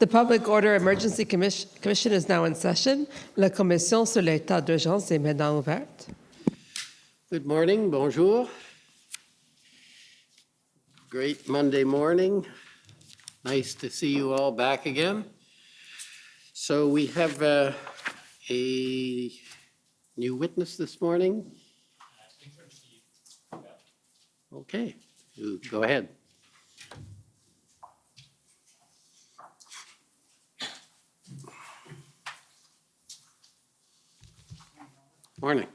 The Public Order Emergency Commission is now in session. La Commission sur l'état d'urgence est maintenant ouverte. Good morning, bonjour. Great Monday morning. Nice to see you all back again. So we have a new witness this morning. Okay, you go ahead. Morning.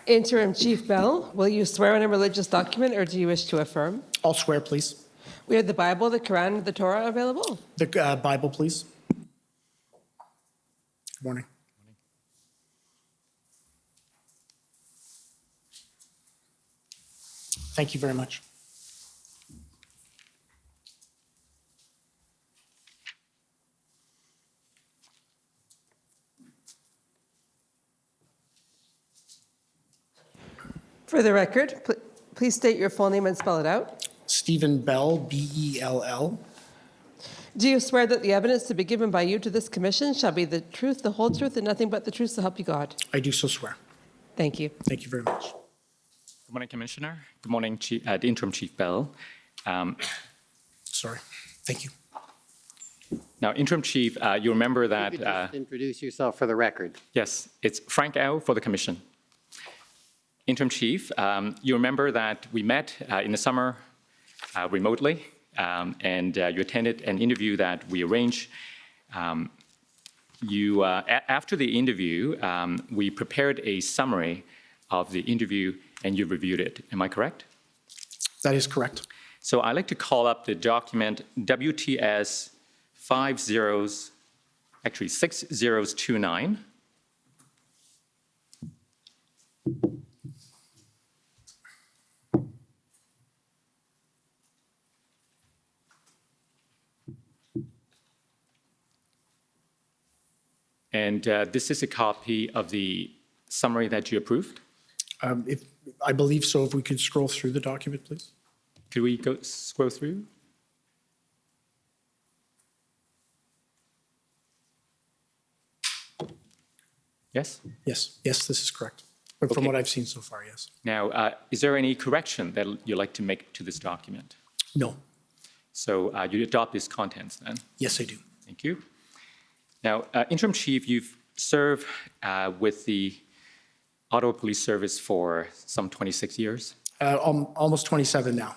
Interim Chief Bell, will you swear on a religious document or do you wish to affirm? I'll swear, please. We have the Bible, the Quran, and the Torah available. The Bible, please. Good morning. Thank you very much. For the record, please state your full name and spell it out. Stephen Bell, B-E-L-L. Do you swear that the evidence to be given by you to this commission shall be the truth, the whole truth, and nothing but the truth, so help you God? I do so swear. Thank you. Thank you very much. Good morning, Commissioner. Good morning, the Interim Chief Bell. Sorry. Thank you. Now, Interim Chief, you remember You that, could just introduce yourself for the record. yes, it's Frank Au for the Commission. Interim Chief, you remember that we met in the summer remotely, and you attended an interview that we arranged. After the interview, we prepared a summary of the interview, and you reviewed it. Am I correct? That is correct. So I'd like to call up the document WTS 6029. And this is a copy of the summary that you approved. I believe so. If we could scroll through the document, please. Could we scroll through? Yes? Yes. Yes, this is correct. But from Okay. what I've seen so far, yes. Now, is there any correction that you'd like to make to this document? No. So you adopt these contents then? Yes, I do. Thank you. Now, Interim Chief, you've served with the Ottawa Police Service for some 26 years. Almost 27 now.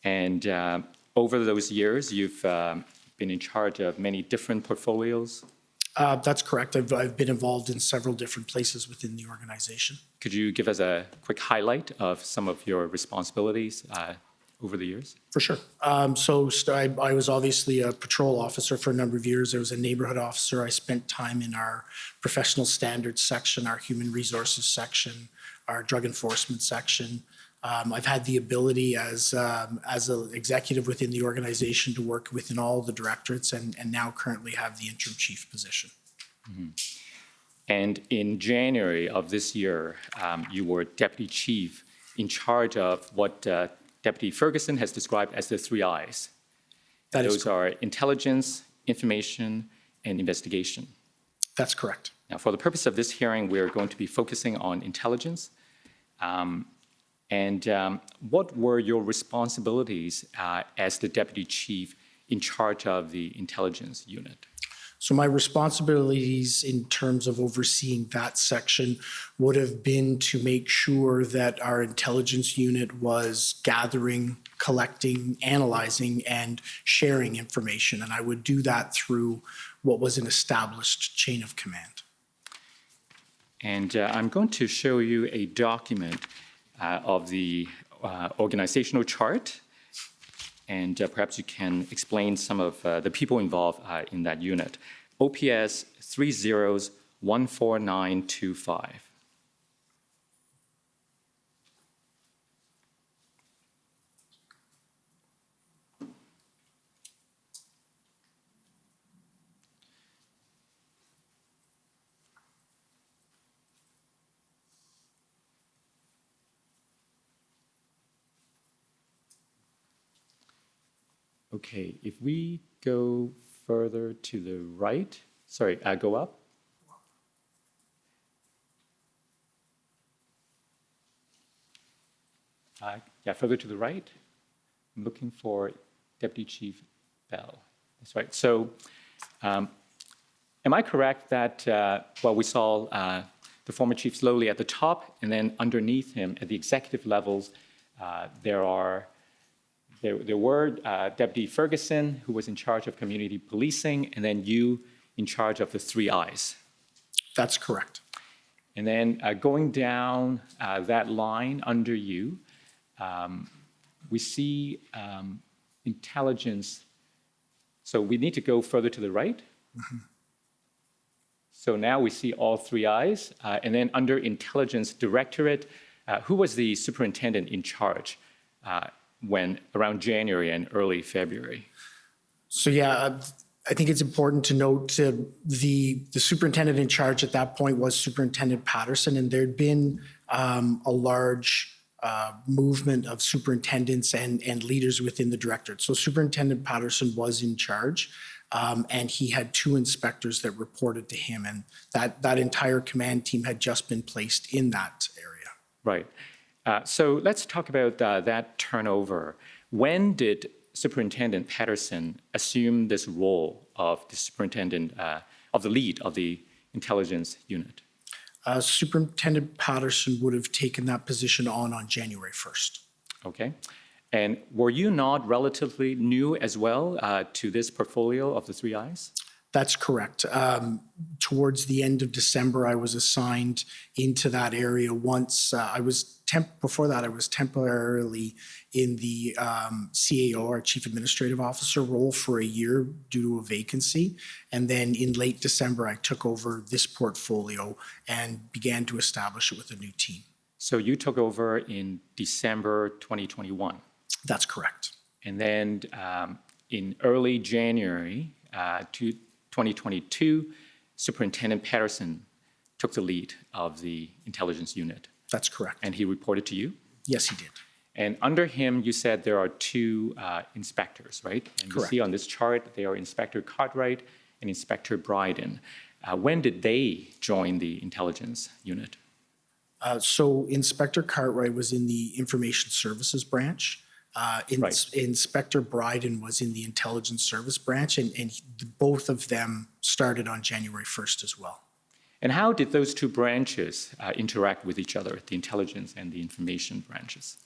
And over those years, you've been in charge of many different portfolios. That's correct. I've been involved in several different places within the organization. Could you give us a quick highlight of some of your responsibilities over the years? For sure. I was obviously a patrol officer for a number of years. I was a neighborhood officer. I spent time in our professional standards section, our human resources section, our drug enforcement section. I've had the ability as an executive within the organization to work within all the directorates and now currently have the interim chief position. Mm-hmm. And in January of this year, you were deputy chief in charge of what Deputy Ferguson has described as the 3 I's. Those are intelligence, information, and investigation. That's correct. Now, for the purpose of this hearing, we're going to be focusing on intelligence. What were your responsibilities as the deputy chief in charge of the intelligence unit? So my responsibilities in terms of overseeing that section would have been to make sure that our intelligence unit was gathering, collecting, analyzing, and sharing information. And I would do that through what was an established chain of command. And I'm going to show you a document of the organizational chart. And perhaps you can explain some of the people involved in that unit. OPS 30-14925. Okay, if we go further to the right, sorry, go up. Yeah, further to the right. I'm looking for Deputy Chief Bell. That's right. So, am I correct that, well, we saw the former chief slowly at the top, and then underneath him at the executive levels, there were Deputy Ferguson, who was in charge of community policing, and then you in charge of the 3 Is. That's correct. And then going down that line under you, we see intelligence. So we need to go further to the right. So now we see all 3 Is. And then under Intelligence Directorate, who was the superintendent in charge when around January and early February? So yeah, I think it's important to note the superintendent in charge at that point was Superintendent Patterson, and there'd been a large movement of superintendents and leaders within the directorate. So Superintendent Patterson was in charge, and he had 2 inspectors that reported to him, and that entire command team had just been placed in that area. Right. So let's talk about that turnover. When did Superintendent Patterson assume this role of the superintendent, of the lead of the intelligence unit? Superintendent Patterson would have taken that position on January 1st. Okay. And were you not relatively new as well to this portfolio of the 3 Is? That's correct. Towards the end of December, I was assigned into that area. Once before that, I was temporarily in the CAO, our Chief Administrative Officer role for a year due to a vacancy. And then in late December, I took over this portfolio and began to establish it with a new team. So you took over in December 2021. That's correct. And then in early January 2022, Superintendent Patterson took the lead of the intelligence unit. That's correct. And he reported to you? Yes, he did. And under him, you said there are 2 inspectors, right? And Correct. you see on this chart, they are Inspector Cartwright and Inspector Bryden. When did they join the intelligence unit? So Inspector Cartwright was in the Information Services branch. Right. Inspector Bryden was in the Intelligence Service branch, and both of them started on January 1st as well. And how did those 2 branches interact with each other, the intelligence and the information branches?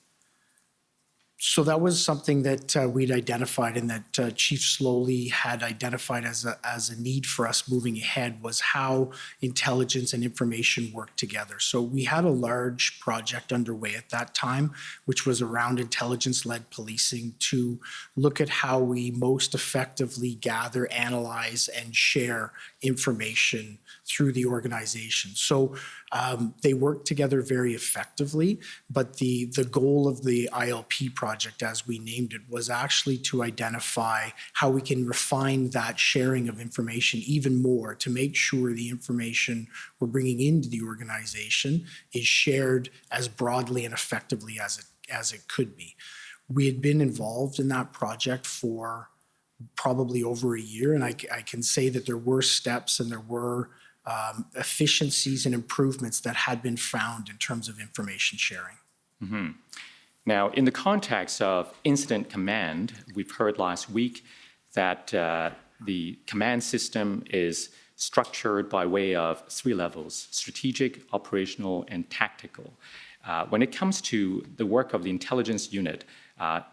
So that was something that we'd identified and that Chief Slowly had identified as a need for us moving ahead, was how intelligence and information work together. So we had a large project underway at that time, which was around intelligence-led policing, to look at how we most effectively gather, analyze, and share information through the organization. So they work together very effectively, but the goal of the ILP project, as we named it, was actually to identify how we can refine that sharing of information even more to make sure the information we're bringing into the organization is shared as broadly and effectively as it could be. We had been involved in that project for probably over a year, and I can say that there were steps and there were efficiencies and improvements that had been found in terms of information sharing. Mm-hmm. Now, in the context of incident command, we've heard last week that the command system is structured by way of 3 levels: strategic, operational, and tactical. When it comes to the work of the intelligence unit,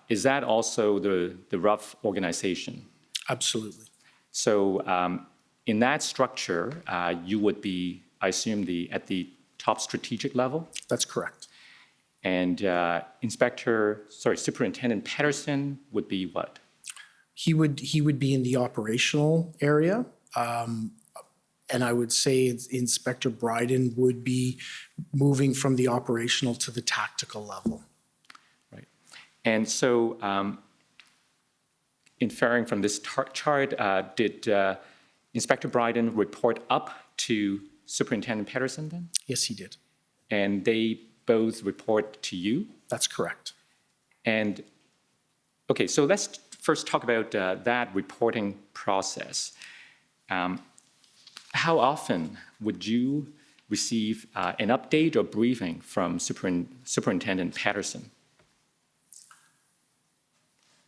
is that also the rough organization? Absolutely. So in that structure, you would be, I assume, at the top strategic level? That's correct. And Superintendent Patterson would be what? He would be in the operational area. And I would say Inspector Bryden would be moving from the operational to the tactical level. Right. And so, inferring from this chart, did Inspector Bryden report up to Superintendent Patterson then? Yes, he did. And they both report to you? That's correct. And, okay, so let's first talk about that reporting process. How often would you receive an update or briefing from Superintendent Patterson?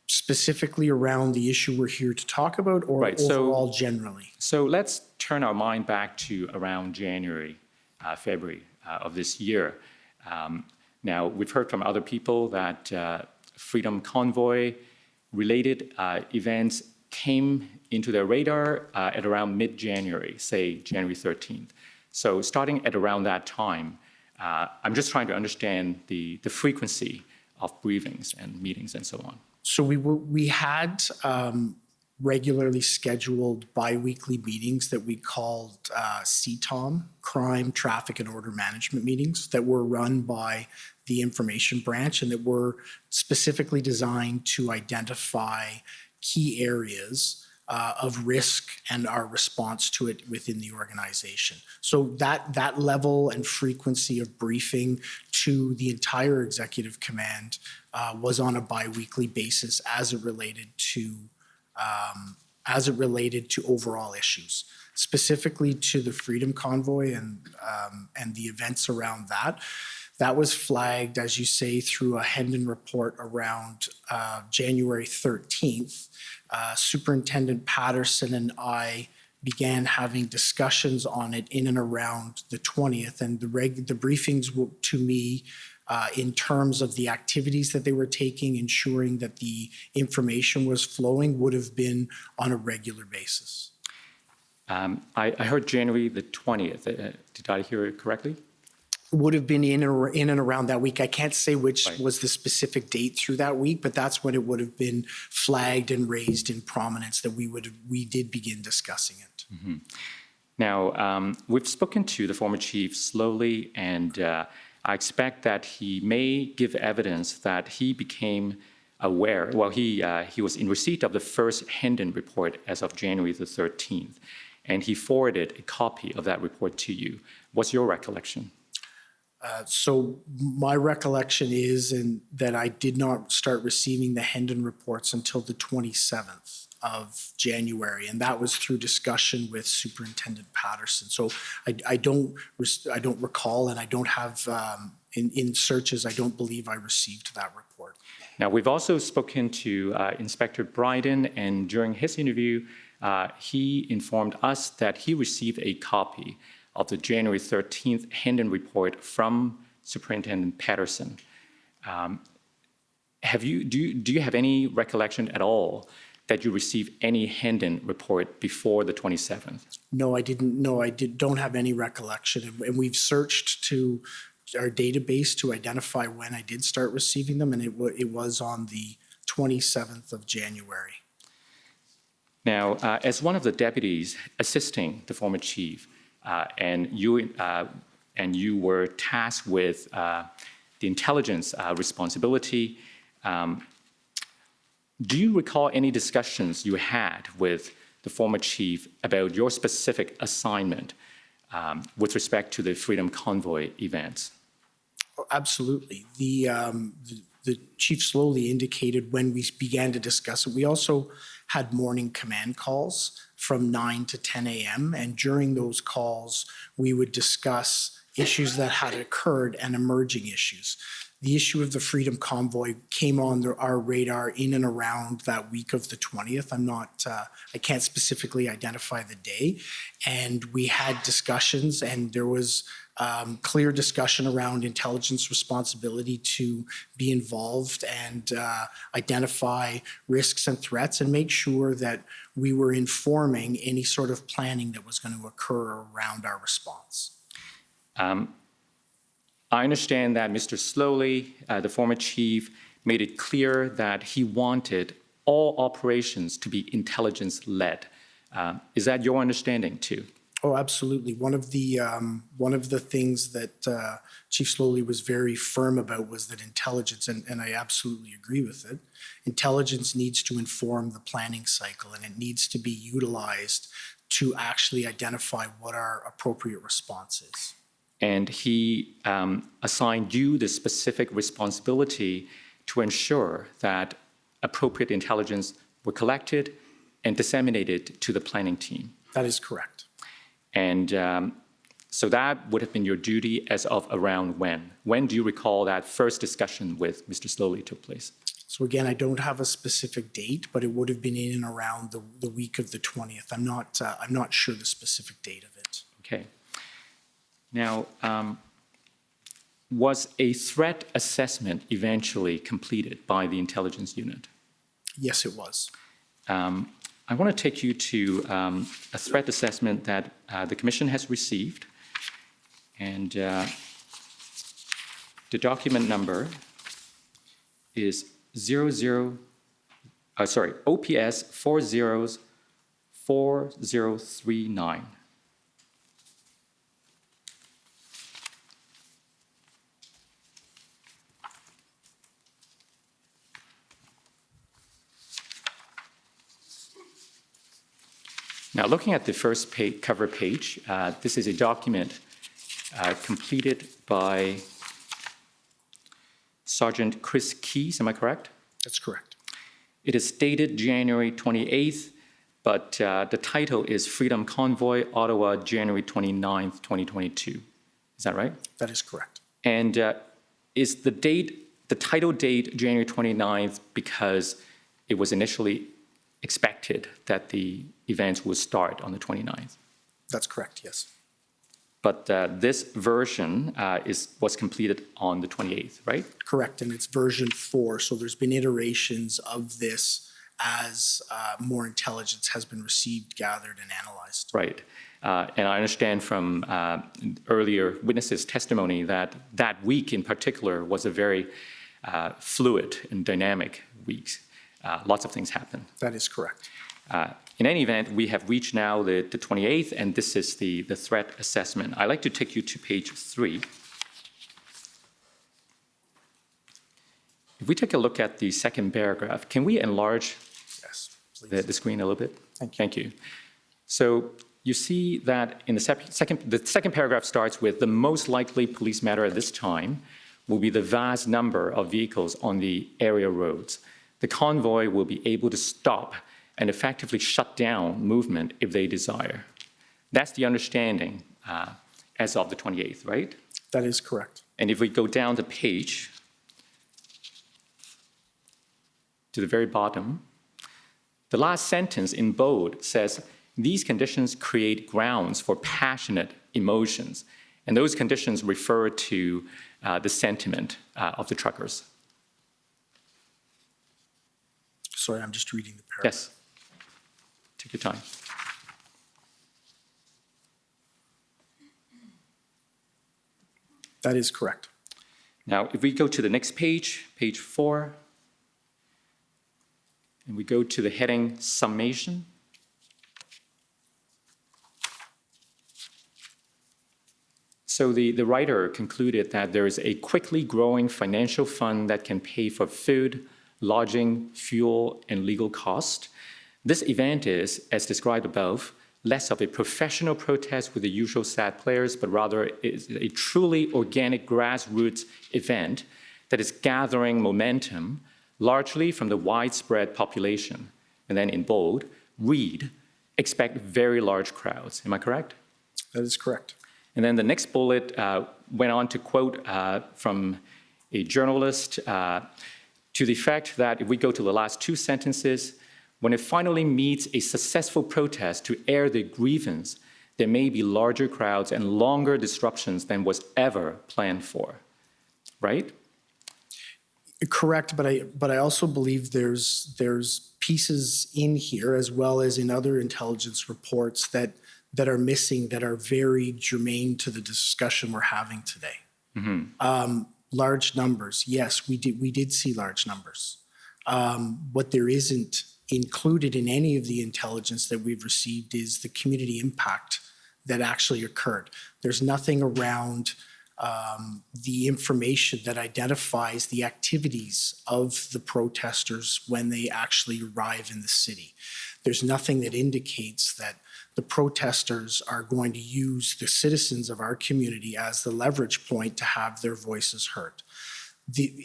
Specifically around the issue we're here to talk about, or Right, so- overall generally? So let's turn our mind back to around January, February of this year. Now, we've heard from other people that Freedom Convoy-related events came into their radar at around mid-January, say January 13th. So starting at around that time, I'm just trying to understand the frequency of briefings and meetings and so on. So we had regularly scheduled biweekly meetings that we called CTOM, Crime, Traffic, and Order Management meetings, that were run by the information branch and that were specifically designed to identify key areas of risk and our response to it within the organization. So that level and frequency of briefing to the entire executive command was on a biweekly basis as it related to overall issues, specifically to the Freedom Convoy and the events around that. That was flagged, as you say, through a Hendon report around January 13th. Superintendent Patterson and I began having discussions on it in and around the 20th, and the briefings to me in terms of the activities that they were taking, ensuring that the information was flowing, would have been on a regular basis. I heard January the 20th. Did I hear it correctly? Would have been in and around that week. I can't say which was the specific date through that week, but that's when it would have been flagged and raised in prominence that we did begin discussing it. Mm-hmm. Now, we've spoken to the former chief slowly, and I expect that he may give evidence that he became aware. Well, he was in receipt of the first Hendon report as of January the 13th, and he forwarded a copy of that report to you. What's your recollection? So my recollection is that I did not start receiving the Hendon reports until the 27th of January, and that was through discussion with Superintendent Patterson. So I don't recall, and I don't have in searches. I don't believe I received that report. Now, we've also spoken to Inspector Bryden, and during his interview, he informed us that he received a copy of the January 13th Hendon report from Superintendent Patterson. Do you have any recollection at all that you received any Hendon report before the 27th? No, I didn't. No, don't have any recollection. And we've searched to our database to identify when I did start receiving them, and it was on the 27th of January. Now, as one of the deputies assisting the former chief, and you were tasked with the intelligence responsibility. Do you recall any discussions you had with the former chief about your specific assignment with respect to the Freedom Convoy events? Oh, absolutely. The chief slowly indicated when we began to discuss it. We also had morning command calls from 9 to 10 a.m. And during those calls, we would discuss issues that had occurred and emerging issues. The issue of the Freedom Convoy came on our radar in and around that week of the 20th. I can't specifically identify the day. And we had discussions, and there was clear discussion around intelligence responsibility to be involved and identify risks and threats and make sure that we were informing any sort of planning that was going to occur around our response. I understand that Mr. Slowly, the former chief, made it clear that he wanted all operations to be intelligence-led. Is that your understanding too? Oh, absolutely. One of the things that Chief Slowly was very firm about was that intelligence, and I absolutely agree with it, intelligence needs to inform the planning cycle, and it needs to be utilized to actually identify what our appropriate response is. And he assigned you the specific responsibility to ensure that appropriate intelligence were collected and disseminated to the planning team. That is correct. And so that would have been your duty as of around when? When do you recall that first discussion with Mr. Slowly took place? So again, I don't have a specific date, but it would have been in and around the week of the 20th. I'm not sure the specific date of it. Okay. Now, was a threat assessment eventually completed by the intelligence unit? Yes, it was. I want to take you to a threat assessment that the Commission has received. And the document number is OPS 404039. Now, looking at the first cover page, this is a document completed by Sergeant Chris Keyes, am I correct? That's correct. It is dated January 28th, but the title is Freedom Convoy, Ottawa, January 29th, 2022. Is that right? That is correct. And is the title date January 29th because it was initially expected that the events would start on the 29th? That's correct, yes. But this version was completed on the 28th, right? Correct, and it's version 4, so there's been iterations of this as more intelligence has been received, gathered, and analyzed. Right. And I understand from earlier witnesses' testimony that that week in particular was a very fluid and dynamic week. Lots of things happened. That is correct. In any event, we have reached now the 28th, and this is the threat assessment. I'd like to take you to page 3. If we take a look at the second paragraph, can we enlarge Yes, please. the screen a little bit? Thank you. Thank you. So you see that in the second paragraph starts with the most likely police matter at this time will be the vast number of vehicles on the area roads. The convoy will be able to stop and effectively shut down movement if they desire. That's the understanding as of the 28th, right? That is correct. And if we go down the page to the very bottom, the last sentence in bold says, these conditions create grounds for passionate emotions. And those conditions refer to the sentiment of the truckers. Sorry, I'm just reading the paragraph. Yes. Take your time. That is correct. Now, if we go to the next page, page 4, and we go to the heading Summation. So the writer concluded that there is a quickly growing financial fund that can pay for food, lodging, fuel, and legal costs. This event is, as described above, less of a professional protest with the usual sad players, but rather is a truly organic grassroots event that is gathering momentum largely from the widespread population. And then in bold, read, expect very large crowds. Am I correct? That is correct. And then the next bullet went on to quote from a journalist to the effect that if we go to the last two sentences, when it finally meets a successful protest to air their grievance, there may be larger crowds and longer disruptions than was ever planned for, right? Correct, but I also believe there's pieces in here as well as in other intelligence reports that are missing that are very germane to the discussion we're having today. Mm-hmm. Large numbers, yes, we did see large numbers. What there isn't included in any of the intelligence that we've received is the community impact that actually occurred. There's nothing around the information that identifies the activities of the protesters when they actually arrive in the city. There's nothing that indicates that the protesters are going to use the citizens of our community as the leverage point to have their voices heard.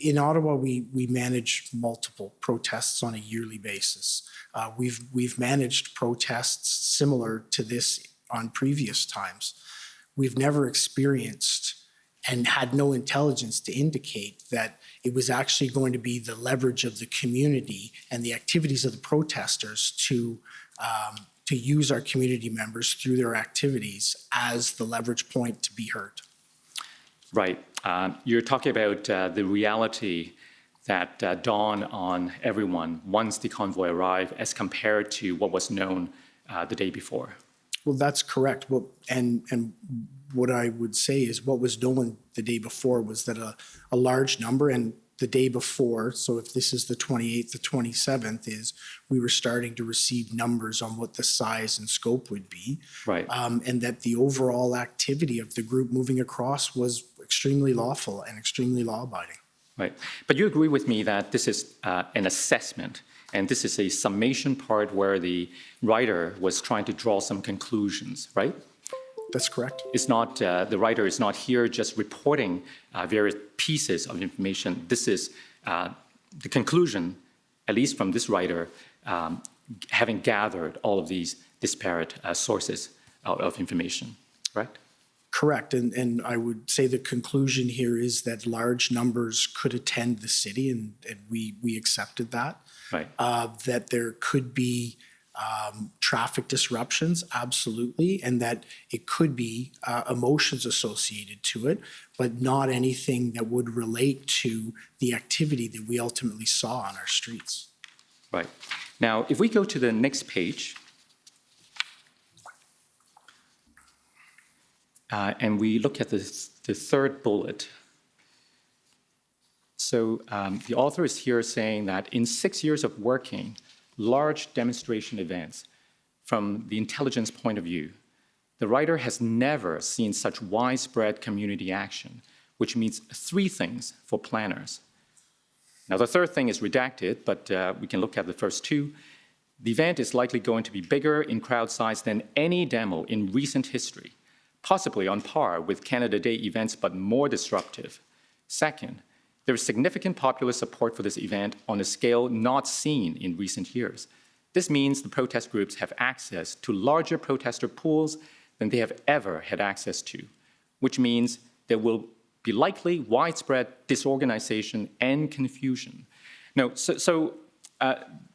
In Ottawa, we manage multiple protests on a yearly basis. We've managed protests similar to this on previous times. We've never experienced and had no intelligence to indicate that it was actually going to be the leverage of the community and the activities of the protesters to use our community members through their activities as the leverage point to be heard. Right. You're talking about the reality that dawned on everyone once the convoy arrived as compared to what was known the day before. Well, that's correct. Well, and what I would say is what was known the day before was that a large number, and the day before, so if this is the 28th, the 27th, is we were starting to receive numbers on what the size and scope would be. Right. And that the overall activity of the group moving across was extremely lawful and extremely law-abiding. Right. But you agree with me that this is an assessment, and this is a summation part where the writer was trying to draw some conclusions, right? That's correct. It's not, the writer is not here just reporting various pieces of information. This is the conclusion, at least from this writer, having gathered all of these disparate sources of information, correct? Correct. And I would say the conclusion here is that large numbers could attend the city, and we accepted that. Right. That there could be traffic disruptions, absolutely, and that it could be emotions associated to it, but not anything that would relate to the activity that we ultimately saw on our streets. Right. Now, if we go to the next page, and we look at the third bullet. So the author is here saying that in 6 years of working, large demonstration events, from the intelligence point of view, the writer has never seen such widespread community action, which means 3 things for planners. Now, the third thing is redacted, but we can look at the first 2. The event is likely going to be bigger in crowd size than any demo in recent history, possibly on par with Canada Day events, but more disruptive. Second, there is significant popular support for this event on a scale not seen in recent years. This means the protest groups have access to larger protester pools than they have ever had access to, which means there will be likely widespread disorganization and confusion. Now,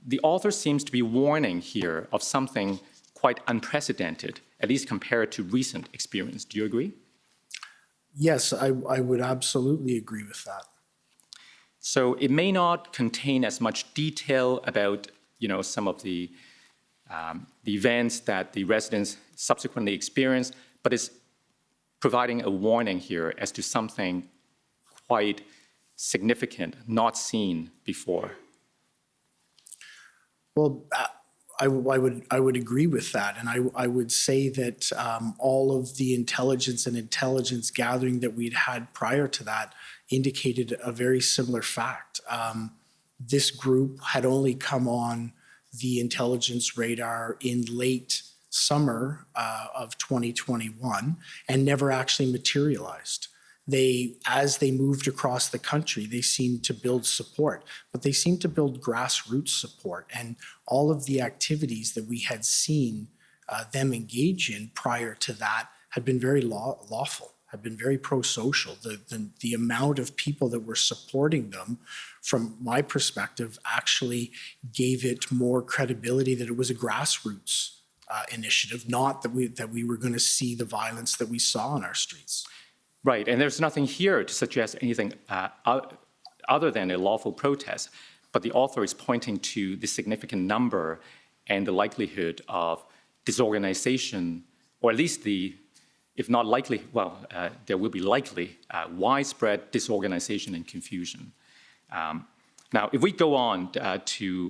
the author seems to be warning here of something quite unprecedented, at least compared to recent experience. Do you agree? Yes, I would absolutely agree with that. So it may not contain as much detail about, some of the events that the residents subsequently experienced, but it's providing a warning here as to something quite significant, not seen before. Well, I would agree with that, and I would say that all of the intelligence gathering that we'd had prior to that indicated a very similar fact. This group had only come on the intelligence radar in late summer of 2021 and never actually materialized. As they moved across the country, they seemed to build support, but they seemed to build grassroots support. And all of the activities that we had seen them engage in prior to that had been very lawful, had been very pro-social. The amount of people that were supporting them, from my perspective, actually gave it more credibility that it was a grassroots initiative, not that we were going to see the violence that we saw on our streets. Right, and there's nothing here to suggest anything other than a lawful protest, but the author is pointing to the significant number and the likelihood of disorganization, or at least if not likely, there will be likely widespread disorganization and confusion. Now, if we go on to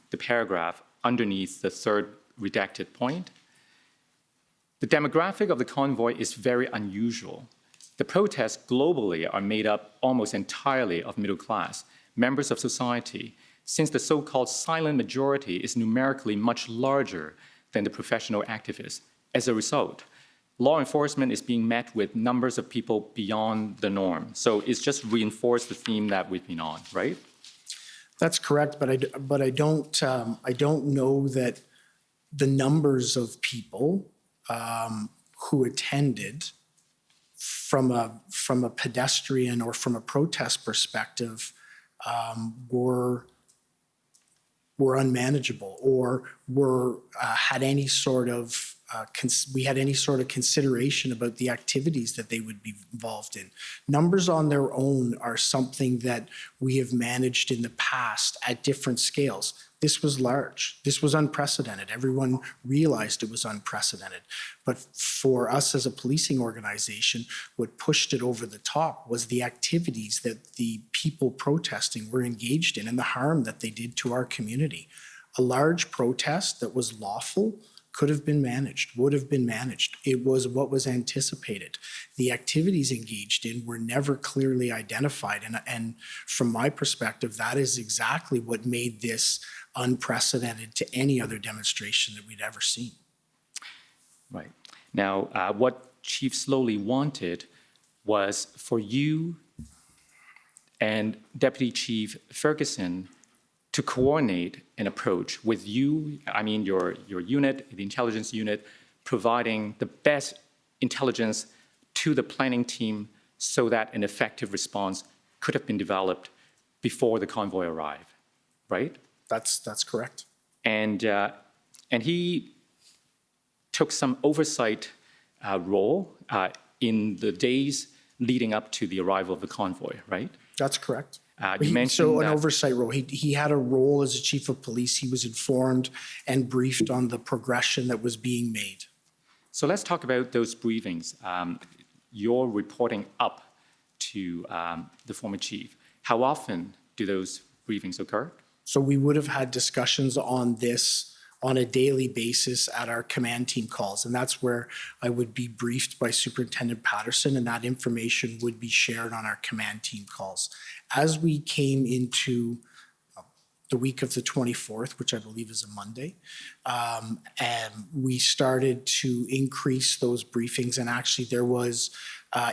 the paragraph underneath the third redacted point, the demographic of the convoy is very unusual. The protests globally are made up almost entirely of middle class, members of society, since the so-called silent majority is numerically much larger than the professional activists. As a result, law enforcement is being met with numbers of people beyond the norm. So it's just reinforced the theme that we've been on, right? That's correct, but I don't know that the numbers of people who attended from a pedestrian or from a protest perspective were unmanageable or had any sort of we had any sort of consideration about the activities that they would be involved in. Numbers on their own are something that we have managed in the past at different scales. This was large. This was unprecedented. Everyone realized it was unprecedented. But for us as a policing organization, what pushed it over the top was the activities that the people protesting were engaged in and the harm that they did to our community. A large protest that was lawful could have been managed, would have been managed. It was what was anticipated. The activities engaged in were never clearly identified. And from my perspective, that is exactly what made this unprecedented to any other demonstration that we'd ever seen. Right. Now, what Chief Slowly wanted was for you and Deputy Chief Ferguson to coordinate an approach with you, I mean your unit, the intelligence unit, providing the best intelligence to the planning team so that an effective response could have been developed before the convoy arrived, right? That's correct. And he took some oversight role in the days leading up to the arrival of the convoy, right? That's correct. You mentioned so an that- oversight role. He had a role as a chief of police. He was informed and briefed on the progression that was being made. So let's talk about those briefings. You're reporting up to the former chief. How often do those briefings occur? So we would have had discussions on this on a daily basis at our command team calls. And that's where I would be briefed by Superintendent Patterson, and that information would be shared on our command team calls. As we came into the week of the 24th, which I believe is a Monday, and we started to increase those briefings. And actually there was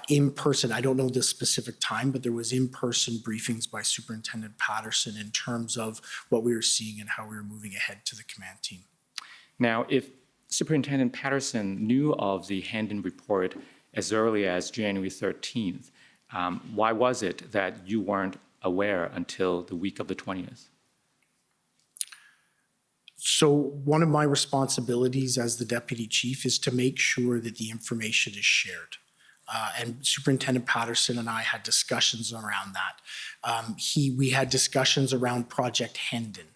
in-person, I don't know the specific time, but there was in-person briefings by Superintendent Patterson in terms of what we were seeing and how we were moving ahead to the command team. Now, if Superintendent Patterson knew of the Handon report as early as January 13th, why was it that you weren't aware until the week of the 20th? So one of my responsibilities as the deputy chief is to make sure that the information is shared. And Superintendent Patterson and I had discussions around that. We had discussions around Project Hendon.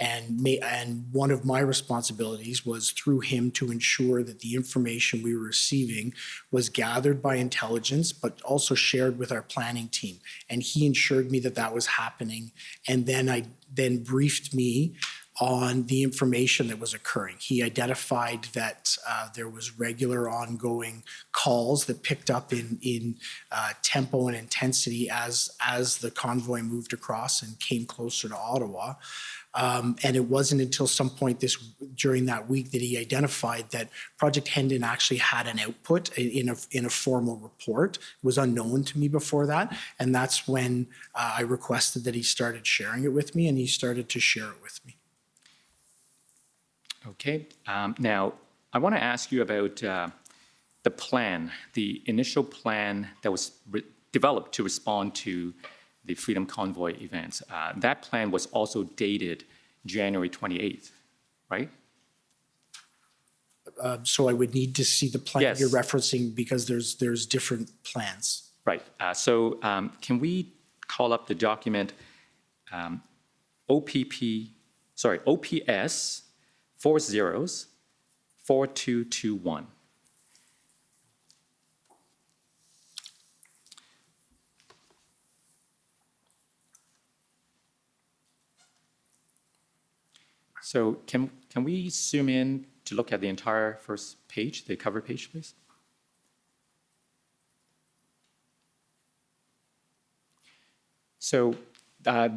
And one of my responsibilities was through him to ensure that the information we were receiving was gathered by intelligence, but also shared with our planning team. And he ensured me that that was happening. And then briefed me on the information that was occurring. He identified that there was regular ongoing calls that picked up in tempo and intensity as the convoy moved across and came closer to Ottawa. And it wasn't until some point during that week that he identified that Project Hendon actually had an output in a formal report. It was unknown to me before that. And that's when I requested that he started sharing it with me, and he started to share it with me. Okay. Now, I want to ask you about the plan, the initial plan that was developed to respond to the Freedom Convoy events. That plan was also dated January 28th, right? So I would need to see the plan Yes. you're referencing because there's different plans. Right. So can we call up the document OPS 404221. So can we zoom in to look at the entire first page, the cover page, please? So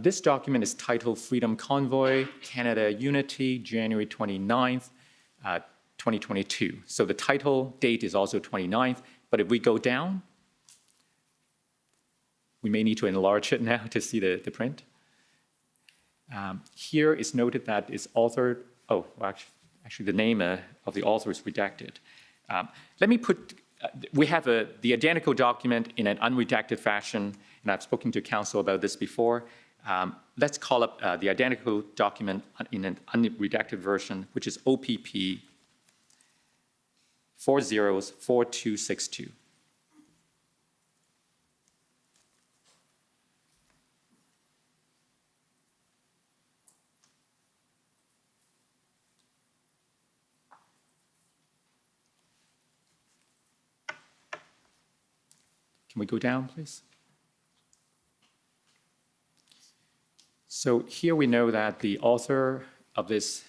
this document is titled Freedom Convoy, Canada Unity, January 29th, 2022. So the title date is also 29th, but if we go down, we may need to enlarge it now to see the print. Here it's noted that it's authored, oh, well, actually the name of the author is redacted. Let me put, we have the identical document in an unredacted fashion, and I've spoken to counsel about this before. Let's call up the identical document in an unredacted version, which is OPP 404262. Can we go down, please? So here we know that the author of this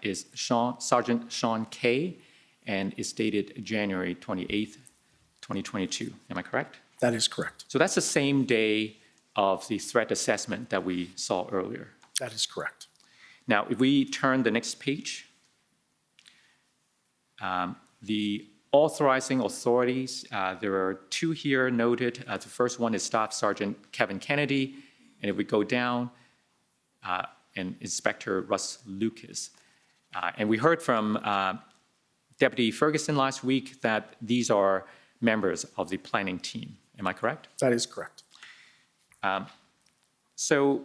is Sergeant Sean Kay, and is dated January 28th, 2022. Am I correct? That is correct. So that's the same day of the threat assessment that we saw earlier. That is correct. Now, if we turn the next page, the authorizing authorities, there are two here noted. The first one is Staff Sergeant Kevin Kennedy, and if we go down, and Inspector Russ Lucas. And we heard from Deputy Ferguson last week that these are members of the planning team. Am I correct? That is correct. So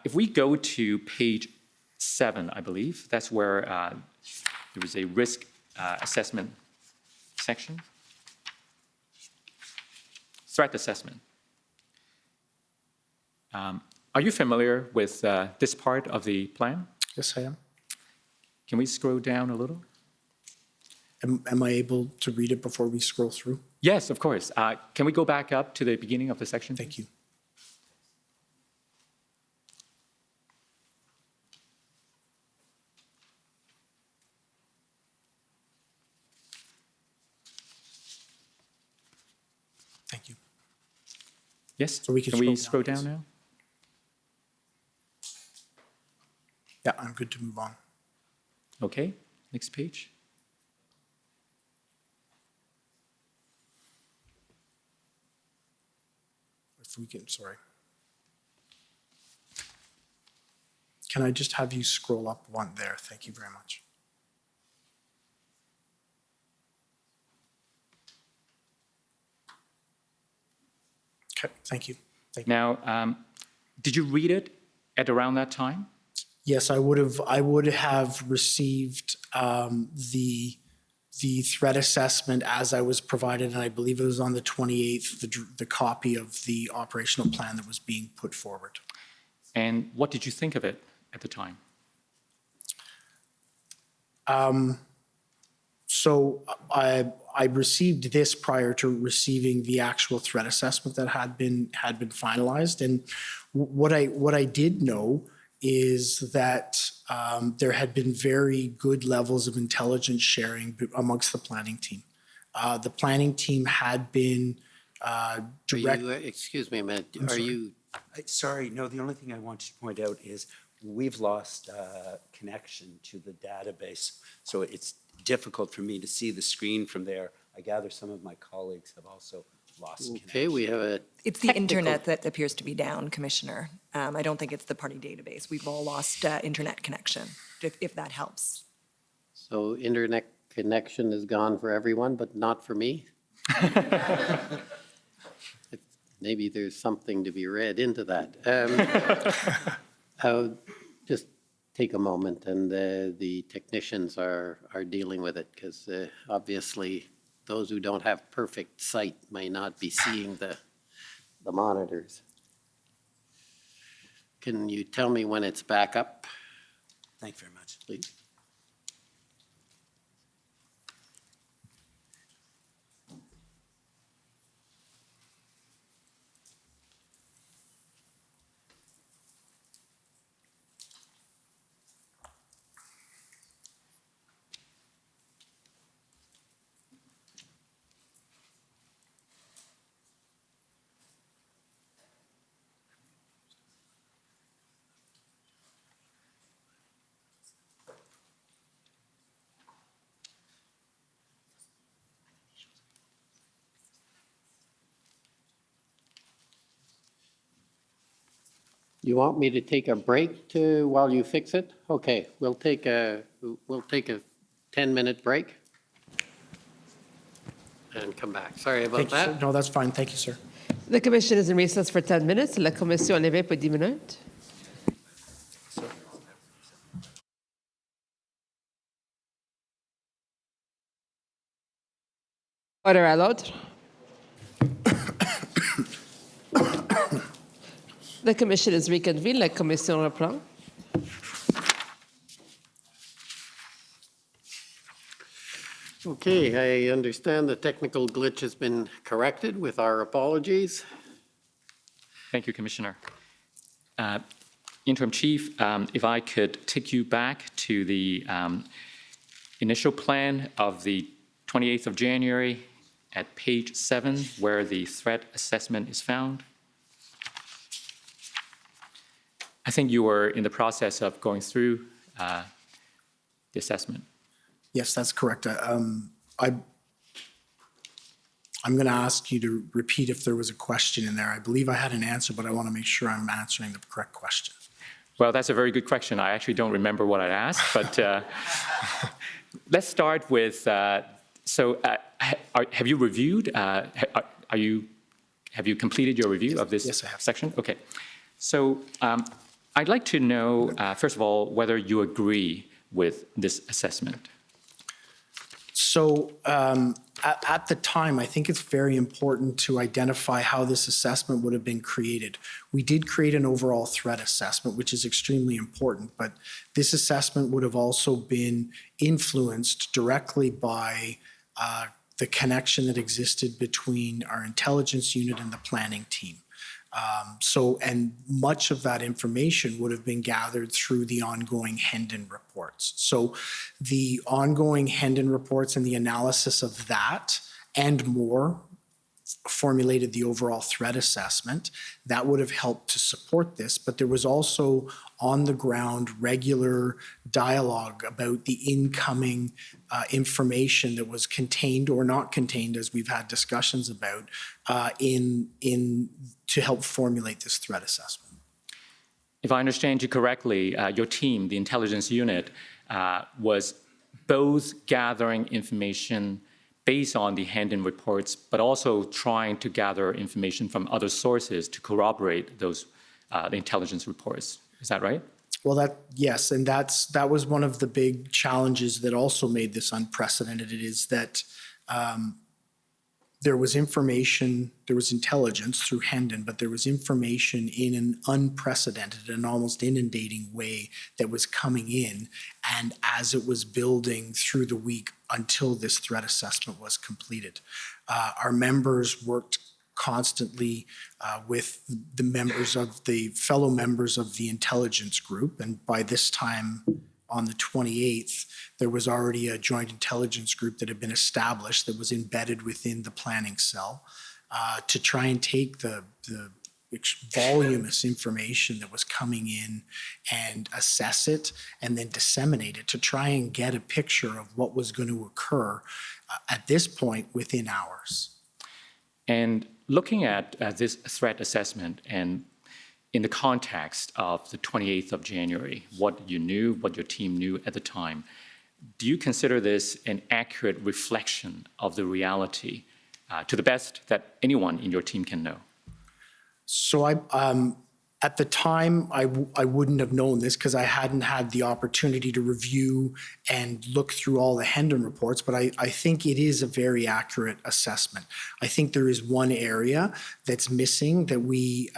if we go to page 7, I believe, that's where there was a risk assessment section. Threat assessment. Are you familiar with this part of the plan? Yes, I am. Can we scroll down a little? Am I able to read it before we scroll through? Yes, of course. Can we go back up to the beginning of the section? Thank you. Thank you. Yes? So we can we scroll scroll down, down please. now? Yeah, I'm good to move on. Okay, next page. If we can, sorry. Can I just have you scroll up one there? Thank you very much. Okay, thank you. Thank you. Now, did you read it at around that time? Yes, I would have received the threat assessment as I was provided, and I believe it was on the 28th, the copy of the operational plan that was being put forward. And what did you think of it at the time? So I received this prior to receiving the actual threat assessment that had been finalized. And what I did know is that there had been very good levels of intelligence sharing amongst the planning team. The planning team had been direct. Excuse me a minute. I'm Are sorry. you, Sorry, no, the only thing I want to point out is we've lost connection to the database. So it's difficult for me to see the screen from there. I gather some of my colleagues have also lost connection. okay, we have a, It's the internet that appears to be down, Commissioner. I don't think it's the party database. We've all lost internet connection, if that helps. so internet connection is gone for everyone, but not for me? Maybe there's something to be read into that. I'll just take a moment, and the technicians are dealing with it, because obviously those who don't have perfect sight may not be seeing the monitors. Can you tell me when it's back up, Thank you very much. please? You want me to take a break while you fix it? Okay, we'll take a 10-minute break and come back. Sorry about Thank you, sir. that. No, that's fine. Thank you, sir. The commission is in recess for 10 minutes. La commission en éveil pour 10 minutes. Order à l'autre. The commission is reconvened. La commission reprend. Okay, I understand the technical glitch has been corrected with our apologies. Thank you, Commissioner. Interim Chief, if I could take you back to the initial plan of the 28th of January at page 7, where the threat assessment is found. I think you were in the process of going through the assessment. Yes, that's correct. I'm going to ask you to repeat if there was a question in there. I believe I had an answer, but I want to make sure I'm answering the correct question. Well, that's a very good question. I actually don't remember what I asked, but let's start with, have you reviewed, have you completed your review of this Yes, I have. section? Okay. So I'd like to know, first of all, whether you agree with this assessment. So at the time, I think it's very important to identify how this assessment would have been created. We did create an overall threat assessment, which is extremely important, but this assessment would have also been influenced directly by the connection that existed between our intelligence unit and the planning team. And much of that information would have been gathered through the ongoing Hendon reports. So the ongoing Hendon reports and the analysis of that and more formulated the overall threat assessment. That would have helped to support this, but there was also on the ground regular dialogue about the incoming information that was contained or not contained, as we've had discussions about, to help formulate this threat assessment. If I understand you correctly, your team, the intelligence unit, was both gathering information based on the Hendon reports, but also trying to gather information from other sources to corroborate those the intelligence reports. Is that right? Well, yes, and that was one of the big challenges that also made this unprecedented. It is that there was information, there was intelligence through Hendon, but there was information in an unprecedented and almost inundating way that was coming in, and as it was building through the week until this threat assessment was completed. Our members worked constantly with the members of the fellow members of the intelligence group, and by this time on the 28th, there was already a joint intelligence group that had been established that was embedded within the planning cell to try and take the voluminous information that was coming in and assess it and then disseminate it to try and get a picture of what was going to occur at this point within hours. And looking at this threat assessment and in the context of the 28th of January, what you knew, what your team knew at the time, do you consider this an accurate reflection of the reality to the best that anyone in your team can know? So at the time, I wouldn't have known this because I hadn't had the opportunity to review and look through all the Hendon reports, but I think it is a very accurate assessment. I think there is one area that's missing that we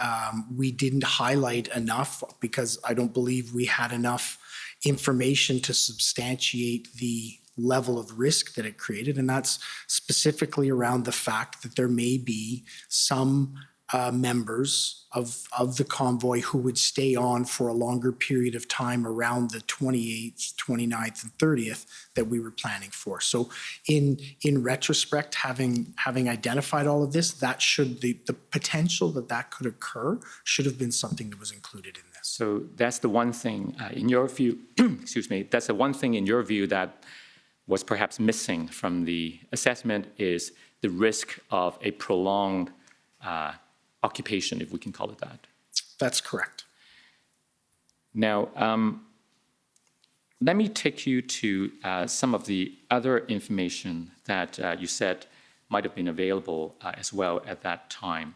didn't highlight enough because I don't believe we had enough information to substantiate the level of risk that it created, and that's specifically around the fact that there may be some members of the convoy who would stay on for a longer period of time around the 28th, 29th, and 30th that we were planning for. So in retrospect, having identified all of this, that should the potential that could occur should have been something that was included in this. So that's the one thing in your view, excuse me, that's the one thing in your view that was perhaps missing from the assessment is the risk of a prolonged occupation, if we can call it that. That's correct. Now, let me take you to some of the other information that you said might have been available as well at that time.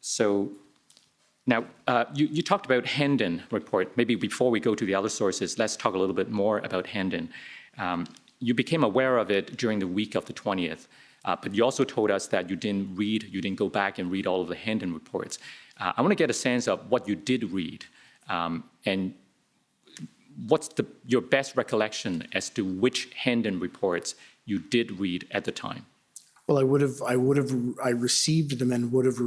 So now, you talked about Hendon report. Maybe before we go to the other sources, let's talk a little bit more about Hendon. You became aware of it during the week of the 20th, but you also told us that you didn't go back and read all of the Hendon reports. I want to get a sense of what you did read, and what's your best recollection as to which Hendon reports you did read at the time? Well, I received them and would have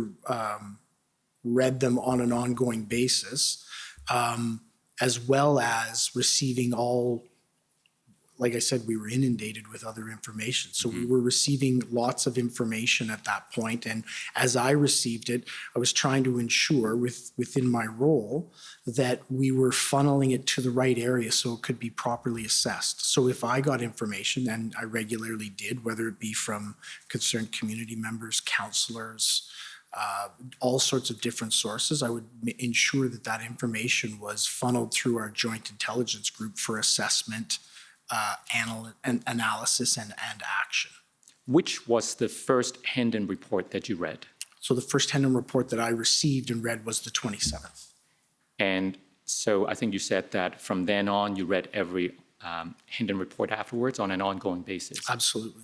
read them on an ongoing basis, as well as receiving all, like I said, we were inundated with other information. So we were receiving lots of information at that point. And as I received it, I was trying to ensure within my role that we were funneling it to the right area so it could be properly assessed. So if I got information, and I regularly did, whether it be from concerned community members, counselors, all sorts of different sources, I would ensure that that information was funneled through our joint intelligence group for assessment, analysis, and action. Which was the first Hendon report that you read? So the first Hendon report that I received and read was the 27th. And so I think you said that from then on, you read every Hendon report afterwards on an ongoing basis. Absolutely.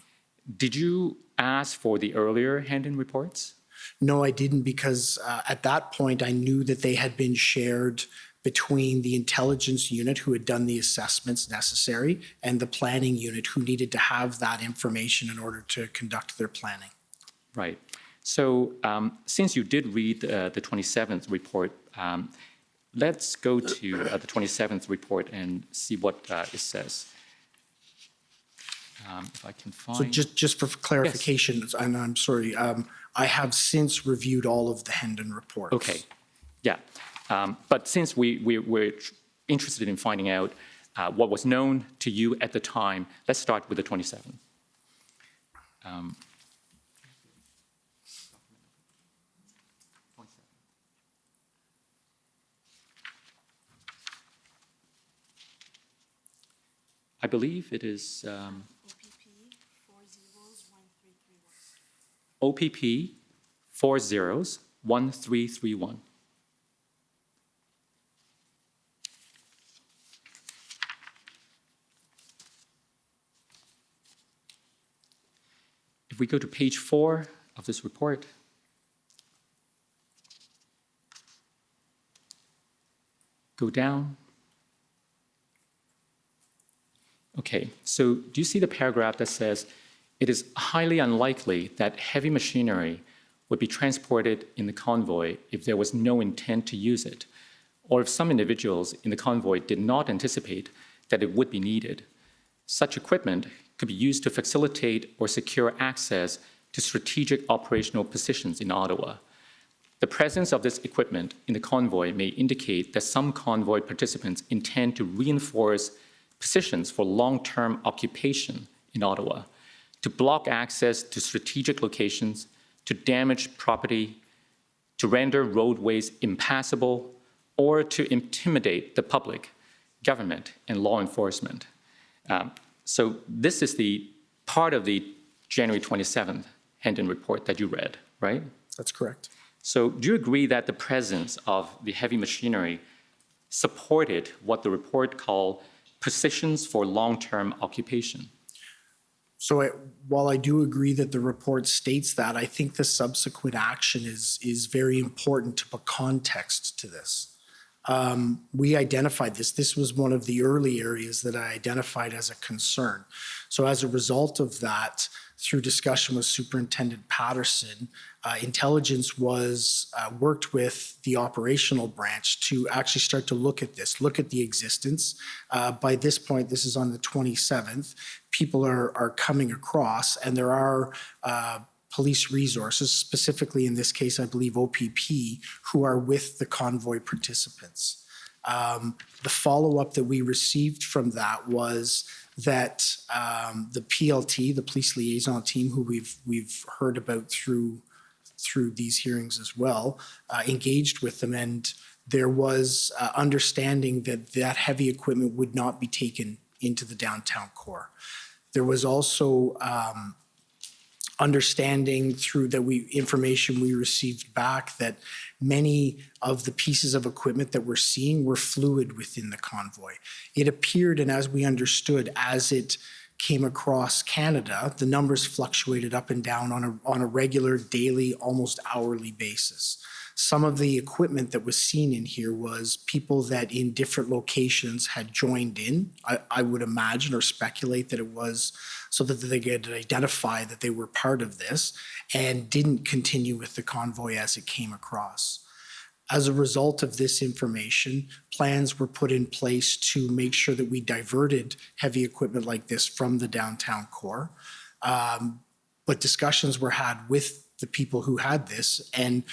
Did you ask for the earlier Hendon reports? No, I didn't, because at that point, I knew that they had been shared between the intelligence unit who had done the assessments necessary and the planning unit who needed to have that information in order to conduct their planning. Right. So since you did read the 27th report, let's go to the 27th report and see what it says. If I can find... So just for clarification, yes. And I'm sorry, I have since reviewed all of the Hendon reports. Okay, yeah. But since we're interested in finding out what was known to you at the time, let's start with the 27th. I believe it is OPP 401331. If we go to page 4 of this report, go down. Okay, so do you see the paragraph that says, it is highly unlikely that heavy machinery would be transported in the convoy if there was no intent to use it, or if some individuals in the convoy did not anticipate that it would be needed. Such equipment could be used to facilitate or secure access to strategic operational positions in Ottawa. The presence of this equipment in the convoy may indicate that some convoy participants intend to reinforce positions for long-term occupation in Ottawa, to block access to strategic locations, to damage property, to render roadways impassable, or to intimidate the public, government, and law enforcement. So this is the part of the January 27th Hendon report that you read, right? That's correct. So do you agree that the presence of the heavy machinery supported what the report called positions for long-term occupation? So while I do agree that the report states that, I think the subsequent action is very important to put context to this. We identified this. This was one of the early areas that I identified as a concern. So as a result of that, through discussion with Superintendent Patterson, intelligence was worked with the operational branch to actually start to look at this, look at the existence. By this point, this is on the 27th, people are coming across, and there are police resources, specifically in this case, I believe OPP, who are with the convoy participants. The follow-up that we received from that was that the PLT, the police liaison team, who we've heard about through through these hearings as well, engaged with them, and there was understanding that that heavy equipment would not be taken into the downtown core. There was also understanding through information we received back that many of the pieces of equipment that we're seeing were fluid within the convoy. It appeared, and as we understood, as it came across Canada, the numbers fluctuated up and down on a regular, daily, almost hourly basis. Some of the equipment that was seen in here was people that in different locations had joined in. I would imagine or speculate that it was so that they could identify that they were part of this and didn't continue with the convoy as it came across. As a result of this information, plans were put in place to make sure that we diverted heavy equipment like this from the downtown core. But discussions were had with the people who had this, and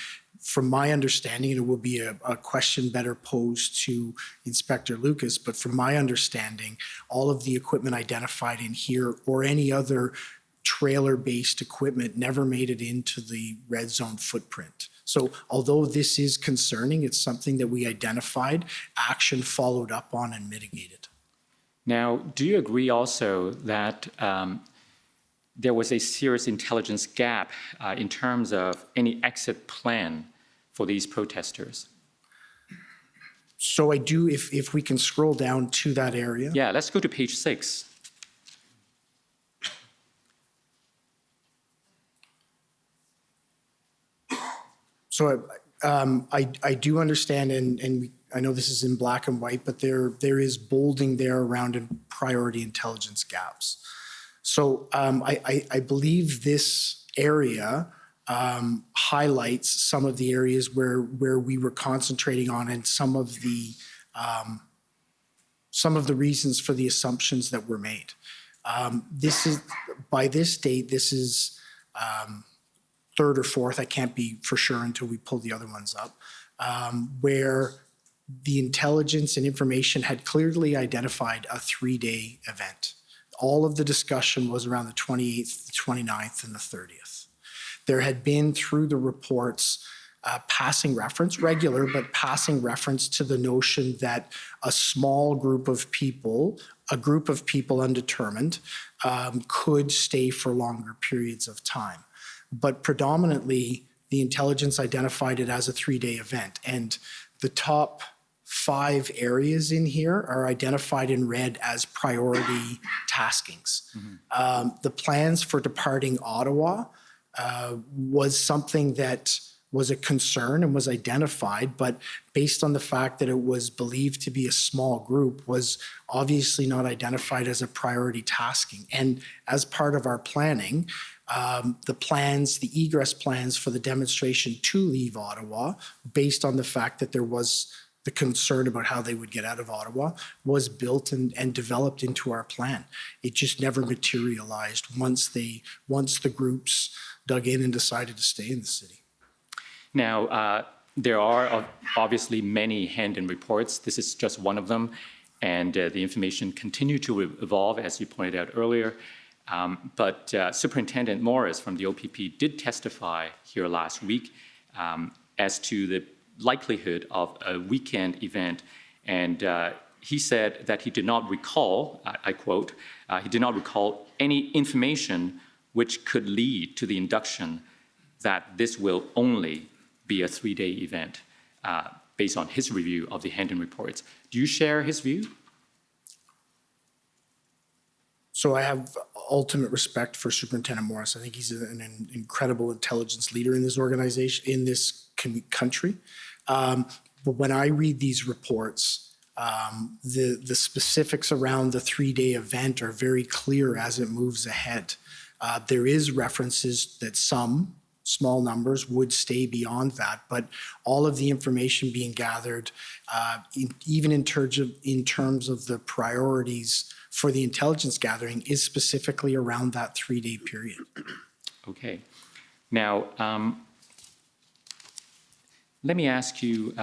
from my understanding, and it will be a question better posed to Inspector Lucas, but from my understanding, all of the equipment identified in here or any other trailer-based equipment never made it into the red zone footprint. So although this is concerning, it's something that we identified, action followed up on and mitigated. Now, do you agree also that there was a serious intelligence gap in terms of any exit plan for these protesters? So I do, if we can scroll down to that area. Yeah, let's go to page 6. So I do understand, and I know this is in black and white, but there is bolding there around priority intelligence gaps. So I believe this area highlights some of the areas where we were concentrating on and some of the reasons for the assumptions that were made. This is, by this date, this is third or fourth, I can't be for sure until we pull the other ones up, where the intelligence and information had clearly identified a 3-day event. All of the discussion was around the 28th, the 29th, and the 30th. There had been, through the reports, passing reference, regular, but passing reference to the notion that a small group of people, a group of people undetermined, could stay for longer periods of time. But predominantly, the intelligence identified it as a 3-day event. And the top 5 areas in here are identified in red as priority taskings. The plans for departing Ottawa was something that was a concern and was identified, but based on the fact that it was believed to be a small group, was obviously not identified as a priority tasking. And as part of our planning, the egress plans for the demonstration to leave Ottawa, based on the fact that there was the concern about how they would get out of Ottawa, was built and developed into our plan. It just never materialized once the groups dug in and decided to stay in the city. Now, there are obviously many hand-in reports. This is just one of them, and the information continued to evolve, as you pointed out earlier. But Superintendent Morris from the OPP did testify here last week as to the likelihood of a weekend event, and he said that he did not recall, I quote, he did not recall any information which could lead to the induction that this will only be a 3-day event based on his review of the hand-in reports. Do you share his view? So I have ultimate respect for Superintendent Morris. I think he's an incredible intelligence leader in this organization, in this country. But when I read these reports, the specifics around the 3-day event are very clear as it moves ahead. There is references that some small numbers would stay beyond that, but all of the information being gathered, even in terms of the priorities for the intelligence gathering, is specifically around that 3-day period. Okay. Now, let me ask you,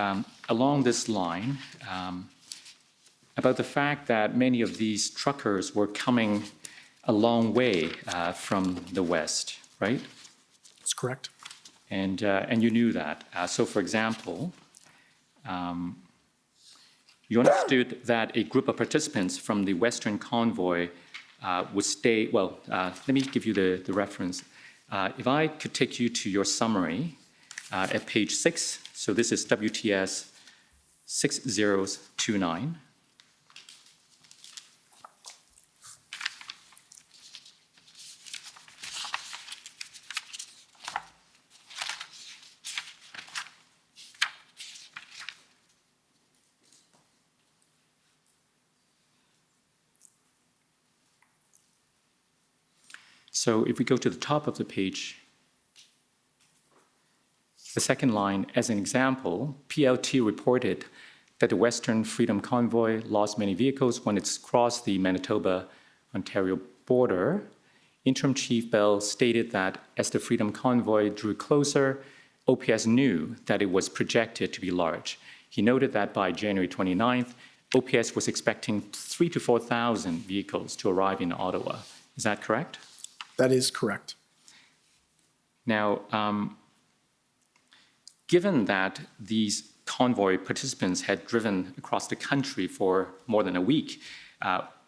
along this line, about the fact that many of these truckers were coming a long way from the west, right? That's correct. And you knew that. So for example, you understood that a group of participants from the Western convoy would stay, well, let me give you the reference. If I could take you to your summary at page 6, so this is WTS 6029. So if we go to the top of the page, the second line, as an example, PLT reported that the Western Freedom Convoy lost many vehicles when it's crossed the Manitoba-Ontario border. Interim Chief Bell stated that as the Freedom Convoy drew closer, OPS knew that it was projected to be large. He noted that by January 29th, OPS was expecting 3,000 to 4,000 vehicles to arrive in Ottawa. Is that correct? That is correct. Now, given that these convoy participants had driven across the country for more than a week,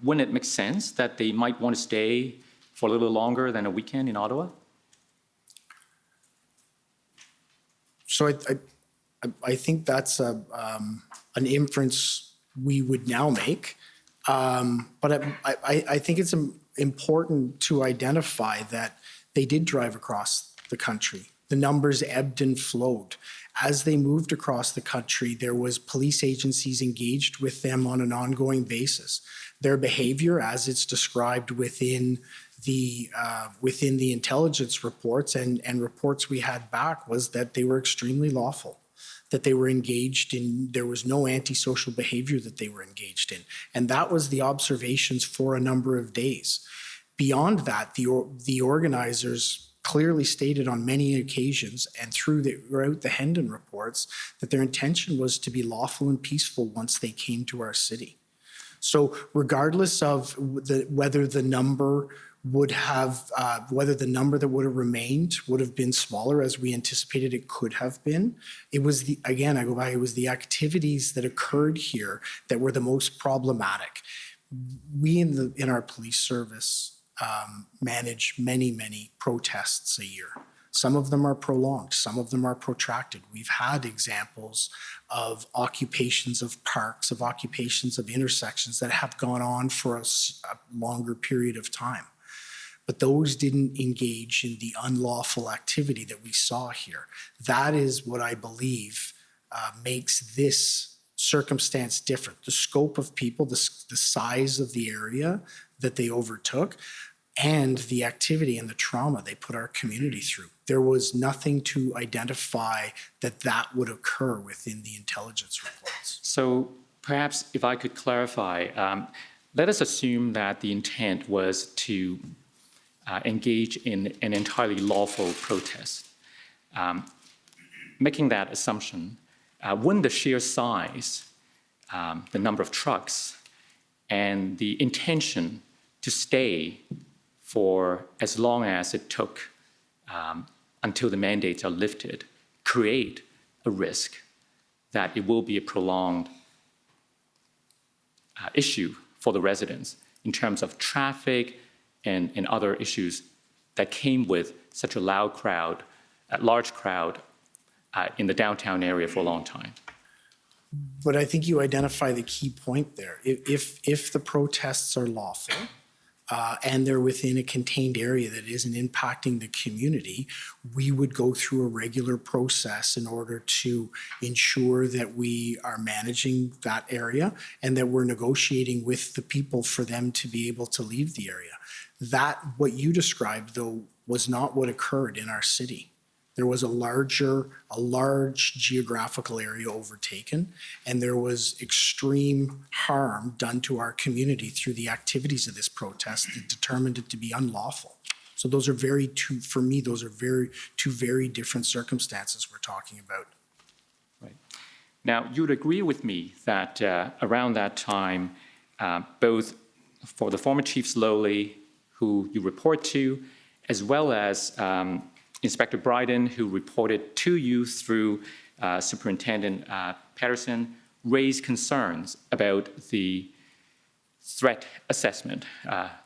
wouldn't it make sense that they might want to stay for a little longer than a weekend in Ottawa? So I think that's an inference we would now make. But I think it's important to identify that they did drive across the country. The numbers ebbed and flowed. As they moved across the country, there was police agencies engaged with them on an ongoing basis. Their behavior, as it's described within the intelligence reports and reports we had back, was that they were extremely lawful, that they were engaged in, there was no antisocial behavior that they were engaged in. And that was the observations for a number of days. Beyond that, the organizers clearly stated on many occasions and throughout the Hendon reports that their intention was to be lawful and peaceful once they came to our city. So regardless of whether the number that would have remained would have been smaller as we anticipated it could have been, it was it was the activities that occurred here that were the most problematic. We in our police service manage many protests a year. Some of them are prolonged, some of them are protracted. We've had examples of occupations of parks, of occupations of intersections that have gone on for a longer period of time. But those didn't engage in the unlawful activity that we saw here. That is what I believe makes this circumstance different. The scope of people, the size of the area that they overtook, and the activity and the trauma they put our community through. There was nothing to identify that would occur within the intelligence reports. So perhaps if I could clarify, let us assume that the intent was to engage in an entirely lawful protest. Making that assumption, wouldn't the sheer size, the number of trucks, and the intention to stay for as long as it took until the mandates are lifted create a risk that it will be a prolonged issue for the residents in terms of traffic and other issues that came with such a large crowd in the downtown area for a long time? But I think you identify the key point there. If the protests are lawful, and they're within a contained area that isn't impacting the community, we would go through a regular process in order to ensure that we are managing that area and that we're negotiating with the people for them to be able to leave the area. That, what you described, though, was not what occurred in our city. There was a large geographical area overtaken, and there was extreme harm done to our community through the activities of this protest that determined it to be unlawful. So those are two very different circumstances we're talking about. Right. Now, you would agree with me that around that time, both for the former Chief Slowly, who you report to, as well as Inspector Bryden, who reported to you through Superintendent Patterson, raised concerns about the threat assessment.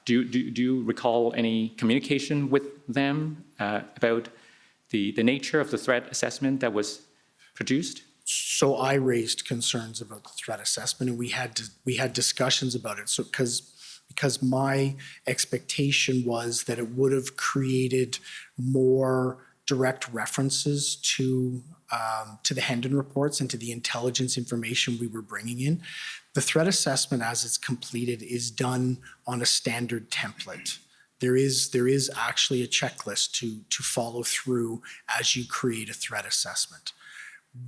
Do you recall any communication with them about the nature of the threat assessment that was produced? So I raised concerns about the threat assessment, and we had discussions about it. So because my expectation was that it would have created more direct references to the Hendon reports and to the intelligence information we were bringing in. The threat assessment, as it's completed, is done on a standard template. There is actually a checklist to follow through as you create a threat assessment.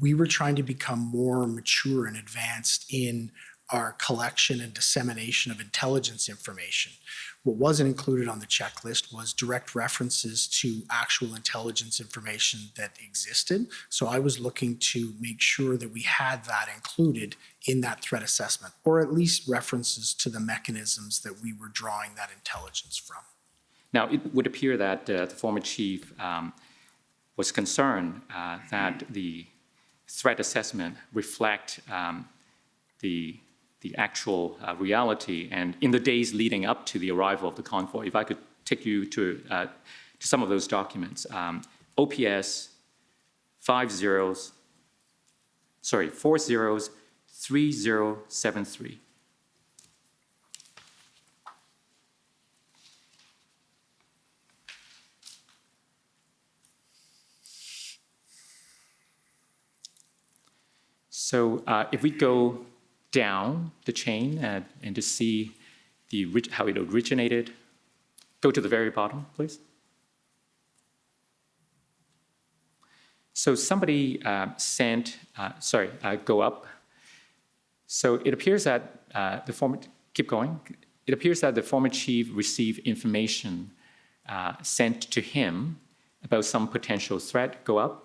We were trying to become more mature and advanced in our collection and dissemination of intelligence information. What wasn't included on the checklist was direct references to actual intelligence information that existed. So I was looking to make sure that we had that included in that threat assessment, or at least references to the mechanisms that we were drawing that intelligence from. Now, it would appear that the former chief was concerned that the threat assessment reflect the actual reality. And in the days leading up to the arrival of the convoy, if I could take you to some of those documents, OPS 403073. So if we go down the chain and to see how it originated, go to the very bottom, please. So somebody go up. So it appears that keep going. It appears that the former chief received information sent to him about some potential threat. Go up.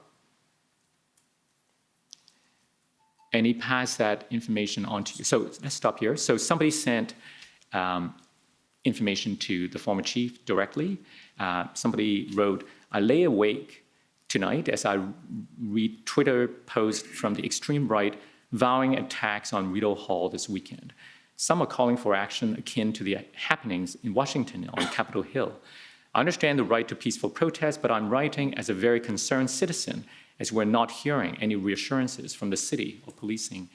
And he passed that information on to you. So let's stop here. So somebody sent information to the former chief directly. Somebody wrote, "I lay awake tonight as I read Twitter posts from the extreme right vowing attacks on Rideau Hall this weekend. Some are calling for action akin to the happenings in Washington on Capitol Hill. I understand the right to peaceful protest, but I'm writing as a very concerned citizen, as we're not hearing any reassurances from the city or policing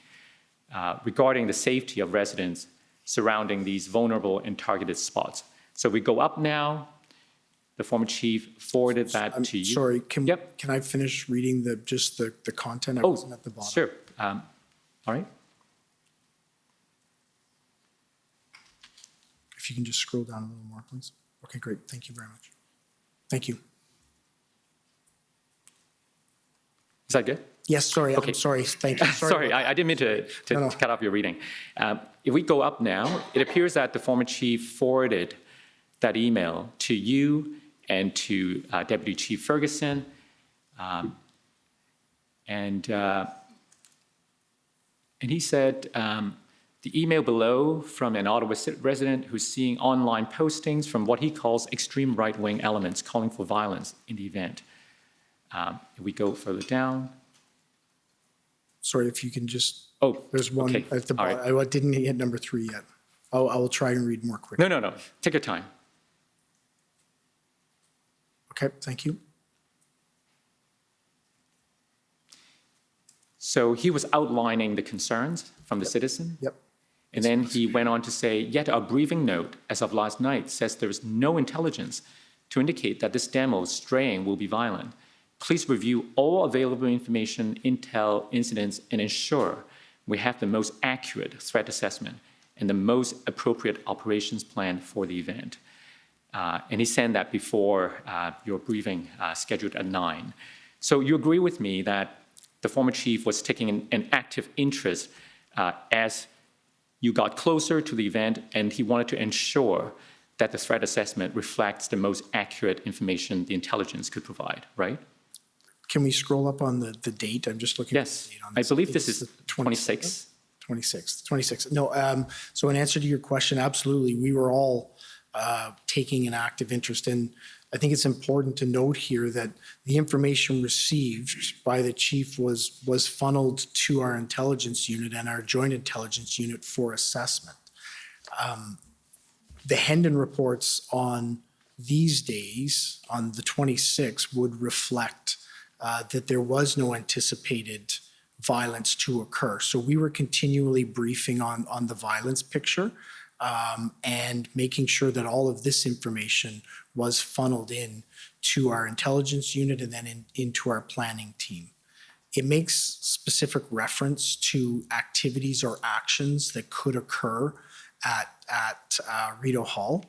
regarding the safety of residents surrounding these vulnerable and targeted spots." So we go up now. The former chief forwarded that to you. Sorry, can Yep. I finish reading the content? I Oh, wasn't at the bottom. sure. All right. If you can just scroll down a little more, please. Okay, great. Thank you very much. Thank you. Is that good? Yes, sorry. Okay. I'm sorry. Thank you. Sorry, I didn't mean to No. cut off your reading. If we go up now, it appears that the former chief forwarded that email to you and to Deputy Chief Ferguson. And he said, the email below from an Ottawa resident who's seeing online postings from what he calls extreme right-wing elements calling for violence in the event. If we go further down. Sorry, if you can just, Oh, there's one okay. at the All bottom. right. I didn't hit number 3 yet. I will try and read more quickly. No. Take your time. Okay, thank you. So he was outlining the concerns from the citizen. Yep. And then he went on to say, yet our briefing note as of last night says there is no intelligence to indicate that this demo straying will be violent. Please review all available information, intel, incidents, and ensure we have the most accurate threat assessment and the most appropriate operations plan for the event. And he sent that before your briefing scheduled at 9. So you agree with me that the former chief was taking an active interest as you got closer to the event, and he wanted to ensure that the threat assessment reflects the most accurate information the intelligence could provide, right? Can we scroll up on the date? I'm just looking at Yes, the date on I this. believe think this it's is the 26. 26th. No, so in answer to your question, absolutely. We were all taking an active interest in I think it's important to note here that the information received by the chief was funneled to our intelligence unit and our joint intelligence unit for assessment. The Hendon reports on these days, on the 26th, would reflect that there was no anticipated violence to occur. So we were continually briefing on the violence picture and making sure that all of this information was funneled in to our intelligence unit and then into our planning team. It makes specific reference to activities or actions that could occur at Rideau Hall.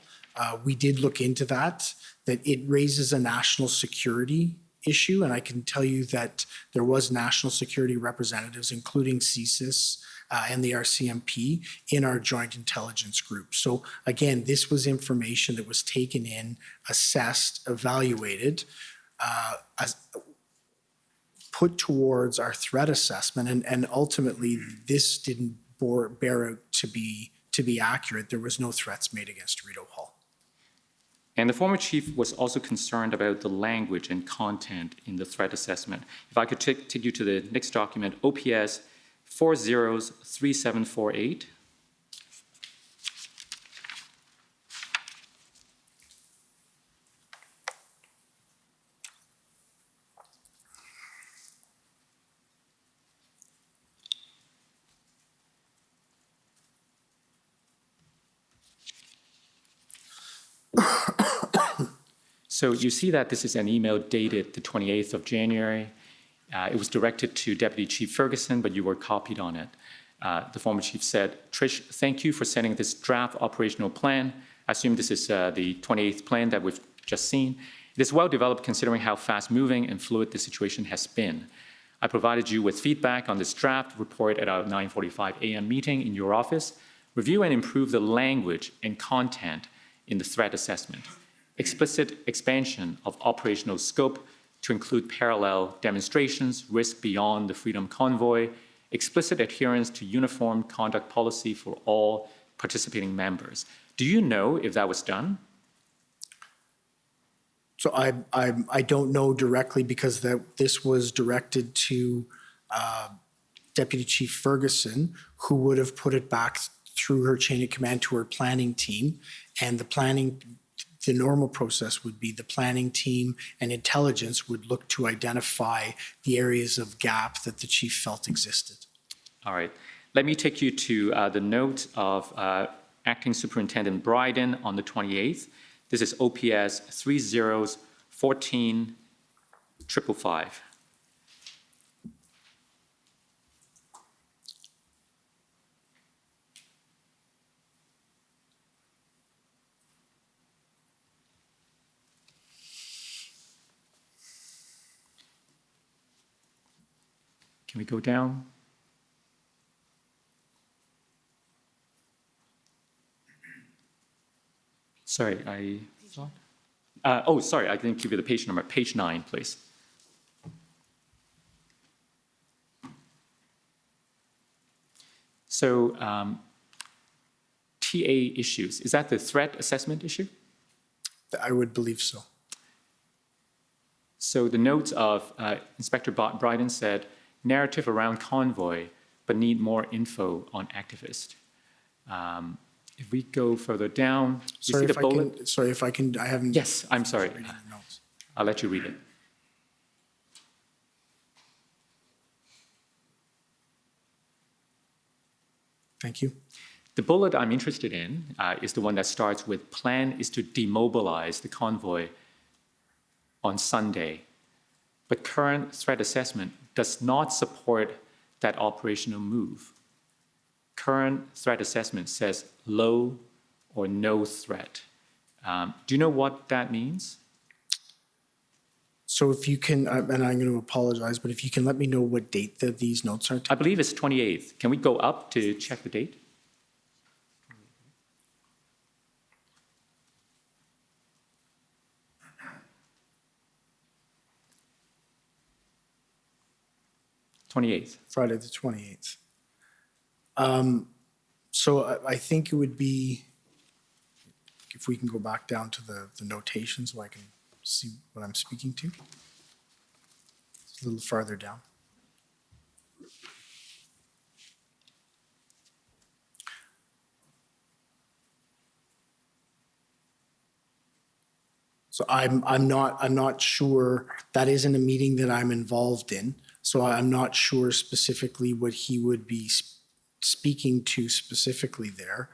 We did look into that it raises a national security issue, and I can tell you that there was national security representatives, including CSIS and the RCMP, in our joint intelligence group. So again, this was information that was taken in, assessed, evaluated, put towards our threat assessment, and ultimately this didn't bear out to be accurate. There was no threats made against Rideau Hall. And the former chief was also concerned about the language and content in the threat assessment. If I could take you to the next document, OPS 403748. So you see that this is an email dated the 28th of January. It was directed to Deputy Chief Ferguson, but you were copied on it. The former chief said, "Trish, thank you for sending this draft operational plan. I assume this is the 28th plan that we've just seen. It is well developed considering how fast-moving and fluid the situation has been. I provided you with feedback on this draft report at our 9:45 a.m. meeting in your office. Review and improve the language and content in the threat assessment. Explicit expansion of operational scope to include parallel demonstrations, risk beyond the Freedom Convoy, explicit adherence to uniform conduct policy for all participating members." Do you know if that was done? So I don't know directly because this was directed to Deputy Chief Ferguson, who would have put it back through her chain of command to her planning team, and the normal process would be the planning team and intelligence would look to identify the areas of gap that the chief felt existed. All right. Let me take you to the note of Acting Superintendent Bryden on the 28th. This is OPS 301455. Can we go down? Sorry, I thought. Sorry, I didn't give you the page number. Page 9, please. So, TA issues, is that the threat assessment issue? I would believe so. So the notes of Inspector Bryden said, narrative around convoy, but need more info on activist. If we go further down, you see the bullet? Sorry if I can, I haven't. Yes, I'm sorry. Reading the notes. I'll let you read it. Thank you. The bullet I'm interested in is the one that starts with, plan is to demobilize the convoy on Sunday, but current threat assessment does not support that operational move. Current threat assessment says low or no threat. Do you know what that means? So if you can, and I'm going to apologize, but if you can let me know what date these notes are. I believe it's 28th. Can we go up to check the date? Friday the 28th. So I think it would be, if we can go back down to the notations so I can see what I'm speaking to. It's a little farther down. So I'm not sure, that isn't a meeting that I'm involved in. So I'm not sure specifically what he would be speaking to specifically there.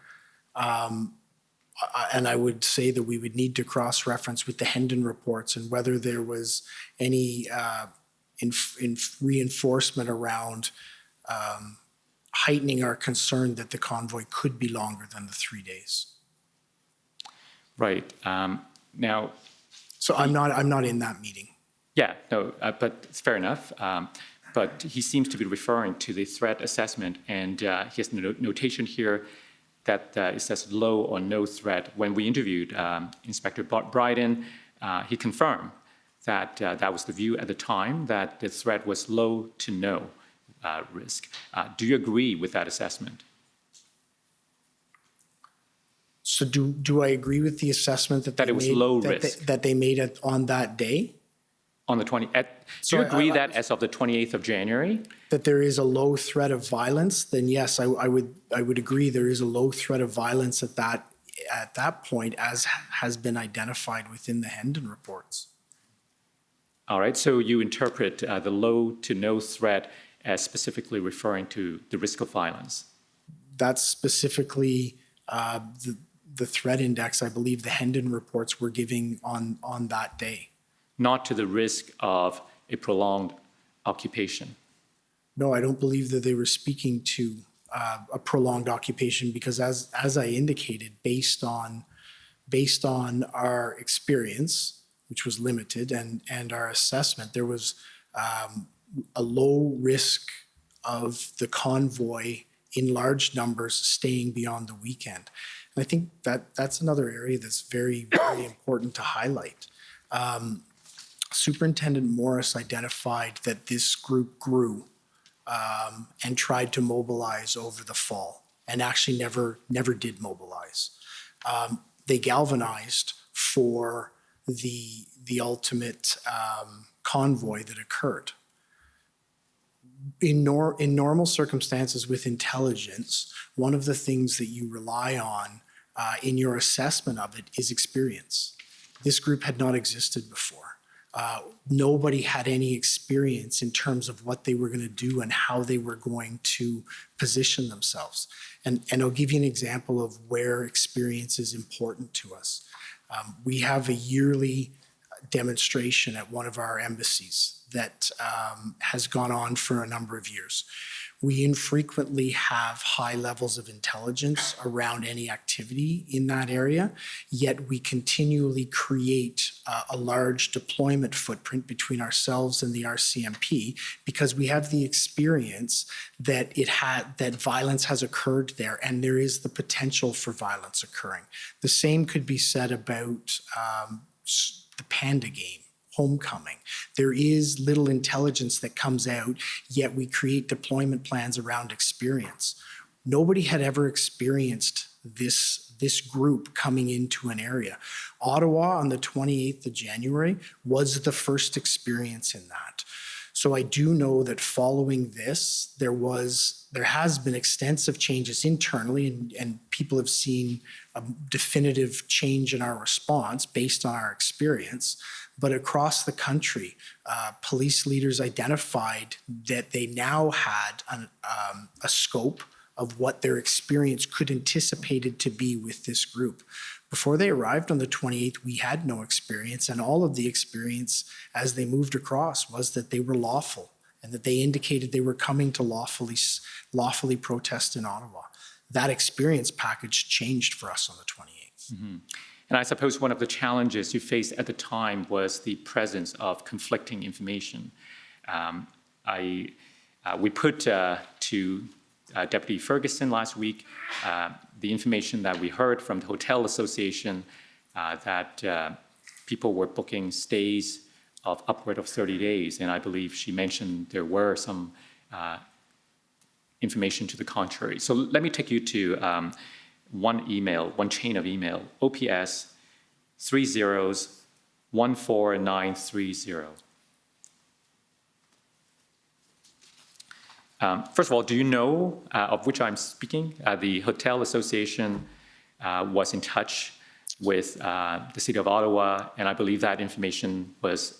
And I would say that we would need to cross-reference with the Hendon reports and whether there was any reinforcement around heightening our concern that the convoy could be longer than the 3 days. Right. Now, So I'm not in that meeting. yeah, no, but it's fair enough. But he seems to be referring to the threat assessment, and he has notation here that it says low or no threat. When we interviewed Inspector Bryden, he confirmed that that was the view at the time, that the threat was low to no risk. Do you agree with that assessment? So do I agree with the assessment that That they it was made, low that risk. that they made it on that day? On the 20th, do So you agree I- that as of the 28th of January? That there is a low threat of violence? Then yes, I would agree there is a low threat of violence at that point, as has been identified within the Hendon reports. All right, so you interpret the low to no threat as specifically referring to the risk of violence. That's specifically the threat index I believe the Hendon reports were giving on that day. Not to the risk of a prolonged occupation. No, I don't believe that they were speaking to a prolonged occupation because as I indicated, based on our experience, which was limited, and our assessment, there was a low risk of the convoy in large numbers staying beyond the weekend. And I think that's another area that's very, very important to highlight. Superintendent Morris identified that this group grew and tried to mobilize over the fall and actually never did mobilize. They galvanized for the ultimate convoy that occurred. In normal circumstances with intelligence, one of the things that you rely on in your assessment of it is experience. This group had not existed before. Nobody had any experience in terms of what they were going to do and how they were going to position themselves. And I'll give you an example of where experience is important to us. We have a yearly demonstration at one of our embassies that has gone on for a number of years. We infrequently have high levels of intelligence around any activity in that area, yet we continually create a large deployment footprint between ourselves and the RCMP because we have the experience that that violence has occurred there and there is the potential for violence occurring. The same could be said about the Panda game. Homecoming. There is little intelligence that comes out, yet we create deployment plans around experience. Nobody had ever experienced this group coming into an area. Ottawa on the 28th of January was the first experience in that. So I do know that following this, there has been extensive changes internally and people have seen a definitive change in our response based on our experience. But across the country, police leaders identified that they now had a scope of what their experience could anticipated to be with this group. Before they arrived on the 28th, we had no experience, and all of the experience as they moved across was that they were lawful and that they indicated they were coming to lawfully protest in Ottawa. That experience package changed for us on the 28th. Mm-hmm. And I suppose one of the challenges you faced at the time was the presence of conflicting information. We put to Deputy Ferguson last week the information that we heard from the Hotel Association that people were booking stays of upward of 30 days. And I believe she mentioned there were some information to the contrary. So let me take you to one chain of email, OPS 30 14930. First of all, do you know of which I'm speaking? The Hotel Association was in touch with the City of Ottawa, and I believe that information was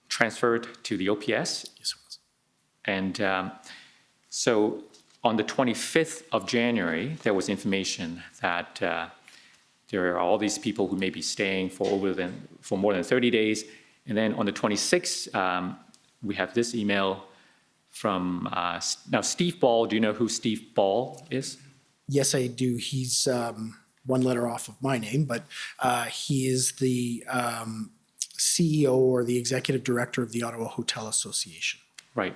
transferred to the OPS. Yes, it was. And so on the 25th of January, there was information that there are all these people who may be staying for more than 30 days. And then on the 26th, we have this email from, now Steve Ball, do you know who Steve Ball is? Yes, I do. He's one letter off of my name, but he is the CEO or the executive director of the Ottawa Hotel Association. Right.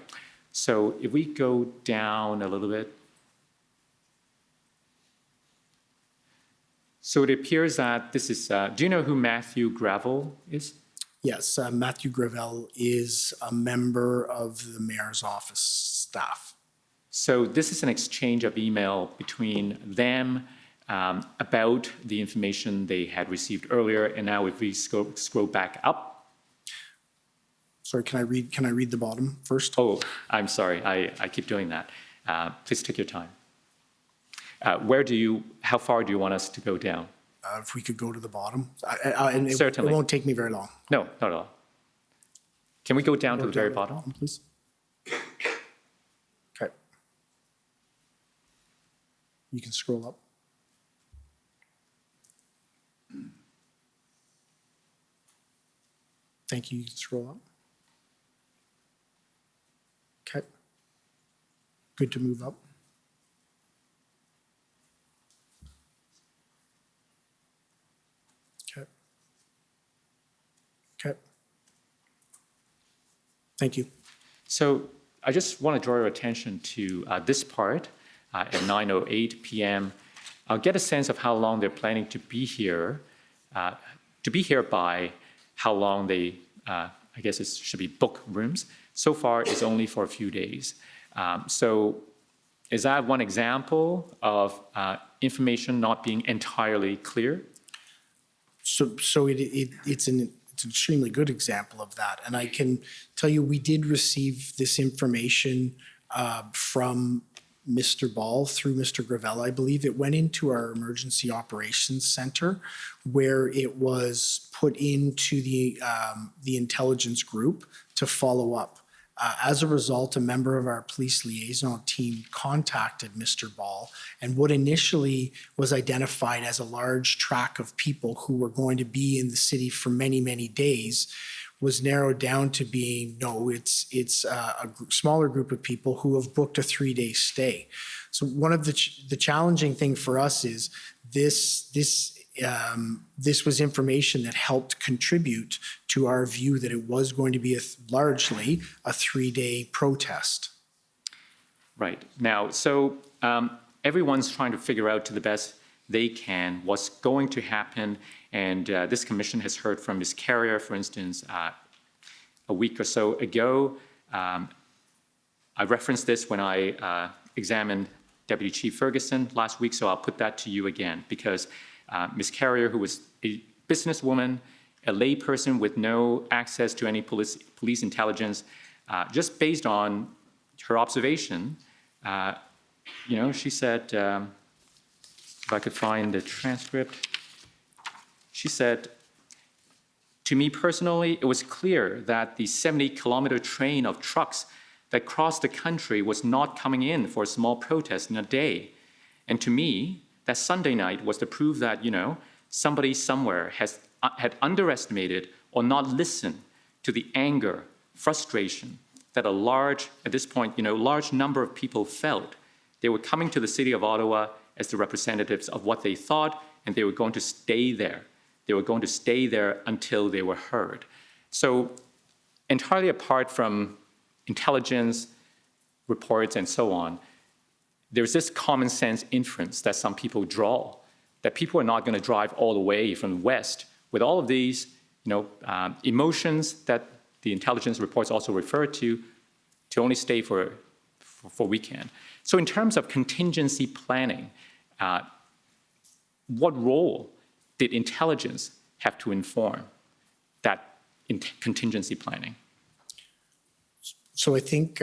So if we go down a little bit. So it appears that this is, do you know who Matthew Gravel is? Yes, Matthew Gravel is a member of the mayor's office staff. So this is an exchange of email between them about the information they had received earlier. And now if we scroll back up. Sorry, can I read the bottom first? Oh, I'm sorry, I keep doing that. Please take your time. How far do you want us to go down? If we could go to the bottom. And Certainly. It won't take me very long. No, not at all. Can we go down to the very bottom? Please. Okay. You can scroll up. Thank you. You can scroll up. Okay. Good to move up. Okay. Okay. Thank you. So I just want to draw your attention to this part at 9:08 p.m. I'll get a sense of how long they're planning to be here by how long they, I guess it should be book rooms. So far, it's only for a few days. So is that one example of information not being entirely clear? So it's an extremely good example of that. And I can tell you, we did receive this information from Mr. Ball through Mr. Gravel, I believe. It went into our Emergency Operations Center, where it was put into the intelligence group to follow up. As a result, a member of our police liaison team contacted Mr. Ball, and what initially was identified as a large track of people who were going to be in the city for many, many days was narrowed down to being, no, it's a smaller group of people who have booked a 3-day stay. So one of the challenging thing for us is this was information that helped contribute to our view that it was going to be largely a 3-day protest. Right. Now, so everyone's trying to figure out to the best they can what's going to happen. And this commission has heard from Ms. Carrier, for instance, a week or so ago. I referenced this when I examined Deputy Chief Ferguson last week, so I'll put that to you again, because Ms. Carrier, who was a businesswoman, a layperson with no access to any police intelligence, just based on her observation, she said, if I could find the transcript, she said, to me personally, it was clear that the 70-kilometer train of trucks that crossed the country was not coming in for a small protest in a day. And to me, that Sunday night was the proof that, somebody somewhere had underestimated or not listened to the anger, frustration that at this point, large number of people felt. They were coming to the city of Ottawa as the representatives of what they thought, and they were going to stay there. They were going to stay there until they were heard. So entirely apart from intelligence, reports, and so on, there's this common sense inference that some people draw, that people are not going to drive all the way from the west with all of these emotions that the intelligence reports also refer to only stay for a weekend. So in terms of contingency planning, what role did intelligence have to inform? contingency planning? So I think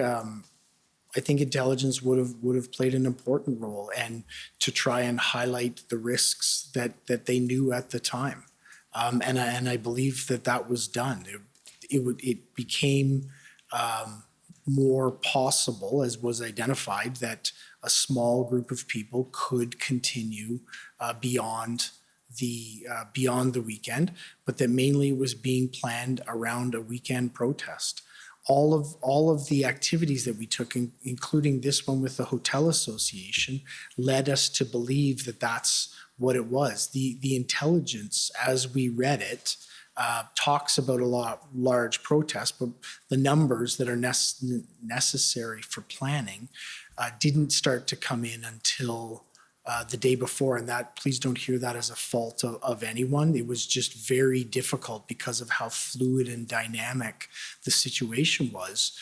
intelligence would have played an important role, and to try and highlight the risks that they knew at the time, and I believe that was done. It became more possible, as was identified, that a small group of people could continue beyond the weekend, but that mainly was being planned around a weekend protest. All of the activities that we took, including this one with the Hotel Association, led us to believe that that's what it was. The intelligence, as we read it, talks about a large protest, but the numbers that are necessary for planning didn't start to come in until the day before, and that, please don't hear that as a fault of anyone. It was just very difficult because of how fluid and dynamic the situation was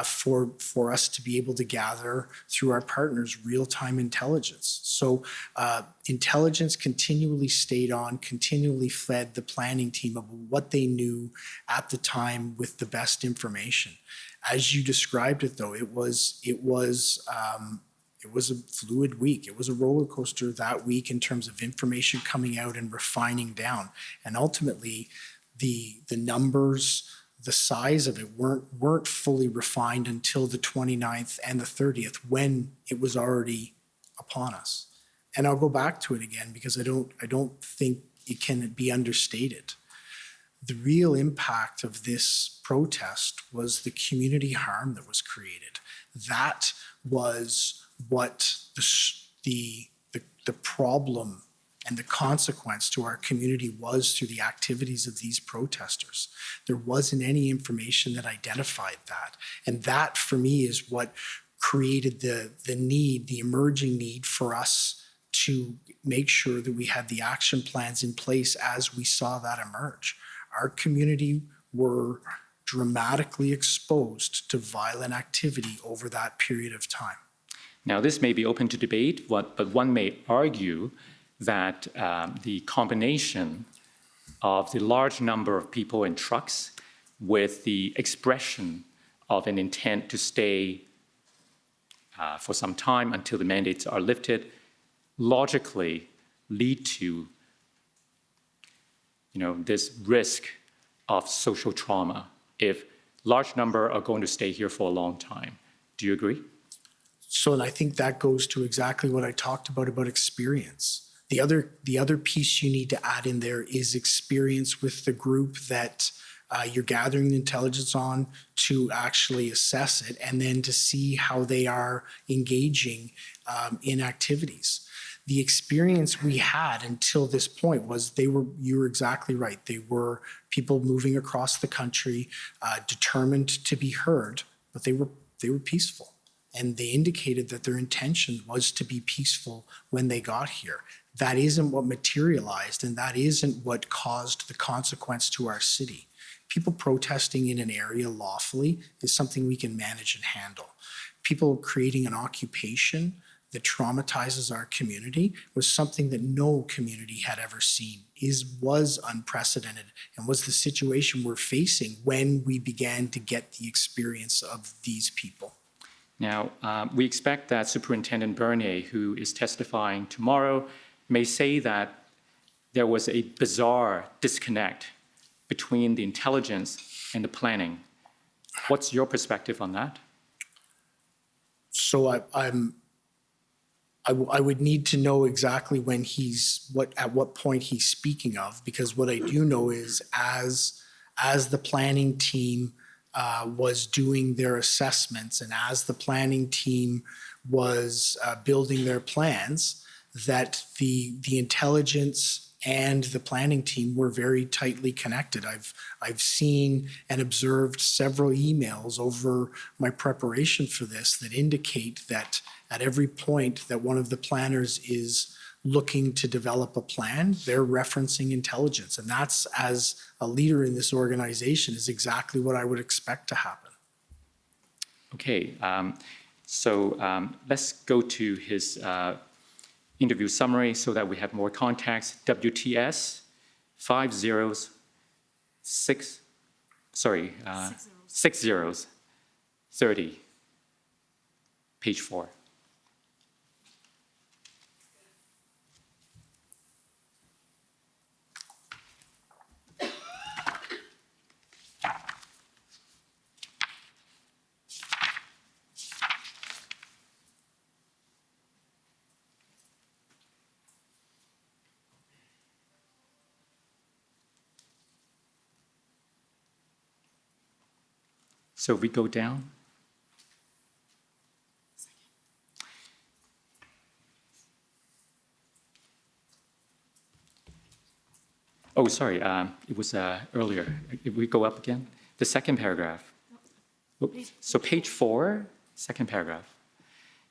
for us to be able to gather through our partners real-time intelligence. So intelligence continually stayed on, continually fed the planning team of what they knew at the time with the best information. As you described it, though, it was a fluid week. It was a roller coaster that week in terms of information coming out and refining down. And ultimately, the numbers, the size of it weren't fully refined until the 29th and the 30th, when it was already upon us. And I'll go back to it again because I don't think it can be understated. The real impact of this protest was the community harm that was created. That was what the problem and the consequence to our community was through the activities of these protesters. There wasn't any information that identified that. And that, for me, is what created the need, the emerging need for us to make sure that we had the action plans in place as we saw that emerge. Our community were dramatically exposed to violent activity over that period of time. Now, this may be open to debate, but one may argue that the combination of the large number of people in trucks with the expression of an intent to stay for some time until the mandates are lifted logically lead to this risk of social trauma if large number are going to stay here for a long time. Do you agree? So, and I think that goes to exactly what I talked about experience. The other piece you need to add in there is experience with the group that you're gathering the intelligence on, to actually assess it, and then to see how they are engaging in activities. The experience we had until this point was you were exactly right. They were people moving across the country, determined to be heard, but they were peaceful. And they indicated that their intention was to be peaceful when they got here. That isn't what materialized, and that isn't what caused the consequence to our city. People protesting in an area lawfully is something we can manage and handle. People creating an occupation that traumatizes our community was something that no community had ever seen, was unprecedented, and was the situation we're facing when we began to get the experience of these people. Now, we expect that Superintendent Bernier, who is testifying tomorrow, may say that there was a bizarre disconnect between the intelligence and the planning. What's your perspective on that? So I would need to know exactly when at what point he's speaking of, because what I do know is as the planning team was doing their assessments, and as the planning team was building their plans, that the intelligence and the planning team were very tightly connected. I've seen and observed several emails over my preparation for this that indicate that at every point that one of the planners is looking to develop a plan, they're referencing intelligence. And that's, as a leader in this organization, is exactly what I would expect to happen. Okay, so let's go to his interview summary so that we have more context. WTS 5068 sorry, 6 zeros, 30, page 4. So we go down. Oh, sorry, it was earlier. If we go up again, the second paragraph. So page 4, second paragraph.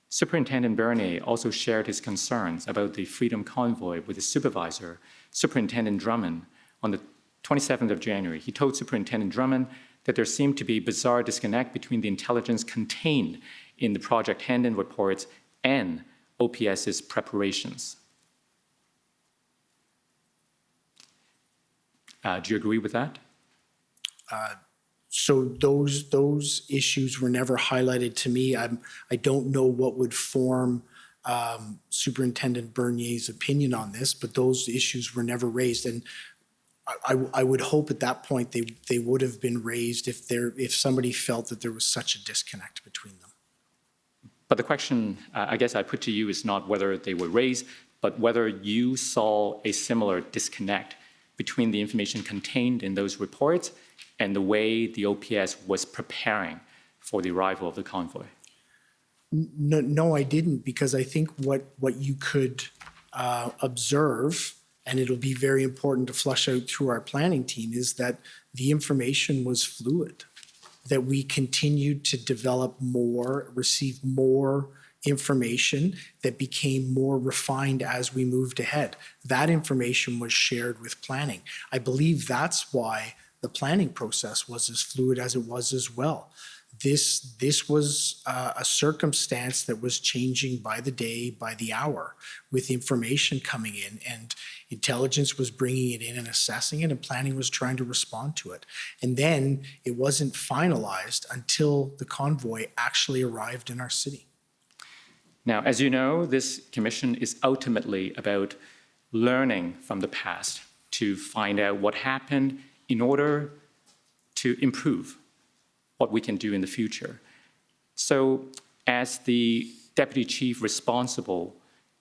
Superintendent Bernier also shared his concerns about the Freedom Convoy with his supervisor, Superintendent Drummond, on the 27th of January. He told Superintendent Drummond that there seemed to be a bizarre disconnect between the intelligence contained in the Project Hand-In reports and OPS's preparations. Do you agree with that? So those issues were never highlighted to me. I don't know what would form Superintendent Bernier's opinion on this, but those issues were never raised. And I would hope at that point they would have been raised if somebody felt that there was such a disconnect between them. But the question I guess I put to you is not whether they were raised, but whether you saw a similar disconnect between the information contained in those reports and the way the OPS was preparing for the arrival of the convoy. No, I didn't, because I think what you could observe, and it'll be very important to flush out through our planning team, is that the information was fluid, that we continued to develop more, receive more information that became more refined as we moved ahead. That information was shared with planning. I believe that's why the planning process was as fluid as it was as well. This was a circumstance that was changing by the day, by the hour, with information coming in, and intelligence was bringing it in and assessing it, and planning was trying to respond to it. And then it wasn't finalized until the convoy actually arrived in our city. Now, as you know, this commission is ultimately about learning from the past to find out what happened in order to improve what we can do in the future. So as the deputy chief responsible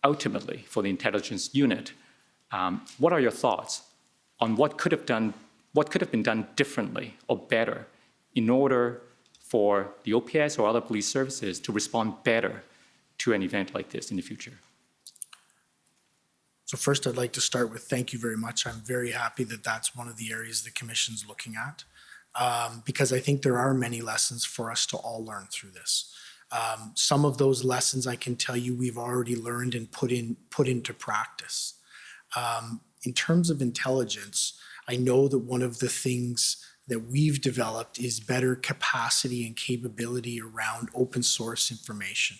ultimately for the intelligence unit, what are your thoughts on what could have been done differently or better in order for the OPS or other police services to respond better to an event like this in the future? So first, I'd like to start with thank you very much. I'm very happy that that's one of the areas the commission's looking at, because I think there are many lessons for us to all learn through this. Some of those lessons I can tell you we've already learned and put into practice. In terms of intelligence, I know that one of the things that we've developed is better capacity and capability around open source information.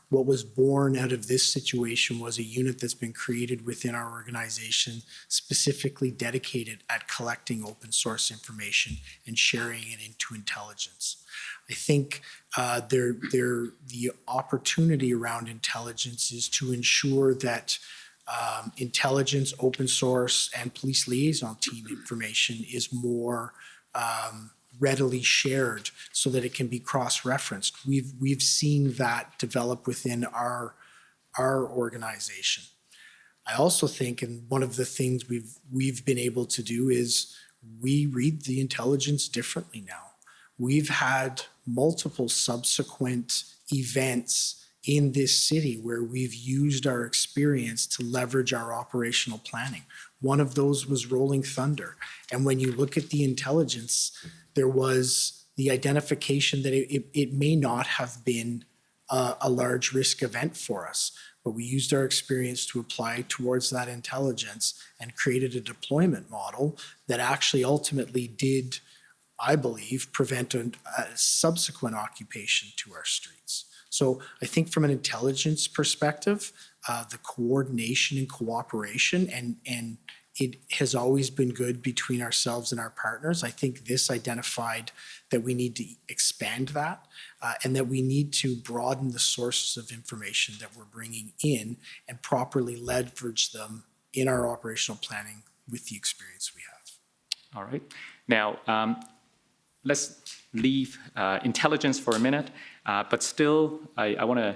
What was born out of this situation was a unit that's been created within our organization specifically dedicated at collecting open source information and sharing it into intelligence. I think the opportunity around intelligence is to ensure that intelligence, open source, and police liaison team information is more readily shared so that it can be cross-referenced. We've seen that develop within our organization. I also think, and one of the things we've been able to do is we read the intelligence differently now. We've had multiple subsequent events in this city where we've used our experience to leverage our operational planning. One of those was Rolling Thunder. And when you look at the intelligence, there was the identification that it may not have been a large risk event for us, but we used our experience to apply towards that intelligence and created a deployment model that actually ultimately did, I believe, prevent a subsequent occupation to our streets. So I think from an intelligence perspective, the coordination and cooperation and it has always been good between ourselves and our partners. I think this identified that we need to expand that and that we need to broaden the sources of information that we're bringing in and properly leverage them in our operational planning with the experience we have. All right. Now, let's leave intelligence for a minute, but still, I want to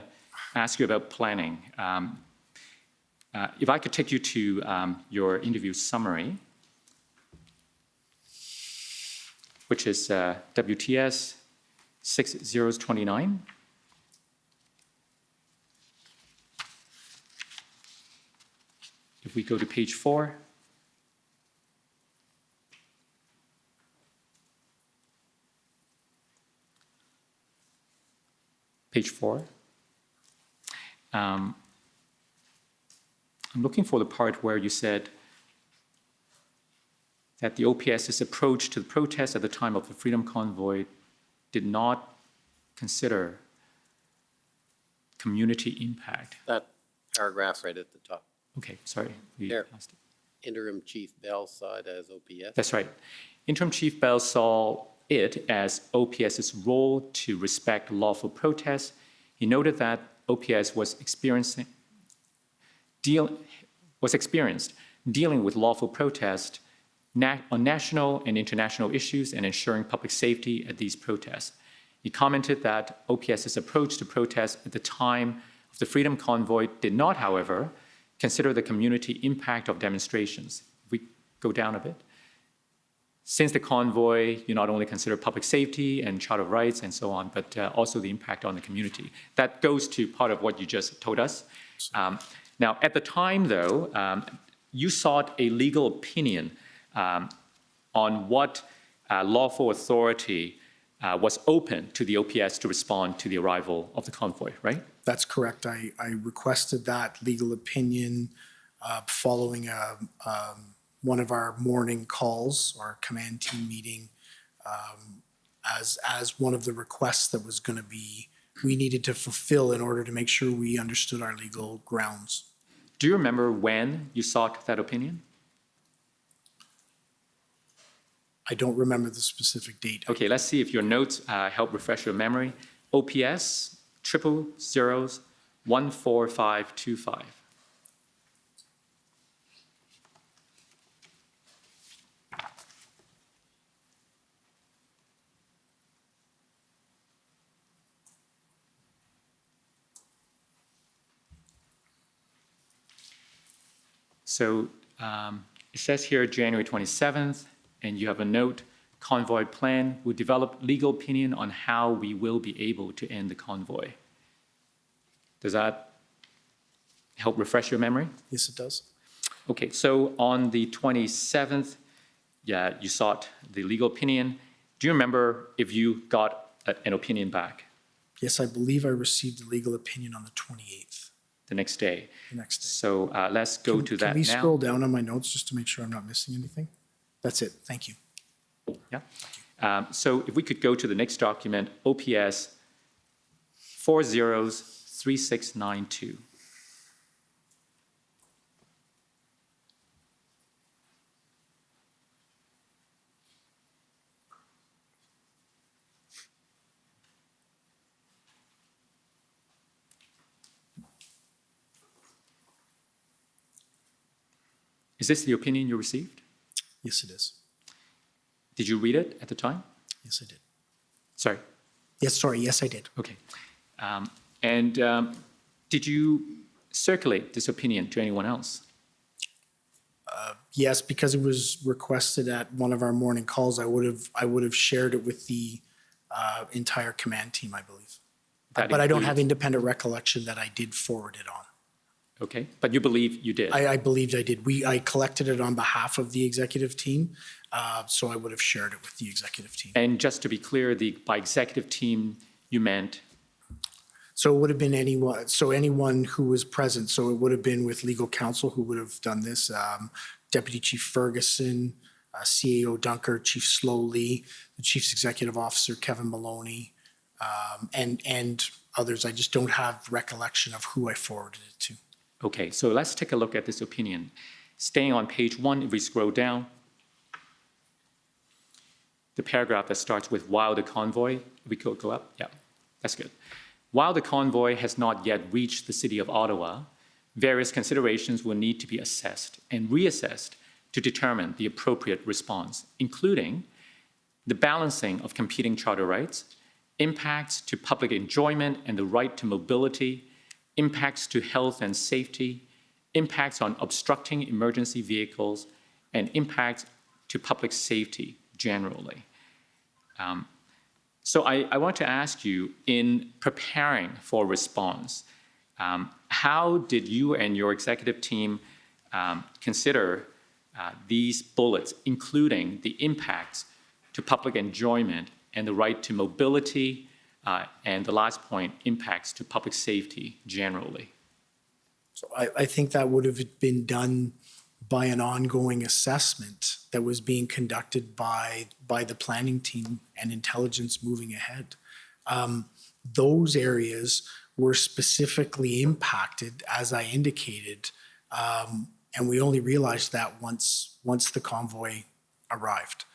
ask you about planning. If I could take you to your interview summary, which is WTS 6029. If we go to page 4. Page 4. I'm looking for the part where you said that the OPS's approach to the protest at the time of the Freedom Convoy did not consider community impact. That paragraph right at the top. Okay, sorry. We There. lost it. Interim Chief Bell saw it as OPS. That's right. Interim Chief Bell saw it as OPS's role to respect lawful protest. He noted that OPS was experienced dealing with lawful protest on national and international issues and ensuring public safety at these protests. He commented that OPS's approach to protest at the time of the Freedom Convoy did not, however, consider the community impact of demonstrations. If we go down a bit. Since the convoy, you not only consider public safety and Charter of Rights and so on, but also the impact on the community. That goes to part of what you just told us. Now, at the time, though, you sought a legal opinion on what lawful authority was open to the OPS to respond to the arrival of the convoy, right? That's correct. I requested that legal opinion following one of our morning calls, our command team meeting, as one of the requests that was going to be, we needed to fulfill in order to make sure we understood our legal grounds. Do you remember when you sought that opinion? I don't remember the specific date. Okay, let's see if your notes help refresh your memory. OPS 000-14525. So it says here January 27th, and you have a note, convoy plan will develop legal opinion on how we will be able to end the convoy. Does that help refresh your memory? Yes, it does. Okay, so on the 27th, yeah, you sought the legal opinion. Do you remember if you got an opinion back Yes, I believe I received the legal opinion on the 28th, the next day? the next day. So let's go to that Can we now. scroll down on my notes just to make sure I'm not missing anything? That's it. Thank you. Yeah. So if we could go to the next document, OPS 403692. Is this the opinion you received? Yes, it is. Did you read it at the time? Yes, I did. Sorry. Yes, sorry. Yes, I did. Okay. Did you circulate this opinion to anyone else? Yes, because it was requested at one of our morning calls, I would have shared it with the entire command team, I believe. That But I don't have includes- independent recollection that I did forward it on. Okay, but you believe you did? I believed I did. I collected it on behalf of the executive team, so I would have shared it with the executive team. And just to be clear, by executive team, you meant? So it would have been anyone who was present. So it would have been with legal counsel who would have done this. Deputy Chief Ferguson, CAO Dunker, Chief Slowly, the Chief's Executive Officer, Kevin Maloney, and others. I just don't have recollection of who I forwarded it to. Okay, so let's take a look at this opinion. Staying on page 1, if we scroll down, the paragraph that starts with while the convoy, we could go up, yeah, that's good. While the convoy has not yet reached the city of Ottawa, various considerations will need to be assessed and reassessed to determine the appropriate response, including the balancing of competing charter rights, impacts to public enjoyment and the right to mobility, impacts to health and safety, impacts on obstructing emergency vehicles, and impacts to public safety generally. So I want to ask you, in preparing for response, how did you and your executive team consider these bullets, including the impacts to public enjoyment and the right to mobility, and the last point, impacts to public safety generally? So I think that would have been done by an ongoing assessment that was being conducted by the planning team and intelligence moving ahead. Those areas were specifically impacted, as I indicated, and we only realized that once the convoy arrived.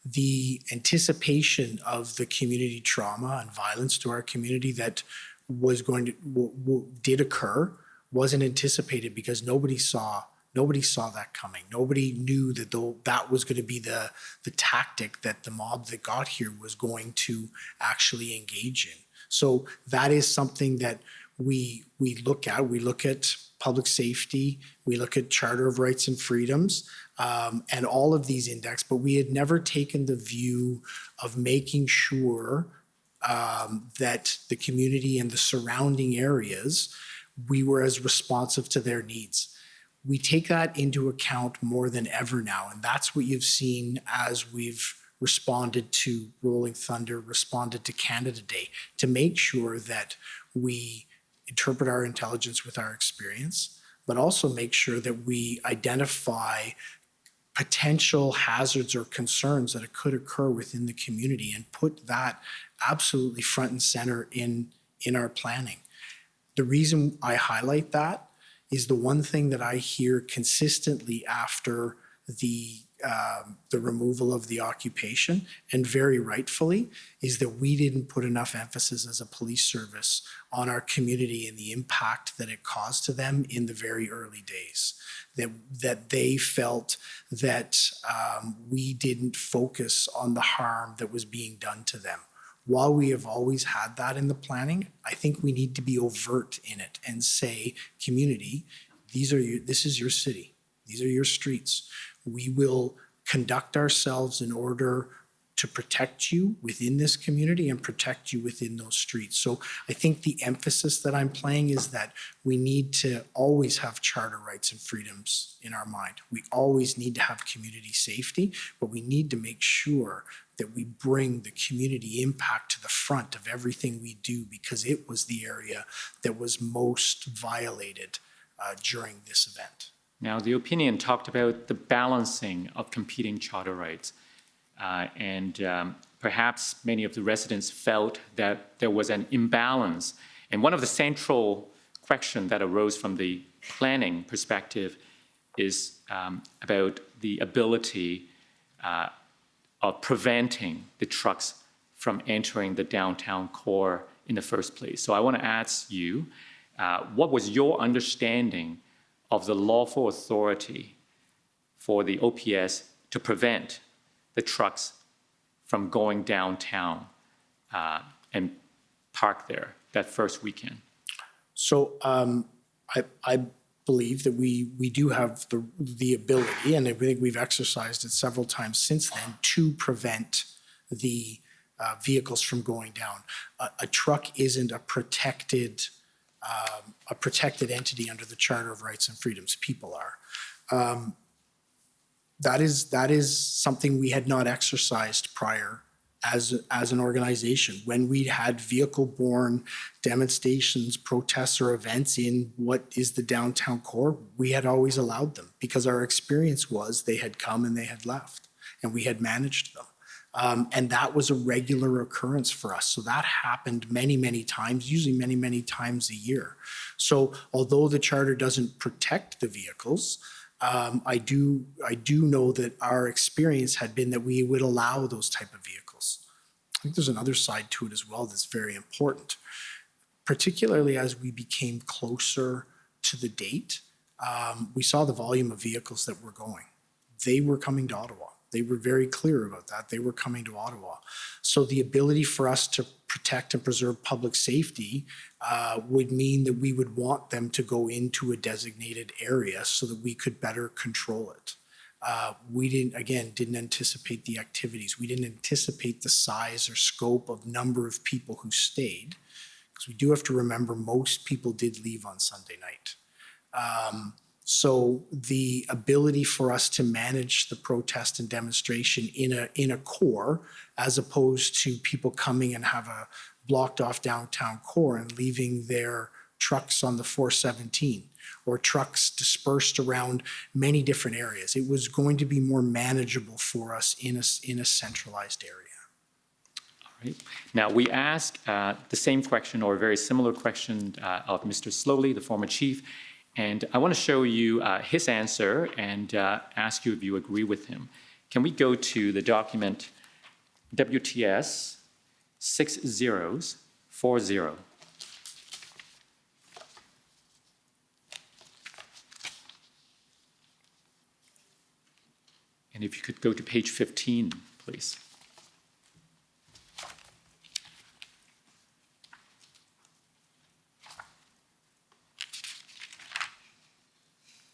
The anticipation of the community trauma and violence to our community that was going to did occur wasn't anticipated because nobody saw that coming. Nobody knew that that was going to be the tactic that the mob that got here was going to actually engage in. So that is something that we look at. We look at public safety, we look at Charter of Rights and Freedoms, and all of these index, but we had never taken the view of making sure that the community and the surrounding areas, we were as responsive to their needs. We take that into account more than ever now, and that's what you've seen as we've responded to Rolling Thunder, responded to Canada Day, to make sure that we interpret our intelligence with our experience, but also make sure that we identify potential hazards or concerns that could occur within the community and put that absolutely front and center in our planning. The reason I highlight that is the one thing that I hear consistently after the removal of the occupation, and very rightfully, is that we didn't put enough emphasis as a police service on our community and the impact that it caused to them in the very early days. That they felt that we didn't focus on the harm that was being done to them. While we have always had that in the planning, I think we need to be overt in it and say, community, this is your city. These are your streets. We will conduct ourselves in order to protect you within this community and protect you within those streets. So I think the emphasis that I'm playing is that we need to always have charter rights and freedoms in our mind. We always need to have community safety, but we need to make sure that we bring the community impact to the front of everything we do, because it was the area that was most violated during this event. Now, the opinion talked about the balancing of competing charter rights. Perhaps many of the residents felt that there was an imbalance. And one of the central questions that arose from the planning perspective is about the ability of preventing the trucks from entering the downtown core in the first place. So I want to ask you, what was your understanding of the lawful authority for the OPS to prevent the trucks from going downtown and park there that first weekend? So I believe that we do have the ability, and I think we've exercised it several times since then, to prevent the vehicles from going down. A truck isn't a protected entity under the Charter of Rights and Freedoms. People are. That is something we had not exercised prior as an organization. When we had vehicle-borne demonstrations, protests, or events in what is the downtown core, we had always allowed them because our experience was they had come and they had left, and we had managed them. And that was a regular occurrence for us. So that happened many, many times, usually many, many times a year. So although the charter doesn't protect the vehicles, I do know that our experience had been that we would allow those type of vehicles. I think there's another side to it as well that's very important, particularly as we became closer to the date. We saw the volume of vehicles that were going. They were coming to Ottawa. They were very clear about that. They were coming to Ottawa. So the ability for us to protect and preserve public safety would mean that we would want them to go into a designated area so that we could better control it. We didn't anticipate the activities. We didn't anticipate the size or scope of number of people who stayed, because we do have to remember most people did leave on Sunday night. So the ability for us to manage the protest and demonstration in a core, as opposed to people coming and have a blocked off downtown core and leaving their trucks on the 417 or trucks dispersed around many different areas. It was going to be more manageable for us in a centralized area. Right. Now, we asked the same question or a very similar question of Mr. Slowly, the former chief, and I want to show you his answer and ask you if you agree with him. Can we go to the document WTS 6040? And if you could go to page 15, please.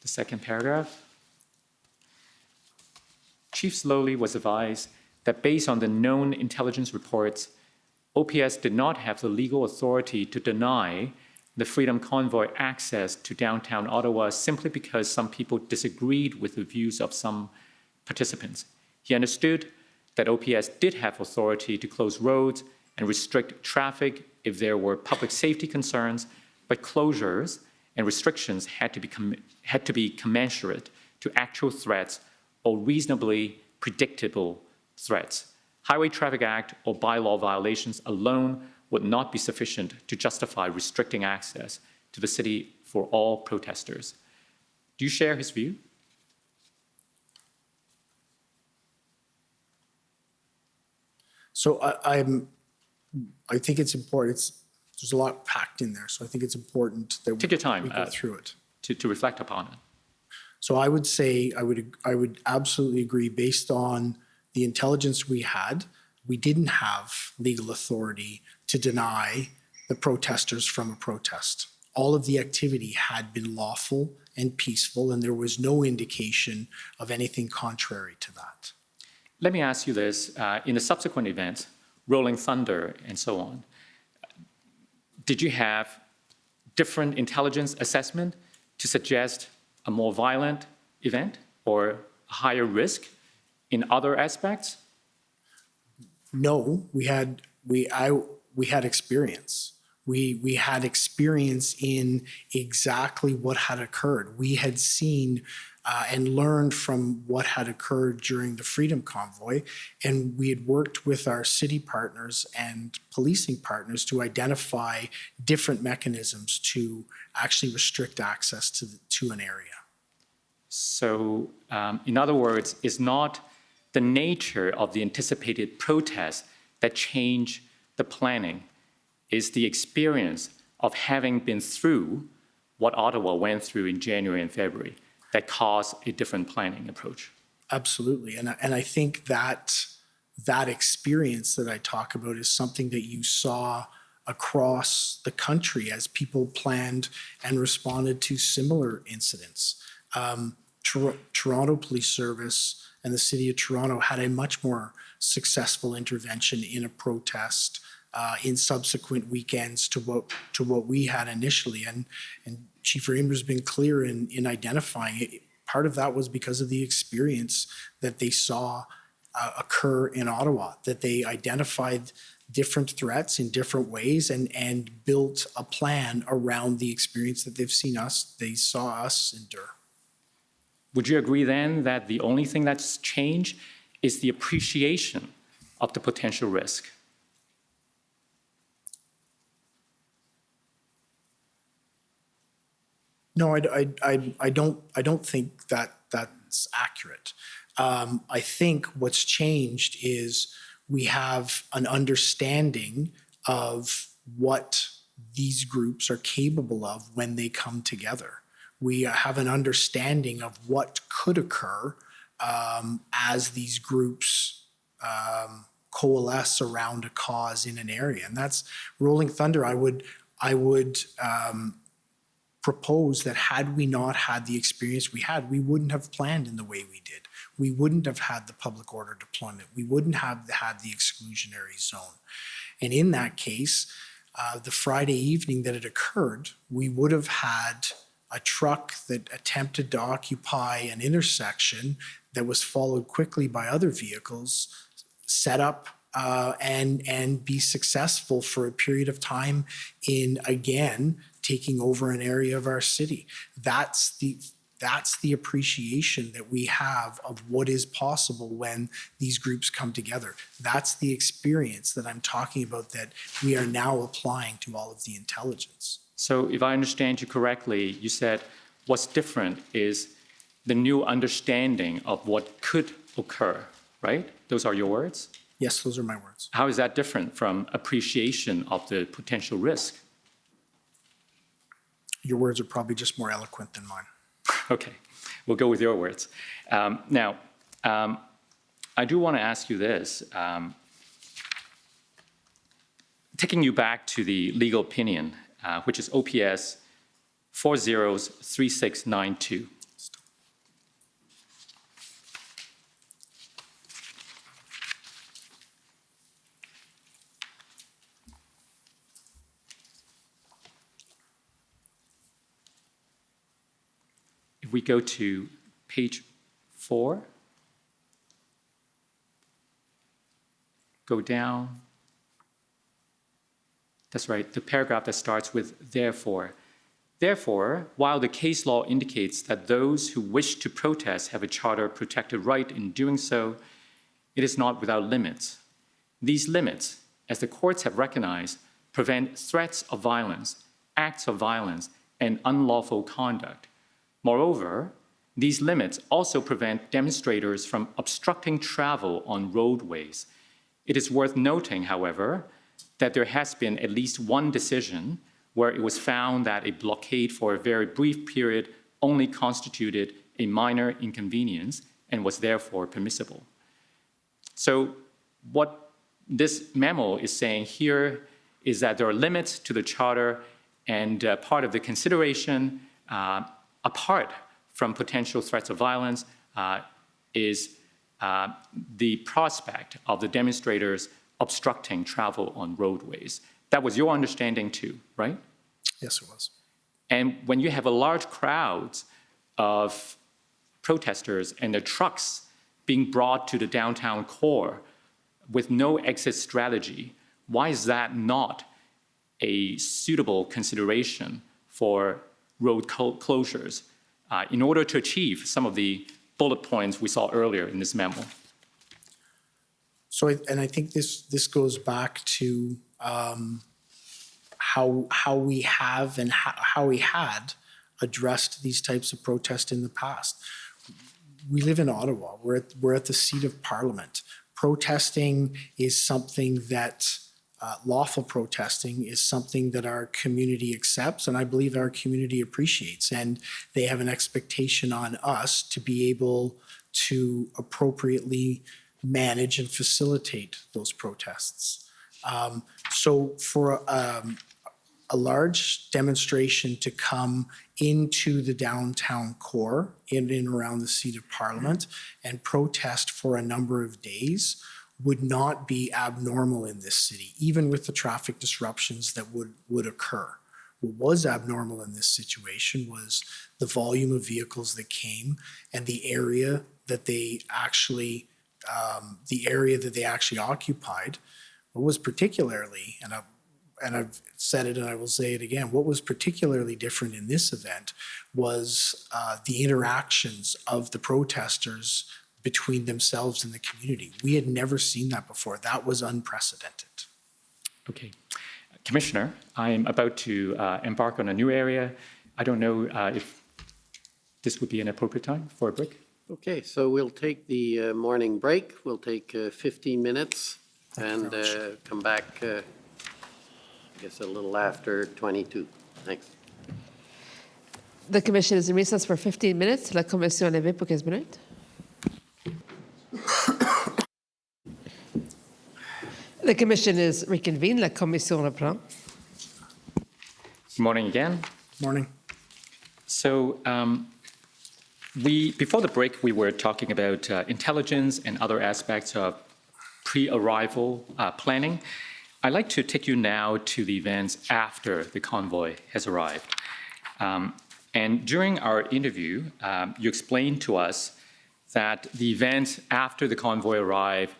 The second paragraph. Chief Slowly was advised that based on the known intelligence reports, OPS did not have the legal authority to deny the Freedom Convoy access to downtown Ottawa simply because some people disagreed with the views of some participants. He understood that OPS did have authority to close roads and restrict traffic if there were public safety concerns, but closures and restrictions had to be commensurate to actual threats or reasonably predictable threats. Highway Traffic Act or bylaw violations alone would not be sufficient to justify restricting access to the city for all protesters. Do you share his view? So I think it's important. There's a lot packed in there, so I think it's important that Take your time, we go through it. to reflect upon it. So I would say I would absolutely agree. Based on the intelligence we had, we didn't have legal authority to deny the protesters from a protest. All of the activity had been lawful and peaceful, and there was no indication of anything contrary to that. Let me ask you this. In the subsequent events, Rolling Thunder and so on, did you have different intelligence assessment to suggest a more violent event or a higher risk in other aspects? No, we had experience. We had experience in exactly what had occurred. We had seen and learned from what had occurred during the Freedom Convoy, and we had worked with our city partners and policing partners to identify different mechanisms to actually restrict access to an area. So, in other words, it's not the nature of the anticipated protest that changed the planning. It's the experience of having been through what Ottawa went through in January and February that caused a different planning approach. Absolutely, and I think that experience that I talk about is something that you saw across the country as people planned and responded to similar incidents. Toronto Police Service and the City of Toronto had a much more successful intervention in a protest in subsequent weekends to what we had initially. And Chief Raymer's been clear in identifying it. Part of that was because of the experience that they saw occur in Ottawa, that they identified different threats in different ways and built a plan around the experience that they saw us endure. Would you agree then that the only thing that's changed is the appreciation of the potential risk? No, I don't think that that's accurate. I think what's changed is we have an understanding of what these groups are capable of when they come together. We have an understanding of what could occur as these groups coalesce around a cause in an area, and that's Rolling Thunder. I would propose that had we not had the experience we had, we wouldn't have planned in the way we did. We wouldn't have had the public order deployment. We wouldn't have had the exclusionary zone. And in that case, the Friday evening that it occurred, we would have had a truck that attempted to occupy an intersection that was followed quickly by other vehicles, set up and be successful for a period of time in, again, taking over an area of our city. That's the appreciation that we have of what is possible when these groups come together. That's the experience that I'm talking about that we are now applying to all of the intelligence. So if I understand you correctly, you said what's different is the new understanding of what could occur, right? Those are your words? Yes, those are my words. How is that different from appreciation of the potential risk? Your words are probably just more eloquent than mine. Okay, we'll go with your words. Now, I do want to ask you this. Taking you back to the legal opinion, which is OPS 403692. If we go to page 4, go down. That's right, the paragraph that starts with therefore. Therefore, while the case law indicates that those who wish to protest have a charter-protected right in doing so, it is not without limits. These limits, as the courts have recognized, prevent threats of violence, acts of violence, and unlawful conduct. Moreover, these limits also prevent demonstrators from obstructing travel on roadways. It is worth noting, however, that there has been at least one decision where it was found that a blockade for a very brief period only constituted a minor inconvenience and was therefore permissible. So what this memo is saying here is that there are limits to the charter, and part of the consideration apart from potential threats of violence is the prospect of the demonstrators obstructing travel on roadways. That was your understanding too, right? Yes, it was. And when you have a large crowd of protesters and the trucks being brought to the downtown core with no exit strategy, why is that not a suitable consideration for road closures in order to achieve some of the bullet points we saw earlier in this memo? So, and I think this goes back to how we have and how we had addressed these types of protests in the past. We live in Ottawa. We're at the seat of Parliament. Protesting is something that lawful protesting is something that our community accepts, and I believe our community appreciates. And they have an expectation on us to be able to appropriately manage and facilitate those protests. So for a large demonstration to come into the downtown core in and around the seat of Parliament and protest for a number of days would not be abnormal in this city, even with the traffic disruptions that would occur. What was abnormal in this situation was the volume of vehicles that came and the area that they actually occupied. What was particularly, and I've said it and I will say it again, what was particularly different in this event was the interactions of the protesters between themselves and the community. We had never seen that before. That was unprecedented. Okay. Commissioner, I'm about to embark on a new area. I don't know if this would be an appropriate time for a break. Okay, so we'll take the morning break. We'll take 15 minutes and come back, I guess, a little after 22. Thanks. The commission is in recess for 15 minutes. La commission est levée pour 15 minutes. The commission is reconvened. La commission reprend. Good morning again. Morning. So before the break, we were talking about intelligence and other aspects of pre-arrival planning. I'd like to take you now to the events after the convoy has arrived. And during our interview, you explained to us that the events after the convoy arrived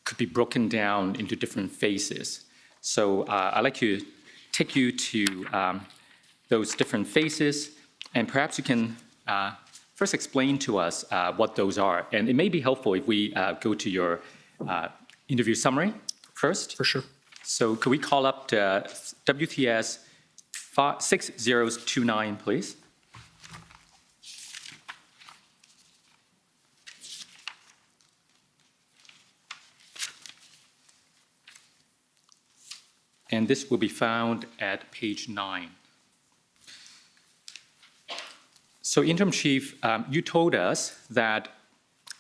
could be broken down into different phases. So I'd like to take you to those different phases, and perhaps you can first explain to us what those are. And it may be helpful if we go to your interview summary first. For sure. So could we call up the WTS 6029, please? And this will be found at page 9. So Interim Chief, you told us that,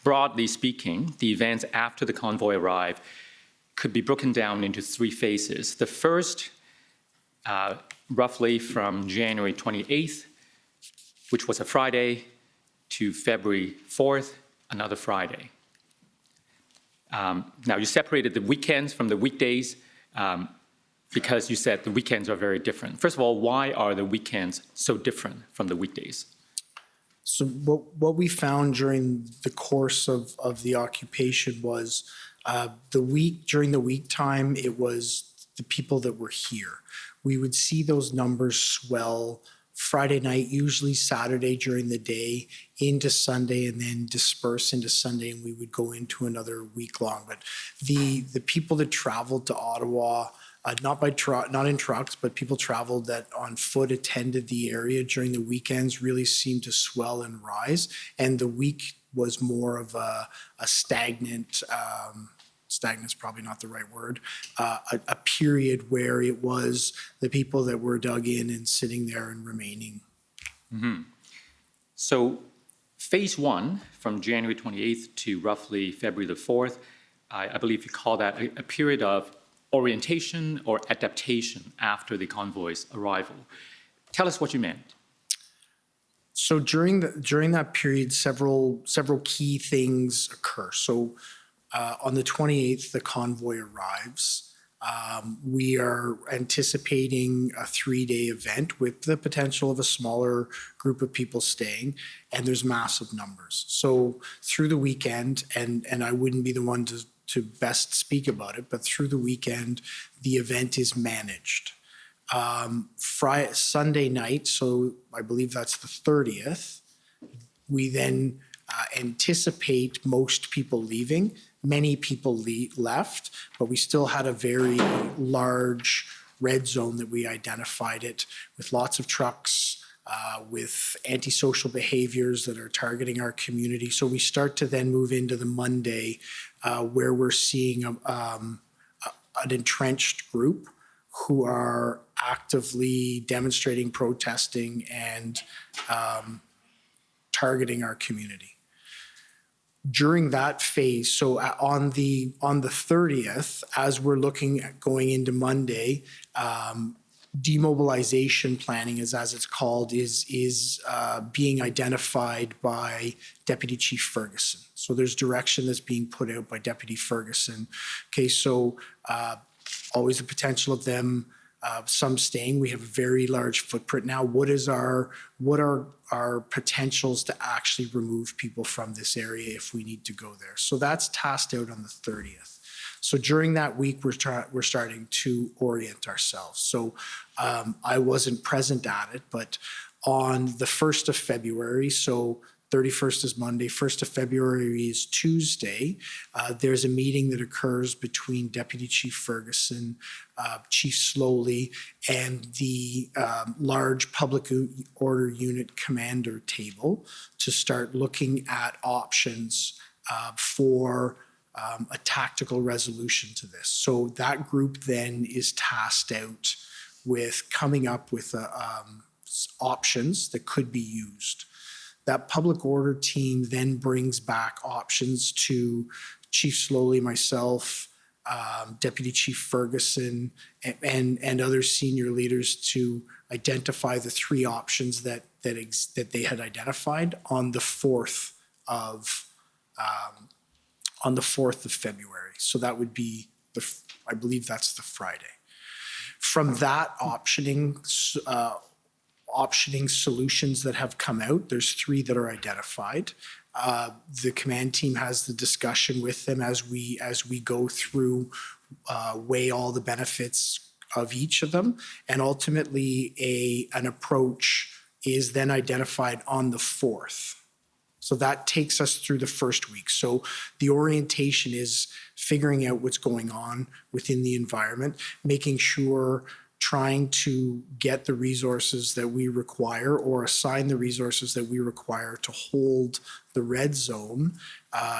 broadly speaking, the events after the convoy arrived could be broken down into 3 phases. The first, roughly from January 28th, which was a Friday, to February 4th, another Friday. Now, you separated the weekends from the weekdays because you said the weekends are very different. First of all, why are the weekends so different from the weekdays? So what we found during the course of the occupation was during the week time, it was the people that were here. We would see those numbers swell Friday night, usually Saturday during the day, into Sunday, and then disperse into Sunday, and we would go into another week long. But the people that traveled to Ottawa, not in trucks, but people traveled that on foot attended the area during the weekends really seemed to swell and rise. And the week was more of a stagnant, stagnant's probably not the right word, a period where it was the people that were dug in and sitting there and remaining. Mm-hmm. So phase 1, from January 28th to roughly February the 4th, I believe you call that a period of orientation or adaptation after the convoy's arrival. Tell us what you meant. So during that period, several key things occur. So on the 28th, the convoy arrives. We are anticipating a 3-day event with the potential of a smaller group of people staying, and there's massive numbers. So through the weekend, and I wouldn't be the one to best speak about it, but through the weekend, the event is managed. Sunday night, so I believe that's the 30th, we then anticipate most people leaving. Many people left, but we still had a very large red zone that we identified it with lots of trucks, with antisocial behaviors that are targeting our community. So we start to then move into the Monday where we're seeing an entrenched group who are actively demonstrating, protesting, and targeting our community. During that phase, so on the 30th, as we're looking at going into Monday, demobilization planning, as it's called, is being identified by Deputy Chief Ferguson. So there's direction that's being put out by Deputy Ferguson. Okay, so always the potential of them, some staying. We have a very large footprint now. What are our potentials to actually remove people from this area if we need to go there? So that's tasked out on the 30th. So during that week, we're starting to orient ourselves. So I wasn't present at it, but on the 1st of February, so 31st is Monday, 1st of February is Tuesday. There's a meeting that occurs between Deputy Chief Ferguson, Chief Slowly, and the large public order unit commander table to start looking at options for a tactical resolution to this. So that group then is tasked out with coming up with options that could be used. That public order team then brings back options to Chief Slowly, myself, Deputy Chief Ferguson, and other senior leaders to identify the three options that they had identified on the 4th of February. So that would be I believe that's the Friday. From that optioning solutions that have come out, there's 3 that are identified. The command team has the discussion with them as we go through, weigh all the benefits of each of them, and ultimately an approach is then identified on the 4th. So that takes us through the first week. So the orientation is figuring out what's going on within the environment, making sure, trying to get the resources that we require or assign the resources that we require to hold the red zone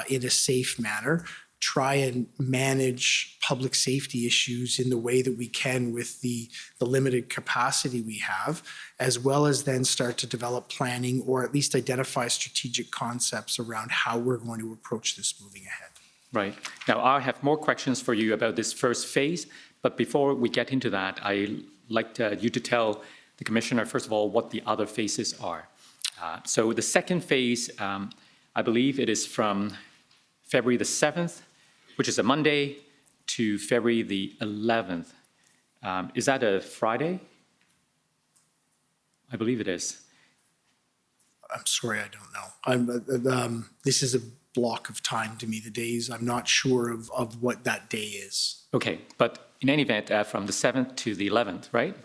in a safe manner, try and manage public safety issues in the way that we can with the limited capacity we have, as well as then start to develop planning or at least identify strategic concepts around how we're going to approach this moving ahead. Right. Now, I have more questions for you about this first phase, but before we get into that, I'd like you to tell the Commissioner, first of all, what the other phases are. So the second phase, I believe it is from February the 7th, which is a Monday, to February the 11th. Is that a Friday? I believe it is. I'm sorry, I don't know. This is a block of time to me, the days. I'm not sure of what that day is. Okay, but in any event, from the 7th to the 11th, right?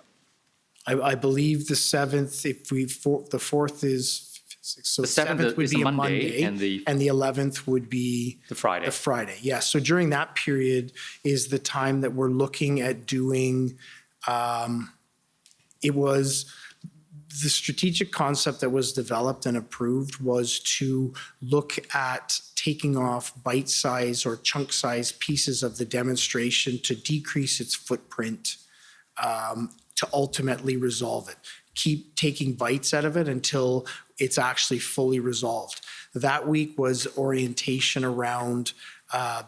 I believe the 7th, the 4th is, so The 7th would is be a a Monday, Monday, and the 11th would be the Friday. the Friday, yes. So during that period is the time that we're looking at doing, it was, the strategic concept that was developed and approved was to look at taking off bite-size or chunk-size pieces of the demonstration to decrease its footprint, to ultimately resolve it. Keep taking bites out of it until it's actually fully resolved. That week was orientation around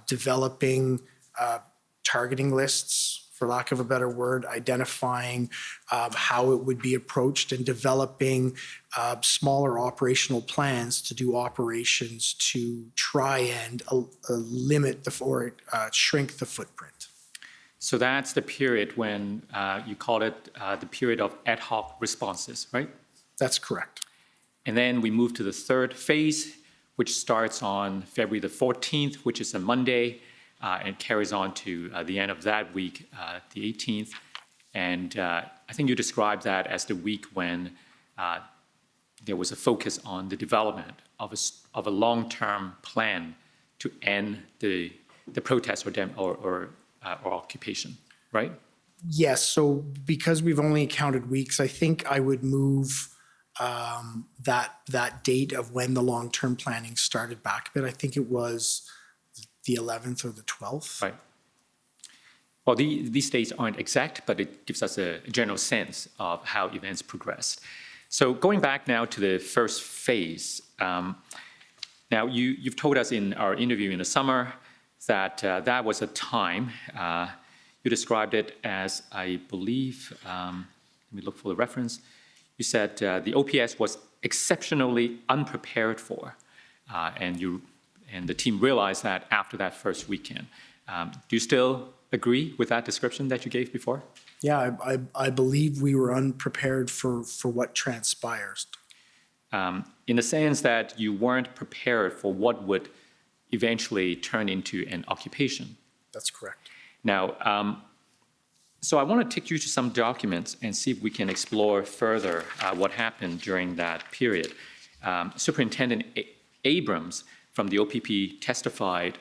developing targeting lists, for lack of a better word, identifying how it would be approached and developing smaller operational plans to do operations to try and limit or shrink the footprint. So that's the period when you call it the period of ad hoc responses, right? That's correct. And then we move to the third phase, which starts on February the 14th, which is a Monday, and carries on to the end of that week, the 18th. And I think you described that as the week when there was a focus on the development of a long-term plan to end the protest or occupation, right? Yes, so because we've only counted weeks, I think I would move that date of when the long-term planning started back a bit. I think it was the 11th or the 12th. Right. Well, these dates aren't exact, but it gives us a general sense of how events progressed. So going back now to the first phase, now you've told us in our interview in the summer that that was a time, you described it as, I believe, let me look for the reference, you said the OPS was exceptionally unprepared for, and the team realized that after that first weekend. Do you still agree with that description that you gave before? Yeah, I believe we were unprepared for what transpires. In the sense that you weren't prepared for what would eventually turn into an occupation. That's correct. Now, so I want to take you to some documents and see if we can explore further what happened during that period. Superintendent Abrams from the OPP testified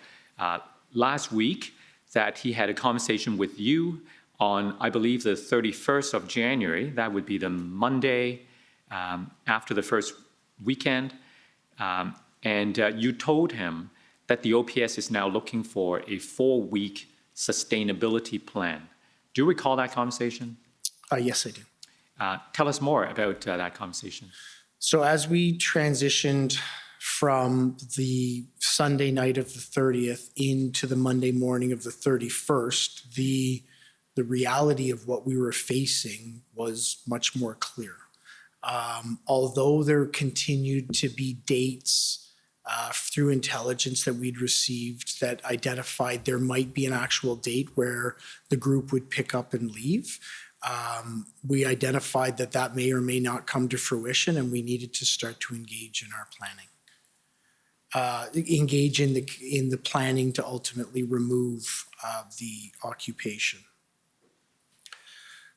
last week that he had a conversation with you on, I believe, the 31st of January. That would be the Monday after the first weekend. And you told him that the OPS is now looking for a 4-week sustainability plan. Do you recall that conversation? Yes, I do. Tell us more about that conversation. So as we transitioned from the Sunday night of the 30th into the Monday morning of the 31st, the reality of what we were facing was much more clear. Although there continued to be dates through intelligence that we'd received that identified there might be an actual date where the group would pick up and leave, we identified that that may or may not come to fruition, and we needed to start to engage in our planning. Engage in the planning to ultimately remove the occupation.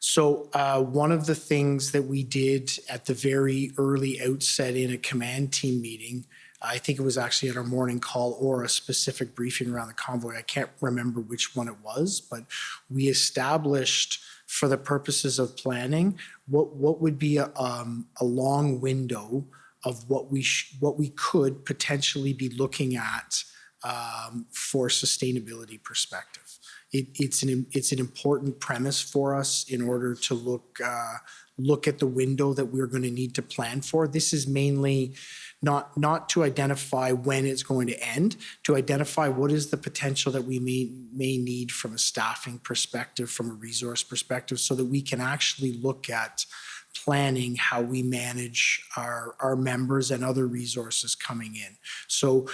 So one of the things that we did at the very early outset in a command team meeting, I think it was actually at our morning call or a specific briefing around the convoy, I can't remember which one it was, but we established for the purposes of planning what would be a long window of what we could potentially be looking at for sustainability perspective. It's an important premise for us in order to look at the window that we're going to need to plan for. This is mainly not to identify when it's going to end, to identify what is the potential that we may need from a staffing perspective, from a resource perspective, so that we can actually look at planning how we manage our members and other resources coming in. So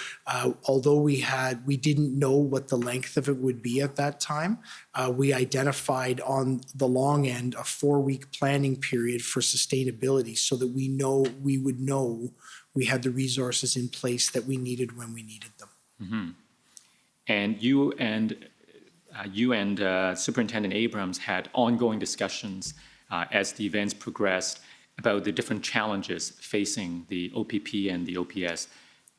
although we didn't know what the length of it would be at that time, we identified on the long end a 4-week planning period for sustainability so that we would know we had the resources in place that we needed when we needed them. Mm-hmm. And you and Superintendent Abrams had ongoing discussions as the events progressed about the different challenges facing the OPP and the OPS,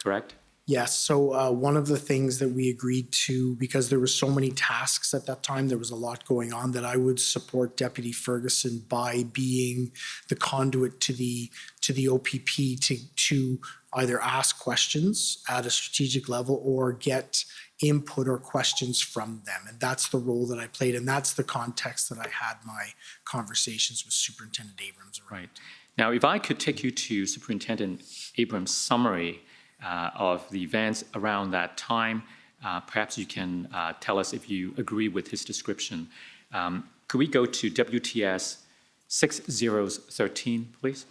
correct? Yes. So one of the things that we agreed to, because there were so many tasks at that time, there was a lot going on, that I would support Deputy Ferguson by being the conduit to the OPP to either ask questions at a strategic level or get input or questions from them. And that's the role that I played. And that's the context that I had my conversations with Superintendent Abrams around. Right. Now, if I could take you to Superintendent Abrams' summary of the events around that time, perhaps you can tell us if you agree with his description. Could we go to WTS 6013, please?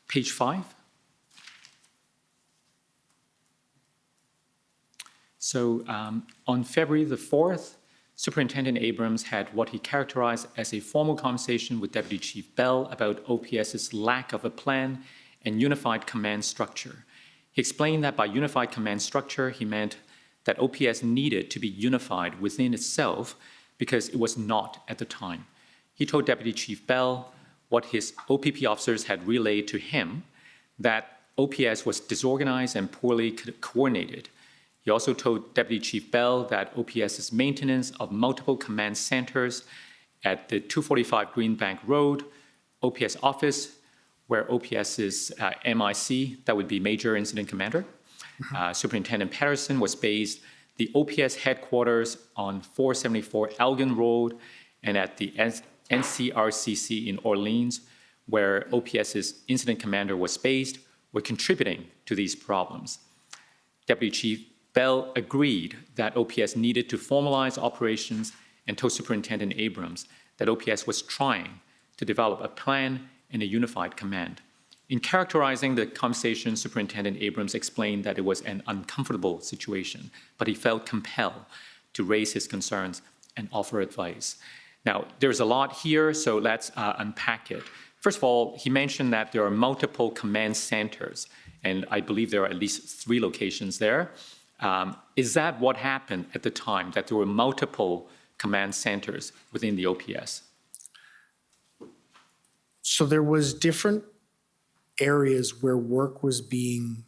Page 5. So on February the 4th, Superintendent Abrams had what he characterized as a formal conversation with Deputy Chief Bell about OPS's lack of a plan and unified command structure. He explained that by unified command structure, he meant that OPS needed to be unified within itself because it was not at the time. He told Deputy Chief Bell what his OPP officers had relayed to him, that OPS was disorganized and poorly coordinated. He also told Deputy Chief Bell that OPS's maintenance of multiple command centers at the 245 Greenbank Road, OPS office, where OPS's MIC, that would be Major Incident Commander, Superintendent Patterson was based, the OPS headquarters on 474 Elgin Road, and at the NCRCC in Orleans, where OPS's incident commander was based, were contributing to these problems. Deputy Chief Bell agreed that OPS needed to formalize operations and told Superintendent Abrams that OPS was trying to develop a plan and a unified command. In characterizing the conversation, Superintendent Abrams explained that it was an uncomfortable situation, but he felt compelled to raise his concerns and offer advice. Now, there's a lot here, so let's unpack it. First of all, he mentioned that there are multiple command centers, and I believe there are at least 3 locations there. Is that what happened at the time, that there were multiple command centers within the OPS? So there was different areas where work was being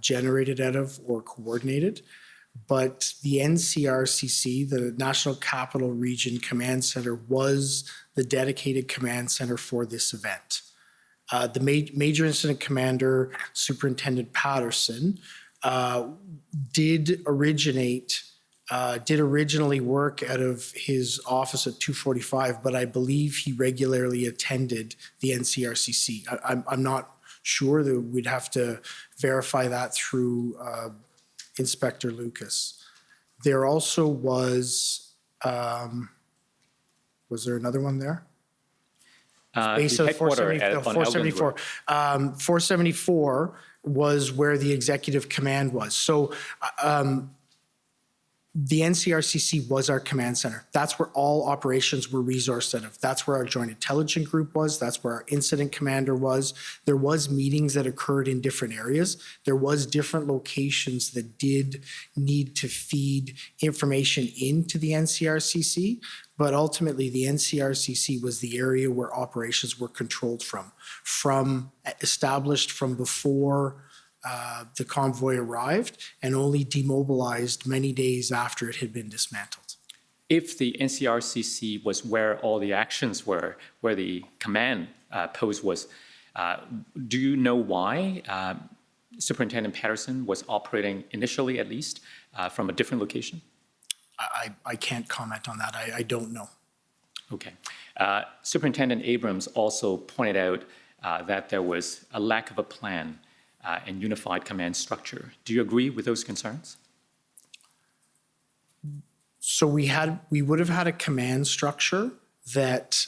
generated out of or coordinated, but the NCRCC, the National Capital Region Command Center, was the dedicated command center for this event. The Major Incident Commander, Superintendent Patterson, did originally work out of his office at 245, but I believe he regularly attended the NCRCC. I'm not sure, that we'd have to verify that through Inspector Lucas. There also was there another one there? Based The on headquarters on 474. 474 was where the executive command was. So the NCRCC was our command center. That's where all operations were resourced out of. That's where our Joint Intelligence Group was. That's where our incident commander was. There was meetings that occurred in different areas. There was different locations that did need to feed information into the NCRCC, but ultimately the NCRCC was the area where operations were controlled from established from before the convoy arrived and only demobilized many days after it had been dismantled. If the NCRCC was where all the actions were, where the command post was, do you know why Superintendent Patterson was operating initially, at least, from a different location? I can't comment on that. I don't know. Okay. Superintendent Abrams also pointed out that there was a lack of a plan and unified command structure. Do you agree with those concerns? So we would have had a command structure that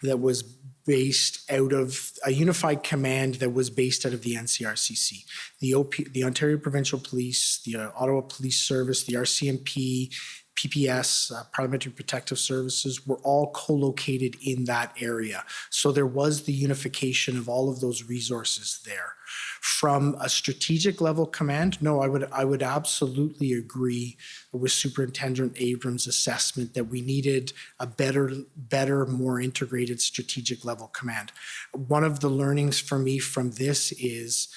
was based out of a unified command that was based out of the NCRCC, the Ontario Provincial Police, the Ottawa Police Service, the RCMP, PPS, Parliamentary Protective Services, were all co-located in that area. So there was the unification of all of those resources there. From a strategic level command, no, I would absolutely agree with Superintendent Abrams' assessment that we needed a better, more integrated strategic level command. One of the learnings for me from this is,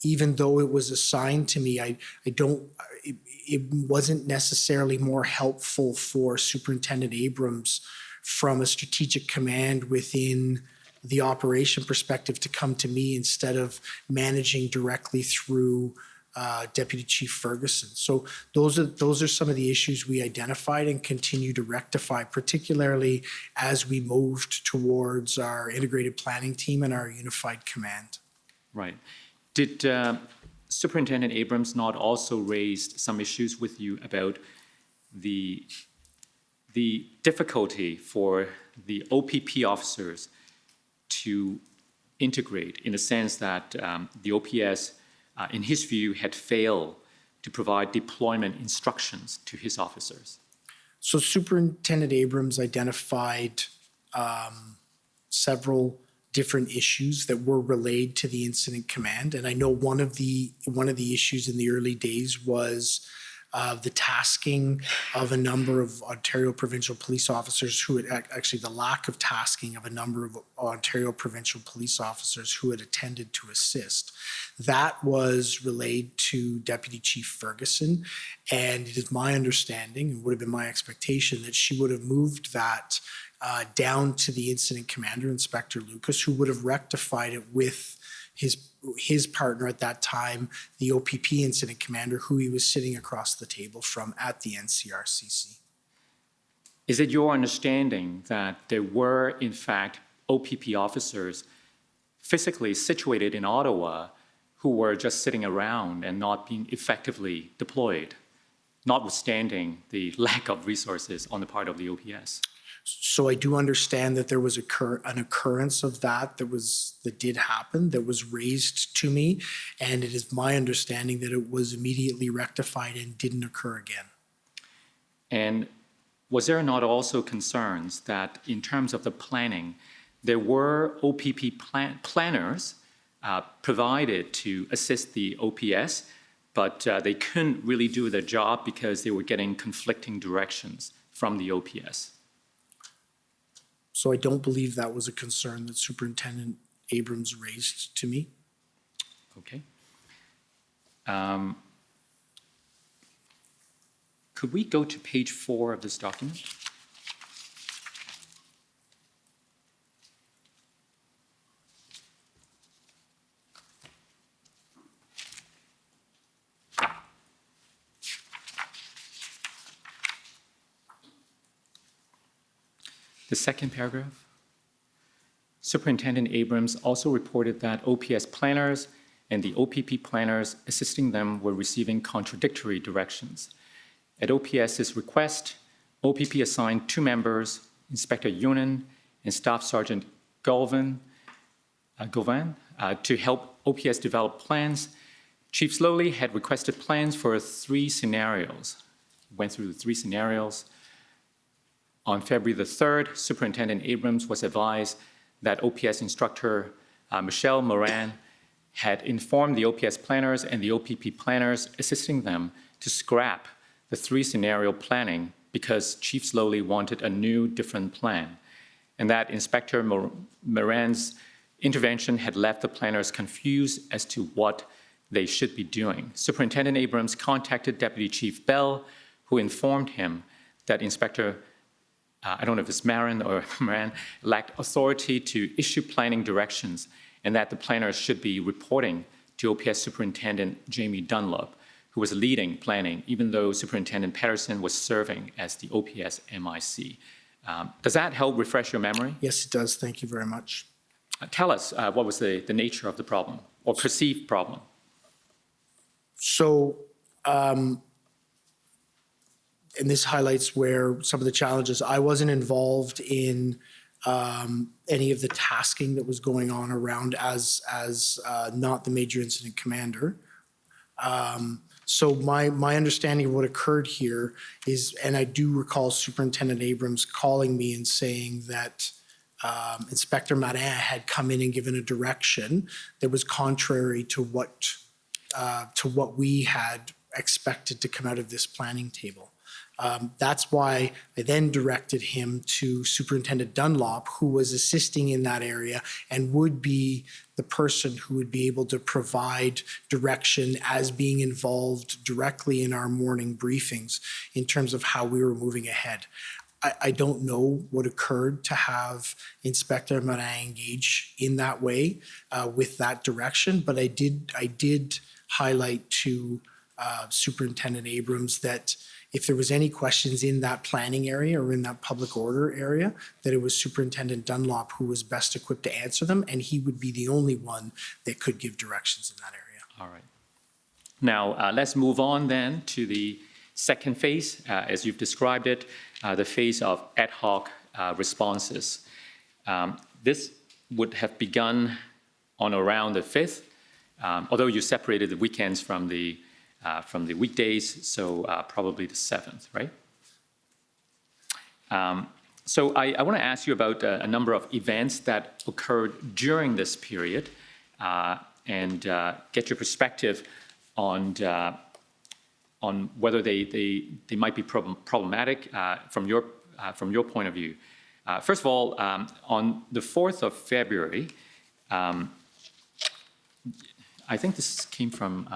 even though it was assigned to me, it wasn't necessarily more helpful for Superintendent Abrams from a strategic command within the operation perspective to come to me instead of managing directly through Deputy Chief Ferguson. So those are some of the issues we identified and continue to rectify, particularly as we moved towards our integrated planning team and our unified command. Right. Did Superintendent Abrams not also raise some issues with you about the difficulty for the OPP officers to integrate, in the sense that the OPS, in his view, had failed to provide deployment instructions to his officers? So Superintendent Abrams identified several different issues that were relayed to the incident command, and I know one of the issues in the early days was the tasking of a number of Ontario provincial police officers who had actually the lack of tasking of a number of Ontario provincial police officers who had attended to assist. That was relayed to Deputy Chief Ferguson, and it is my understanding, and would have been my expectation, that she would have moved that down to the incident commander, Inspector Lucas, who would have rectified it with his partner at that time, the OPP incident commander, who he was sitting across the table from at the NCRCC. Is it your understanding that there were, in fact, OPP officers physically situated in Ottawa who were just sitting around and not being effectively deployed, notwithstanding the lack of resources on the part of the OPS? So I do understand that there was an occurrence of that did happen, that was raised to me, and it is my understanding that it was immediately rectified and didn't occur again. And was there not also concerns that in terms of the planning, there were OPP planners provided to assist the OPS, but they couldn't really do their job because they were getting conflicting directions from the OPS. So I don't believe that was a concern that Superintendent Abrams raised to me. Okay. Could we go to page 4 of this document? The second paragraph. Superintendent Abrams also reported that OPS planners and the OPP planners assisting them were receiving contradictory directions. At OPS's request, OPP assigned 2 members, Inspector Yunan and Staff Sergeant Govan, to help OPS develop plans. Chief Slowly had requested plans for 3 scenarios. Went through the 3 scenarios. On February the 3rd, Superintendent Abrams was advised that OPS instructor Michelle Moran had informed the OPS planners and the OPP planners assisting them to scrap the 3-scenario planning because Chief Slowly wanted a new, different plan, and that Inspector Moran's intervention had left the planners confused as to what they should be doing. Superintendent Abrams contacted Deputy Chief Bell, who informed him that Inspector I don't know if it's Marin or Moran, lacked authority to issue planning directions, and that the planners should be reporting to OPS Superintendent Jamie Dunlop, who was leading planning, even though Superintendent Patterson was serving as the OPS MIC. Does that help refresh your memory? Yes, it does. Thank you very much. Tell us what was the nature of the problem, or perceived problem? So, and this highlights where some of the challenges. I wasn't involved in any of the tasking that was going on around as not the major incident commander. So my understanding of what occurred here is, and I do recall Superintendent Abrams calling me and saying that Inspector Marin had come in and given a direction that was contrary to what we had expected to come out of this planning table. That's why I then directed him to Superintendent Dunlop, who was assisting in that area and would be the person who would be able to provide direction as being involved directly in our morning briefings in terms of how we were moving ahead. I don't know what occurred to have Inspector Marin engage in that way with that direction, but I did highlight to Superintendent Abrams that if there was any questions in that planning area or in that public order area, that it was Superintendent Dunlop who was best equipped to answer them, and he would be the only one that could give directions in that area. All right. Now, let's move on then to the second phase, as you've described it, the phase of ad hoc responses. This would have begun on around the 5th, although you separated the weekends from the weekdays, so probably the 7th, right? So I want to ask you about a number of events that occurred during this period and get your perspective on whether they might be problematic from your point of view. First of all, on the 4th of February, I think this came from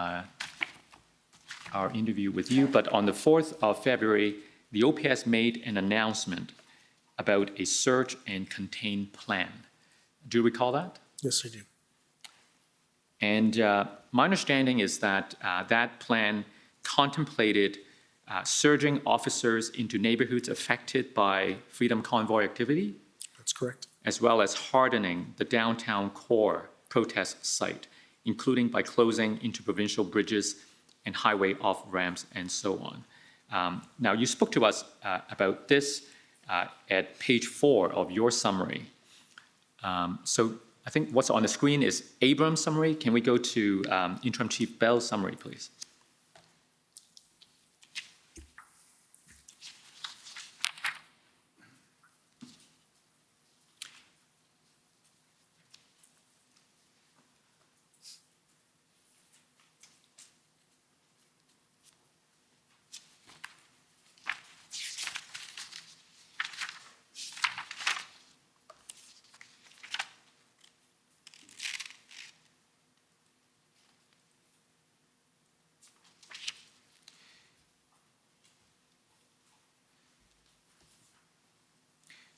our interview with you, but on the 4th of February, the OPS made an announcement about a search and contain plan. Do you recall that? Yes, I do. And my understanding is that that plan contemplated surging officers into neighborhoods affected by Freedom Convoy activity. That's correct. As well as hardening the downtown core protest site, including by closing interprovincial bridges and highway off-ramps and so on. Now, you spoke to us about this at page 4 of your summary. So I think what's on the screen is Abrams' summary. Can we go to Interim Chief Bell's summary, please?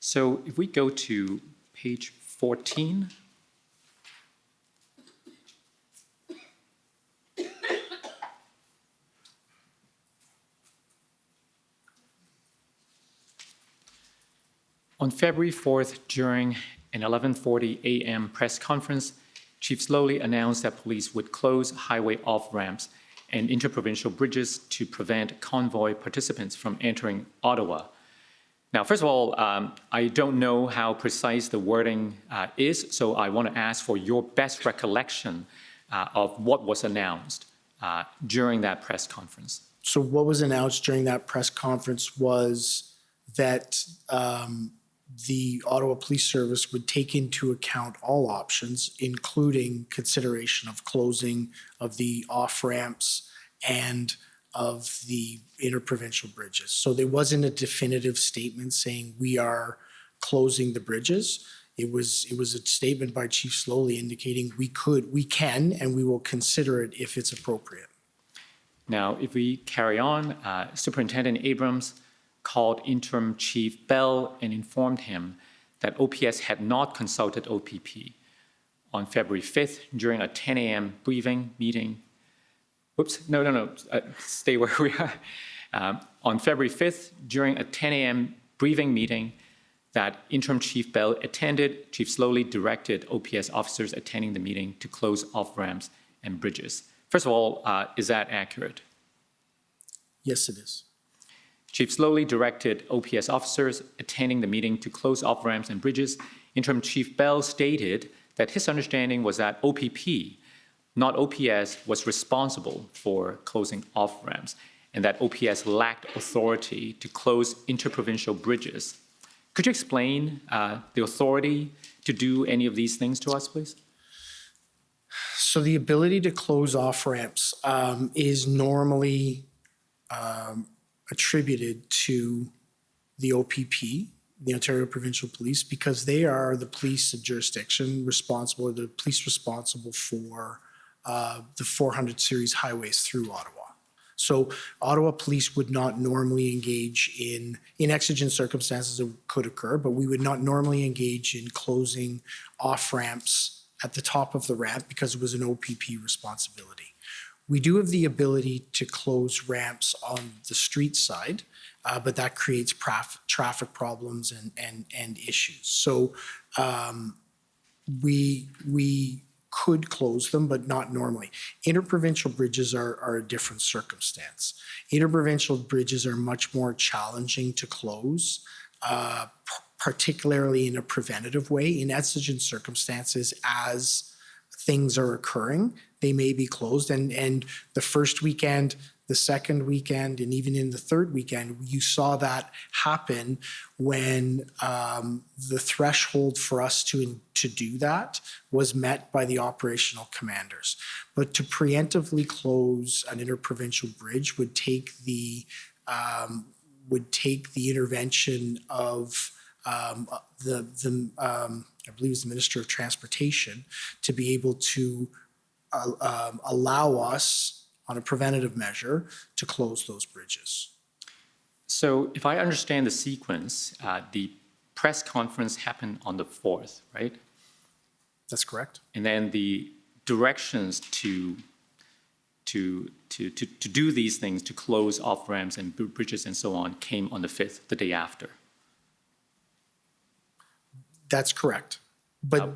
So if we go to page 14, on February 4th, during an 11:40 a.m. press conference, Chief Slowly announced that police would close highway off-ramps and interprovincial bridges to prevent convoy participants from entering Ottawa. Now, first of all, I don't know how precise the wording is, so I want to ask for your best recollection of what was announced during that press conference. So what was announced during that press conference was that the Ottawa Police Service would take into account all options, including consideration of closing of the off-ramps and of the interprovincial bridges. So there wasn't a definitive statement saying we are closing the bridges. It was a statement by Chief Slowly indicating we can, and we will consider it if it's appropriate. Now, if we carry on, Superintendent Abrams called Interim Chief Bell and informed him that OPS had not consulted OPP. On February 5th, during a 10 a.m. briefing meeting, stay where we are. On February 5th, during a 10 a.m. briefing meeting that Interim Chief Bell attended, Chief Slowly directed OPS officers attending the meeting to close off-ramps and bridges. First of all, is that accurate? Yes, it is. Chief Slowly directed OPS officers attending the meeting to close off-ramps and bridges. Interim Chief Bell stated that his understanding was that OPP, not OPS, was responsible for closing off-ramps, and that OPS lacked authority to close interprovincial bridges. Could you explain the authority to do any of these things to us, please? So the ability to close off-ramps is normally attributed to the OPP, the Ontario Provincial Police, because they are the police of jurisdiction responsible, or the police responsible for the 400 series highways through Ottawa. So Ottawa Police would not normally engage in exigent circumstances that could occur, but we would not normally engage in closing off-ramps at the top of the ramp because it was an OPP responsibility. We do have the ability to close ramps on the street side, but that creates traffic problems and issues. So we could close them, but not normally. Interprovincial bridges are a different circumstance. Interprovincial bridges are much more challenging to close, particularly in a preventative way. In exigent circumstances, as things are occurring, they may be closed. And the first weekend, the second weekend, and even in the third weekend, you saw that happen when the threshold for us to do that was met by the operational commanders. But to preemptively close an interprovincial bridge would take the intervention of I believe it's the Minister of Transportation, to be able to allow us on a preventative measure to close those bridges. So if I understand the sequence, the press conference happened on the 4th, right? That's correct. And then the directions to do these things, to close off-ramps and bridges and so on, came on the 5th, the day after. That's correct. But on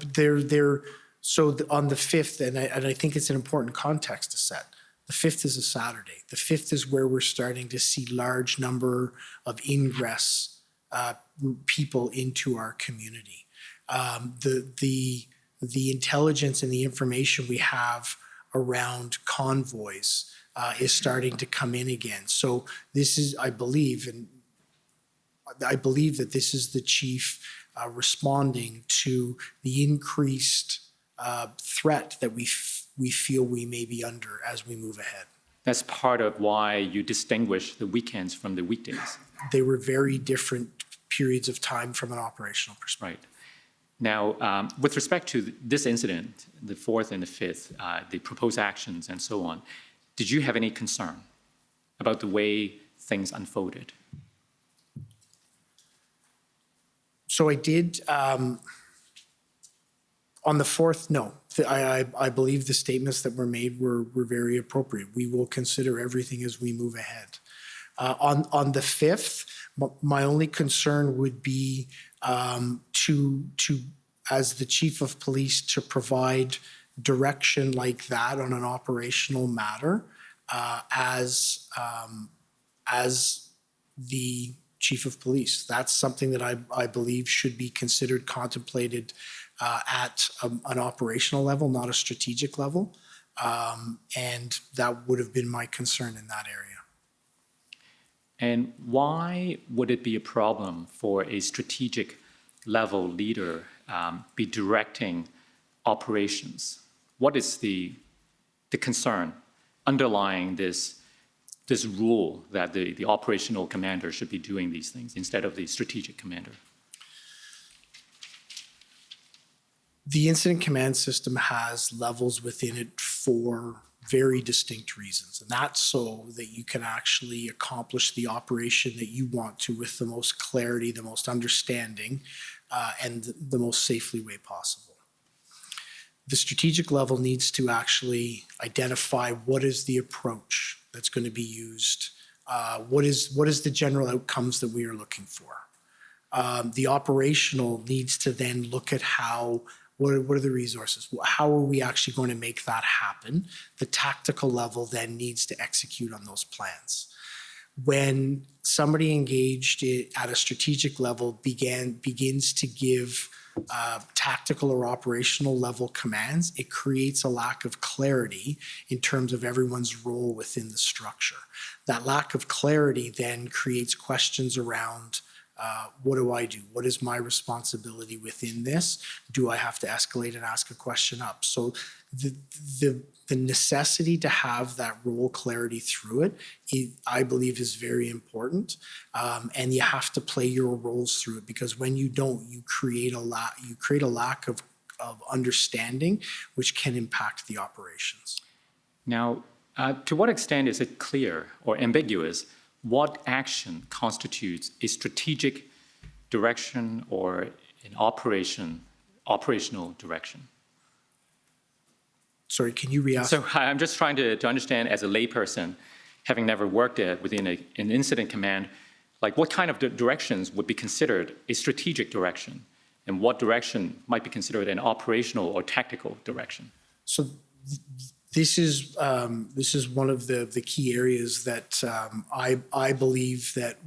the 5th, and I think it's an important context to set, the 5th is a Saturday. The 5th is where we're starting to see large number of ingress people into our community. The intelligence and the information we have around convoys is starting to come in again. So this is, I believe that this is the chief responding to the increased threat that we feel we may be under as we move ahead. That's part of why you distinguish the weekends from the weekdays. They were very different periods of time from an operational perspective. Right. Now, with respect to this incident, the 4th and the 5th, the proposed actions and so on, did you have any concern about the way things unfolded? So I did, on the 4th, no. I believe the statements that were made were very appropriate. We will consider everything as we move ahead. On the 5th, my only concern would be to, as the chief of police, to provide direction like that on an operational matter as the chief of police. That's something that I believe should be considered, contemplated at an operational level, not a strategic level. And that would have been my concern in that area. And why would it be a problem for a strategic level leader be directing operations? What is the concern underlying this rule that the operational commander should be doing these things instead of the strategic commander? The incident command system has levels within it for very distinct reasons. And that's so that you can actually accomplish the operation that you want to with the most clarity, the most understanding, and the most safely way possible. The strategic level needs to actually identify what is the approach that's going to be used, what is the general outcomes that we are looking for. The operational needs to then look at what are the resources? How are we actually going to make that happen? The tactical level then needs to execute on those plans. When somebody engaged at a strategic level begins to give tactical or operational level commands, it creates a lack of clarity in terms of everyone's role within the structure. That lack of clarity then creates questions around what do I do? What is my responsibility within this? Do I have to escalate and ask a question up? So the necessity to have that role clarity through it, I believe, is very important. And you have to play your roles through it, because when you don't, you create a lack of understanding, which can impact the operations. Now, to what extent is it clear or ambiguous what action constitutes a strategic direction or an operational direction? Sorry, can you re-ask? So I'm just trying to understand, as a layperson, having never worked within an incident command, like what kind of directions would be considered a strategic direction, and what direction might be considered an operational or tactical direction? So this is one of the key areas that I believe that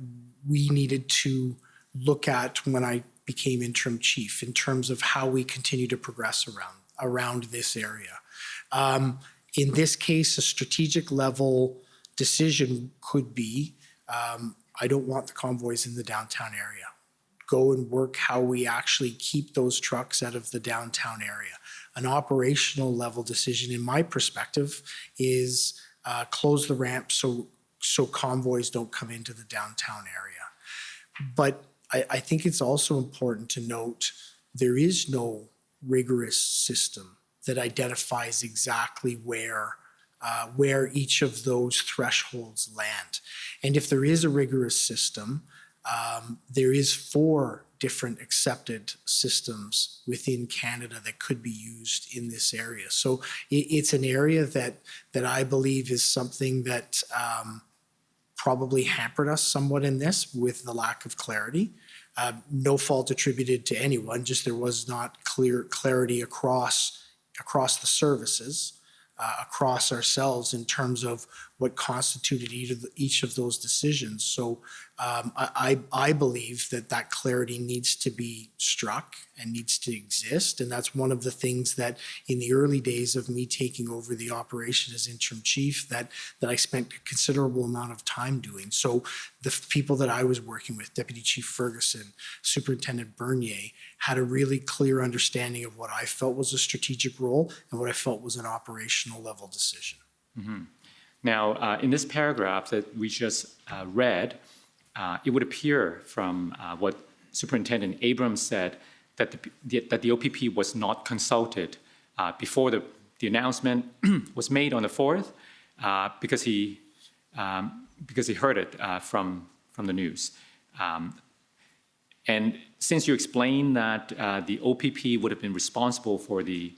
we needed to look at when I became interim chief, in terms of how we continue to progress around this area. In this case, a strategic level decision could be, I don't want the convoys in the downtown area. Go and work how we actually keep those trucks out of the downtown area. An operational level decision, in my perspective, is close the ramp so convoys don't come into the downtown area. But I think it's also important to note there is no rigorous system that identifies exactly where each of those thresholds land. And if there is a rigorous system, there is 4 different accepted systems within Canada that could be used in this area. So it's an area that I believe is something that probably hampered us somewhat in this, with the lack of clarity. No fault attributed to anyone, just there was not clarity across the services, across ourselves, in terms of what constituted each of those decisions. So I believe that clarity needs to be struck and needs to exist. And that's one of the things that in the early days of me taking over the operation as interim chief that I spent a considerable amount of time doing. So the people that I was working with, Deputy Chief Ferguson, Superintendent Bernier, had a really clear understanding of what I felt was a strategic role and what I felt was an operational level decision. Mm-hmm. Now, in this paragraph that we just read, it would appear from what Superintendent Abrams said that the OPP was not consulted before the announcement was made on the 4th, because he heard it from the news. And since you explained that the OPP would have been responsible for the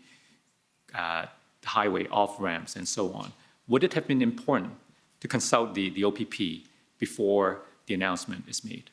highway off-ramps and so on, would it have been important to consult the OPP before the announcement is made?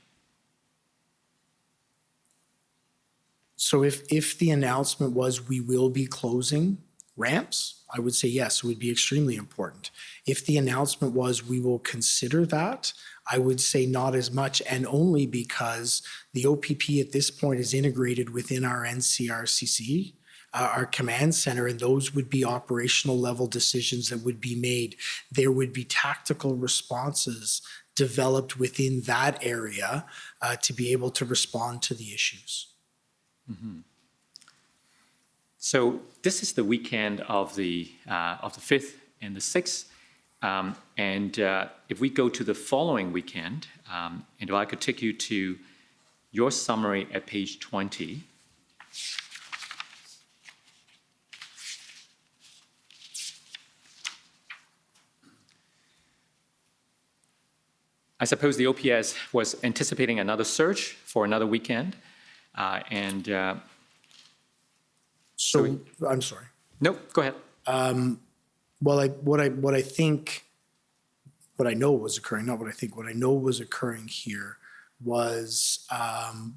So if the announcement was we will be closing ramps, I would say yes, it would be extremely important. If the announcement was we will consider that, I would say not as much, and only because the OPP at this point is integrated within our NCRCC, our command center, and those would be operational level decisions that would be made. There would be tactical responses developed within that area to be able to respond to the issues. Mm-hmm. So this is the weekend of the 5th and the 6th. If we go to the following weekend, and if I could take you to your summary at page 20. I suppose the OPS was anticipating another surge for another weekend. I'm sorry. No, go ahead. Well, what I know was occurring, not what I think, what I know was occurring here was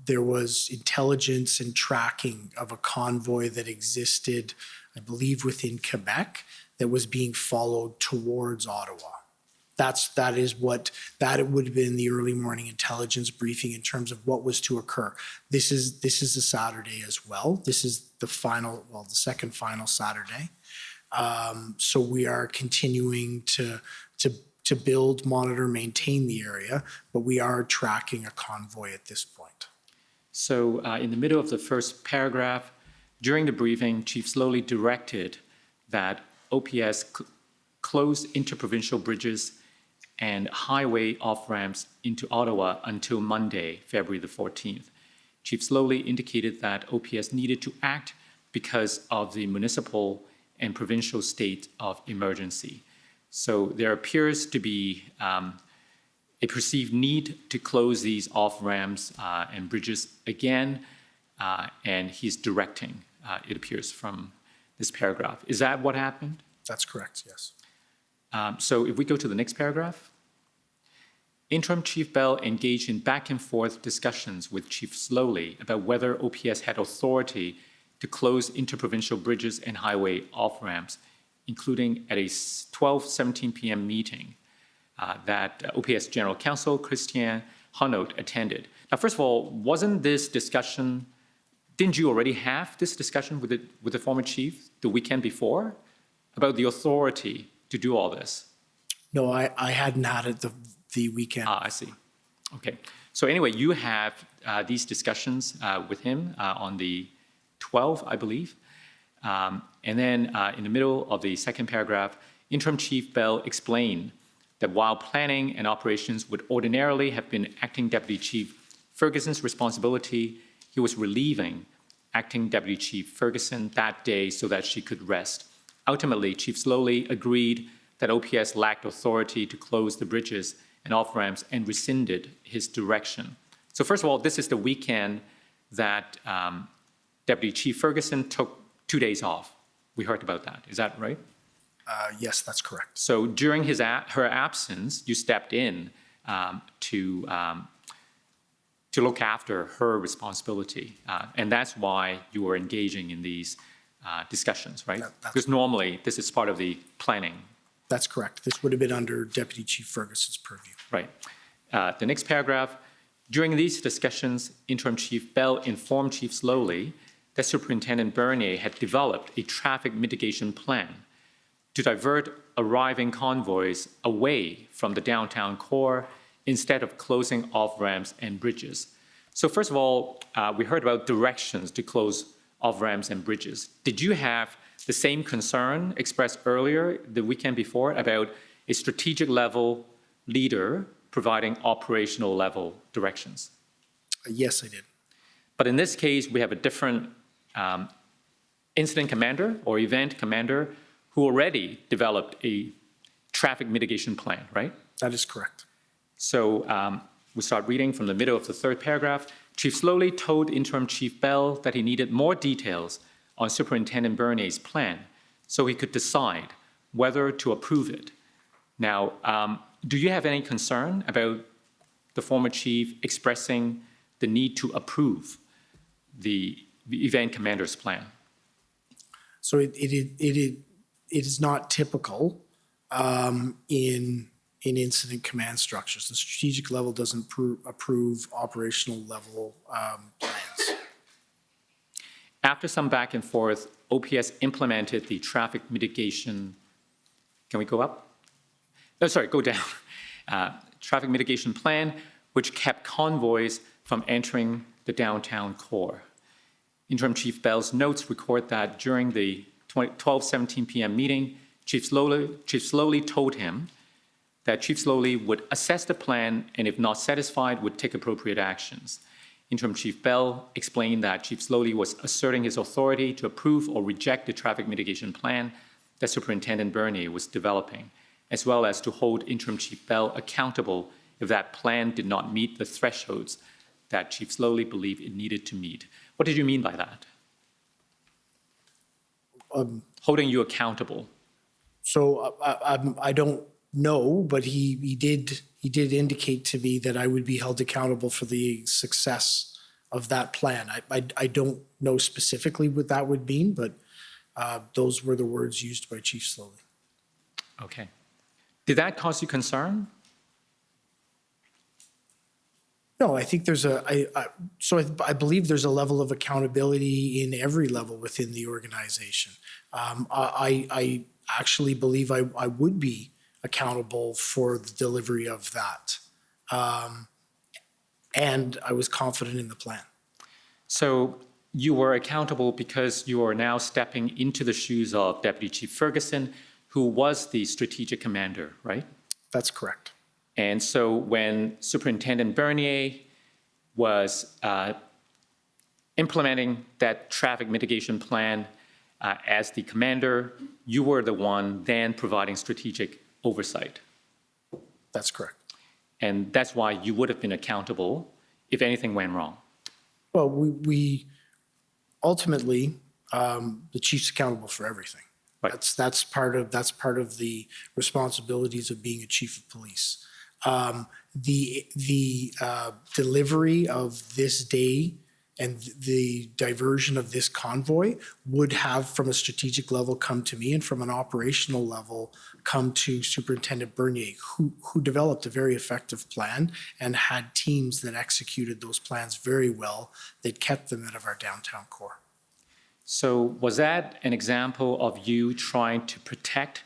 there was intelligence and tracking of a convoy that existed, I believe, within Quebec that was being followed towards Ottawa. That it would have been the early morning intelligence briefing in terms of what was to occur. This is a Saturday as well. This is the second final Saturday. So we are continuing to build, monitor, maintain the area, but we are tracking a convoy at this point. So in the middle of the first paragraph, during the briefing, Chief Slowly directed that OPS close interprovincial bridges and highway off-ramps into Ottawa until Monday, February the 14th. Chief Slowly indicated that OPS needed to act because of the municipal and provincial state of emergency. So there appears to be a perceived need to close these off-ramps and bridges again, and he's directing, it appears from this paragraph. Is that what happened? That's correct, yes. So if we go to the next paragraph, Interim Chief Bell engaged in back and forth discussions with Chief Slowly about whether OPS had authority to close interprovincial bridges and highway off-ramps, including at a 12:17 p.m. meeting that OPS General Counsel Christian Hanaud attended. Now, first of all, wasn't this discussion, didn't you already have this discussion with the former chief the weekend before about the authority to do all this? No, I hadn't had it the weekend. I see. Okay. So anyway, you have these discussions with him on the 12th, I believe. And then in the middle of the second paragraph, Interim Chief Bell explained that while planning and operations would ordinarily have been Acting Deputy Chief Ferguson's responsibility, he was relieving Acting Deputy Chief Ferguson that day so that she could rest. Ultimately, Chief Slowly agreed that OPS lacked authority to close the bridges and off-ramps and rescinded his direction. So first of all, this is the weekend that Deputy Chief Ferguson took 2 days off. We heard about that. Is that right? Yes, that's correct. So during her absence, you stepped in to look after her responsibility. And that's why you were engaging in these discussions, right? Because normally this is part of the planning. That's correct. This would have been under Deputy Chief Ferguson's purview. Right. The next paragraph, during these discussions, Interim Chief Bell informed Chief Slowly that Superintendent Bernier had developed a traffic mitigation plan to divert arriving convoys away from the downtown core instead of closing off-ramps and bridges. So first of all, we heard about directions to close off-ramps and bridges. Did you have the same concern expressed earlier the weekend before about a strategic level leader providing operational level directions? Yes, I did. But in this case, we have a different incident commander or event commander who already developed a traffic mitigation plan, right? That is correct. So we start reading from the middle of the third paragraph. Chief Slowly told Interim Chief Bell that he needed more details on Superintendent Bernier's plan so he could decide whether to approve it. Now, do you have any concern about the former chief expressing the need to approve the event commander's plan? So it is not typical in incident command structures. The strategic level doesn't approve operational level plans. After some back and forth, OPS implemented the traffic mitigation. Can we go up? Oh, sorry, go down. Traffic mitigation plan, which kept convoys from entering the downtown core. Interim Chief Bell's notes record that during the 12:17 p.m. meeting, Chief Slowly told him that Chief Slowly would assess the plan and, if not satisfied, would take appropriate actions. Interim Chief Bell explained that Chief Slowly was asserting his authority to approve or reject the traffic mitigation plan that Superintendent Bernier was developing, as well as to hold Interim Chief Bell accountable if that plan did not meet the thresholds that Chief Slowly believed it needed to meet. What did you mean by that? Holding you accountable. So I don't know, but he did indicate to me that I would be held accountable for the success of that plan. I don't know specifically what that would mean, but those were the words used by Chief Slowly. Okay. Did that cause you concern? No, I think there's I believe there's a level of accountability in every level within the organization. I actually believe I would be accountable for the delivery of that. And I was confident in the plan. So you were accountable because you are now stepping into the shoes of Deputy Chief Ferguson, who was the strategic commander, right? That's correct. And so when Superintendent Bernier was implementing that traffic mitigation plan as the commander, you were the one then providing strategic oversight. That's correct. And that's why you would have been accountable if anything went wrong. Well, we ultimately, the chief's accountable for everything. Right. That's part of the responsibilities of being a chief of police. The delivery of this day and the diversion of this convoy would have, from a strategic level, come to me, and from an operational level, come to Superintendent Bernier, who developed a very effective plan and had teams that executed those plans very well that kept them out of our downtown core. So was that an example of you trying to protect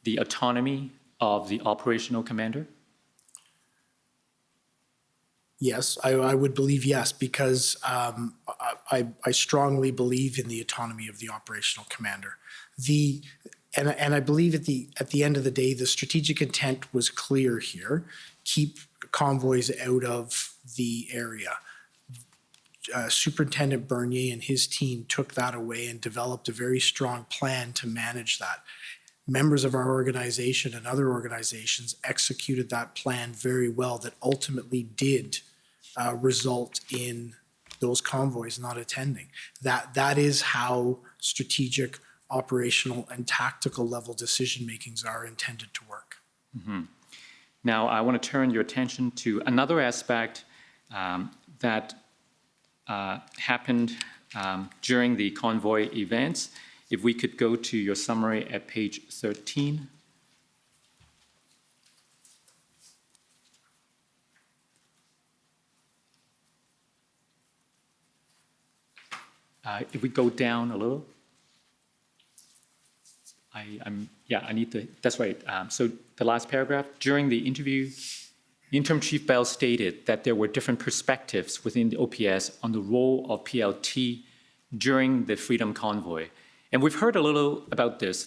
the autonomy of the operational commander? Yes, I would believe yes, because I strongly believe in the autonomy of the operational commander. And I believe at the end of the day, the strategic intent was clear here: keep convoys out of the area. Superintendent Bernier and his team took that away and developed a very strong plan to manage that. Members of our organization and other organizations executed that plan very well, that ultimately did result in those convoys not attending. That is how strategic, operational, and tactical level decision makings are intended to work. Mm-hmm. Now, I want to turn your attention to another aspect that happened during the convoy events. If we could go to your summary at page 13. If we go down a little. I need to, that's right. So the last paragraph, during the interview, Interim Chief Bell stated that there were different perspectives within the OPS on the role of PLT during the Freedom Convoy. And we've heard a little about this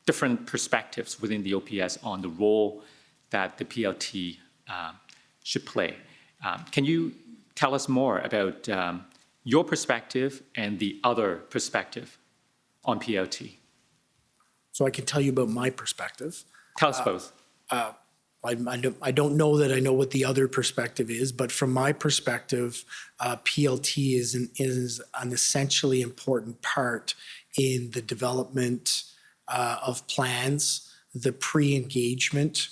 different perspectives within the OPS on the role that the PLT should play. Can you tell us more about your perspective and the other perspective on PLT? So I can tell you about my perspective. Tell us both. I don't know that I know what the other perspective is, but from my perspective, PLT is an essentially important part in the development of plans, the pre-engagement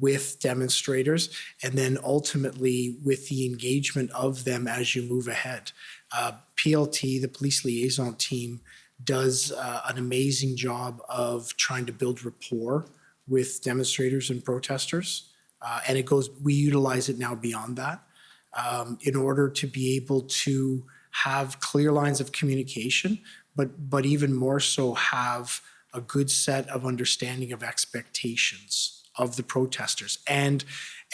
with demonstrators, and then ultimately with the engagement of them as you move ahead. PLT, the police liaison team, does an amazing job of trying to build rapport with demonstrators and protesters. And we utilize it now beyond that in order to be able to have clear lines of communication, but even more so have a good set of understanding of expectations of the protesters and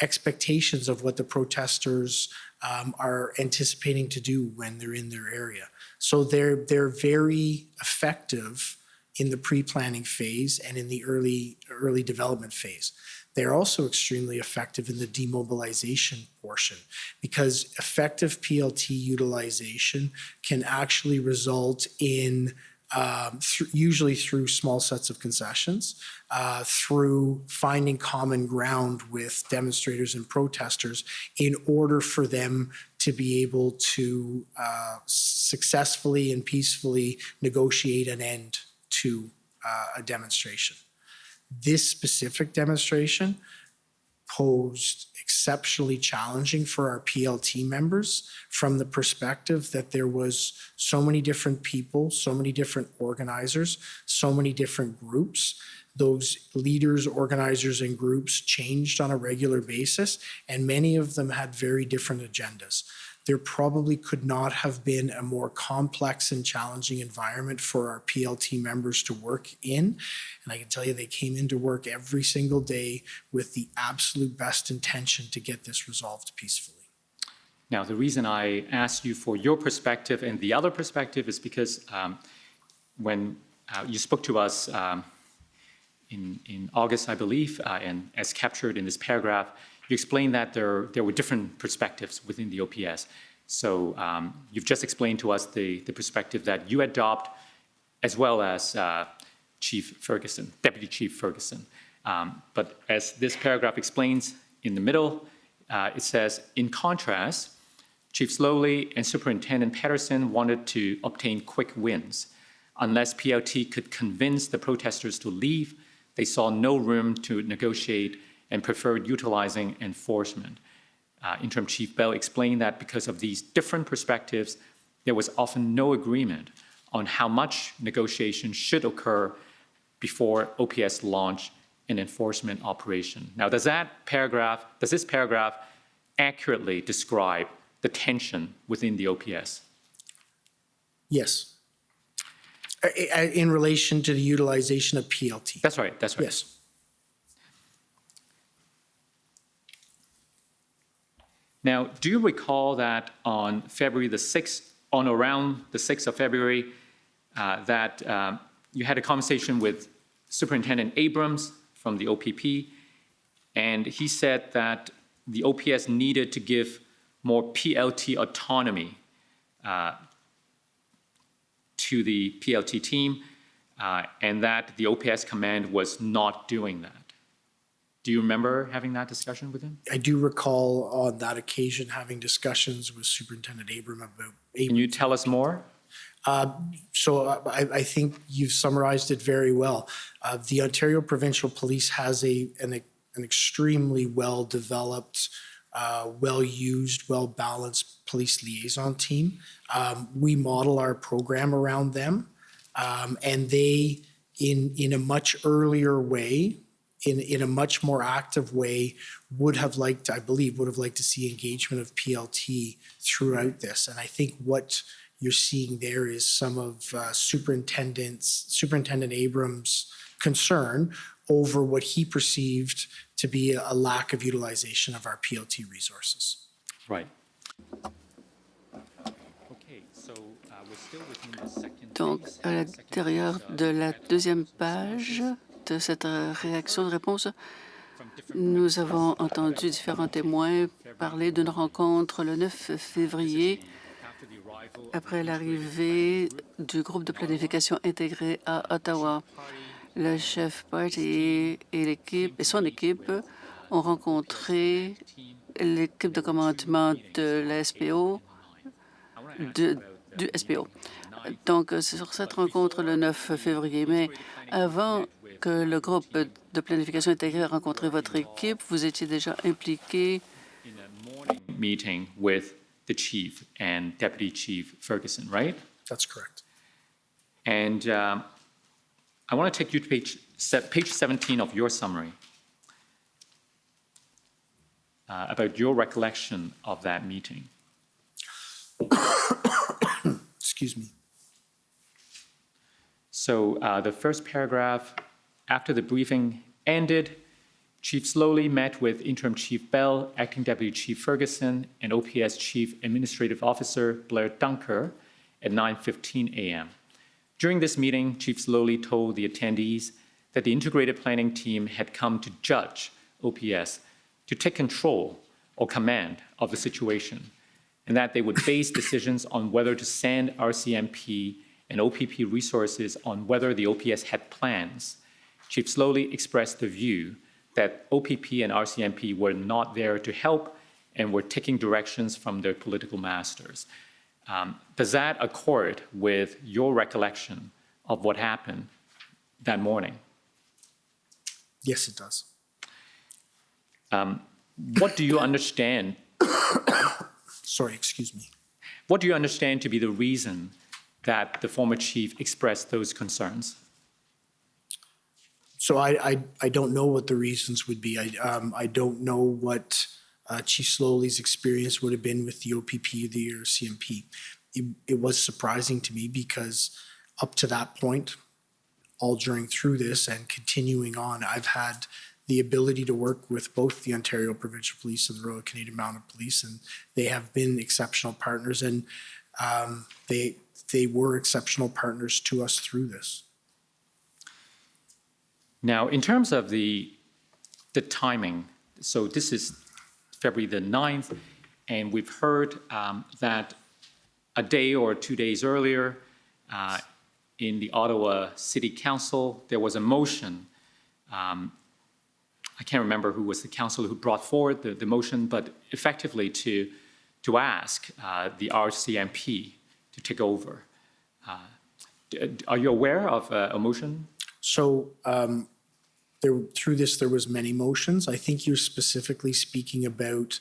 expectations of what the protesters are anticipating to do when they're in their area. So they're very effective in the pre-planning phase and in the early development phase. They're also extremely effective in the demobilization portion because effective PLT utilization can actually result in usually through small sets of concessions, through finding common ground with demonstrators and protesters in order for them to be able to successfully and peacefully negotiate an end to a demonstration. This specific demonstration posed exceptionally challenging for our PLT members from the perspective that there was so many different people, so many different organizers, so many different groups. Those leaders, organizers, and groups changed on a regular basis, and many of them had very different agendas. There probably could not have been a more complex and challenging environment for our PLT members to work in. And I can tell you they came into work every single day with the absolute best intention to get this resolved peacefully. Now, the reason I asked you for your perspective and the other perspective is because when you spoke to us in August, I believe, and as captured in this paragraph, you explained that there were different perspectives within the OPS. So you've just explained to us the perspective that you adopt, as well as Chief Ferguson, Deputy Chief Ferguson. But as this paragraph explains in the middle, it says, in contrast, Chief Slowly and Superintendent Patterson wanted to obtain quick wins. Unless PLT could convince the protesters to leave, they saw no room to negotiate and preferred utilizing enforcement. Interim Chief Bell explained that because of these different perspectives, there was often no agreement on how much negotiation should occur before OPS launched an enforcement operation. Now, does this paragraph accurately describe the tension within the OPS? Yes. In relation to the utilization of PLT. That's right, that's right. Yes. Now, do you recall that on February the 6th, on around the 6th of February, that you had a conversation with Superintendent Abrams from the OPP, and he said that the OPS needed to give more PLT autonomy to the PLT team, and that the OPS command was not doing that. Do you remember having that discussion with him? I do recall on that occasion having discussions with Superintendent Abrams about. Can you tell us more? So I think you've summarized it very well. The Ontario Provincial Police has an extremely well-developed, well-used, well-balanced police liaison team. We model our program around them, and they, in a much earlier way, in a much more active way, would have liked to see engagement of PLT throughout this. And I think what you're seeing there is some of Superintendent Abrams' concern over what he perceived to be a lack of utilization of our PLT resources. Right. Okay, so we're still within the second Donc, phase, à l'intérieur de la deuxième page de cette réaction de réponse, nous avons entendu différents témoins parler d'une rencontre le 9 février après l'arrivée du groupe de planification intégré à Ottawa. Le chef party et son équipe ont rencontré l'équipe de commandement de la SPO, du SPO. Donc, c'est sur cette rencontre le 9 février. Mais avant que le groupe de planification intégrée rencontre votre équipe, vous étiez déjà impliqué Meeting with the chief and Deputy Chief Ferguson, right? That's correct. And I want to take you to page 17 of your summary about your recollection of that meeting. Excuse me. So the first paragraph, after the briefing ended, Chief Slowly met with Interim Chief Bell, Acting Deputy Chief Ferguson, and OPS Chief Administrative Officer Blair Dunker at 9:15 a.m. During this meeting, Chief Slowly told the attendees that the integrated planning team had come to judge OPS to take control or command of the situation, and that they would base decisions on whether to send RCMP and OPP resources on whether the OPS had plans. Chief Slowly expressed the view that OPP and RCMP were not there to help and were taking directions from their political masters. Does that accord with your recollection of what happened that morning? Yes, it does. What do you understand? Sorry, excuse me. What do you understand to be the reason that the former chief expressed those concerns? So I don't know what the reasons would be. I don't know what Chief Slowly's experience would have been with the OPP or CMP. It was surprising to me because up to that point, all through this and continuing on, I've had the ability to work with both the Ontario Provincial Police and the Royal Canadian Mounted Police, and they have been exceptional partners, and they were exceptional partners to us through this. Now, in terms of the timing, so this is February the 9th, and we've heard that a day or 2 days earlier in the Ottawa City Council, there was a motion. I can't remember who was the councillor who brought forward the motion, but effectively to ask the RCMP to take over. Are you aware of a motion? So through this, there was many motions. I think you're specifically speaking about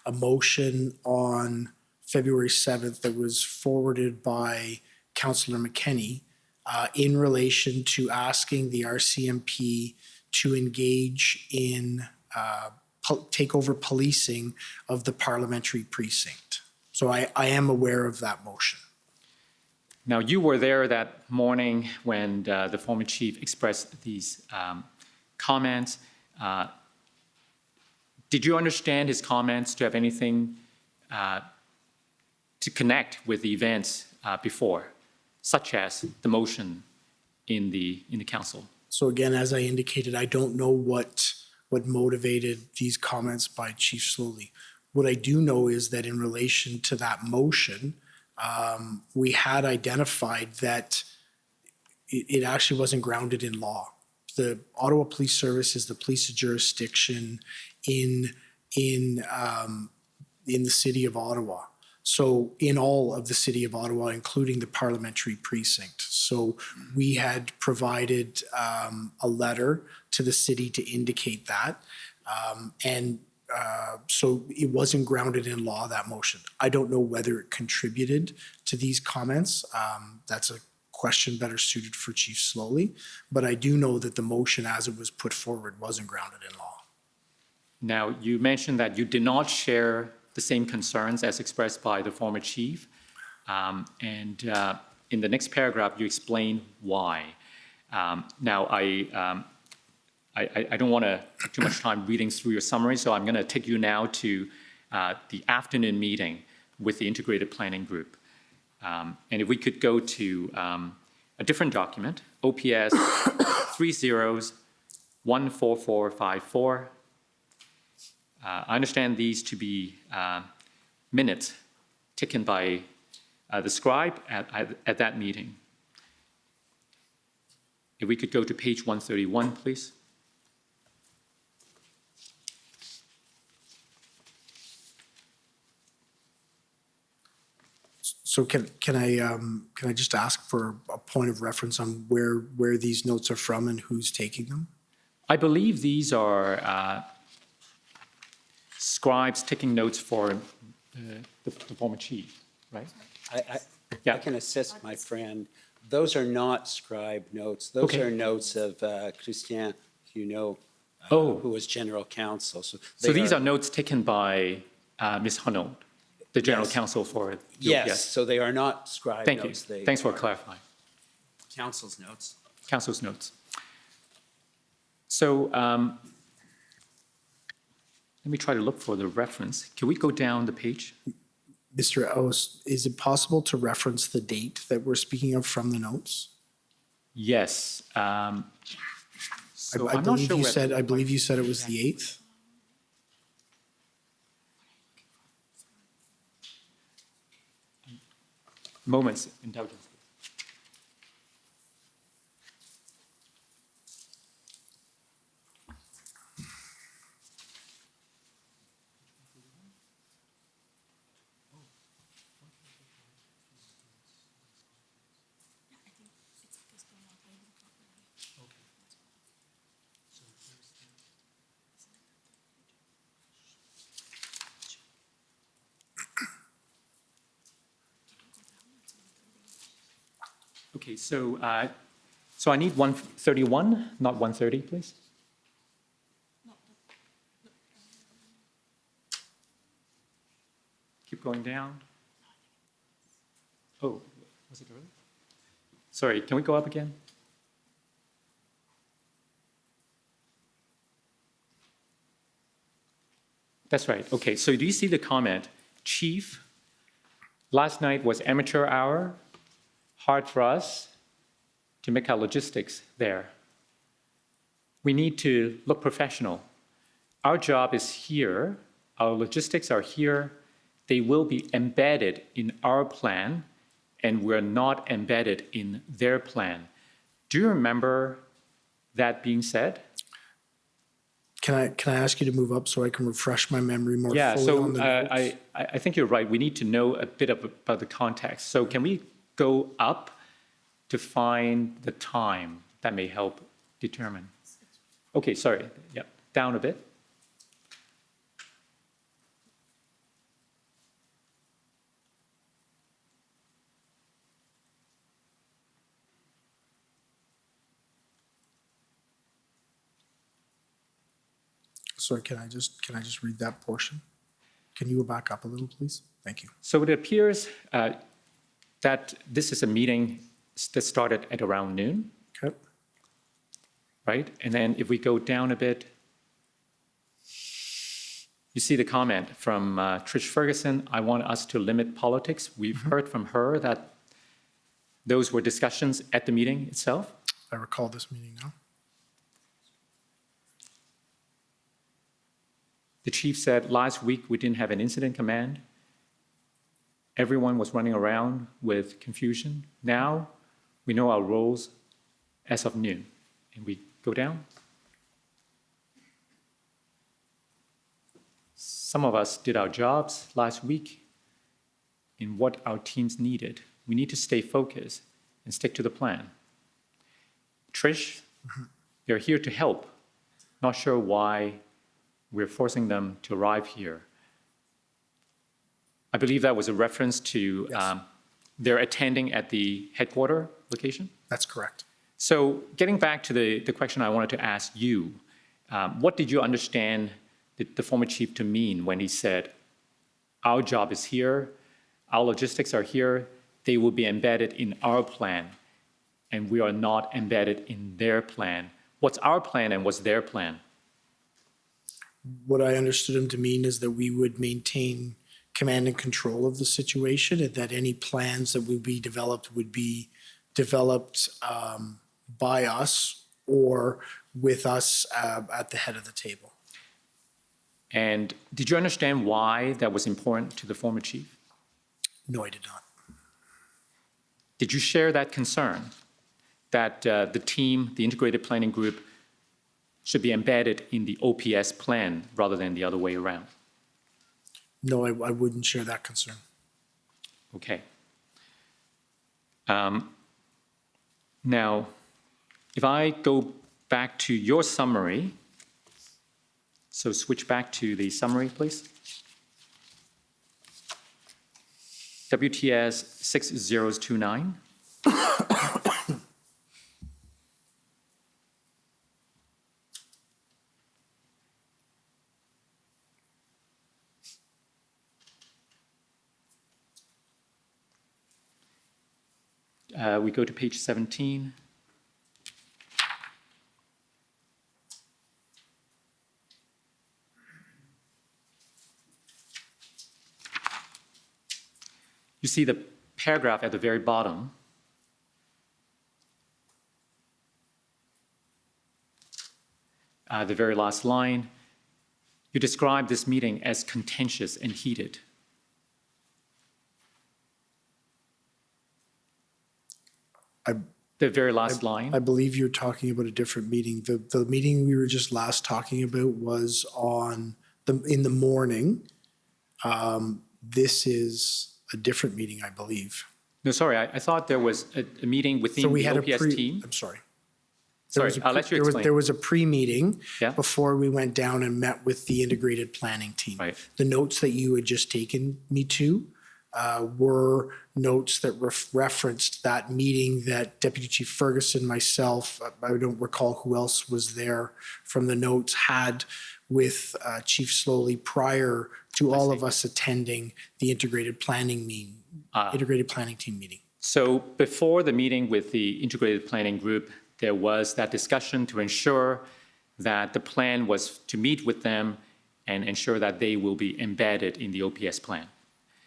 a motion on February 7th that was forwarded by Councillor McKenney in relation to asking the RCMP to engage in takeover policing of the parliamentary precinct. So I am aware of that motion. Now, you were there that morning when the former chief expressed these comments. Did you understand his comments to have anything to connect with the events before, such as the motion in the council? So again, as I indicated, I don't know what motivated these comments by Chief Slowly. What I do know is that in relation to that motion, we had identified that it actually wasn't grounded in law. The Ottawa Police Service is the police jurisdiction in the city of Ottawa. So in all of the city of Ottawa, including the parliamentary precinct. So we had provided a letter to the city to indicate that. So it wasn't grounded in law, that motion. I don't know whether it contributed to these comments. That's a question better suited for Chief Slowly. But I do know that the motion as it was put forward wasn't grounded in law. Now, you mentioned that you did not share the same concerns as expressed by the former chief. And in the next paragraph, you explain why. Now, I don't want to take too much time reading through your summary, so I'm going to take you now to the afternoon meeting with the Integrated Planning Group. And if we could go to a different document, OPS 30-14454. I understand these to be minutes taken by the scribe at that meeting. If we could go to page 131, please. So can I just ask for a point of reference on where these notes are from and who's taking them? I believe these are scribes taking notes for the former chief, right? I Yeah. can assist my friend. Those are not scribe notes. Those Okay. are notes of Christian Huneau, Oh. who was general counsel. So So they these are notes taken by Ms. Hunnell, the general Yes. counsel for the Yes, so they are not scribe Thank you. notes. They Thanks for are clarifying. Counsel's notes. Council's notes. So let me try to look for the reference. Can we go down the page? Mr. Ellis, is it possible to reference the date that we're speaking of from the notes? Yes. So I I'm not believe sure you whether- said, I believe you said it was the 8th. Moments, indulgence. Okay, so I need 131, not 130, please. Keep going down. Oh, was it early? Sorry, can we go up again? That's right. Okay, so do you see the comment? Chief, last night was amateur hour. Hard for us to make our logistics there. We need to look professional. Our job is here. Our logistics are here. They will be embedded in our plan, and we're not embedded in their plan. Do you remember that being said? Can I ask you to move up so I can refresh my memory more Yeah, fully so on the notes? I think you're right. We need to know a bit about the context. So can we go up to find the time? That may help determine. Okay, sorry. Yeah, down a bit. Sorry, can I just read that portion? Can you go back up a little, please? Thank you. So it appears that this is a meeting that started at around noon, Okay. right? And then if we go down a bit, you see the comment from Trish Ferguson, I want us to limit politics. We've heard from her that those were discussions at the meeting itself. I recall this meeting now. The chief said, last week we didn't have an incident command. Everyone was running around with confusion. Now we know our roles as of noon. And we go down. Some of us did our jobs last week in what our teams needed. We need to stay focused and stick to the plan. Trish, they're here to help. Not sure why we're forcing them to arrive here. I believe that was a reference to their attending at the headquarter location. That's correct. So getting back to the question I wanted to ask you, what did you understand the former chief to mean when he said, our job is here, our logistics are here, they will be embedded in our plan, and we are not embedded in their plan? What's our plan and what's their plan? What I understood him to mean is that we would maintain command and control of the situation, and that any plans that would be developed by us or with us at the head of the table. And did you understand why that was important to the former chief? No, I did not. Did you share that concern that the team, the integrated planning group, should be embedded in the OPS plan rather than the other way around? No, I wouldn't share that concern. Okay. Now, if I go back to your summary, so switch back to the summary, please. WTS 6029. We go to page 17. You see the paragraph at the very bottom. The very last line. You describe this meeting as contentious and heated. The very last line. I believe you're talking about a different meeting. The meeting we were just last talking about was in the morning. This is a different meeting, I believe. No, sorry, I thought there was a meeting within So we the had OPS team. I'm sorry. Sorry, I'll let you explain. There was a pre-meeting Yeah. before we went down and met with the integrated planning team. Right. The notes that you had just taken me to were notes that referenced that meeting that Deputy Chief Ferguson, myself, I don't recall who else was there from the notes, had with Chief Slowly prior to all of us attending the integrated planning team meeting. So before the meeting with the integrated planning group, there was that discussion to ensure that the plan was to meet with them and ensure that they will be embedded in the OPS plan.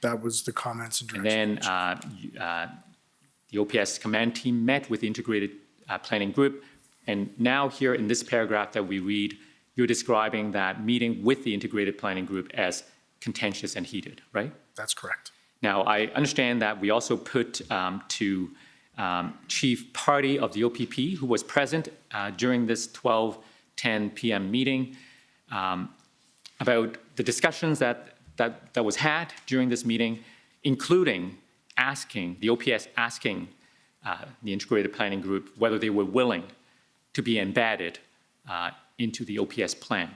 That was the comments and And direction. then the OPS command team met with the integrated planning group. And now here in this paragraph that we read, you're describing that meeting with the integrated planning group as contentious and heated, right? That's correct. Now, I understand that we also put to Chief Party of the OPP, who was present during this 12:10 p.m. meeting, about the discussions that was had during this meeting, including the OPS asking the integrated planning group whether they were willing to be embedded into the OPS plan.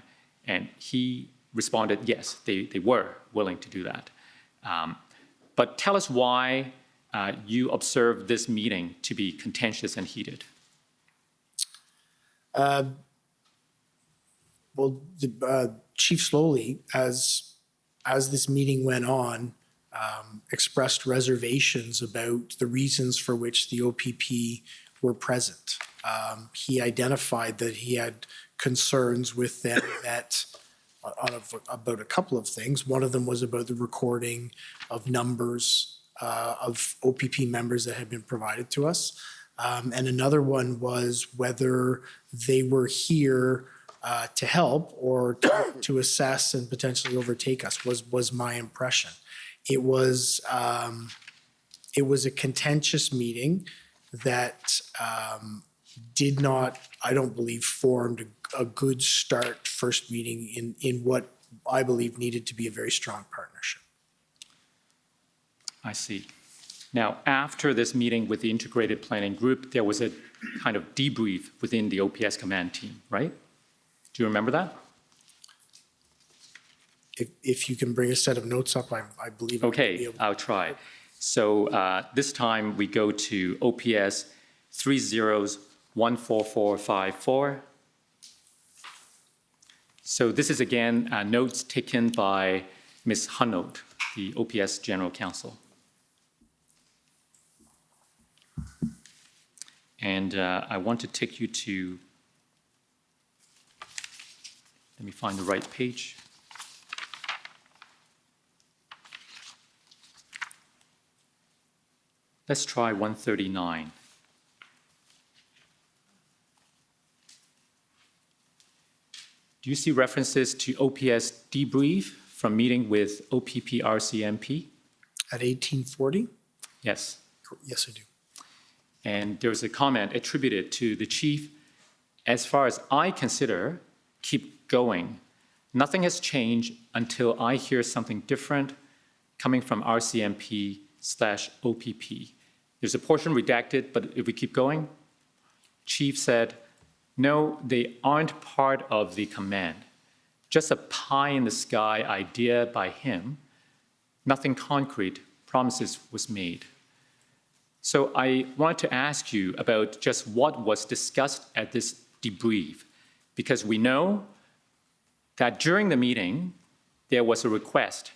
And he responded, yes, they were willing to do that. But tell us why you observed this meeting to be contentious and heated. Well, Chief Slowly, as this meeting went on, expressed reservations about the reasons for which the OPP were present. He identified that he had concerns with them about a couple of things. One of them was about the recording of numbers of OPP members that had been provided to us. And another one was whether they were here to help or to assess and potentially overtake us, was my impression. It was a contentious meeting that did not, I don't believe, formed a good start first meeting in what I believe needed to be a very strong partnership. I see. Now, after this meeting with the integrated planning group, there was a kind of debrief within the OPS command team, right? Do you remember that? If you can bring a set of notes up, I believe I will be Okay, able to. I'll try. So this time we go to OPS 30-14454. So this is again notes taken by Ms. Hunold, the OPS General Counsel. And I want to take you to, let me find the right page. Let's try 139. Do you see references to OPS debrief from meeting with OPP RCMP? At 1840? Yes. Yes, I do. And there's a comment attributed to the chief. As far as I consider, keep going. Nothing has changed until I hear something different coming from RCMP/OPP. There's a portion redacted, but if we keep going, Chief said, no, they aren't part of the command. Just a pie-in-the-sky idea by him. Nothing concrete, promises was made. So I wanted to ask you about just what was discussed at this debrief, because we know that during the meeting, there was a request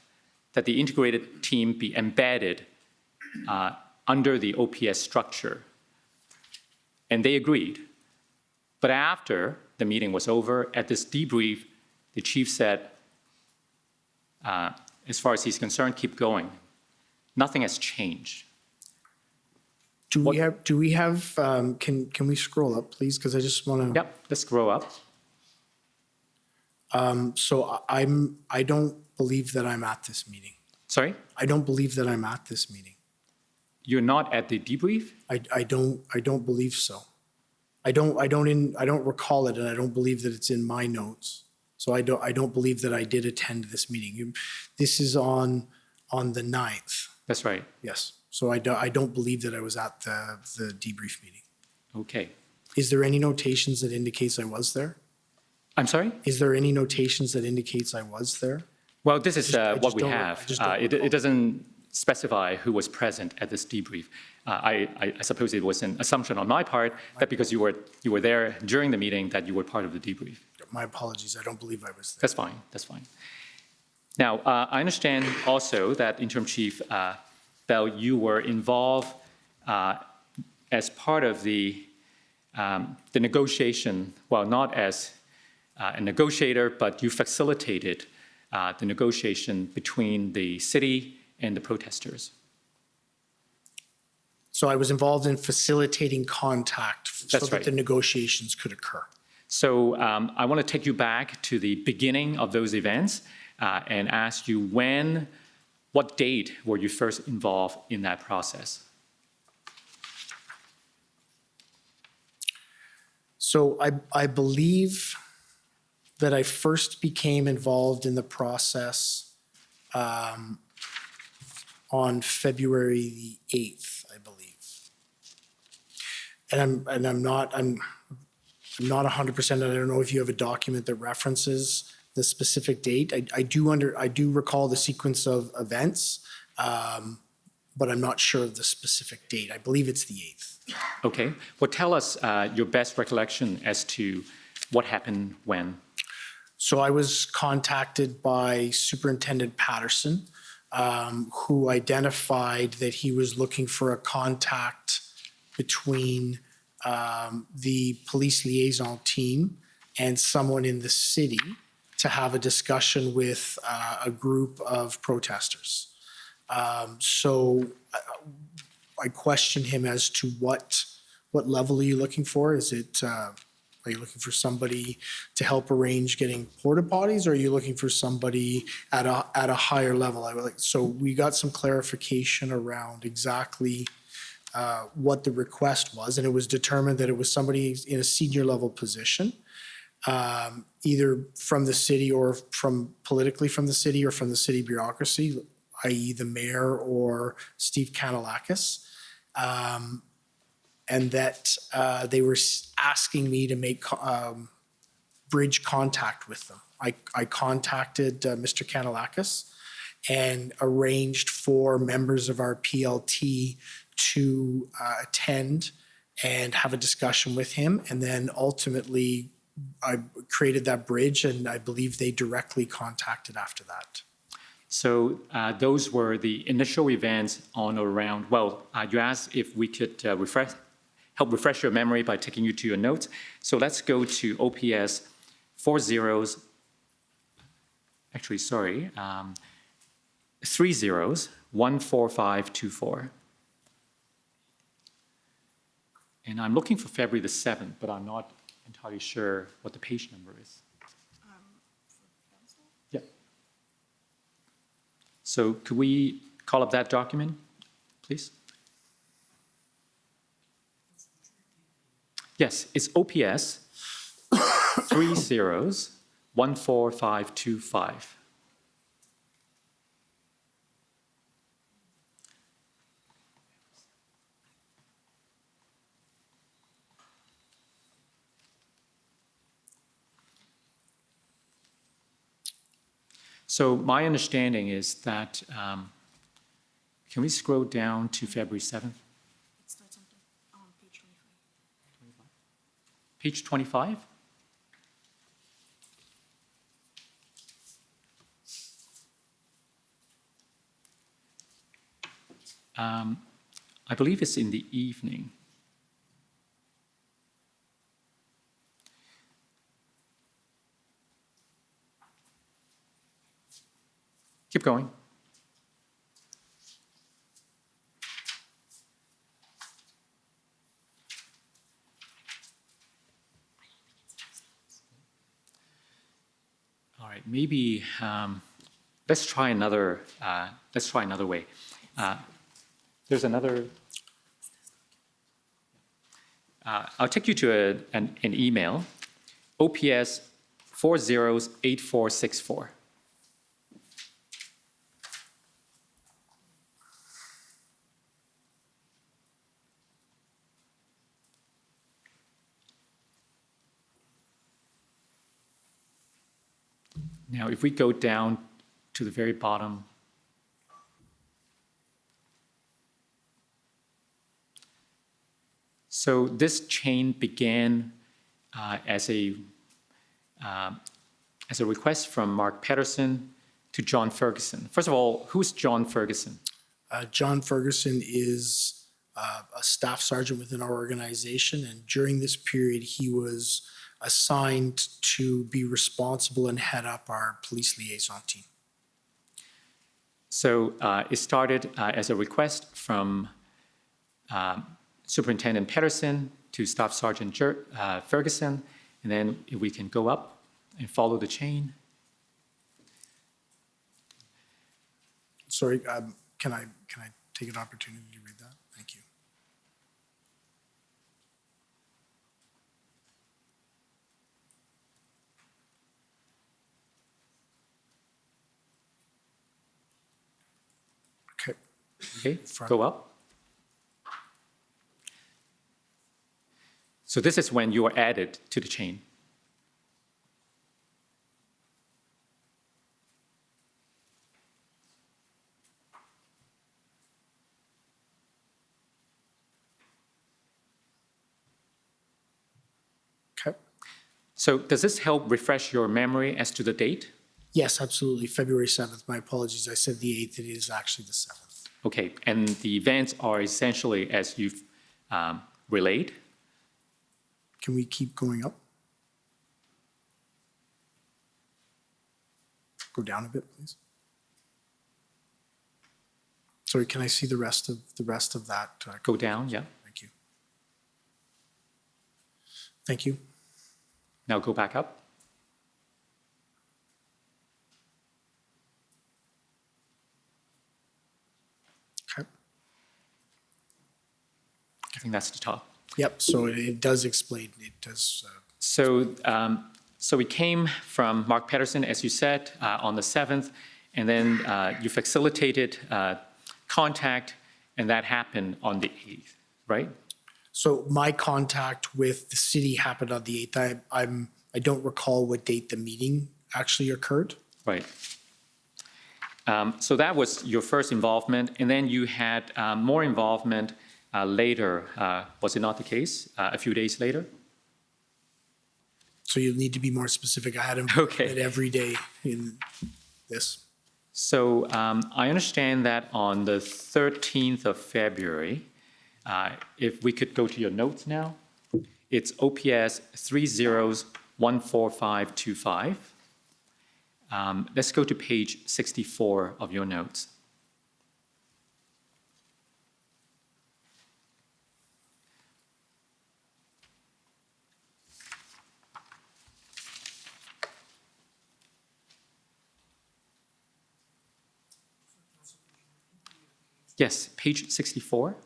that the integrated team be embedded under the OPS structure. And they agreed. But after the meeting was over, at this debrief, the chief said, as far as he's concerned, keep going. Nothing has changed. Do we have, can we scroll up, please? Because I just want to. Yep, let's scroll up. So I don't believe that I'm at this meeting. Sorry? I don't believe that I'm at this meeting. You're not at the debrief? I don't believe so. I don't recall it, and I don't believe that it's in my notes. So I don't believe that I did attend this meeting. This is on the 9th. That's right. Yes. So I don't believe that I was at the debrief meeting. Okay. Is there any notations that indicates I was there? I'm sorry? Is there any notations that indicates I was there? Well, this is I what just we don't- have. I just don't It recall. doesn't specify who was present at this debrief. I suppose it was an assumption on my part that because you were there during the meeting that you were part of the debrief. My apologies. I don't believe I was there. That's fine. That's fine. Now, I understand also that Interim Chief Bell, you were involved as part of the negotiation. Well, not as a negotiator, but you facilitated the negotiation between the city and the protesters. So I was involved in facilitating contact so That's that right. the negotiations could occur. So I want to take you back to the beginning of those events and ask you what date were you first involved in that process? So I believe that I first became involved in the process on February the 8th, I believe. And I'm not 100%, I don't know if you have a document that references the specific date. I do recall the sequence of events, but I'm not sure of the specific date. I believe it's the 8th. Okay. Well, tell us your best recollection as to what happened when. So I was contacted by Superintendent Patterson, who identified that he was looking for a contact between the police liaison team and someone in the city to have a discussion with a group of protesters. So I questioned him as to what level are you looking for? Is it, are you looking for somebody to help arrange getting porta potties, or are you looking for somebody at a higher level? So we got some clarification around exactly what the request was, and it was determined that it was somebody in a senior level position, either from the city or politically from the city or from the city bureaucracy, i.e. the mayor or Steve Kanalakis. And that they were asking me to make bridge contact with them. I contacted Mr. Kanalakis and arranged for members of our PLT to attend and have a discussion with him. And then ultimately, I created that bridge, and I believe they directly contacted after that. So those were the initial events on or around, well, you asked if we could help refresh your memory by taking you to your notes. So let's go to OPS 30, 14524. And I'm looking for February the 7th, but I'm not entirely sure what the page number is. Yeah. So could we call up that document, please? Yes, it's OPS 14525. So my understanding is that, can we scroll down to February 7th? It starts on page 25. Page 25? I believe it's in the evening. Keep going. All right, maybe let's try another. Let's try another way. There's another. I'll take you to an email, OPS 408464. Now, if we go down to the very bottom, so this chain began as a request from Mark Pedersen to John Ferguson. First of all, who's John Ferguson? John Ferguson is a staff sergeant within our organization, and during this period, he was assigned to be responsible and head up our police liaison team. So it started as a request from Superintendent Pedersen to Staff Sergeant Ferguson, and then if we can go up and follow the chain. Sorry, can I take an opportunity to read that? Thank you. Okay. Okay, Fine. go up. So this is when you are added to the chain. Okay. So does this help refresh your memory as to the date? Yes, absolutely. February 7th. My apologies. I said the 8th. It is actually the 7th. Okay, and the events are essentially as you've relayed. Can we keep going up? Go down a bit, please. Sorry, can I see the rest of that? Go down, yeah. Thank you. Thank you. Now go back up. Okay. I think that's the top. Yep. So it does explain. It does. So we came from Mark Pedersen, as you said, on the 7th, and then you facilitated contact, and that happened on the 8th, right? So my contact with the city happened on the 8th. I don't recall what date the meeting actually occurred. Right. So that was your first involvement, and then you had more involvement later. Was it not the case? A few days later? So you'll need to be more specific. I had involvement Okay. every day in this. So I understand that on the 13th of February, if we could go to your notes now, it's OPS 30-14525. Let's go to page 64 of your notes. Yes, page 64.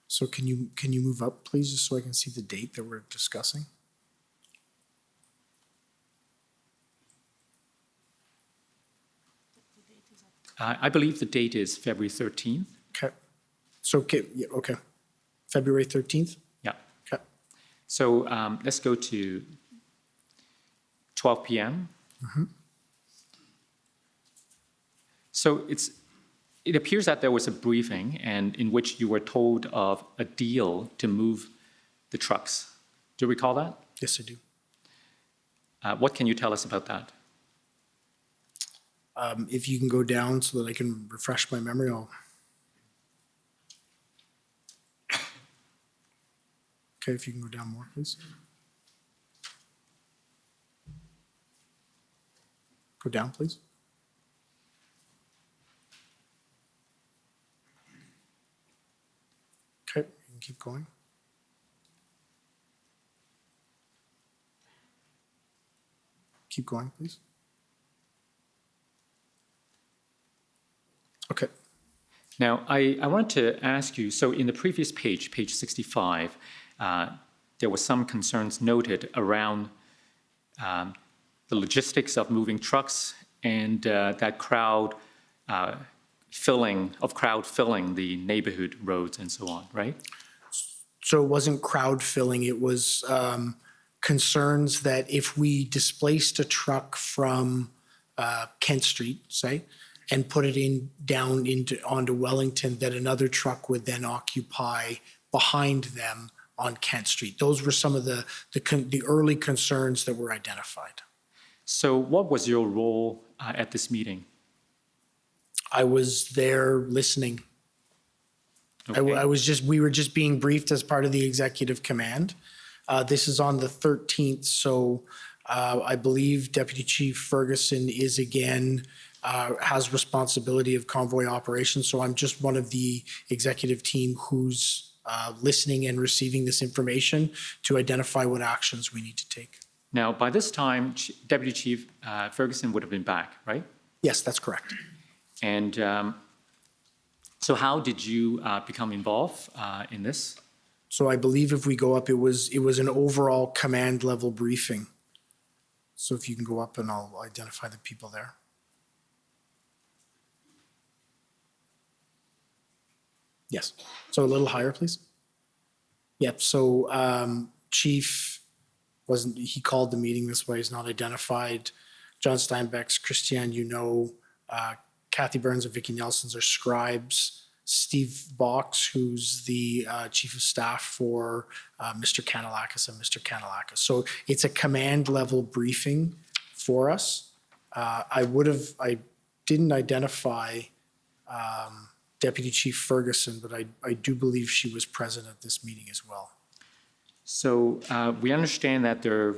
So can you move up, please, just so I can see the date that we're discussing? I believe the date is February 13th. Okay. So, okay, yeah, okay. February 13th? Yeah. Okay. So let's go to 12 p.m. So it appears that there was a briefing and in which you were told of a deal to move the trucks. Do you recall that? Yes, I do. What can you tell us about that? If you can go down so that I can refresh my memory, I'll. Okay, if you can go down more, please. Go down, please. Okay, you can keep going. Keep going, please. Okay. Now, I wanted to ask you, so in the previous page, page 65, there were some concerns noted around the logistics of moving trucks and that crowd filling the neighborhood roads and so on, right? So it wasn't crowd filling, it was concerns that if we displaced a truck from Kent Street, say, and put it onto Wellington, that another truck would then occupy behind them on Kent Street. Those were some of the early concerns that were identified. So what was your role at this meeting? I was there listening. Okay. We were just being briefed as part of the executive command. This is on the 13th, so I believe Deputy Chief Ferguson is again, has responsibility of convoy operations, so I'm just one of the executive team who's listening and receiving this information to identify what actions we need to take. Now, by this time, Deputy Chief Ferguson would have been back, right? Yes, that's correct. And so how did you become involved in this? So I believe if we go up, it was an overall command level briefing. So if you can go up and I'll identify the people there. Yes. So a little higher, please. Yep. So Chief he called the meeting this way. He's not identified. John Steinbeck's, Christiane, Kathy Burns and Vicki Nelson's are scribes. Steve Box, who's the chief of staff for Mr. Kanalakis and Mr. Kanalakis. So it's a command level briefing for us. I didn't identify Deputy Chief Ferguson, but I do believe she was present at this meeting as well. So we understand that there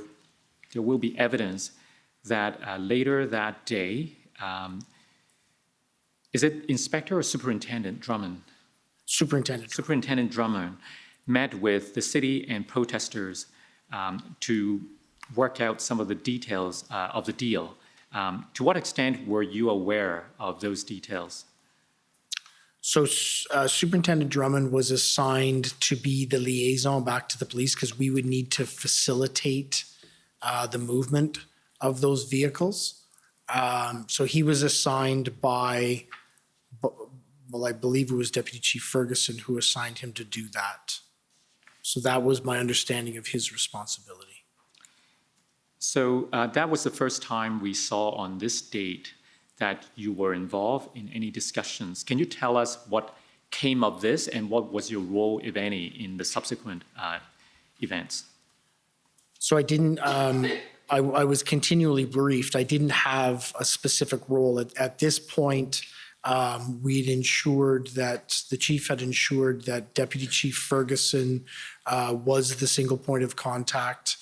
will be evidence that later that day, is it Inspector or Superintendent Drummond? Superintendent. Superintendent Drummond met with the city and protesters to work out some of the details of the deal. To what extent were you aware of those details? So Superintendent Drummond was assigned to be the liaison back to the police because we would need to facilitate the movement of those vehicles. So he was assigned by, well, I believe it was Deputy Chief Ferguson who assigned him to do that. So that was my understanding of his responsibility. So that was the first time we saw on this date that you were involved in any discussions. Can you tell us what came of this and what was your role, if any, in the subsequent events? So I didn't, I was continually briefed. I didn't have a specific role. At this point, we'd ensured that, the chief had ensured that Deputy Chief Ferguson was the single point of contact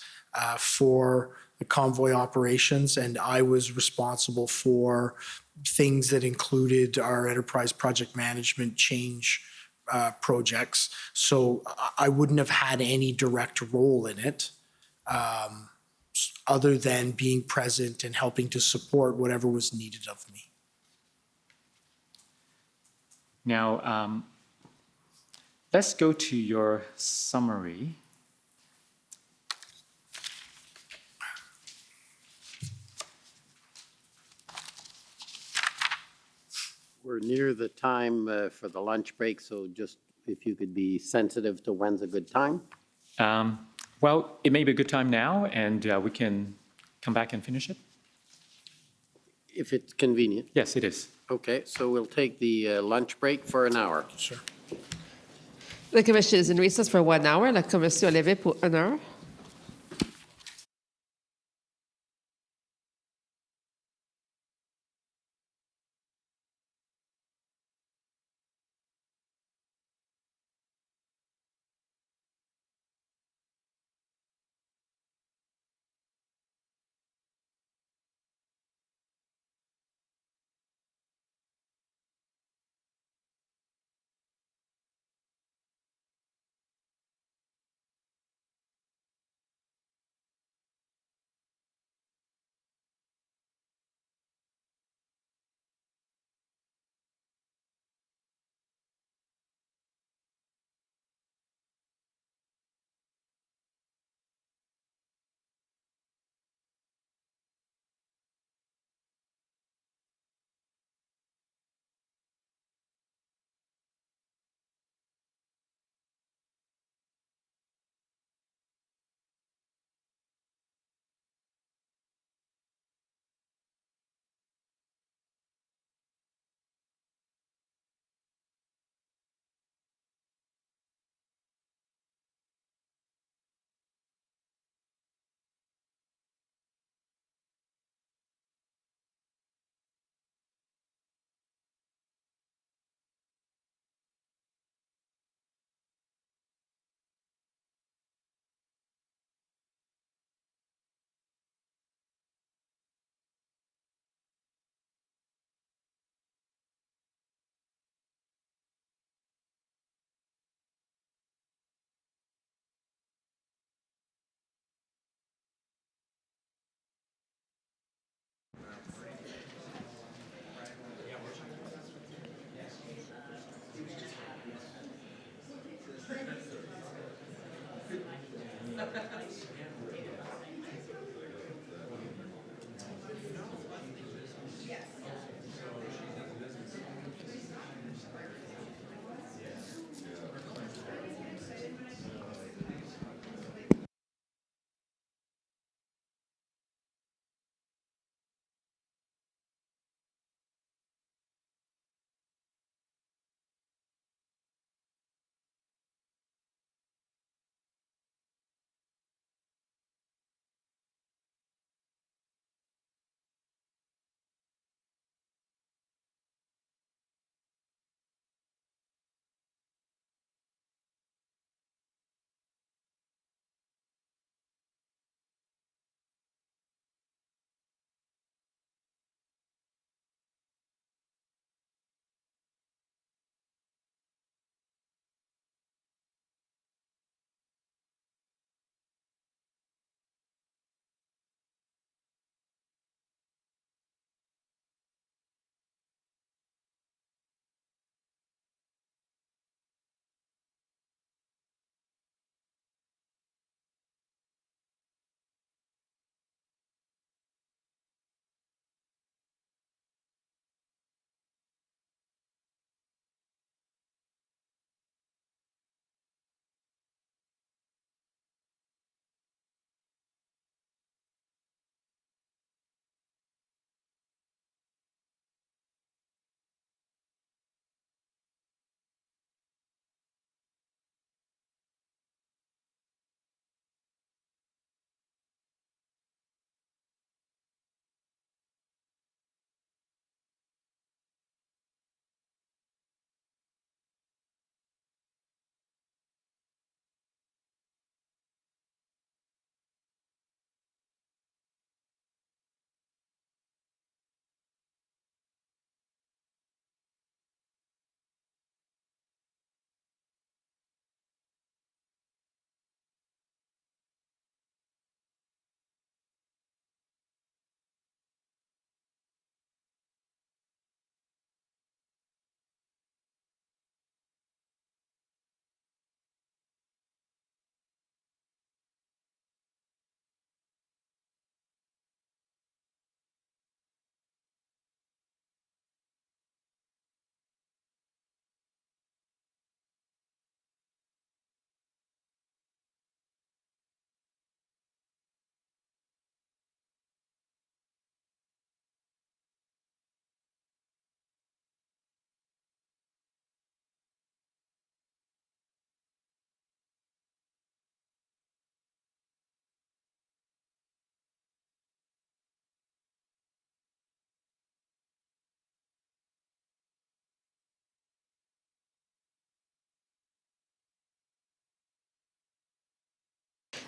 for the convoy operations, and I was responsible for things that included our enterprise project management change projects. So I wouldn't have had any direct role in it, other than being present and helping to support whatever was needed of me. Now, let's go to your summary. We're near the time for the lunch break, so just if you could be sensitive to when's a good time. Well, it may be a good time now, and we can come back and finish it. If it's convenient. Yes, it is. Okay, so we'll take the lunch break for an hour. Sure. The commission is in recess for 1 hour. La commission est levée pour 1 heure.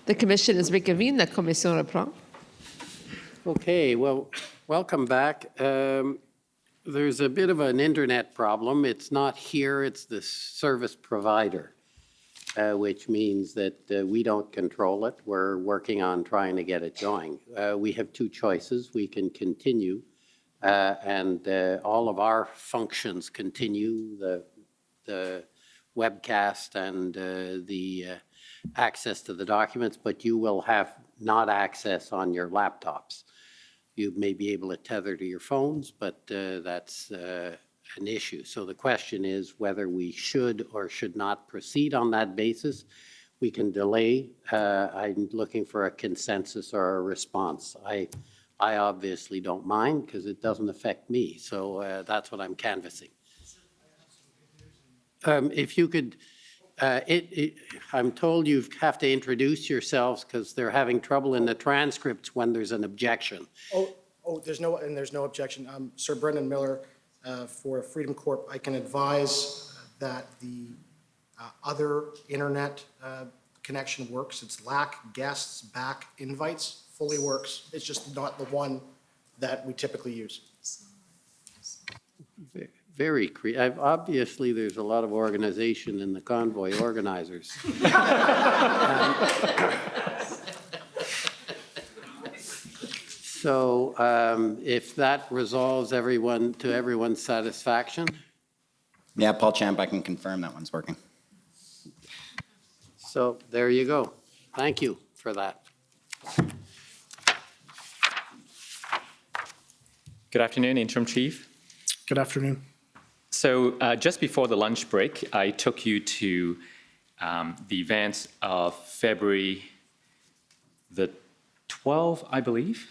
The commission is reconvened. La commission reprend. Okay, well, welcome back. There's a bit of an internet problem. It's not here, it's the service provider, which means that we don't control it. We're working on trying to get it going. We have two choices. We can continue and all of our functions continue, the webcast and the access to the documents, but you will have not access on your laptops. You may be able to tether to your phones, but that's an issue. So the question is whether we should or should not proceed on that basis. We can delay. I'm looking for a consensus or a response. I obviously don't mind because it doesn't affect me. So that's what I'm canvassing. If you could, I'm told you have to introduce yourselves because they're having trouble in the transcripts when there's an objection. There's no objection. Sir Brendan Miller for Freedom Corp. I can advise that the other internet connection works. It's LAC, guests, back, invites, fully works. It's just not the one that we typically use. Very creative. Obviously, there's a lot of organization in the convoy organizers. So if that resolves everyone to everyone's satisfaction. Yeah, Paul Champ, I can confirm that one's working. So there you go. Thank you for that. Good afternoon, Interim Chief. Good afternoon. So just before the lunch break, I took you to the events of February the 12th, I believe,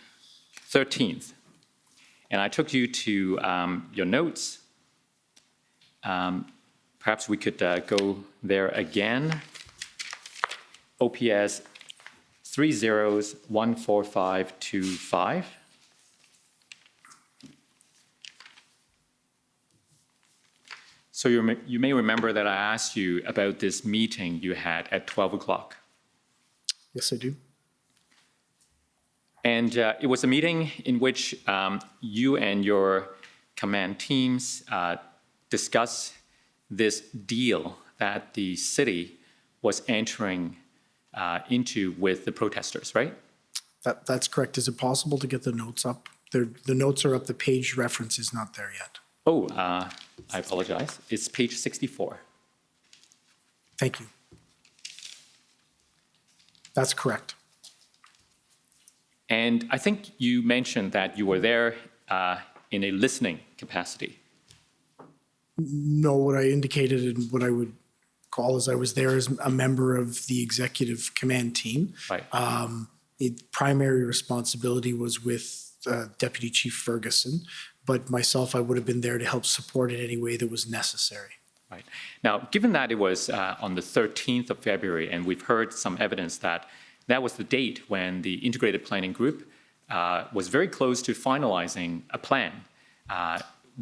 13th. And I took you to your notes. Perhaps we could go there again. OPS 30-14525. So you may remember that I asked you about this meeting you had at 12 o'clock. Yes, I do. And it was a meeting in which you and your command teams discussed this deal that the city was entering into with the protesters, right? That's correct. Is it possible to get the notes up? The notes are up. The page reference is not there yet. Oh, I apologize. It's page 64. Thank you. That's correct. And I think you mentioned that you were there in a listening capacity. No, what I indicated and what I would call is I was there as a member of the executive command team. Right. The primary responsibility was with Deputy Chief Ferguson, but myself, I would have been there to help support in any way that was necessary. Right. Now, given that it was on the 13th of February, and we've heard some evidence that that was the date when the Integrated Planning Group was very close to finalizing a plan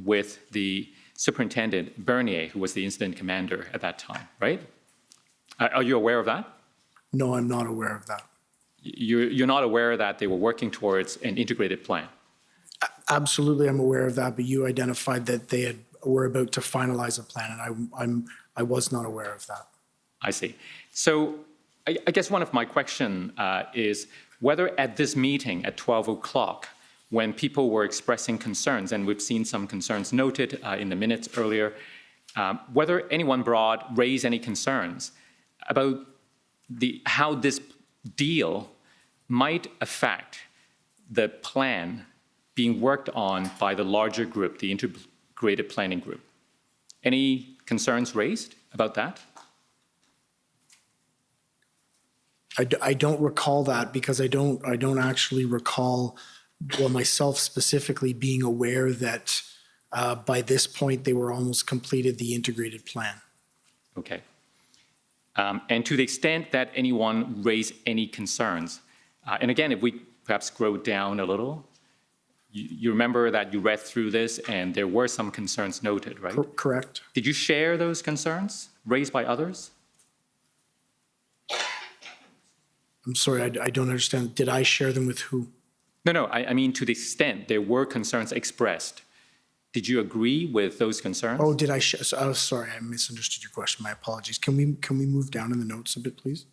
with the Superintendent Bernier, who was the incident commander at that time, right? Are you aware of that? No, I'm not aware of that. You're not aware that they were working towards an integrated plan? Absolutely, I'm aware of that, but you identified that they were about to finalize a plan, and I was not aware of that. I see. So I guess one of my question is whether at this meeting at 12 o'clock, when people were expressing concerns, and we've seen some concerns noted in the minutes earlier, whether anyone raised any concerns about how this deal might affect the plan being worked on by the larger group, the Integrated Planning Group. Any concerns raised about that? I don't recall that because I don't actually recall, well, myself specifically being aware that by this point they were almost completed the integrated plan. Okay. And to the extent that anyone raised any concerns, and again, if we perhaps scroll down a little, you remember that you read through this and there were some concerns noted, right? Correct. Did you share those concerns raised by others? I'm sorry, I don't understand. Did I share them with who? No, I mean to the extent there were concerns expressed. Did you agree with those concerns? Oh, did I share? Oh, sorry, I misunderstood your question. My apologies. Can we move down in the notes a bit, please?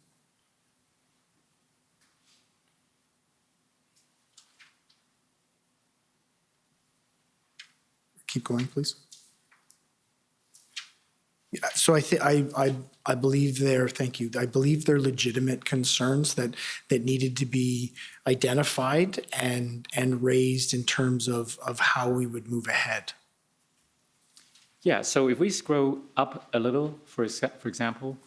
Keep going, please. Yeah, so I believe thank you. I believe they're legitimate concerns that needed to be identified and raised in terms of how we would move ahead. Yeah, so if we scroll up a little, for example,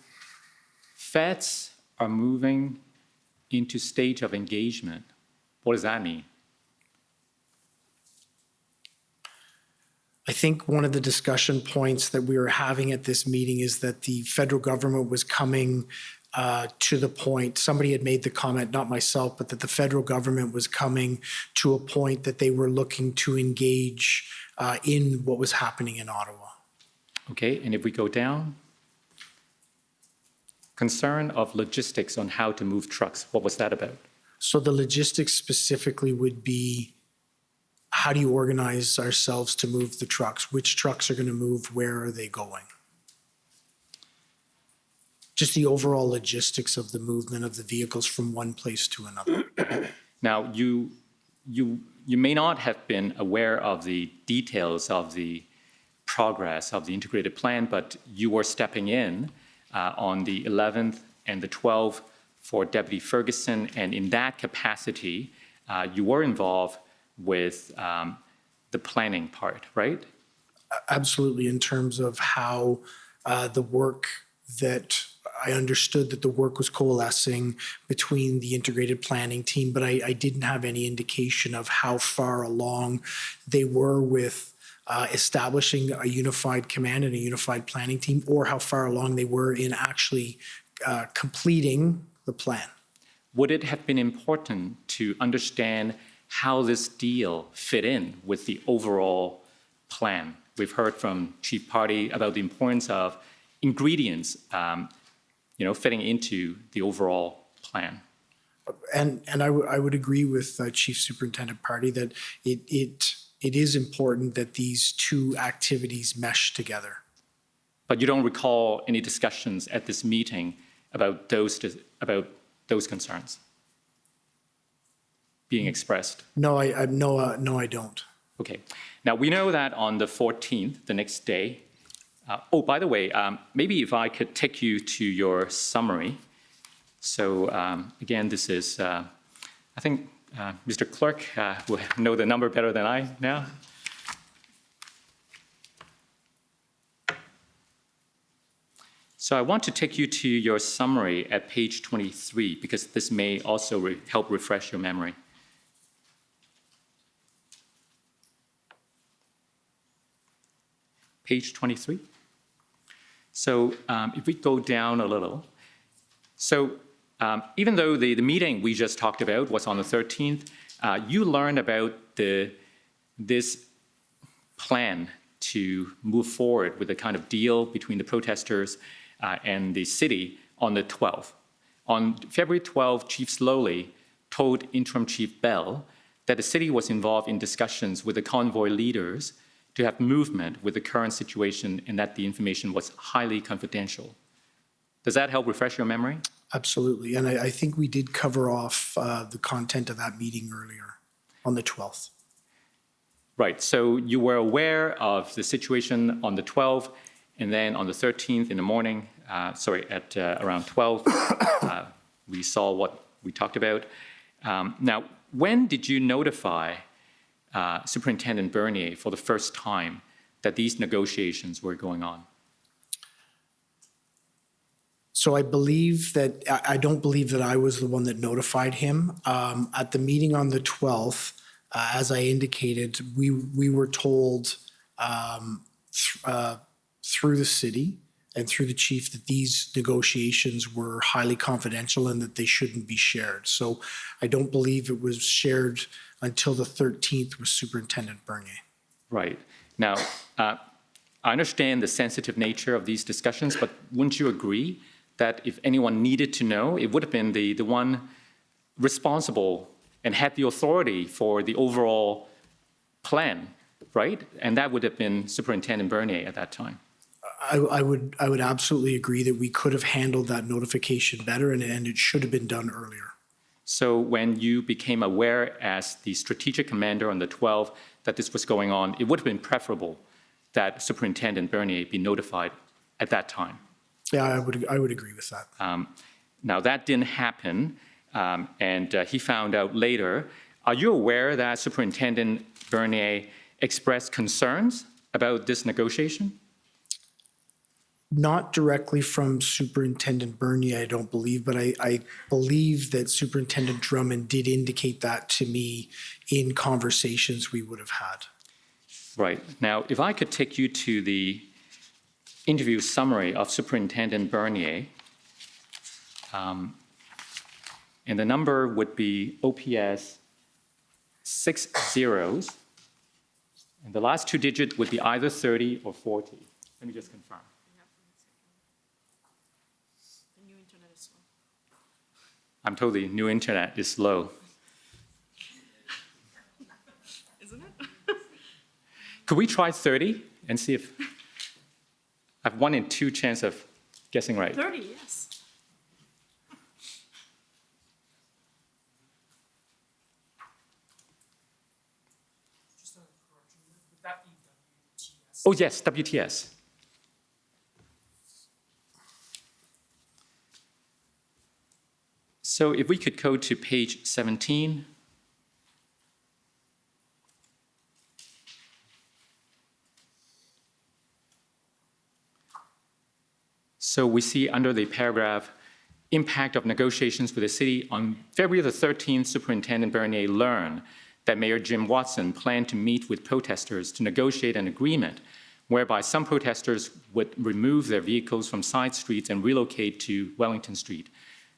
feds are moving into stage of engagement. What does that mean? I think one of the discussion points that we were having at this meeting is that the federal government was coming to the point, somebody had made the comment, not myself, but that the federal government was coming to a point that they were looking to engage in what was happening in Ottawa. Okay, and if we go down, concern of logistics on how to move trucks. What was that about? So the logistics specifically would be, how do you organize ourselves to move the trucks? Which trucks are going to move? Where are they going? Just the overall logistics of the movement of the vehicles from one place to another. Now, you may not have been aware of the details of the progress of the integrated plan, but you were stepping in on the 11th and the 12th for Deputy Ferguson, and in that capacity, you were involved with the planning part, right? Absolutely, in terms of how the work that I understood that the work was coalescing between the integrated planning team, but I didn't have any indication of how far along they were with establishing a unified command and a unified planning team, or how far along they were in actually completing the plan. Would it have been important to understand how this deal fit in with the overall plan? We've heard from Chief Party about the importance of ingredients, fitting into the overall plan. And I would agree with Chief Superintendent Party that it is important that these two activities mesh together. But you don't recall any discussions at this meeting about those concerns being expressed? No, I don't. Okay. Now, we know that on the 14th, the next day, by the way, maybe if I could take you to your summary. So again, this is, I think Mr. Clerk will know the number better than I now. So I want to take you to your summary at page 23, because this may also help refresh your memory. Page 23. So if we go down a little, so even though the meeting we just talked about was on the 13th, you learned about this plan to move forward with a kind of deal between the protesters and the city on the 12th. On February 12th, Chief Slowly told Interim Chief Bell that the city was involved in discussions with the convoy leaders to have movement with the current situation and that the information was highly confidential. Does that help refresh your memory? Absolutely. And I think we did cover off the content of that meeting earlier on the 12th. Right. So you were aware of the situation on the 12th, and then on the 13th in the morning, at around 12, we saw what we talked about. Now, when did you notify Superintendent Bernier for the first time that these negotiations were going on? So I don't believe that I was the one that notified him. At the meeting on the 12th, as I indicated, we were told through the city and through the chief that these negotiations were highly confidential and that they shouldn't be shared. So I don't believe it was shared until the 13th with Superintendent Bernier. Right. Now, I understand the sensitive nature of these discussions, but wouldn't you agree that if anyone needed to know, it would have been the one responsible and had the authority for the overall plan, right? And that would have been Superintendent Bernier at that time. I would absolutely agree that we could have handled that notification better, and it should have been done earlier. So when you became aware as the strategic commander on the 12th that this was going on, it would have been preferable that Superintendent Bernier be notified at that time. Yeah, I would agree with that. Now, that didn't happen, and he found out later. Are you aware that Superintendent Bernier expressed concerns about this negotiation? Not directly from Superintendent Bernier, I don't believe, but I believe that Superintendent Drummond did indicate that to me in conversations we would have had. Right. Now, if I could take you to the interview summary of Superintendent Bernier, and the number would be OPS 6 zeros, and the last two digits would be either 30 or 40. Let me just confirm. I'm told the new internet is slow. Isn't it? Could we try 30 and see if I have 1 in 2 chance of guessing right? 30, yes. Oh, yes, WTS. So if we could go to page 17. So we see under the paragraph, impact of negotiations with the city, on February the 13th, Superintendent Bernier learned that Mayor Jim Watson planned to meet with protesters to negotiate an agreement whereby some protesters would remove their vehicles from side streets and relocate to Wellington Street.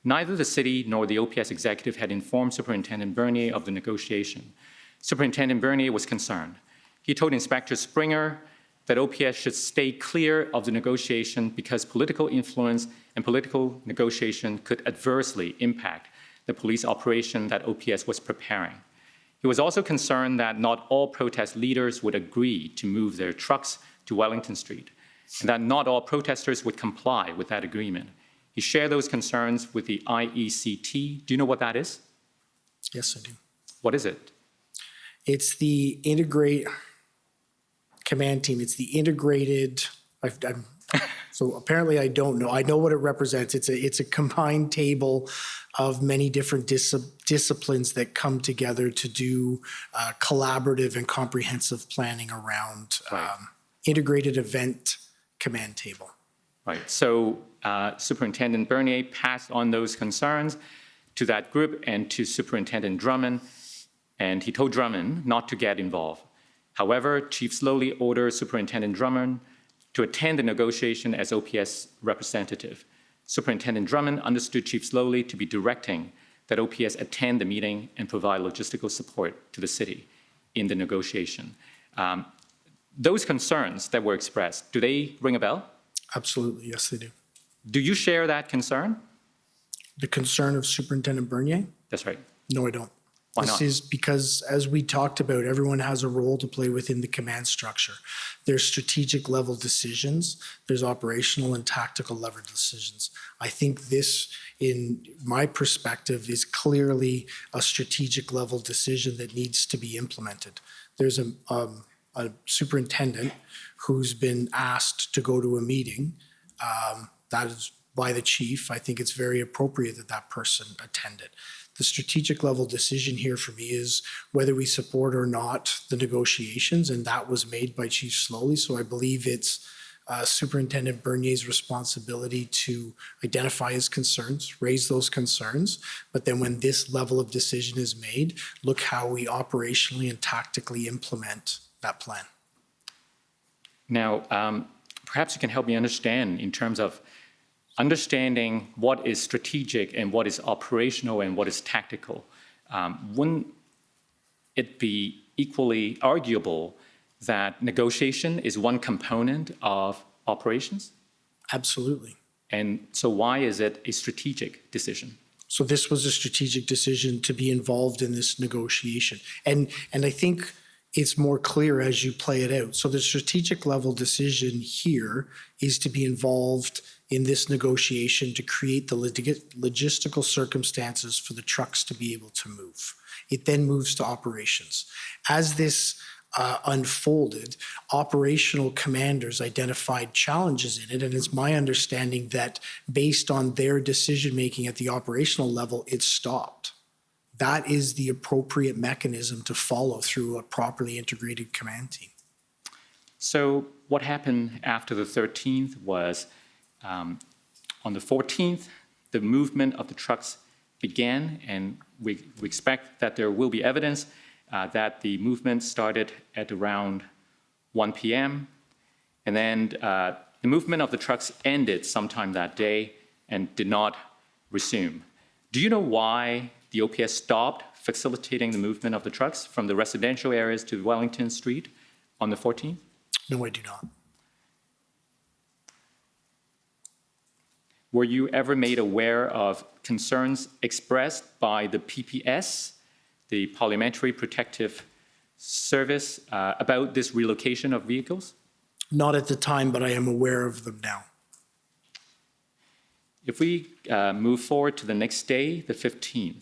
Neither the city nor the OPS executive had informed Superintendent Bernier of the negotiation. Superintendent Bernier was concerned. He told Inspector Springer that OPS should stay clear of the negotiation because political influence and political negotiation could adversely impact the police operation that OPS was preparing. He was also concerned that not all protest leaders would agree to move their trucks to Wellington Street, and that not all protesters would comply with that agreement. He shared those concerns with the IECT. Do you know what that is? Yes, I do. What is it? It's the command team. It's the integrated, so apparently I don't know. I know what it represents. It's a combined table of many different disciplines that come together to do collaborative and comprehensive planning around integrated event command table. Right. So Superintendent Bernier passed on those concerns to that group and to Superintendent Drummond, and he told Drummond not to get involved. However, Chief Slowly ordered Superintendent Drummond to attend the negotiation as OPS representative. Superintendent Drummond understood Chief Slowly to be directing that OPS attend the meeting and provide logistical support to the city in the negotiation. Those concerns that were expressed, do they ring a bell? Absolutely, yes, they do. Do you share that concern? The concern of Superintendent Bernier? That's right. No, I don't. Why not? This is because, as we talked about, everyone has a role to play within the command structure. There's strategic level decisions, there's operational and tactical level decisions. I think this, in my perspective, is clearly a strategic level decision that needs to be implemented. There's a superintendent who's been asked to go to a meeting. That is by the chief. I think it's very appropriate that that person attended. The strategic level decision here for me is whether we support or not the negotiations, and that was made by Chief Slowly. So I believe it's Superintendent Bernier's responsibility to identify his concerns, raise those concerns, but then when this level of decision is made, look how we operationally and tactically implement that plan. Now, perhaps you can help me understand in terms of understanding what is strategic and what is operational and what is tactical. Wouldn't it be equally arguable that negotiation is one component of operations? Absolutely. And so why is it a strategic decision? So this was a strategic decision to be involved in this negotiation. And I think it's more clear as you play it out. So the strategic level decision here is to be involved in this negotiation to create the logistical circumstances for the trucks to be able to move. It then moves to operations. As this unfolded, operational commanders identified challenges in it, and it's my understanding that based on their decision-making at the operational level, it stopped. That is the appropriate mechanism to follow through a properly integrated command team. So what happened after the 13th was on the 14th, the movement of the trucks began, and we expect that there will be evidence that the movement started at around 1 p.m. And then the movement of the trucks ended sometime that day and did not resume. Do you know why the OPS stopped facilitating the movement of the trucks from the residential areas to Wellington Street on the 14th? No, I do not. Were you ever made aware of concerns expressed by the PPS, the Parliamentary Protective Service, about this relocation of vehicles? Not at the time, but I am aware of them now. If we move forward to the next day, the 15th,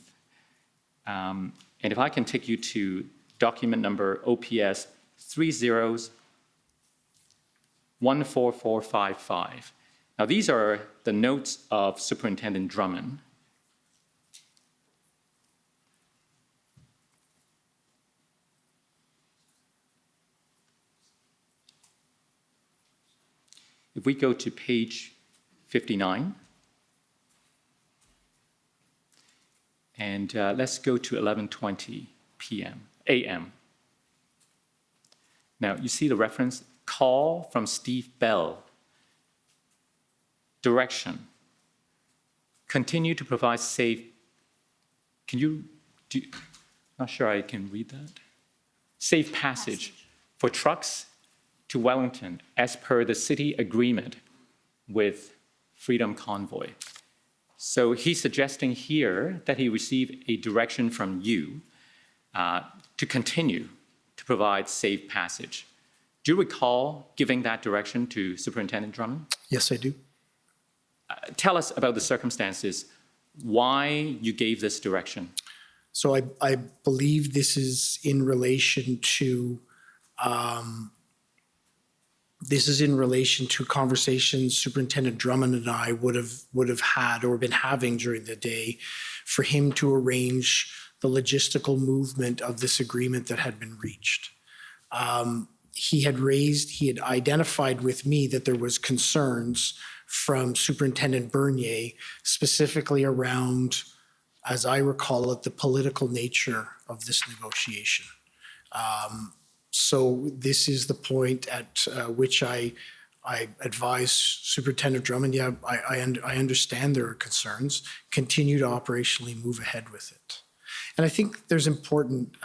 and if I can take you to document number OPS 3014455. Now, these are the notes of Superintendent Drummond. If we go to page 59, and let's go to 11:20 a.m. Now, you see the reference, call from Steve Bell. Direction, continue to provide safe, not sure I can read that. Safe passage for trucks to Wellington as per the city agreement with Freedom Convoy. So he's suggesting here that he received a direction from you to continue to provide safe passage. Do you recall giving that direction to Superintendent Drummond? Yes, I do. Tell us about the circumstances, why you gave this direction. So I believe this is in relation to conversations Superintendent Drummond and I would have had or been having during the day for him to arrange the logistical movement of this agreement that had been reached. He had identified with me that there was concerns from Superintendent Bernier, specifically around, as I recall it, the political nature of this negotiation. So this is the point at which I advise Superintendent Drummond, yeah, I understand there are concerns, continue to operationally move ahead with it. And I think there's important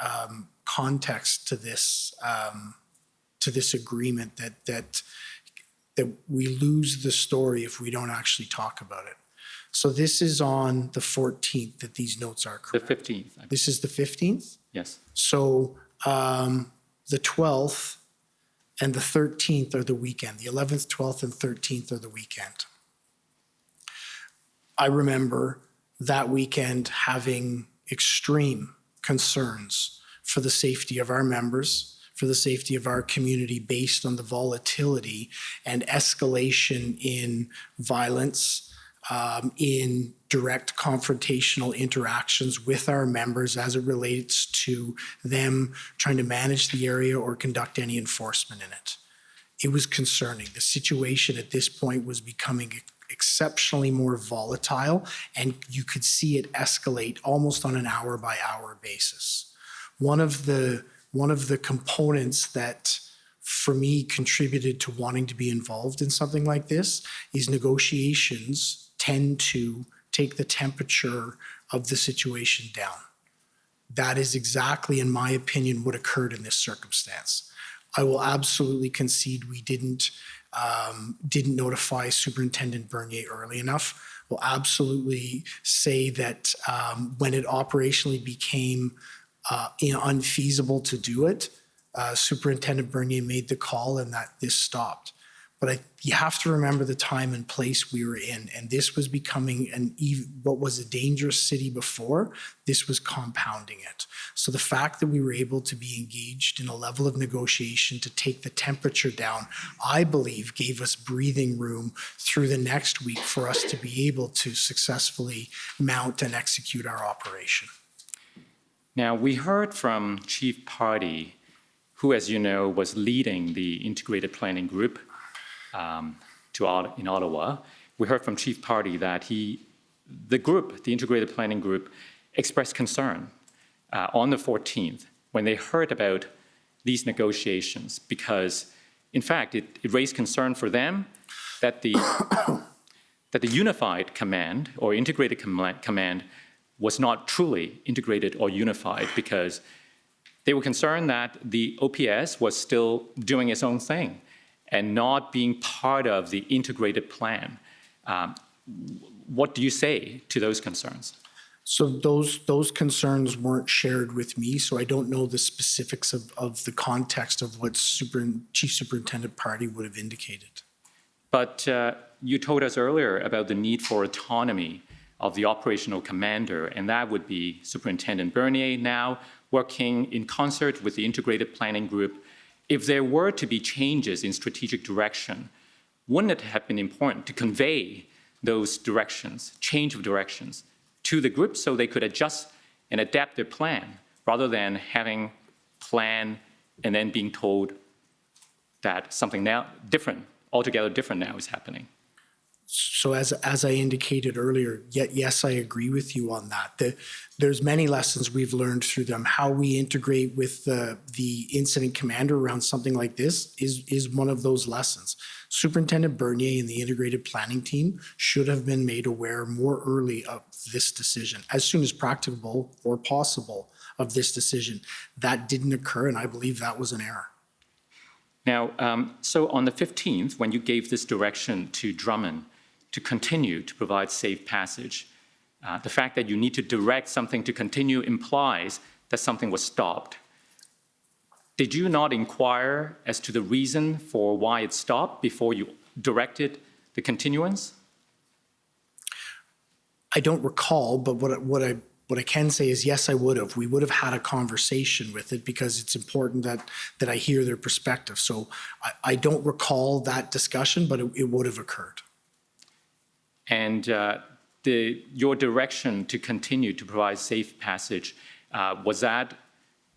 context to this agreement that we lose the story if we don't actually talk about it. So this is on the 14th that these notes are correct. The 15th. This is the 15th? Yes. So the 12th and the 13th are the weekend. The 11th, 12th, and 13th are the weekend. I remember that weekend having extreme concerns for the safety of our members, for the safety of our community based on the volatility and escalation in violence, in direct confrontational interactions with our members as it relates to them trying to manage the area or conduct any enforcement in it. It was concerning. The situation at this point was becoming exceptionally more volatile, and you could see it escalate almost on an hour-by-hour basis. One of the components that, for me, contributed to wanting to be involved in something like this is negotiations tend to take the temperature of the situation down. That is exactly, in my opinion, what occurred in this circumstance. I will absolutely concede we didn't notify Superintendent Bernier early enough. Will absolutely say that when it operationally became unfeasible to do it, Superintendent Bernier made the call and that this stopped. But you have to remember the time and place we were in, and this was becoming what was a dangerous city before, this was compounding it. So the fact that we were able to be engaged in a level of negotiation to take the temperature down, I believe gave us breathing room through the next week for us to be able to successfully mount and execute our operation. Now, we heard from Chief Party, who, as you know, was leading the integrated planning group in Ottawa. We heard from Chief Party that the integrated planning group, expressed concern on the 14th when they heard about these negotiations, because, in fact, it raised concern for them that the unified command or integrated command was not truly integrated or unified, because they were concerned that the OPS was still doing its own thing and not being part of the integrated plan. What do you say to those concerns? So those concerns weren't shared with me, so I don't know the specifics of the context of what Chief Superintendent Party would have indicated. But you told us earlier about the need for autonomy of the operational commander, and that would be Superintendent Bernier now working in concert with the integrated planning group. If there were to be changes in strategic direction, wouldn't it have been important to convey those directions, change of directions, to the group so they could adjust and adapt their plan, rather than having plan and then being told that something now different, altogether different now is happening? So as I indicated earlier, yes, I agree with you on that. There's many lessons we've learned through them. How we integrate with the incident commander around something like this is one of those lessons. Superintendent Bernier and the integrated planning team should have been made aware more early of this decision, as soon as practicable or possible of this decision. That didn't occur, and I believe that was an error. Now, so on the 15th, when you gave this direction to Drummond to continue to provide safe passage, the fact that you need to direct something to continue implies that something was stopped. Did you not inquire as to the reason for why it stopped before you directed the continuance? I don't recall, but what I can say is, yes, I would have. We would have had a conversation with it, because it's important that I hear their perspective. So I don't recall that discussion, but it would have occurred. And your direction to continue to provide safe passage, was that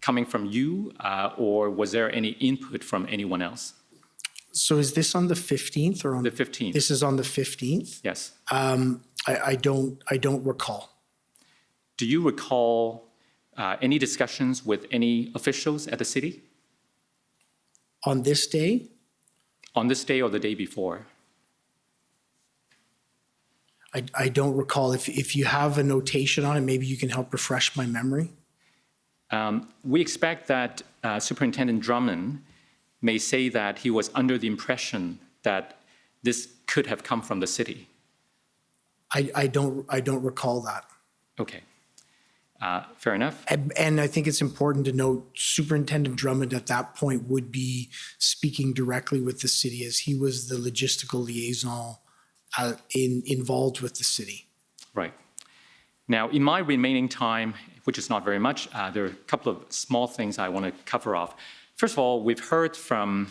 coming from you, or was there any input from anyone else? So is this on the 15th or on the 15th? This is on the 15th? Yes. I don't recall. Do you recall any discussions with any officials at the city? On this day? On this day or the day before? I don't recall. If you have a notation on it, maybe you can help refresh my memory. We expect that Superintendent Drummond may say that he was under the impression that this could have come from the city. I don't recall that. Okay. Fair enough. And I think it's important to note Superintendent Drummond at that point would be speaking directly with the city, as he was the logistical liaison involved with the city. Right. Now, in my remaining time, which is not very much, there are a couple of small things I want to cover off. First of all, we've heard from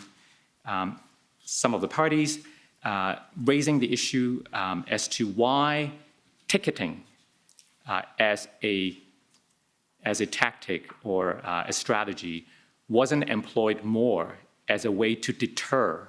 some of the parties raising the issue as to why ticketing as a tactic or a strategy wasn't employed more as a way to deter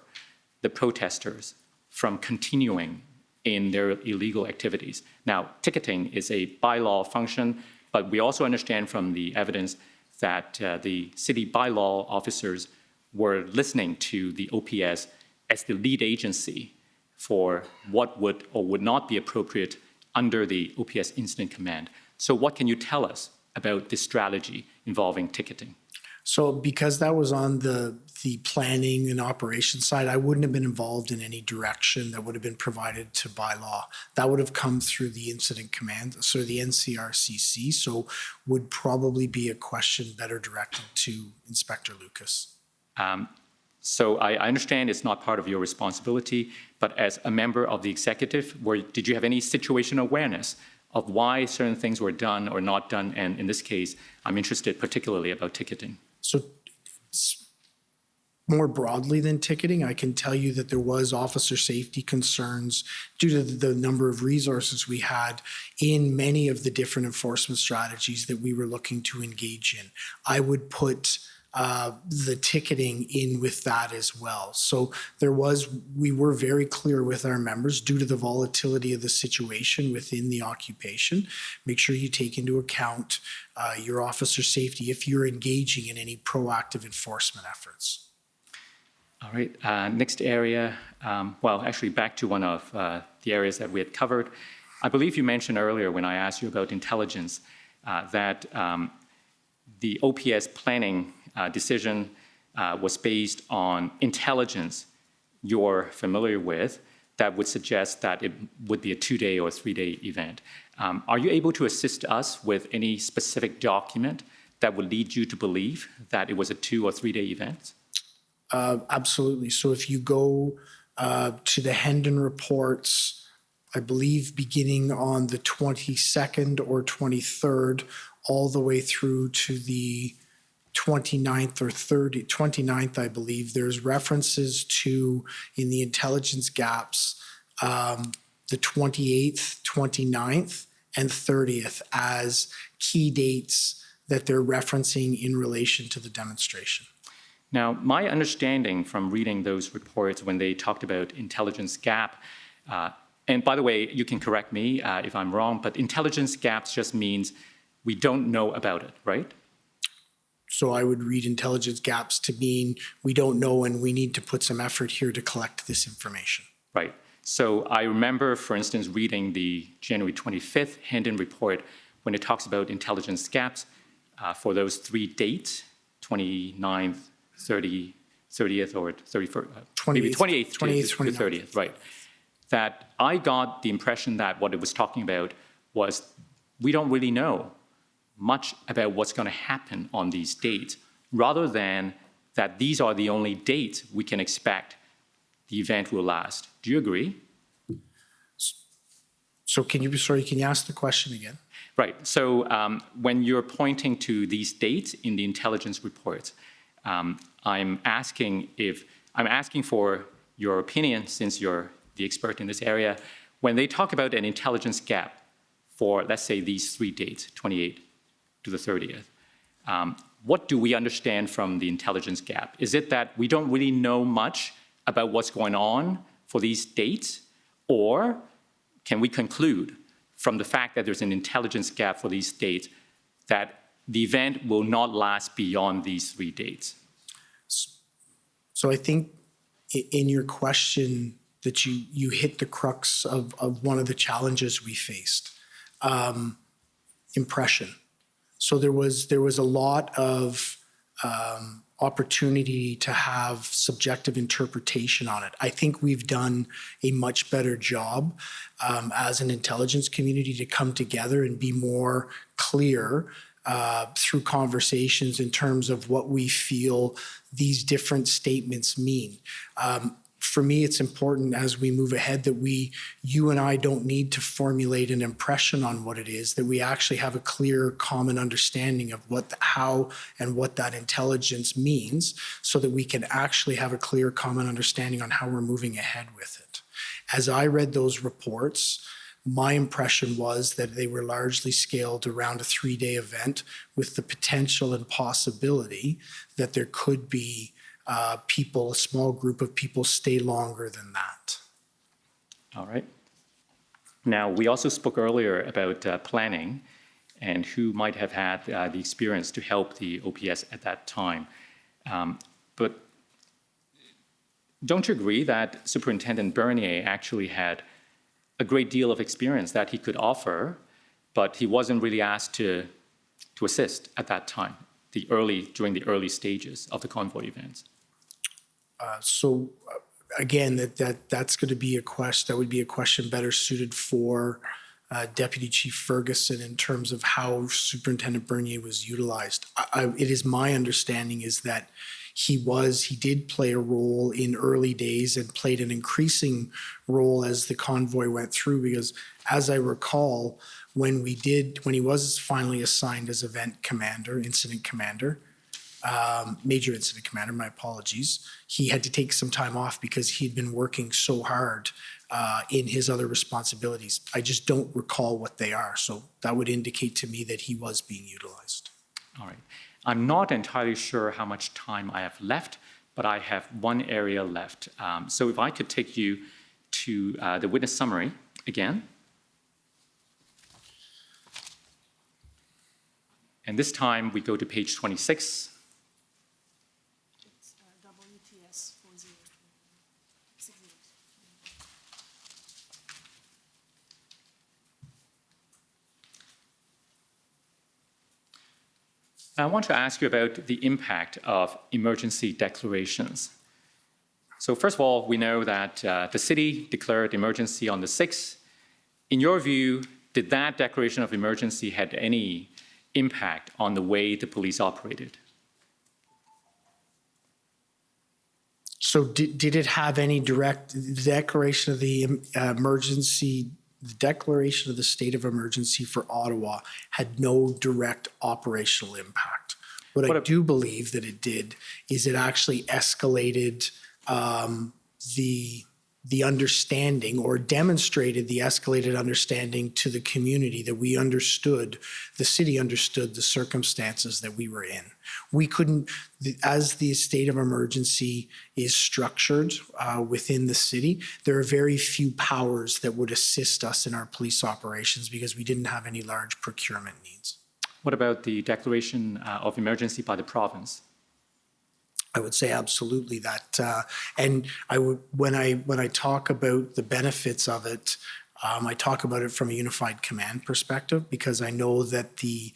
the protesters from continuing in their illegal activities. Now, ticketing is a bylaw function, but we also understand from the evidence that the city bylaw officers were listening to the OPS as the lead agency for what would or would not be appropriate under the OPS incident command. So what can you tell us about this strategy involving ticketing? So because that was on the the planning and operations side, I wouldn't have been involved in any direction that would have been provided to bylaw. That would have come through the incident command, so the NCRCC, so would probably be a question better directed to Inspector Lucas. So I understand it's not part of your responsibility, but as a member of the executive, did you have any situational awareness of why certain things were done or not done? And in this case, I'm interested particularly about ticketing. So more broadly than ticketing, I can tell you that there was officer safety concerns due to the number of resources we had in many of the different enforcement strategies that we were looking to engage in. I would put the ticketing in with that as well. So we were very clear with our members due to the volatility of the situation within the occupation. Make sure you take into account your officer safety if you're engaging in any proactive enforcement efforts. All right, next area, well, actually back to one of the areas that we had covered. I believe you mentioned earlier when I asked you about intelligence that the OPS planning decision was based on intelligence you're familiar with that would suggest that it would be a 2-day or 3-day event. Are you able to assist us with any specific document that would lead you to believe that it was a 2 or 3-day event? Absolutely. So if you go to the Hendon reports, I believe beginning on the 22nd or 23rd, all the way through to the 29th or 29th, I believe, there's references to, in the intelligence gaps, the 28th, 29th, and 30th as key dates that they're referencing in relation to the demonstration. Now, my understanding from reading those reports when they talked about intelligence gap, and by the way, you can correct me if I'm wrong, but intelligence gaps just means we don't know about it, right? So I would read intelligence gaps to mean we don't know and we need to put some effort here to collect this information. Right. So I remember, for instance, reading the January 25th Hendon report when it talks about intelligence gaps for those 3 dates, 29th, 30th, or 31st, maybe 28th to 30th, right? That I got the impression that what it was talking about was we don't really know much about what's going to happen on these dates, rather than that these are the only dates we can expect the event will last. Do you agree? So can you ask the question again? Right. So when you're pointing to these dates in the intelligence reports, I'm asking for your opinion, since you're the expert in this area. When they talk about an intelligence gap for, let's say, these 3 dates, 28th to the 30th, what do we understand from the intelligence gap? Is it that we don't really know much about what's going on for these dates, or can we conclude from the fact that there's an intelligence gap for these dates that the event will not last beyond these 3 dates? So I think in your question that you hit the crux of one of the challenges we faced, impression. So there was a lot of opportunity to have subjective interpretation on it. I think we've done a much better job as an intelligence community to come together and be more clear through conversations in terms of what we feel these different statements mean. For me, it's important as we move ahead that you and I don't need to formulate an impression on what it is, that we actually have a clear common understanding of how and what that intelligence means, so that we can actually have a clear common understanding on how we're moving ahead with it. As I read those reports, my impression was that they were largely scaled around a 3-day event with the potential and possibility that there could be a small group of people stay longer than that. All right. Now, we also spoke earlier about planning and who might have had the experience to help the OPS at that time. But don't you agree that Superintendent Bernier actually had a great deal of experience that he could offer, but he wasn't really asked to assist at that time, during the early stages of the convoy events? Again, that's going to be a question, that would be a question better suited for Deputy Chief Ferguson in terms of how Superintendent Bernier was utilized. It is my understanding is that he did play a role in early days and played an increasing role as the convoy went through, because as I recall, when he was finally assigned as incident commander, major incident commander, my apologies, he had to take some time off because he'd been working so hard in his other responsibilities. I just don't recall what they are. So that would indicate to me that he was being utilized. All right. I'm not entirely sure how much time I have left, but I have one area left. So if I could take you to the witness summary again. And this time we go to page 26. WTS 40. I want to ask you about the impact of emergency declarations. So first of all, we know that the city declared emergency on the 6th. In your view, did that declaration of emergency had any impact on the way the police operated? So did it have any direct declaration of the emergency? The declaration of the state of emergency for Ottawa had no direct operational impact. What I do believe that it did is it actually escalated the understanding, or demonstrated the escalated understanding to the community that we understood, the city understood the circumstances that we were in. We couldn't, as the state of emergency is structured within the city, there are very few powers that would assist us in our police operations because we didn't have any large procurement needs. What about the declaration of emergency by the province? I would say absolutely that, and I would when I talk about the benefits of it, I talk about it from a unified command perspective, because I know that the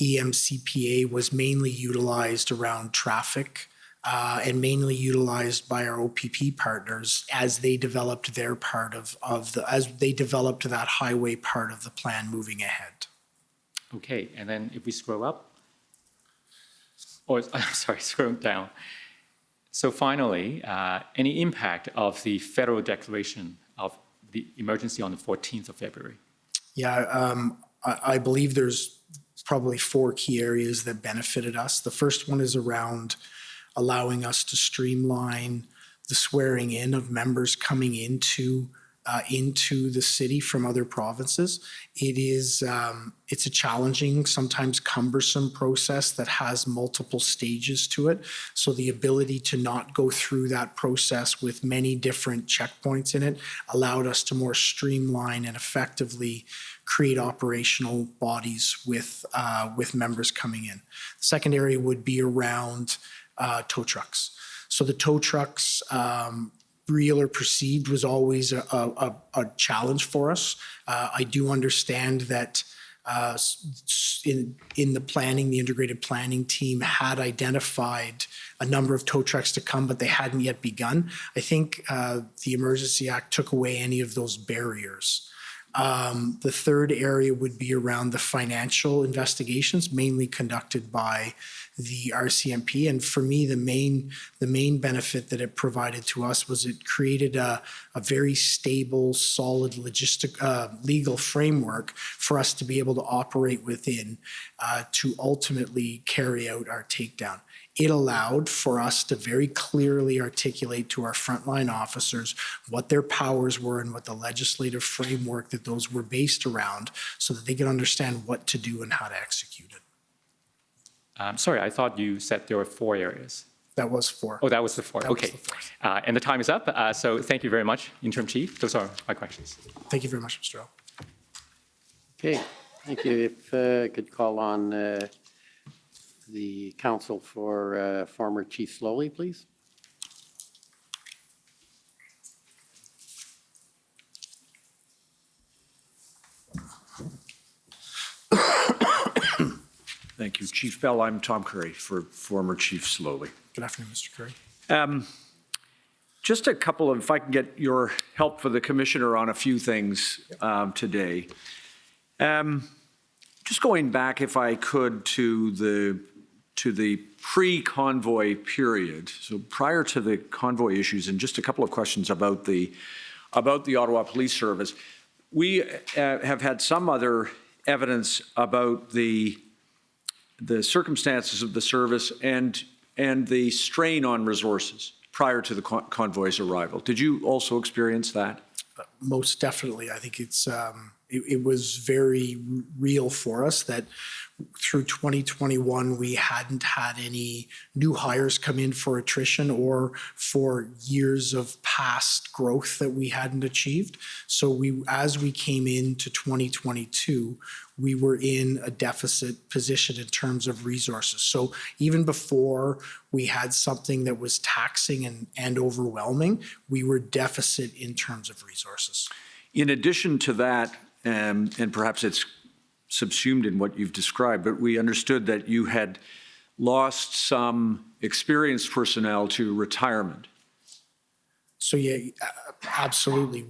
EMCPA was mainly utilized around traffic and mainly utilized by our OPP partners as they developed their part as they developed that highway part of the plan moving ahead. Okay, and then if we scroll up, or sorry, scroll down. So finally, any impact of the federal declaration of the emergency on the 14th of February? Yeah, I believe there's probably 4 key areas that benefited us. The first one is around allowing us to streamline the swearing in of members coming into the city from other provinces. It's a challenging, sometimes cumbersome process that has multiple stages to it. So the ability to not go through that process with many different checkpoints in it allowed us to more streamline and effectively create operational bodies with members coming in. The second area would be around tow trucks. So the tow trucks, real or perceived, was always a challenge for us. I do understand that in the planning, the integrated planning team had identified a number of tow trucks to come, but they hadn't yet begun. I think the Emergency Act took away any of those barriers. The third area would be around the financial investigations, mainly conducted by the RCMP. And for me, the main benefit that it provided to us was it created a very stable, solid legal framework for us to be able to operate within to ultimately carry out our takedown. It allowed for us to very clearly articulate to our frontline officers what their powers were and what the legislative framework that those were based around, so that they could understand what to do and how to execute it. Sorry, I thought you said there were 4 areas. That was 4. Oh, that was the 4. That was Okay. the 4th. And the time is up. So thank you very much, Interim Chief. Those are my questions. Thank you very much, Mr. O. Okay, thank you. If I could call on the counsel for former Chief Slowly, please. Thank you. Chief Bell, I'm Tom Curry for former Chief Slowly. Good afternoon, Mr. Curry. Just a couple of, if I can get your help for the commissioner on a few things today. Just going back, if I could, to the pre-convoy period. So prior to the convoy issues, and just a couple of questions about the Ottawa Police Service. We have had some other evidence about the circumstances of the service and the strain on resources prior to the convoy's arrival. Did you also experience that? Most definitely. I think it was very real for us that through 2021, we hadn't had any new hires come in for attrition or for years of past growth that we hadn't achieved. So as we came into 2022, we were in a deficit position in terms of resources. So even before we had something that was taxing and overwhelming, we were deficit in terms of resources. In addition to that, and perhaps it's subsumed in what you've described, but we understood that you had lost some experienced personnel to retirement. So yeah, absolutely.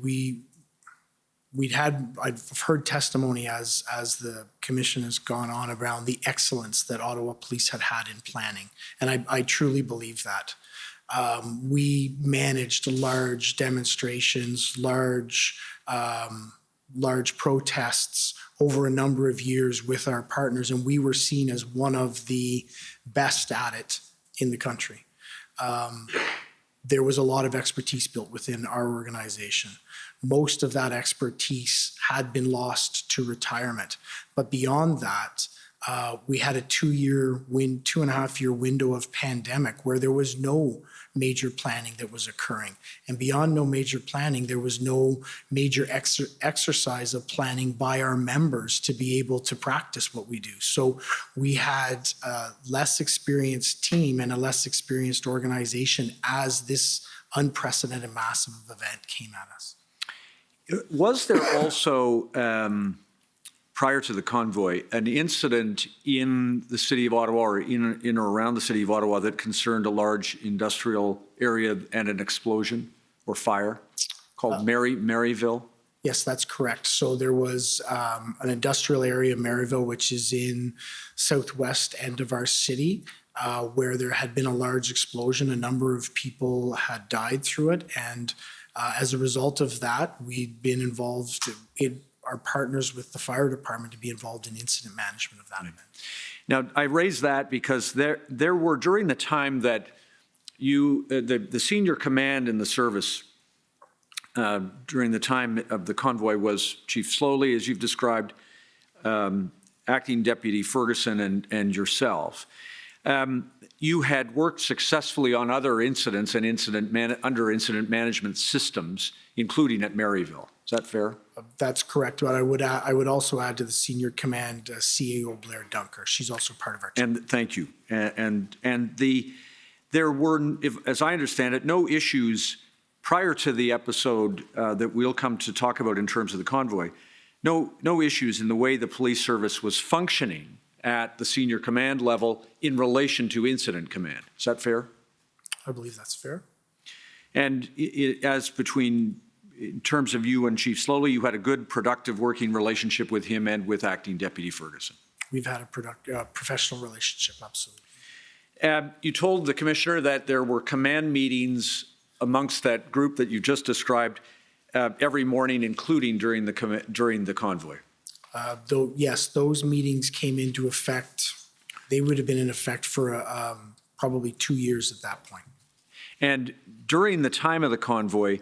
I've heard testimony as the commission has gone on around the excellence that Ottawa Police had in planning, and I truly believe that. We managed large demonstrations, large protests over a number of years with our partners, and we were seen as one of the best at it in the country. There was a lot of expertise built within our organization. Most of that expertise had been lost to retirement. But beyond that, we had a 2.5 year window of pandemic where there was no major planning that was occurring. And beyond no major planning, there was no major exercise of planning by our members to be able to practice what we do. So we had a less experienced team and a less experienced organization as this unprecedented massive event came at us. Was there also, prior to the convoy, an incident in the city of Ottawa or in or around the city of Ottawa that concerned a large industrial area and an explosion or fire called Maryville? Yes, that's correct. So there was an industrial area, Maryville, which is in southwest end of our city, where there had been a large explosion. A number of people had died through it. And as a result of that, we'd been involved in our partners with the fire department to be involved in incident management of that event. Now, I raise that because there were, during the time that you, the senior command in the service during the time of the convoy was Chief Slowly, as you've described, Acting Deputy Ferguson and yourself. You had worked successfully on other incidents and under incident management systems, including at Maryville. Is that fair? That's correct. But I would also add to the senior command CAO Blair Dunker. She's also part of our team. And thank you. There were, as I understand it, no issues prior to the episode that we'll come to talk about in terms of the convoy. No issues in the way the police service was functioning at the senior command level in relation to incident command. Is that fair? I believe that's fair. And in terms of you and Chief Slowly, you had a good, productive working relationship with him and with Acting Deputy Ferguson. We've had a professional relationship, absolutely. You told the commissioner that there were command meetings amongst that group that you just described every morning, including during the convoy. Yes, those meetings came into effect. They would have been in effect for probably 2 years at that point. And during the time of the convoy,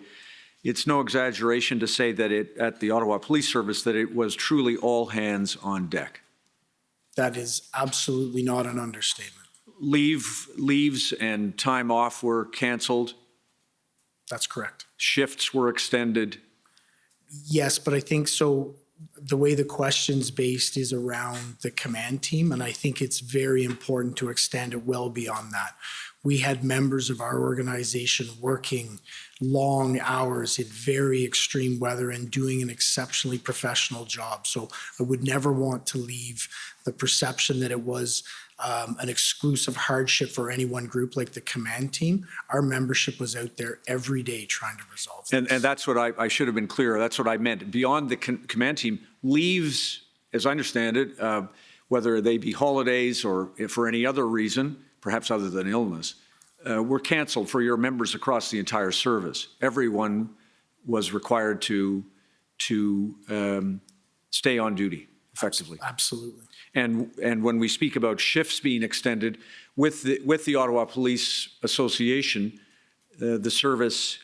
it's no exaggeration to say that at the Ottawa Police Service that it was truly all hands on deck. That is absolutely not an understatement. Leaves and time off were canceled. That's correct. Shifts were extended. Yes, but I think so. The way the question's based is around the command team, and I think it's very important to extend it well beyond that. We had members of our organization working long hours in very extreme weather and doing an exceptionally professional job. So I would never want to leave the perception that it was an exclusive hardship for any one group like the command team. Our membership was out there every day trying to resolve things. And that's what I should have been clear. That's what I meant. Beyond the command team, leaves, as I understand it, whether they be holidays or if for any other reason, perhaps other than illness, were canceled for your members across the entire service. Everyone was required to stay on duty effectively. Absolutely. And when we speak about shifts being extended, with the Ottawa Police Association, the service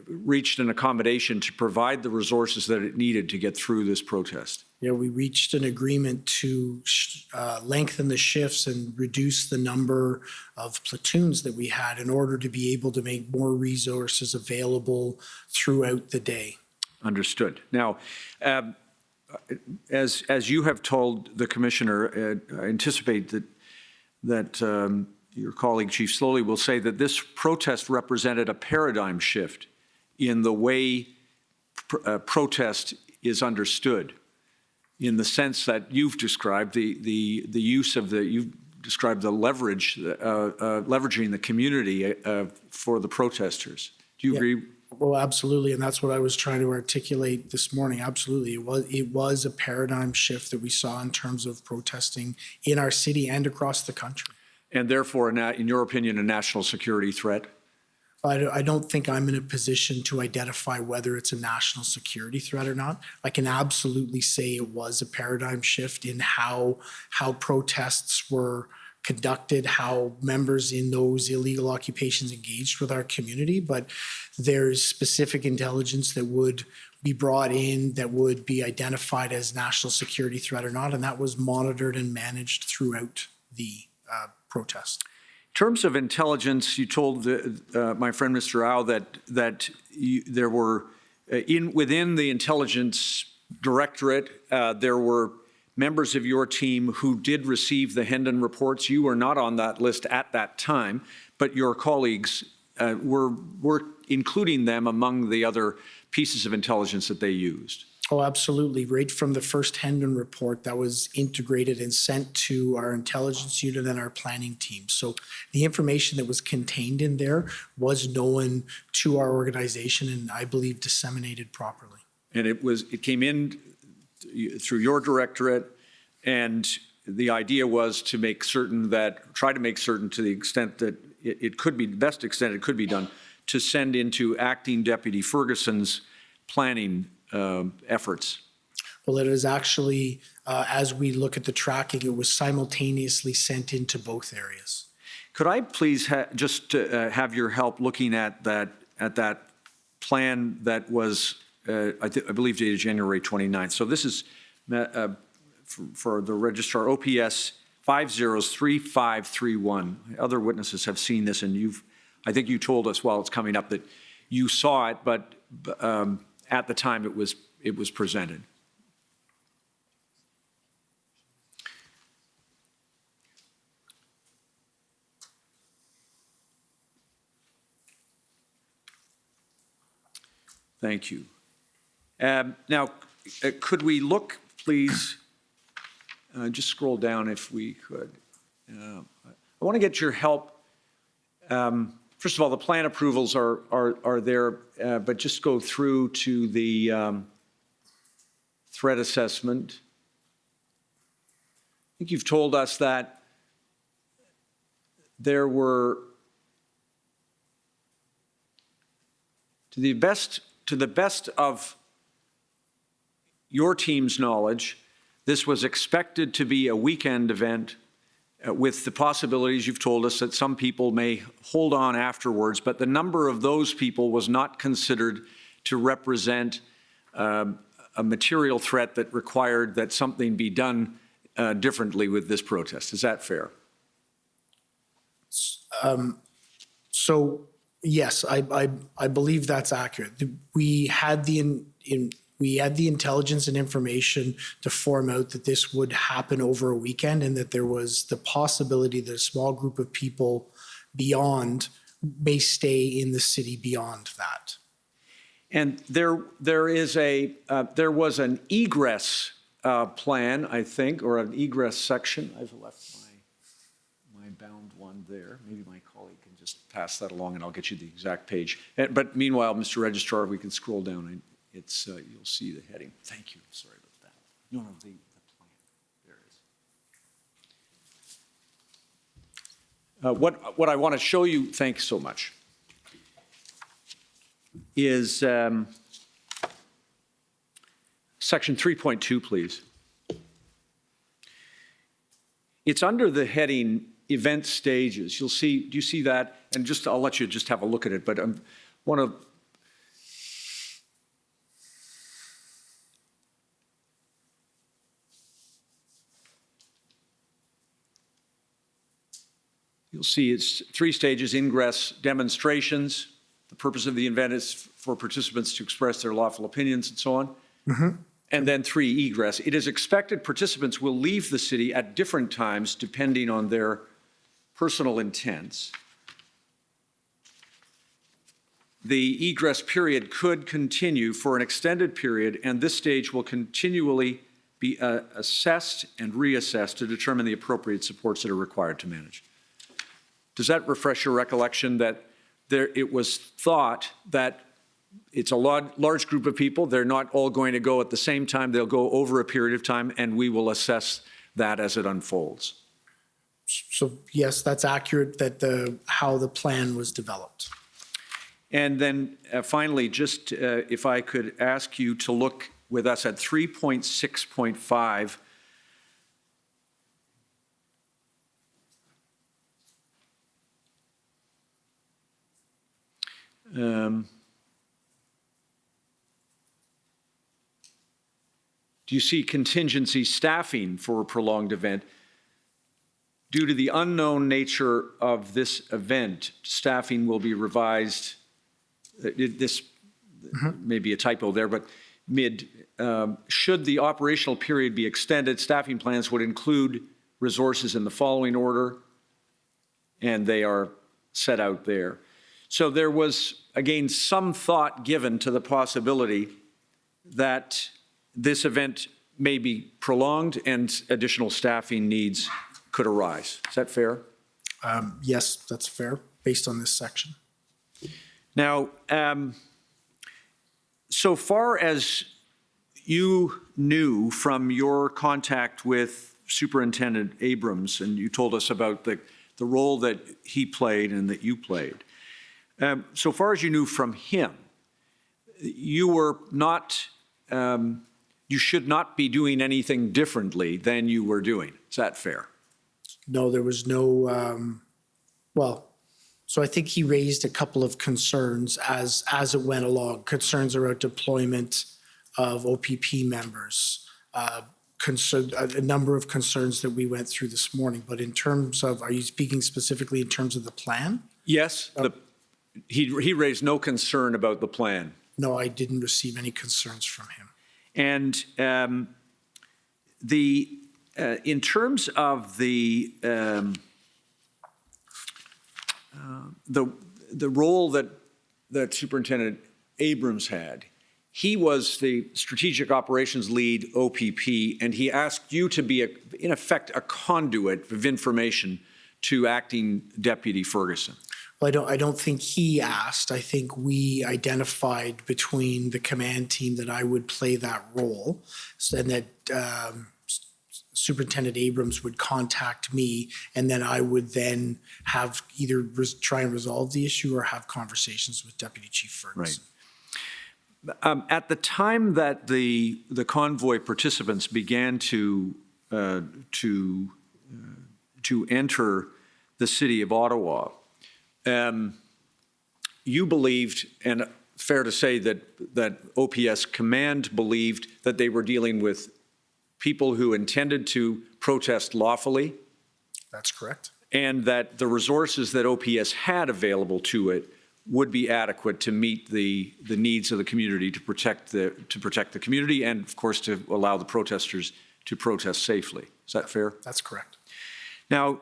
reached an accommodation to provide the resources that it needed to get through this protest. Yeah, we reached an agreement to lengthen the shifts and reduce the number of platoons that we had in order to be able to make more resources available throughout the day. Understood. Now, as you have told the commissioner, I anticipate that your colleague Chief Slowly will say that this protest represented a paradigm shift in the way protest is understood, in the sense that you've described the use of you've described the leveraging the community for the protesters. Do you agree? Well, absolutely, and that's what I was trying to articulate this morning. Absolutely, it was a paradigm shift that we saw in terms of protesting in our city and across the country. And therefore, in your opinion, a national security threat? I don't think I'm in a position to identify whether it's a national security threat or not. I can absolutely say it was a paradigm shift in how protests were conducted, how members in those illegal occupations engaged with our community, but there's specific intelligence that would be brought in that would be identified as national security threat or not, and that was monitored and managed throughout the protest. In terms of intelligence, you told my friend Mr. Au that there were within the intelligence directorate there were members of your team who did receive the Hendon reports. You were not on that list at that time, but your colleagues were including them among the other pieces of intelligence that they used. Oh, absolutely. Right from the first Hendon report that was integrated and sent to our intelligence unit and our planning team. So the information that was contained in there was known to our organization and I believe disseminated properly. And it came in through your directorate, and the idea was to try to make certain to the extent that it could be, the best extent it could be done, to send into Acting Deputy Ferguson's planning efforts. Well, it is actually, as we look at the tracking, it was simultaneously sent into both areas. Could I please just have your help looking at that plan that was, I believe, dated January 29th. So this is for the registrar, OPS 503531. Other witnesses have seen this, and I think you told us while it's coming up that you saw it, but at the time it was presented. Thank you. Now, could we look, please, just scroll down if we could. I want to get your help. First of all, the plan approvals are there, but just go through to the threat assessment. I think you've told us that there were, to the best of your team's knowledge, this was expected to be a weekend event with the possibilities you've told us that some people may hold on afterwards, but the number of those people was not considered to represent a material threat that required that something be done differently with this protest. Is that fair? So yes, I believe that's accurate. We had the intelligence and information to form out that this would happen over a weekend and that there was the possibility that a small group of people beyond may stay in the city beyond that. And there was an egress plan, I think, or an egress section. I've left on there. Maybe my colleague can just pass that along and I'll get you the exact page. But meanwhile, Mr. Registrar, we can scroll down. It's, you'll see the heading. Thank you. Sorry about that. No, the plan. There it is. What I want to show you, thanks so much, is section 3.2, please. It's under the heading event stages. You'll see, do you see that? And just, I'll let you just have a look at it, but I want to, you'll see it's 3 stages: ingress, demonstrations. The purpose of the event is for participants to express their lawful opinions and so on. And then 3, egress. It is expected participants will leave the city at different times depending on their personal intents. The egress period could continue for an extended period, and this stage will continually be assessed and reassessed to determine the appropriate supports that are required to manage. Does that refresh your recollection that it was thought that it's a large group of people, they're not all going to go at the same time, they'll go over a period of time, and we will assess that as it unfolds? So yes, that's accurate, that how the plan was developed. And then finally, just if I could ask you to look with us at 3.6.5. Do you see contingency staffing for a prolonged event? Due to the unknown nature of this event, staffing will be revised. This may be a typo there, but should the operational period be extended, staffing plans would include resources in the following order, and they are set out there. So there was, again, some thought given to the possibility that this event may be prolonged and additional staffing needs could arise. Is that fair? Yes, that's fair, based on this section. Now, so far as you knew from your contact with Superintendent Abrams, and you told us about the role that he played and that you played, so far as you knew from him, you were not, you should not be doing anything differently than you were doing. Is that fair? No, there was no, so I think he raised a couple of concerns as it went along, concerns around deployment of OPP members, a number of concerns that we went through this morning. But in terms of, are you speaking specifically in terms of the plan? Yes, he raised no concern about the plan. No, I didn't receive any concerns from him. And in terms of the role that Superintendent Abrams had, he was the strategic operations lead OPP, and he asked you to be, in effect, a conduit of information to acting Deputy Ferguson. Well, I don't think he asked. I think we identified between the command team that I would play that role, and that Superintendent Abrams would contact me, and then I would then have either try and resolve the issue or have conversations with Deputy Chief Ferguson. Right. At the time that the convoy participants began to enter the city of Ottawa, you believed, and fair to say that OPS command believed, that they were dealing with people who intended to protest lawfully. That's correct. And that the resources that OPS had available to it would be adequate to meet the needs of the community, to protect the community, and of course to allow the protesters to protest safely. Is that fair? That's correct. Now,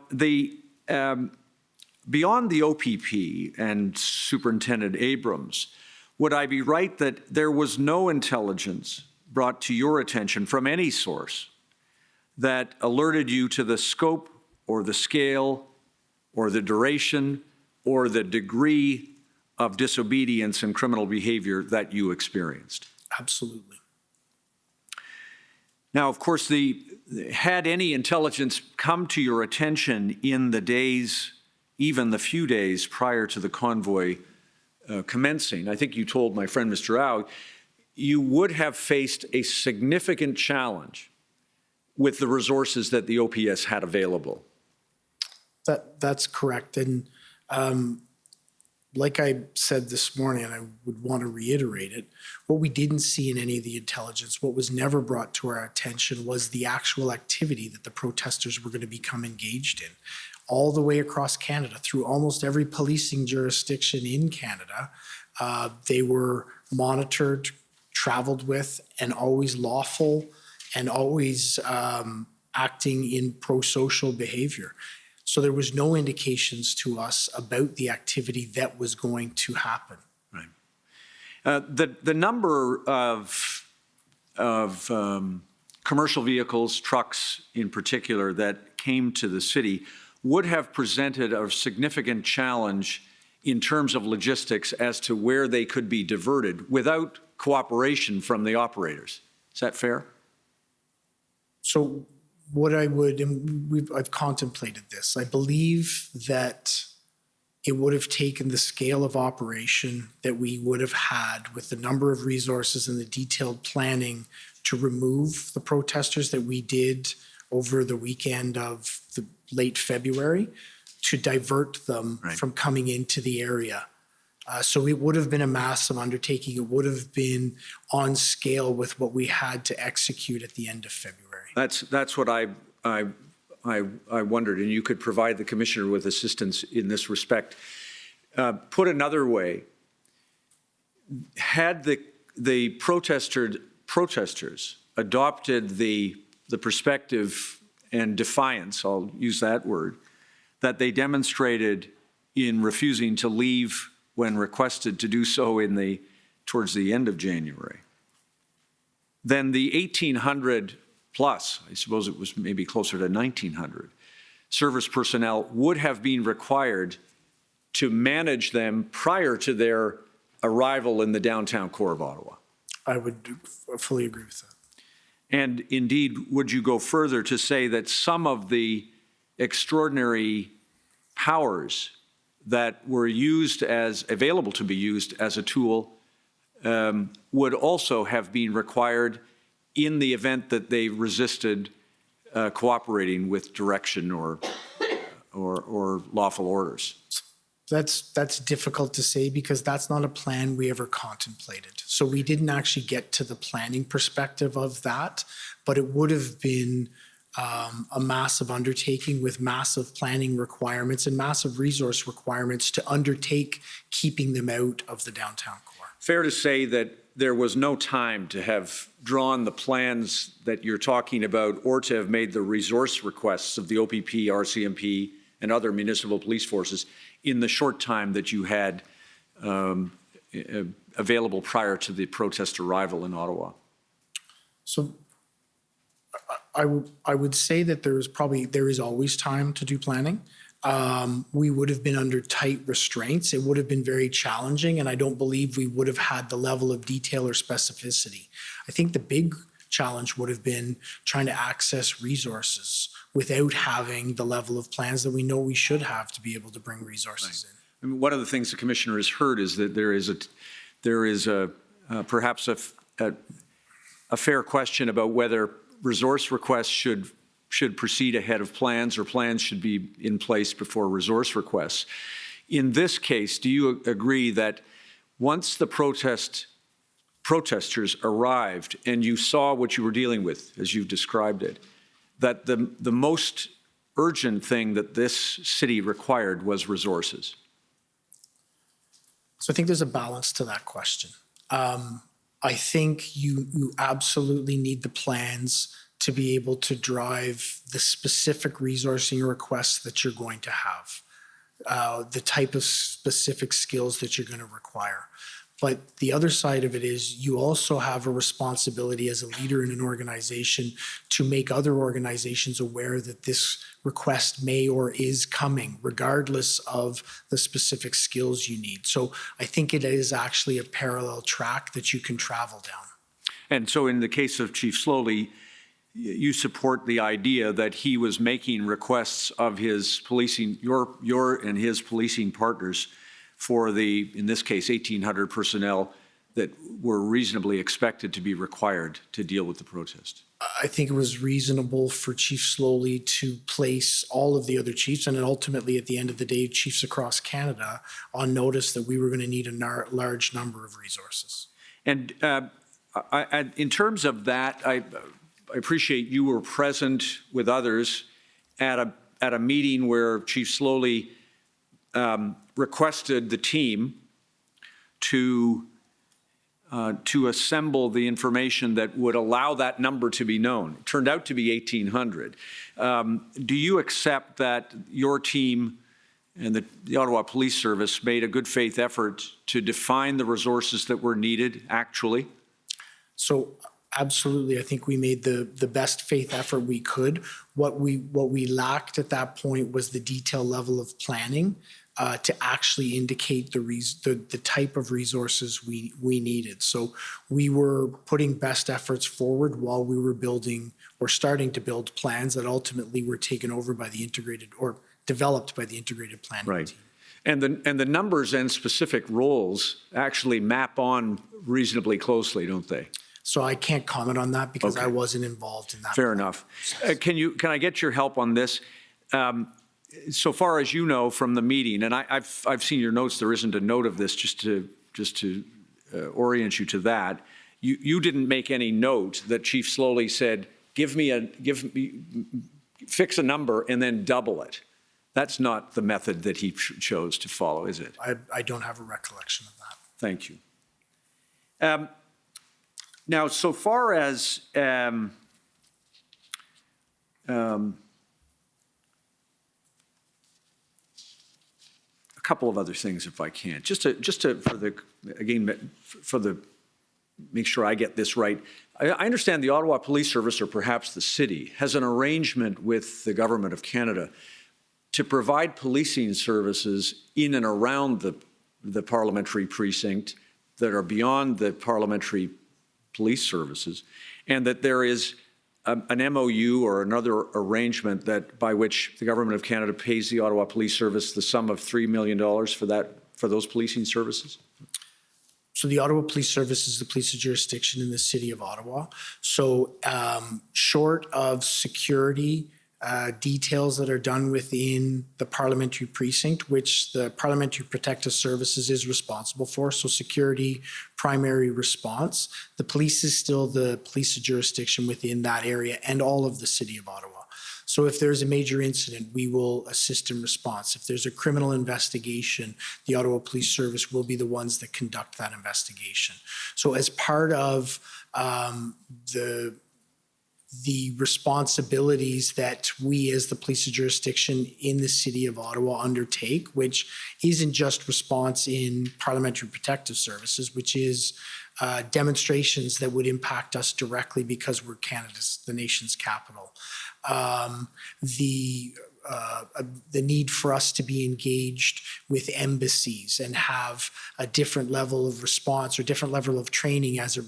beyond the OPP and Superintendent Abrams, would I be right that there was no intelligence brought to your attention from any source that alerted you to the scope or the scale or the duration or the degree of disobedience and criminal behavior that you experienced? Absolutely. Now, of course, had any intelligence come to your attention in the days, even the few days prior to the convoy commencing, I think you told my friend Mr. Rao, you would have faced a significant challenge with the resources that the OPS had available. That's correct. And like I said this morning, and I would want to reiterate it, what we didn't see in any of the intelligence, what was never brought to our attention was the actual activity that the protesters were going to become engaged in. All the way across Canada, through almost every policing jurisdiction in Canada, they were monitored, traveled with, and always lawful and always acting in pro-social behavior. So there was no indications to us about the activity that was going to happen. Right. The number of commercial vehicles, trucks in particular, that came to the city would have presented a significant challenge in terms of logistics as to where they could be diverted without cooperation from the operators. Is that fair? So what I would, and I've contemplated this, I believe that it would have taken the scale of operation that we would have had with the number of resources and the detailed planning to remove the protesters that we did over the weekend of the late February, to divert them from coming into the area. So it would have been a massive undertaking. It would have been on scale with what we had to execute at the end of February. That's what I wondered, and you could provide the commissioner with assistance in this respect. Put another way, had the protesters adopted the perspective and defiance, I'll use that word, that they demonstrated in refusing to leave when requested to do so towards the end of January, then the 1,800 plus, I suppose it was maybe closer to 1,900, service personnel would have been required to manage them prior to their arrival in the downtown core of Ottawa. I would fully agree with that. And indeed, would you go further to say that some of the extraordinary powers that were available to be used as a tool would also have been required in the event that they resisted cooperating with direction or lawful orders? That's difficult to say because that's not a plan we ever contemplated. So we didn't actually get to the planning perspective of that, but it would have been a massive undertaking with massive planning requirements and massive resource requirements to undertake keeping them out of the downtown core. Fair to say that there was no time to have drawn the plans that you're talking about or to have made the resource requests of the OPP, RCMP, and other municipal police forces in the short time that you had available prior to the protest arrival in Ottawa? So I would say that there is always time to do planning. We would have been under tight restraints. It would have been very challenging, and I don't believe we would have had the level of detail or specificity. I think the big challenge would have been trying to access resources without having the level of plans that we know we should have to be able to bring resources in. I mean, one of the things the commissioner has heard is that there is perhaps a fair question about whether resource requests should proceed ahead of plans or plans should be in place before resource requests. In this case, do you agree that once the protesters arrived and you saw what you were dealing with, as you've described it, that the most urgent thing that this city required was resources? So I think there's a balance to that question. I think you absolutely need the plans to be able to drive the specific resourcing requests that you're going to have, the type of specific skills that you're going to require. But the other side of it is you also have a responsibility as a leader in an organization to make other organizations aware that this request may or is coming, regardless of the specific skills you need. So I think it is actually a parallel track that you can travel down. And so in the case of Chief Slowly, you support the idea that he was making requests of his policing, your and his policing partners for the, in this case, 1,800 personnel that were reasonably expected to be required to deal with the protest. I think it was reasonable for Chief Slowly to place all of the other chiefs, and then ultimately at the end of the day, chiefs across Canada, on notice that we were going to need a large number of resources. And in terms of that, I appreciate you were present with others at a meeting where Chief Slowly requested the team to assemble the information that would allow that number to be known. It turned out to be 1,800. Do you accept that your team and the Ottawa Police Service made a good faith effort to define the resources that were needed actually? So absolutely, I think we made the best faith effort we could. What we lacked at that point was the detailed level of planning to actually indicate the type of resources we needed. So we were putting best efforts forward while we were building or starting to build plans that ultimately were taken over by the integrated or developed by the integrated planning Right. team. And the numbers and specific roles actually map on reasonably closely, don't they? So I can't comment on that because Okay. I wasn't involved in that. Fair enough. Can I get your help on this? So far as you know from the meeting, and I've seen your notes, there isn't a note of this, just to orient you to that. You didn't make any note that Chief Slowly said, fix a number and then double it. That's not the method that he chose to follow, is it? I don't have a recollection of that. Thank you. Now, so far as a couple of other things, if I can, make sure I get this right. I understand the Ottawa Police Service, or perhaps the city, has an arrangement with the Government of Canada to provide policing services in and around the parliamentary precinct that are beyond the parliamentary police services, and that there is an MOU or another arrangement that by which the Government of Canada pays the Ottawa Police Service the sum of $3 million for those policing services? So the Ottawa Police Service is the police jurisdiction in the city of Ottawa. So short of security details that are done within the parliamentary precinct, which the Parliamentary Protective Services is responsible for, so security, primary response, the police is still the police jurisdiction within that area and all of the city of Ottawa. So if there's a major incident, we will assist in response. If there's a criminal investigation, the Ottawa Police Service will be the ones that conduct that investigation. So as part of the responsibilities that we as the police jurisdiction in the city of Ottawa undertake, which isn't just response in parliamentary protective services, which is demonstrations that would impact us directly because we're the nation's capital. The need for us to be engaged with embassies and have a different level of response or different level of training as it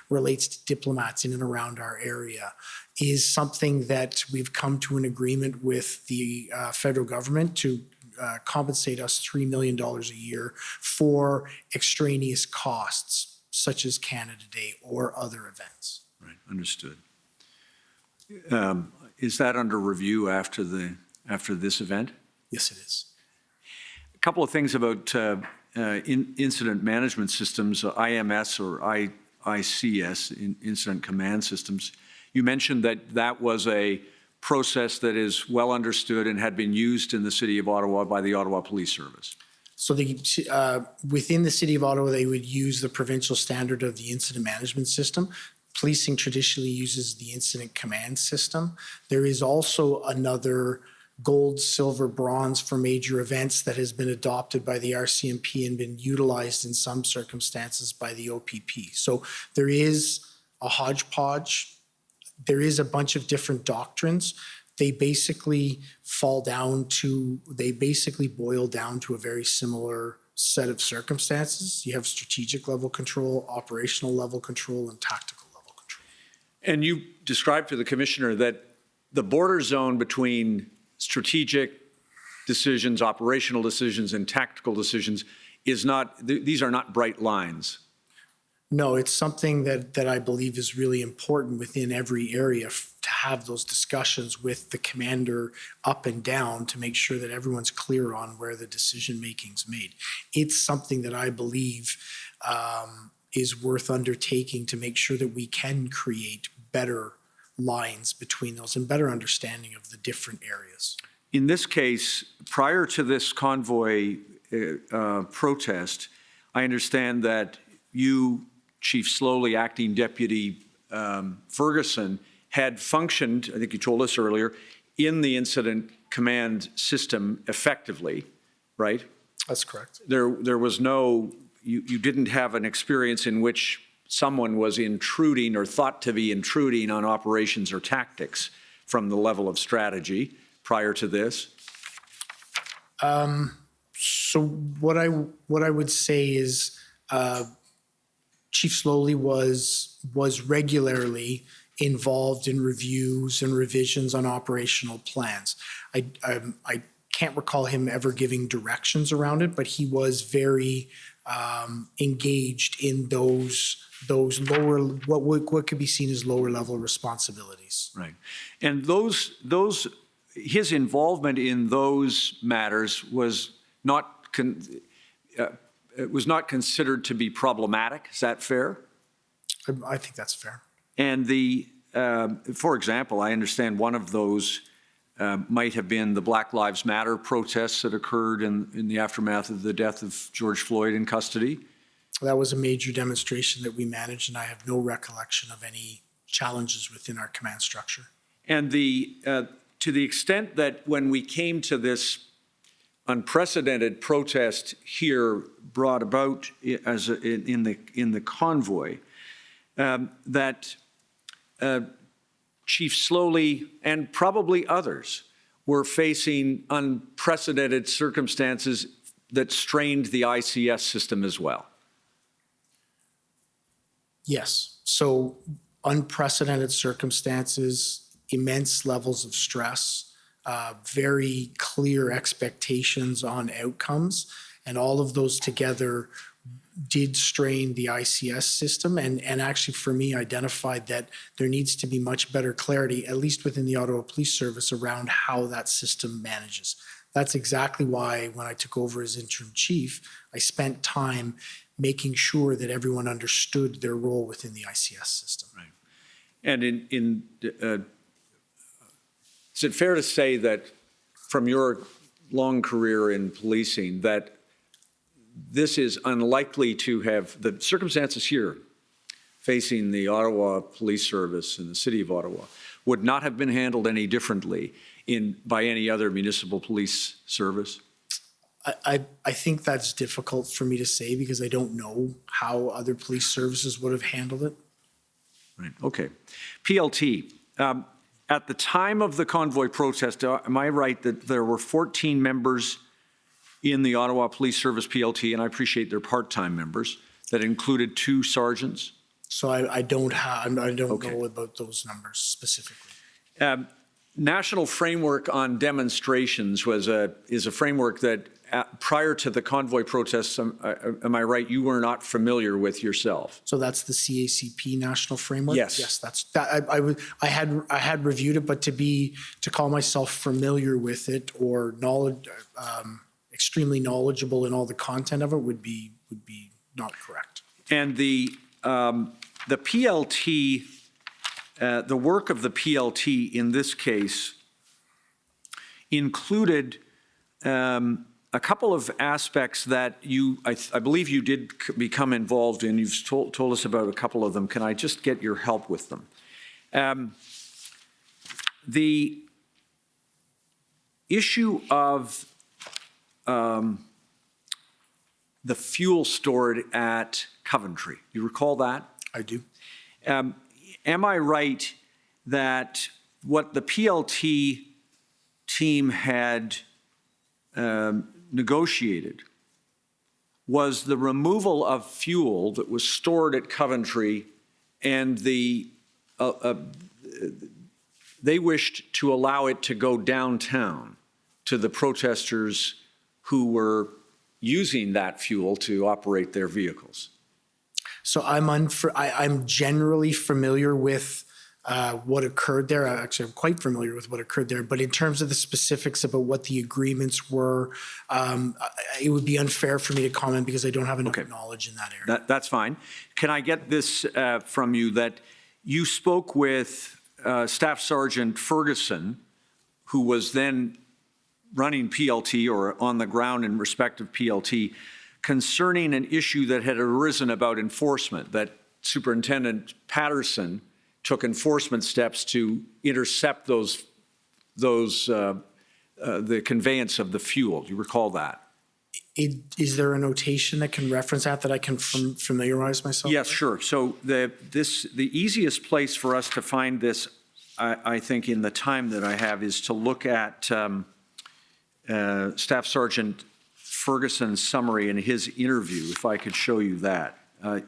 relates to diplomats in and around our area is something that we've come to an agreement with the federal government to compensate us $3 million a year for extraneous costs such as Canada Day or other events. Right, understood. Is that under review after this event? Yes, it is. A couple of things about incident management systems, IMS or ICS, Incident Command Systems. You mentioned that was a process that is well understood and had been used in the city of Ottawa by the Ottawa Police Service. So within the city of Ottawa, they would use the provincial standard of the incident management system. Policing traditionally uses the incident command system. There is also another gold, silver, bronze for major events that has been adopted by the RCMP and been utilized in some circumstances by the OPP. So there is a hodgepodge. There is a bunch of different doctrines. They basically boil down to a very similar set of circumstances. You have strategic level control, operational level control, and tactical level control. And you described to the commissioner that the border zone between strategic decisions, operational decisions, and tactical decisions is not, these are not bright lines. No, it's something that I believe is really important within every area to have those discussions with the commander up and down to make sure that everyone's clear on where the decision making's made. It's something that I believe is worth undertaking to make sure that we can create better lines between those and better understanding of the different areas. In this case, prior to this convoy protest, I understand that you, Chief Slowly, Acting Deputy Ferguson, had functioned, I think you told us earlier, in the incident command system effectively, right? That's correct. There was no, you didn't have an experience in which someone was intruding or thought to be intruding on operations or tactics from the level of strategy prior to this? So what I would say is Chief Slowly was regularly involved in reviews and revisions on operational plans. I can't recall him ever giving directions around it, but he was very engaged in those lower, what could be seen as lower level responsibilities. Right. And his involvement in those matters was not considered to be problematic. Is that fair? I think that's fair. And for example, I understand one of those might have been the Black Lives Matter protests that occurred in the aftermath of the death of George Floyd in custody. That was a major demonstration that we managed, and I have no recollection of any challenges within our command structure. And to the extent that when we came to this unprecedented protest here brought about as in the convoy, that Chief Slowly and probably others were facing unprecedented circumstances that strained the ICS system as well. Yes. So unprecedented circumstances, immense levels of stress, very clear expectations on outcomes, and all of those together did strain the ICS system and actually for me identified that there needs to be much better clarity, at least within the Ottawa Police Service, around how that system manages. That's exactly why when I took over as interim chief, I spent time making sure that everyone understood their role within the ICS system. Right. And is it fair to say that from your long career in policing that this is unlikely to have, the circumstances here facing the Ottawa Police Service and the City of Ottawa would not have been handled any differently by any other municipal police service? I think that's difficult for me to say because I don't know how other police services would have handled it. Right, okay. PLT, at the time of the convoy protest, am I right that there were 14 members in the Ottawa Police Service PLT, and I appreciate they're part-time members, that included 2 sergeants? So I don't know about those numbers specifically. National Framework on Demonstrations is a framework that prior to the convoy protests, am I right, you were not familiar with yourself? So that's the CACP national framework? Yes. Yes, I had reviewed it, but to call myself familiar with it or extremely knowledgeable in all the content of it would be not correct. And the PLT, the work of the PLT in this case included a couple of aspects that I believe you did become involved in. You've told us about a couple of them. Can I just get your help with them? issue of the fuel stored at Coventry. You recall that? I do. Am I right that what the PLT team had negotiated was the removal of fuel that was stored at Coventry, and they wished to allow it to go downtown to the protesters who were using that fuel to operate their vehicles? So I'm generally familiar with what occurred there. Actually, I'm quite familiar with what occurred there. But in terms of the specifics about what the agreements were, it would be unfair for me to comment because I don't have enough knowledge in that area. That's fine. Can I get this from you, that you spoke with Staff Sergeant Ferguson, who was then running PLT or on the ground in respect of PLT, concerning an issue that had arisen about enforcement, that Superintendent Patterson took enforcement steps to intercept the conveyance of the fuel. Do you recall that? Is there a notation that can reference that I can familiarize myself Yes, with? sure. So the easiest place for us to find this, I think, in the time that I have, is to look at Staff Sergeant Ferguson's summary in his interview, if I could show you that.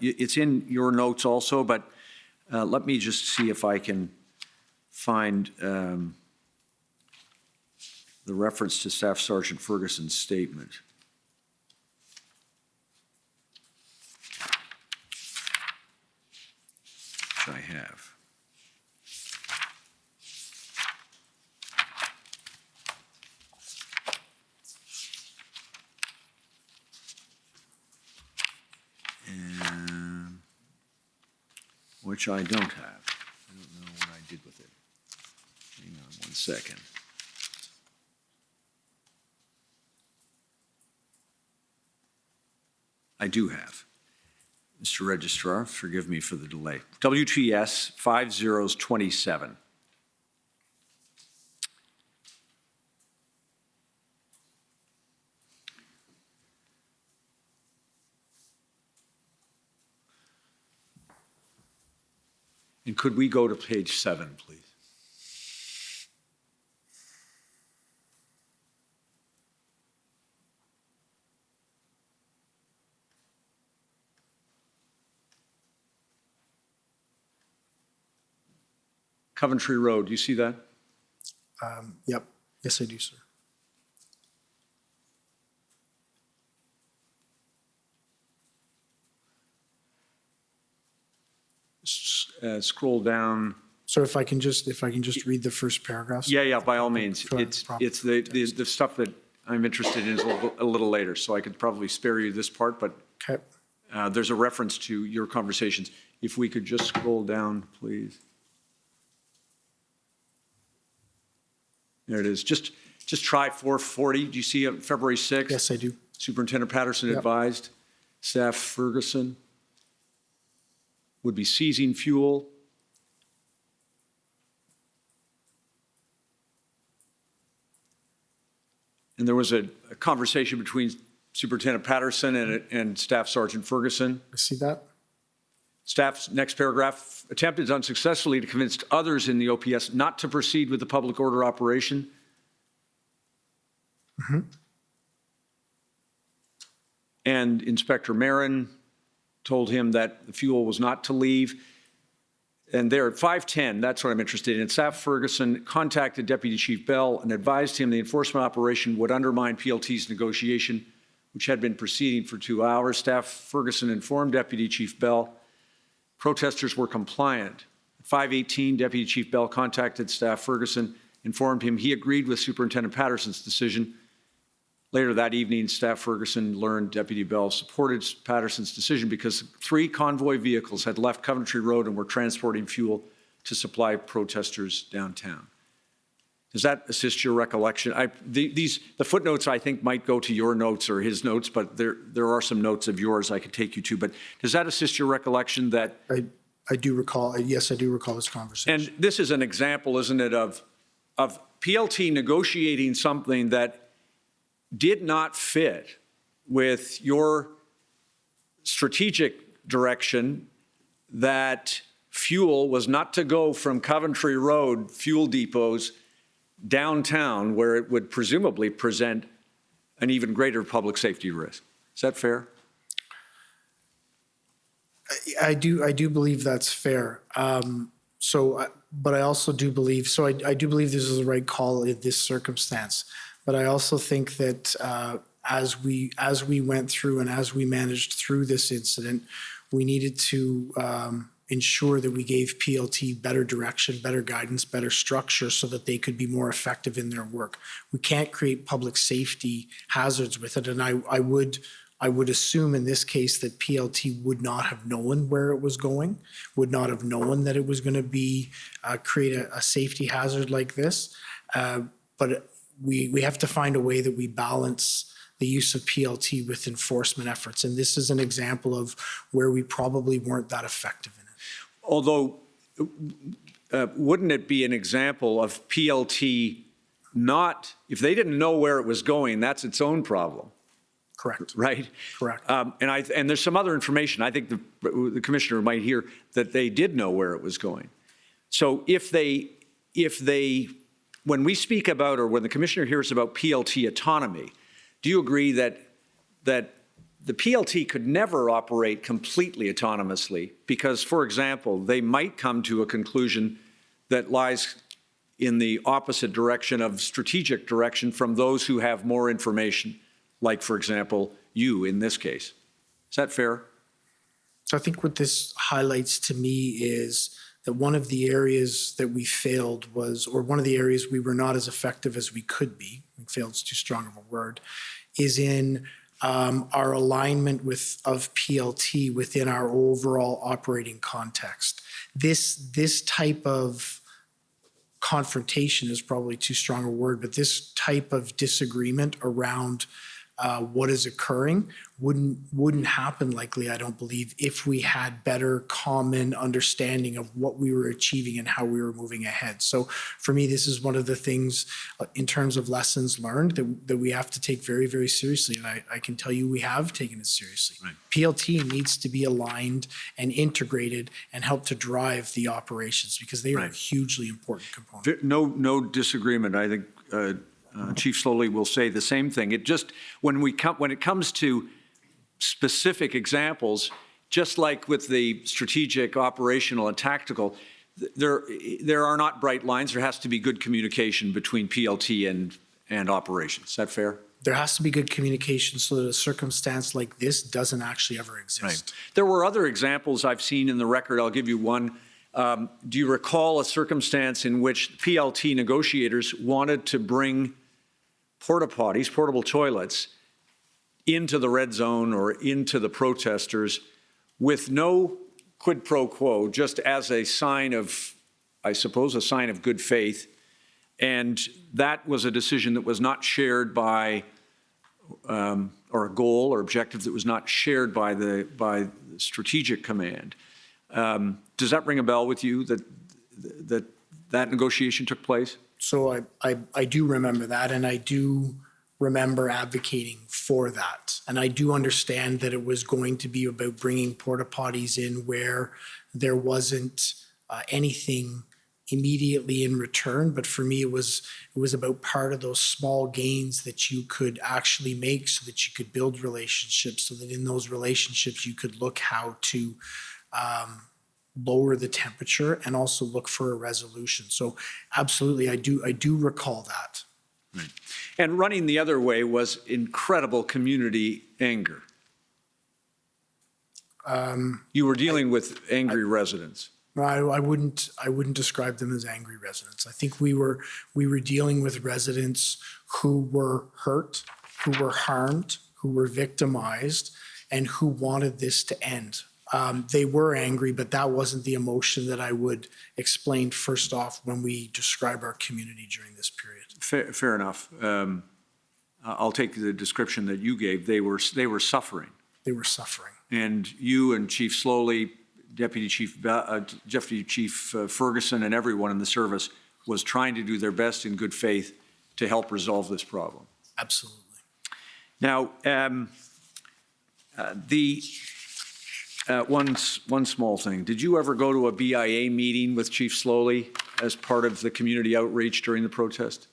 It's in your notes also, but let me just see if I can find the reference to Staff Sergeant Ferguson's statement. Which I have. Which I don't have. I don't know what I did with it. Hang on one second. I do have. Mr. Registrar, forgive me for the delay. WTS 5027. And could we go to page 7, please? Coventry Road, do you see that? Yep. Yes, I do, sir. Scroll down. So if I can just read the first paragraph. Yeah, by all means. Go ahead. It's the stuff that I'm interested in is a little later, so I could probably spare you this part, but Okay. there's a reference to your conversations. If we could just scroll down, please. There it is. Just try 440. Do you see it, February 6th? Yes, I do. Superintendent Patterson Yep. advised Staff Ferguson would be seizing fuel. And there was a conversation between Superintendent Patterson and Staff Sergeant Ferguson. I see that. Staff's next paragraph, attempted unsuccessfully to convince others in the OPS not to proceed with the public order operation. And Inspector Marin told him that the fuel was not to leave. And there at 5:10, that's what I'm interested in. Staff Ferguson contacted Deputy Chief Bell and advised him the enforcement operation would undermine PLT's negotiation, which had been proceeding for 2 hours. Staff Ferguson informed Deputy Chief Bell protesters were compliant. At 5:18, Deputy Chief Bell contacted Staff Ferguson, informed him he agreed with Superintendent Patterson's decision. Later that evening, Staff Ferguson learned Deputy Bell supported Patterson's decision because 3 convoy vehicles had left Coventry Road and were transporting fuel to supply protesters downtown. Does that assist your recollection? The footnotes, I think, might go to your notes or his notes, but there are some notes of yours I could take you to. But does that assist your recollection that? I do recall. Yes, I do recall this conversation. And this is an example, isn't it, of PLT negotiating something that did not fit with your strategic direction, that fuel was not to go from Coventry Road fuel depots downtown, where it would presumably present an even greater public safety risk. Is that fair? I do believe that's fair. But I also do believe, I do believe this is the right call in this circumstance. But I also think that as we went through and as we managed through this incident, we needed to ensure that we gave PLT better direction, better guidance, better structure so that they could be more effective in their work. We can't create public safety hazards with it. And I would assume in this case that PLT would not have known where it was going, would not have known that it was going to be create a safety hazard like this. But we have to find a way that we balance the use of PLT with enforcement efforts. And this is an example of where we probably weren't that effective in it. Although, wouldn't it be an example of PLT not, if they didn't know where it was going, that's its own problem? Correct. Right? Correct. And there's some other information. I think the commissioner might hear that they did know where it was going. So if they, when we speak about, or when the commissioner hears about PLT autonomy, do you agree that the PLT could never operate completely autonomously? Because, for example, they might come to a conclusion that lies in the opposite direction of strategic direction from those who have more information, like, for example, you in this case. Is that fair? So I think what this highlights to me is that one of the areas that we failed was, or one of the areas we were not as effective as we could be, I think failed is too strong of a word, is in our alignment of PLT within our overall operating context. This type of confrontation is probably too strong a word, but this type of disagreement around what is occurring wouldn't happen likely, I don't believe, if we had better common understanding of what we were achieving and how we were moving ahead. So for me, this is one of the things in terms of lessons learned that we have to take very, very seriously. And I can tell you we have taken it seriously. Right. PLT needs to be aligned and integrated and help to drive the operations because they are a hugely important component. No disagreement. I think Chief Slowly will say the same thing. It just, when it comes to specific examples, just like with the strategic, operational, and tactical, there are not bright lines. There has to be good communication between PLT and operations. Is that fair? There has to be good communication so that a circumstance like this doesn't actually ever exist. Right. There were other examples I've seen in the record. I'll give you one. Do you recall a circumstance in which PLT negotiators wanted to bring porta potties, portable toilets, into the red zone or into the protesters with no quid pro quo, just as a sign of, I suppose, a sign of good faith? And that was a decision that was not shared by, or a goal or objective that was not shared by the strategic command. Does that ring a bell with you that negotiation took place? So I do remember that, and I do remember advocating for that. And I do understand that it was going to be about bringing porta potties in where there wasn't anything immediately in return. But for me, it was about part of those small gains that you could actually make so that you could build relationships, so that in those relationships you could look how to lower the temperature and also look for a resolution. So absolutely, I do recall that. Right. And running the other way was incredible community anger. You were dealing with angry residents. I wouldn't describe them as angry residents. I think we were dealing with residents who were hurt, who were harmed, who were victimized, and who wanted this to end. They were angry, but that wasn't the emotion that I would explain first off when we describe our community during this period. Fair enough. I'll take the description that you gave. They were suffering. They were suffering. And you and Chief Slowly, Deputy Chief Ferguson, and everyone in the service was trying to do their best in good faith to help resolve this problem. Absolutely. Now, one small thing. Did you ever go to a BIA meeting with Chief Slowly as part of the community outreach during the protest?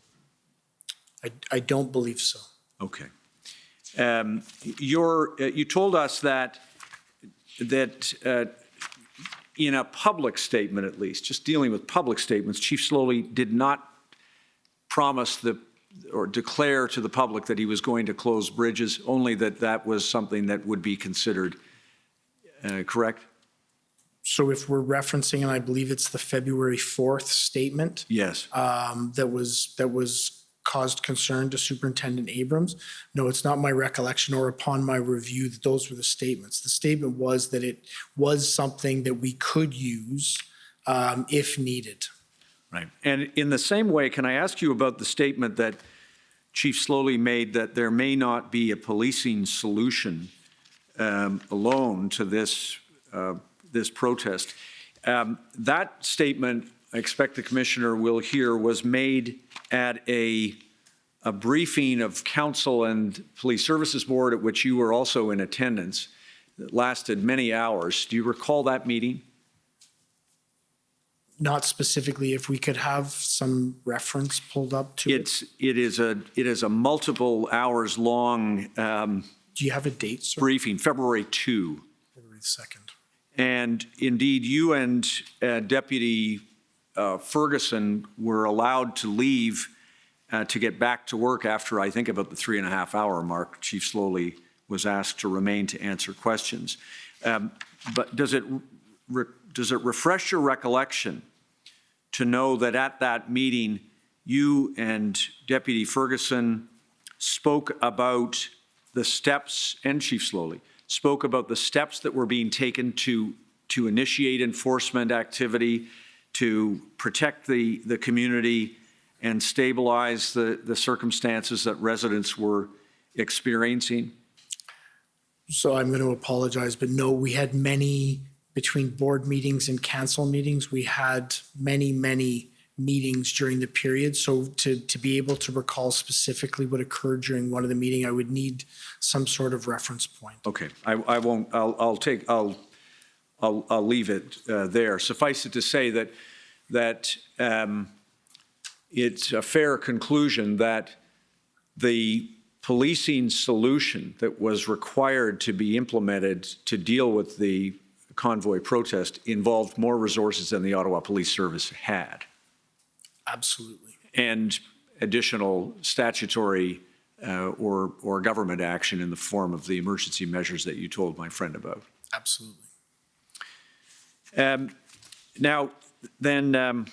I don't believe so. Okay. You told us that in a public statement, at least, just dealing with public statements, Chief Slowly did not promise or declare to the public that he was going to close bridges, only that was something that would be considered, correct? So if we're referencing, and I believe it's the February 4th statement, Yes. that was caused concern to Superintendent Abrams. No, it's not my recollection or upon my review that those were the statements. The statement was that it was something that we could use if needed. Right. And in the same way, can I ask you about the statement that Chief Slowly made that there may not be a policing solution alone to this protest? That statement, I expect the Commissioner will hear, was made at a briefing of Council and Police Services Board at which you were also in attendance. That lasted many hours. Do you recall that meeting? Not specifically. If we could have some reference pulled up to it. It is a multiple hours long Do you have a date, sir? briefing, February 2. February 2nd. And indeed, you and Deputy Ferguson were allowed to leave to get back to work after, I think, about the 3.5-hour mark. Chief Slowly was asked to remain to answer questions. But does it refresh your recollection to know that at that meeting, you and Deputy Ferguson spoke about the steps, and Chief Slowly spoke about the steps that were being taken to initiate enforcement activity, to protect the community and stabilize the circumstances that residents were experiencing? So I'm going to apologize, but no, we had many, between board meetings and council meetings, we had many meetings during the period. So to be able to recall specifically what occurred during one of the meeting, I would need some sort of reference point. Okay, I won't, I'll leave it there. Suffice it to say that it's a fair conclusion that the policing solution that was required to be implemented to deal with the convoy protest involved more resources than the Ottawa Police Service had. Absolutely. And additional statutory or government action in the form of the emergency measures that you told my friend about. Absolutely. Now, then, a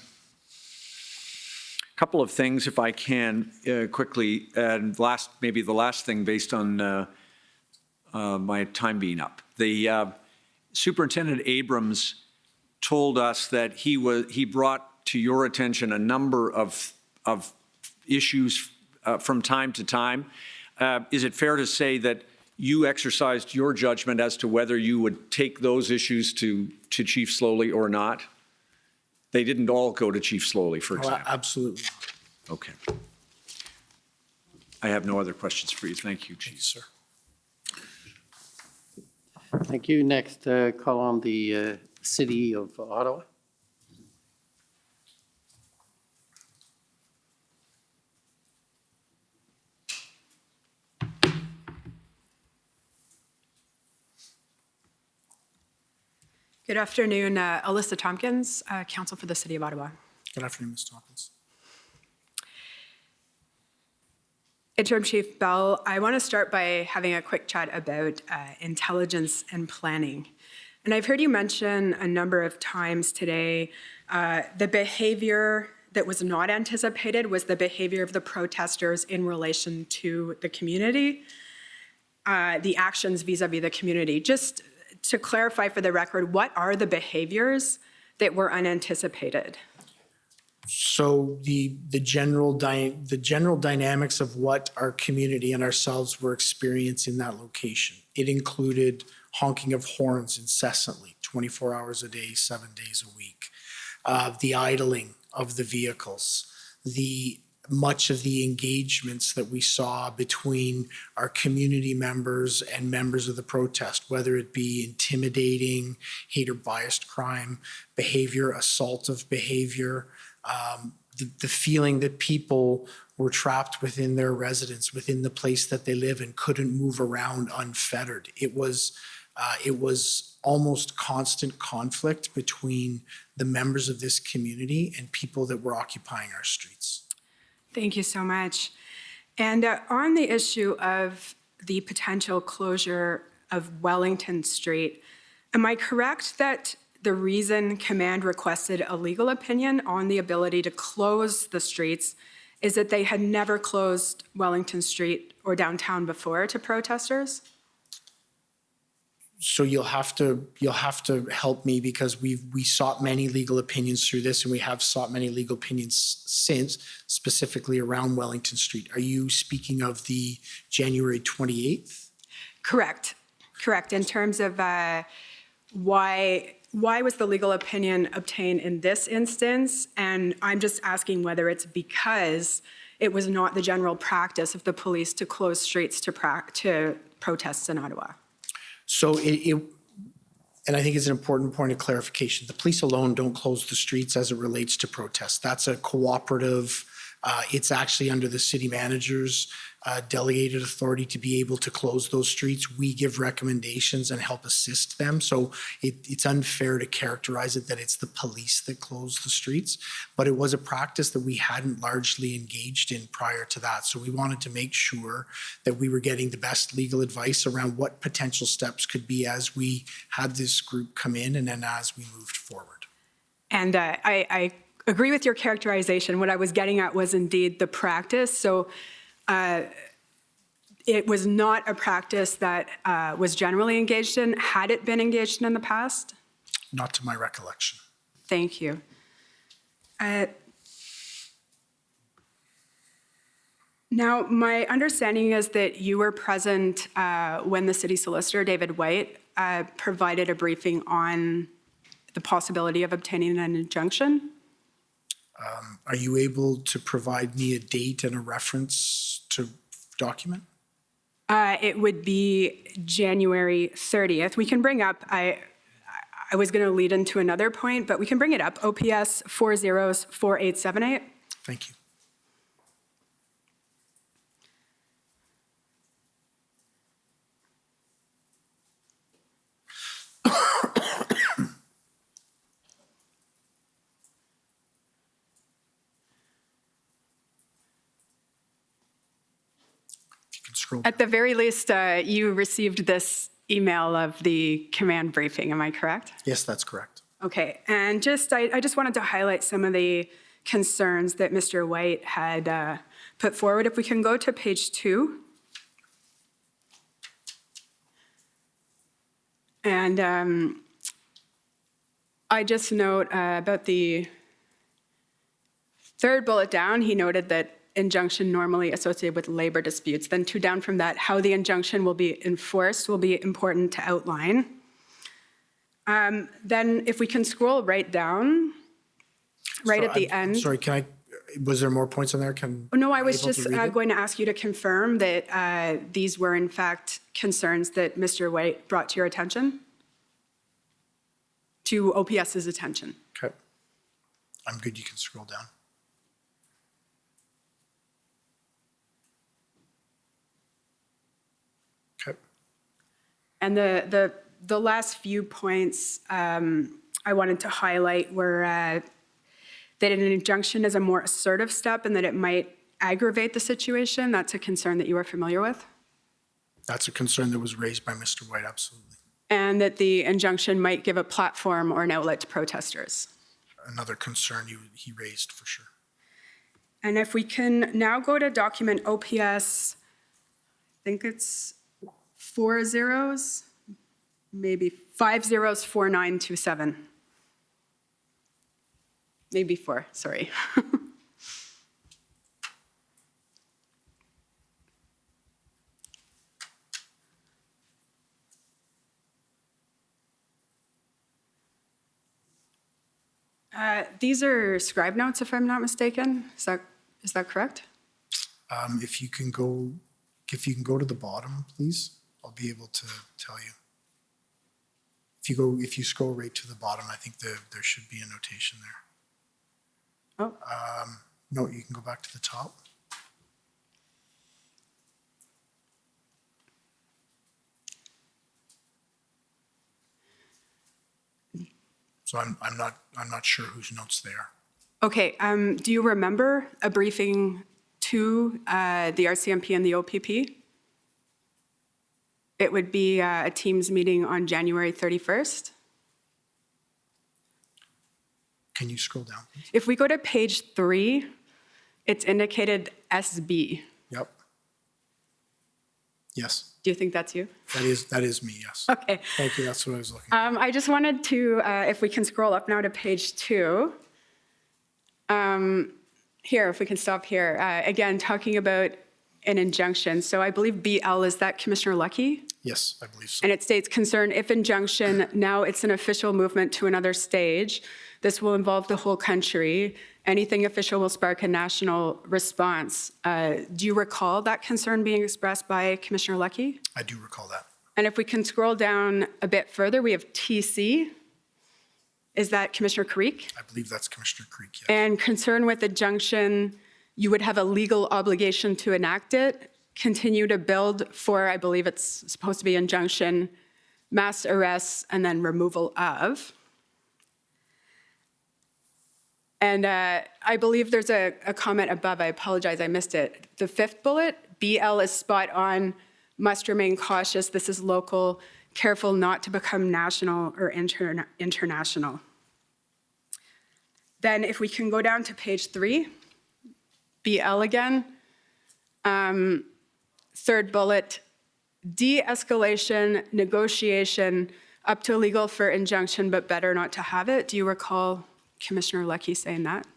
couple of things, if I can, quickly, and maybe the last thing based on my time being up. The Superintendent Abrams told us that he brought to your attention a number of issues from time to time. Is it fair to say that you exercised your judgment as to whether you would take those issues to Chief Slowly or not? They didn't all go to Chief Slowly, for example. Absolutely. Okay. I have no other questions for you. Thank you, Chief. Sir. Thank you. Next, call on the City of Ottawa. Good afternoon, Alyssa Tompkins, Council for the City of Ottawa. Good afternoon, Ms. Tompkins. Interim Chief Bell, I want to start by having a quick chat about intelligence and planning. And I've heard you mention a number of times today the behavior that was not anticipated was the behavior of the protesters in relation to the community, the actions vis-a-vis the community. Just to clarify for the record, what are the behaviors that were unanticipated? So the general dynamics of what our community and ourselves were experiencing in that location. It included honking of horns incessantly, 24 hours a day, 7 days a week. The idling of the vehicles. Much of the engagements that we saw between our community members and members of the protest, whether it be intimidating, hate or biased crime behavior, assaultive behavior, the feeling that people were trapped within their residence, within the place that they live and couldn't move around unfettered. It was almost constant conflict between the members of this community and people that were occupying our streets. Thank you so much. And on the issue of the potential closure of Wellington Street, am I correct that the reason command requested a legal opinion on the ability to close the streets is that they had never closed Wellington Street or downtown before to protesters? So you'll have to help me, because we sought many legal opinions through this, and we have sought many legal opinions since, specifically around Wellington Street. Are you speaking of the January 28th? Correct. In terms of why was the legal opinion obtained in this instance? And I'm just asking whether it's because it was not the general practice of the police to close streets to protests in Ottawa. So and I think it's an important point of clarification. The police alone don't close the streets as it relates to protests. That's a cooperative, it's actually under the city manager's delegated authority to be able to close those streets. We give recommendations and help assist them. So it's unfair to characterize it that it's the police that close the streets, but it was a practice that we hadn't largely engaged in prior to that. So we wanted to make sure that we were getting the best legal advice around what potential steps could be as we had this group come in and then as we moved forward. And I agree with your characterization. What I was getting at was indeed the practice. So it was not a practice that was generally engaged in. Had it been engaged in the past? Not to my recollection. Thank you. Now, my understanding is that you were present when the city solicitor, David White, provided a briefing on the possibility of obtaining an injunction. Are you able to provide me a date and a reference to document? It would be January 30th. We can bring up, I was going to lead into another point, but we can bring it up. OPS 404878. Thank you. At the very least, you received this email of the command briefing, am I correct? Yes, that's correct. Okay, and I just wanted to highlight some of the concerns that Mr. White had put forward. If we can go to page 2. And I just note about the third bullet down, he noted that injunction normally associated with labor disputes. Then 2 down from that, how the injunction will be enforced will be important to outline. Then if we can scroll right down, right at the end. Sorry, was there more points on there? No, I was just going to ask you to confirm that these were in fact concerns that Mr. White brought to your attention, to OPS's attention. Okay. I'm good, you can scroll down. Okay. And the last few points I wanted to highlight were that an injunction is a more assertive step and that it might aggravate the situation. That's a concern that you are familiar with? That's a concern that was raised by Mr. White, absolutely. And that the injunction might give a platform or an outlet to protesters. Another concern he raised for sure. And if we can now go to document OPS, I think it's 4 zeros, maybe 5 zeros, 4927. Maybe 4, sorry. These are scribe notes, if I'm not mistaken. Is that correct? If you can go to the bottom, please, I'll be able to tell you. If you scroll right to the bottom, I think there should be a notation there. Oh, No, you can go back to the top. So I'm not sure whose notes they are. okay. Do you remember a briefing to the RCMP and the OPP? It would be a Teams meeting on January 31st. Can you scroll down, please? If we go to page 3, it's indicated SB. Yep. Yes, Do you think that's you? that is me, yes. Okay. Thank you, that's what I was looking at. I just wanted to, if we can scroll up now to page 2. Here, if we can stop here. Again, talking about an injunction. So I believe BL, is that Commissioner Lucky? Yes, I believe so. And it states, concern if injunction, now it's an official movement to another stage. This will involve the whole country. Anything official will spark a national response. Do you recall that concern being expressed by Commissioner Lucky? I do recall that. And if we can scroll down a bit further, we have TC. Is that Commissioner Creek? I believe that's Commissioner Creek, yes. And concern with injunction, you would have a legal obligation to enact it, continue to build for, I believe it's supposed to be injunction, mass arrests, and then removal of. And I believe there's a comment above. I apologize, I missed it. The 5th bullet, BL is spot on, must remain cautious. This is local, careful not to become national or international. Then if we can go down to page 3, BL again. 3rd bullet, de-escalation, negotiation, up to legal for injunction, but better not to have it. Do you recall Commissioner Lucky saying that?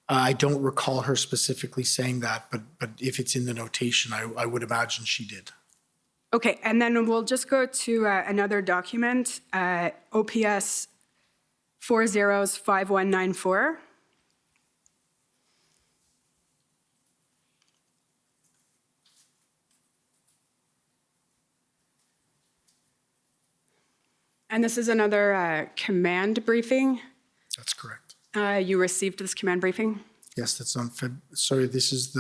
I don't recall her specifically saying that, but if it's in the notation, I would imagine she did. Okay, and then we'll just go to another document, OPS 405194. And this is another command briefing. That's correct. You received this command briefing? Yes, that's on sorry, this is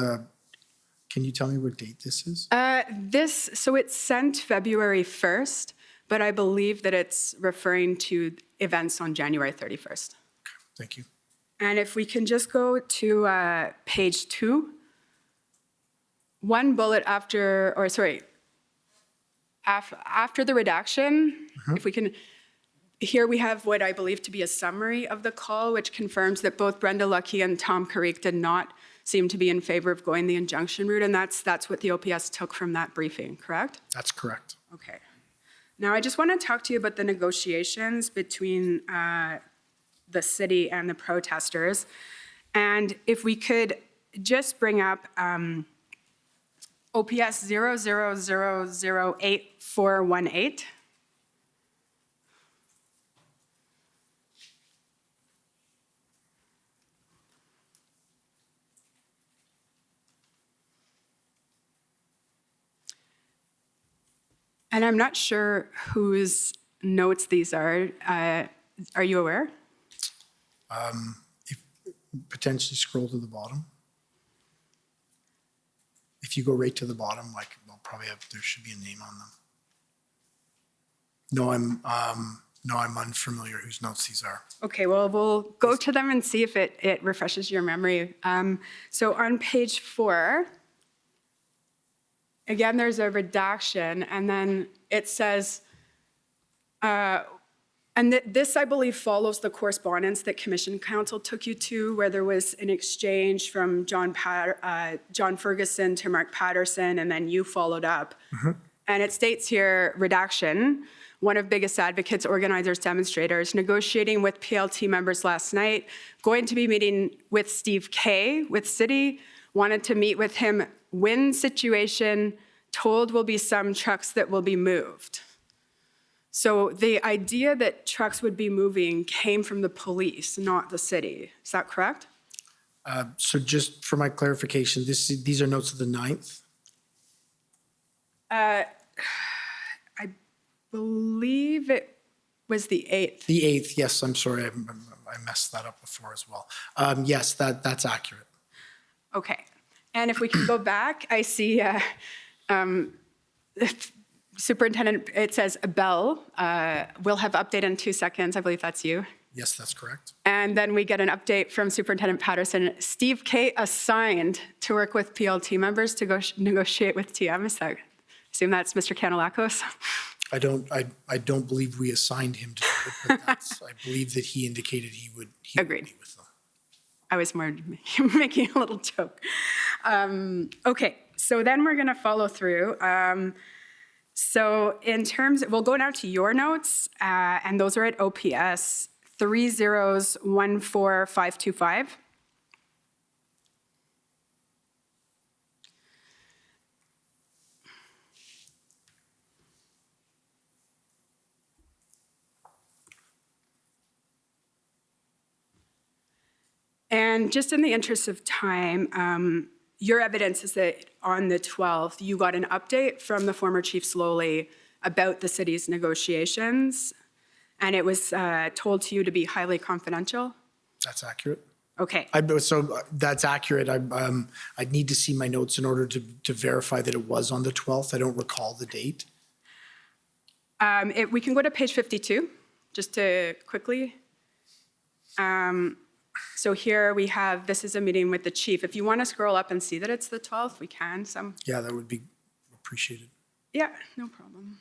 can you tell me what date this is? So it's sent February 1st, but I believe that it's referring to events on January 31st. Thank you. And if we can just go to page 2, one bullet after, or sorry, after the redaction, if we can, here we have what I believe to be a summary of the call, which confirms that both Brenda Lucky and Tom Carrick did not seem to be in favor of going the injunction route, and that's what the OPS took from that briefing, correct? That's correct. Okay. Now, I just want to talk to you about the negotiations between the city and the protesters. And if we could just bring up OPS 00008418. And I'm not sure whose notes these are. Are you aware? If potentially scroll to the bottom. If you go right to the bottom, like we'll probably there should be a name on them. No, I'm unfamiliar whose notes these are. Okay, well, we'll go to them and see if it refreshes your memory. So on page 4, again, there's a redaction, and then it says, this, I believe, follows the correspondence that Commission Council took you to, where there was an exchange from John Ferguson to Mark Patterson, and then you followed up. And it states here, redaction, one of biggest advocates, organizers, demonstrators, negotiating with PLT members last night, going to be meeting with Steve Kay with City, wanted to meet with him, win situation, told will be some trucks that will be moved. So the idea that trucks would be moving came from the police, not the city. Is that correct? So just for my clarification, these are notes of the 9th? I believe it was the 8th. The 8th, yes, I'm sorry, I messed that up before as well. Yes, that's accurate. Okay. And if we can go back, I see Superintendent, it says Bell will have update in 2 seconds. I believe that's you. Yes, that's correct. And then we get an update from Superintendent Patterson. Steve K assigned to work with PLT members to go negotiate with TM. Is that, I assume that's Mr. Canalakos? I don't believe we assigned him to do it, but I believe that he indicated he would Agreed. meet with them. I was more making a little joke. Okay, so then we're gonna follow through. So in terms, we'll go now to your notes, and those are at OPS 3014525. And just in the interest of time, your evidence is that on the 12th, you got an update from the former Chief Slowly about the city's negotiations, and it was told to you to be highly confidential? That's accurate. Okay. So that's accurate. I'd need to see my notes in order to verify that it was on the 12th. I don't recall the date. We can go to page 52, just to quickly. So here we have, this is a meeting with the chief. If you want to scroll up and see that it's the 12th, we can. Yeah, that would be appreciated. Yeah, no problem.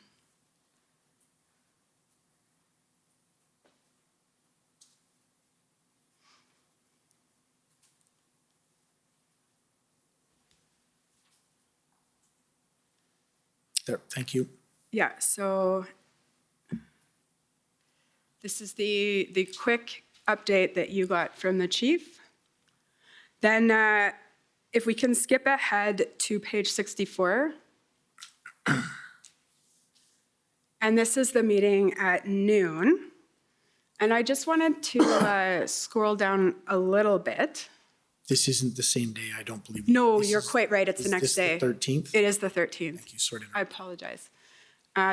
There, thank you. Yeah, so this is the quick update that you got from the chief. Then if we can skip ahead to page 64. And this is the meeting at noon. And I just wanted to scroll down a little bit. This isn't the same day, I don't believe. No, This you're is- quite right. It's the next day. Is this the 13th? It is the 13th. Thank you, sorry. I apologize.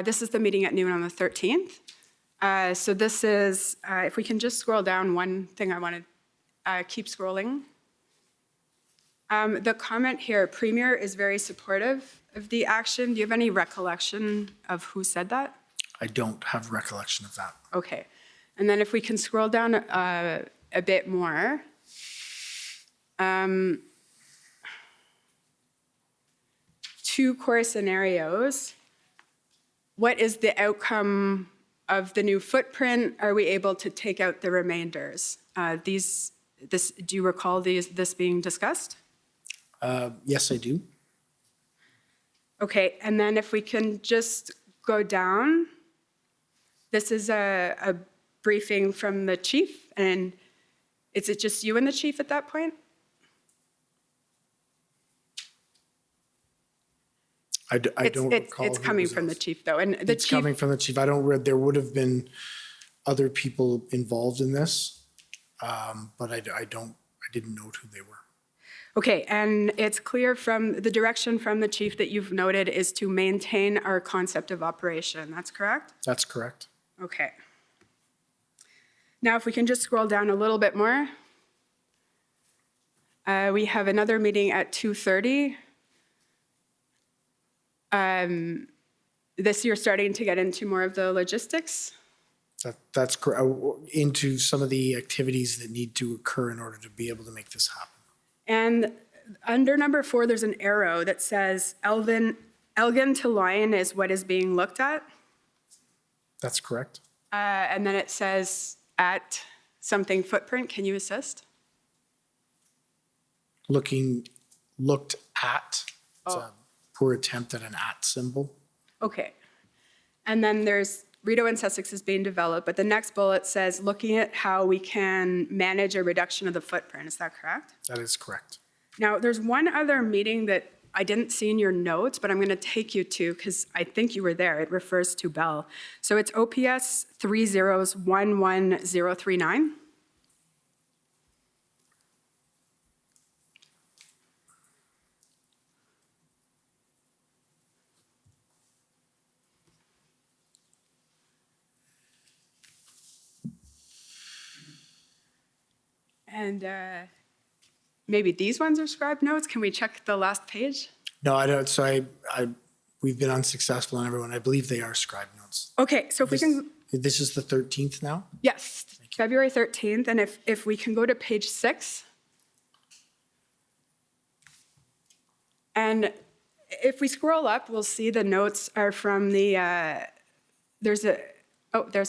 This is the meeting at noon on the 13th. So this is, if we can just scroll down, one thing I want to keep scrolling. The comment here, Premier is very supportive of the action. Do you have any recollection of who said that? I don't have recollection of that. Okay. And then if we can scroll down a bit more. Two core scenarios. What is the outcome of the new footprint? Are we able to take out the remainders? Do you recall this being discussed? Yes, I do. Okay, and then if we can just go down. This is a briefing from the chief, and is it just you and the chief at that point? I don't recall. It's who coming was from the else. chief, though, and the It's chief. coming from the chief. I don't, there would have been other people involved in this, but I didn't note who they were. Okay, and it's clear from the direction from the chief that you've noted is to maintain our concept of operation. That's correct? That's correct. Okay. Now, if we can just scroll down a little bit more. We have another meeting at 2:30. This you're starting to get into more of the logistics. That's correct. Into some of the activities that need to occur in order to be able to make this happen. And under number 4, there's an arrow that says Elgin to Lyon is what is being looked at. That's correct. And then it says at something footprint. Can you assist? Looked at. It's a poor attempt at an at symbol. Okay. And then there's Rideau and Sussex is being developed, but the next bullet says looking at how we can manage a reduction of the footprint. Is that correct? That is correct. Now, there's one other meeting that I didn't see in your notes, but I'm going to take you to, because I think you were there. It refers to Bell. So it's OPS 3011039. And maybe these ones are scribe notes. Can we check the last page? No, I don't. So we've been unsuccessful on everyone. I believe they are scribe notes. Okay, so if we can, This is the 13th now? yes, February 13th. And if we can go to page 6. And if we scroll up, we'll see the notes are from the, there's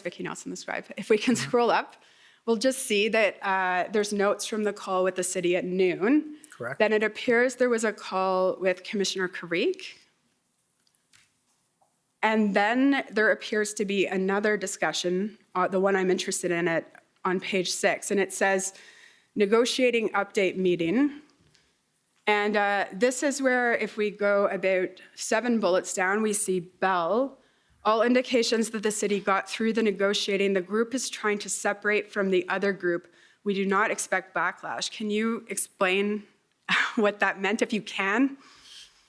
Vicky Nelson, the scribe. If we can scroll up, we'll just see that there's notes from the call with the city at noon. Correct. Then it appears there was a call with Commissioner Karik. And then there appears to be another discussion, the one I'm interested in on page 6, and it says, negotiating update meeting. And this is where, if we go about 7 bullets down, we see Bell. All indications that the city got through the negotiating, the group is trying to separate from the other group. We do not expect backlash. Can you explain what that meant, if you can?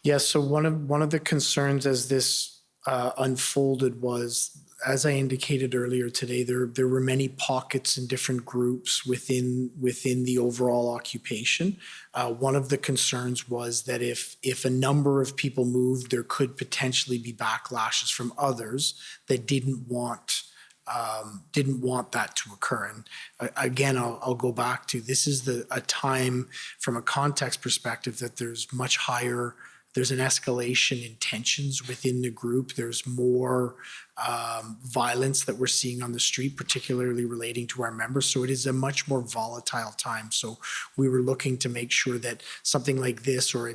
Yes, so one of the concerns as this unfolded was, as I indicated earlier today, there were many pockets and different groups within the overall occupation. One of the concerns was that if a number of people moved, there could potentially be backlashes from others that didn't want that to occur. And again, I'll go back to, this is a time from a context perspective that there's much higher. There's an escalation in tensions within the group. There's more violence that we're seeing on the street, particularly relating to our members. So it is a much more volatile time. So we were looking to make sure that something like this, or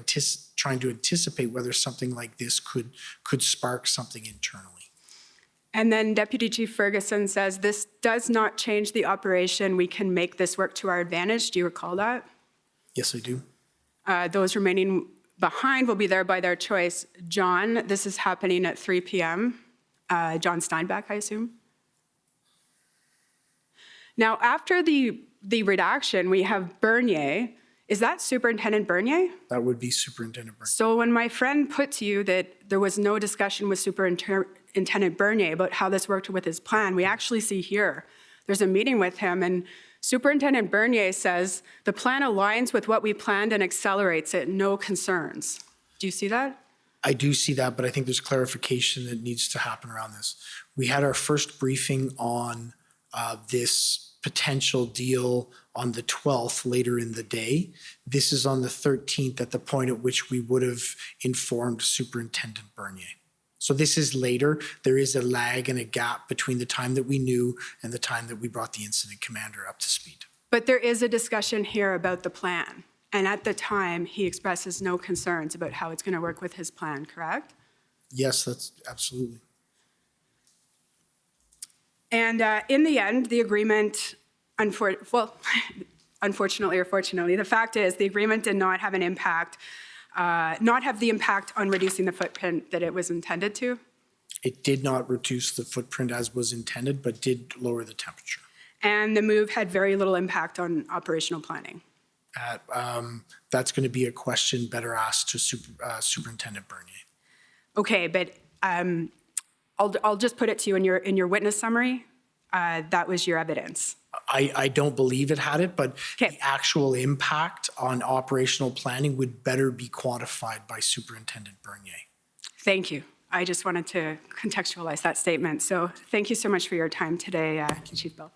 trying to anticipate whether something like this could spark something internally. And then Deputy Chief Ferguson says, this does not change the operation. We can make this work to our advantage. Do you recall that? Yes, I do. Those remaining behind will be there by their choice. John, this is happening at 3 p.m. John Steinbach, I assume. Now, after the redaction, we have Bernier. Is that Superintendent Bernier? That would be Superintendent Bernier. So when my friend put to you that there was no discussion with Superintendent Bernier about how this worked with his plan, we actually see here, there's a meeting with him, and Superintendent Bernier says, the plan aligns with what we planned and accelerates it, no concerns. Do you see that? I do see that, but I think there's clarification that needs to happen around this. We had our first briefing on this potential deal on the 12th later in the day. This is on the 13th at the point at which we would have informed Superintendent Bernier. So this is later. There is a lag and a gap between the time that we knew and the time that we brought the incident commander up to speed. But there is a discussion here about the plan. And at the time, he expresses no concerns about how it's going to work with his plan, correct? Yes, that's absolutely. And in the end, the agreement, unfortunately or fortunately, the fact is the agreement did not have an impact, not have the impact on reducing the footprint that it was intended to. It did not reduce the footprint as was intended, but did lower the temperature. And the move had very little impact on operational planning. That's going to be a question better asked to Superintendent Bernier. Okay, but I'll just put it to you in your witness summary. That was your evidence. I don't believe it had it, but the actual impact on operational planning would better be quantified by Superintendent Bernier. Thank you. I just wanted to contextualize that statement. So thank you so much for your time today, Chief Bell.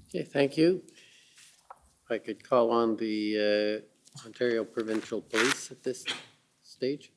Okay, thank you. If I could call on the Ontario Provincial Police at this stage.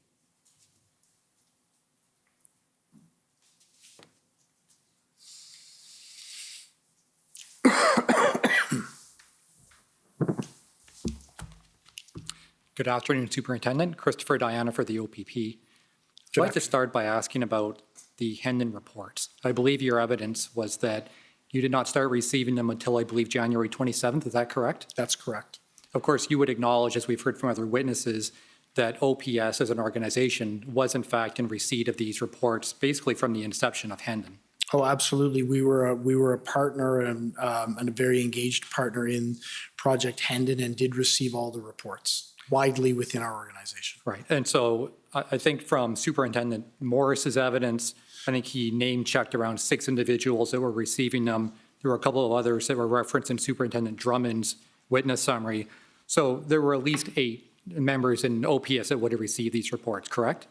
Good afternoon, Superintendent. Christopher Diana for the OPP. I'd like to start by asking about the Hendon reports. I believe your evidence was that you did not start receiving them until, I believe, January 27th. Is that correct? That's correct. Of course, you would acknowledge, as we've heard from other witnesses, that OPS as an organization was in fact in receipt of these reports basically from the inception of Hendon. Oh, absolutely. We were a partner and a very engaged partner in Project Hendon and did receive all the reports widely within our organization. Right. And so I think from Superintendent Morris's evidence, I think he name-checked around 6 individuals that were receiving them. There were a couple of others that were referenced in Superintendent Drummond's witness summary. So there were at least 8 members in OPS that would have received these reports, correct?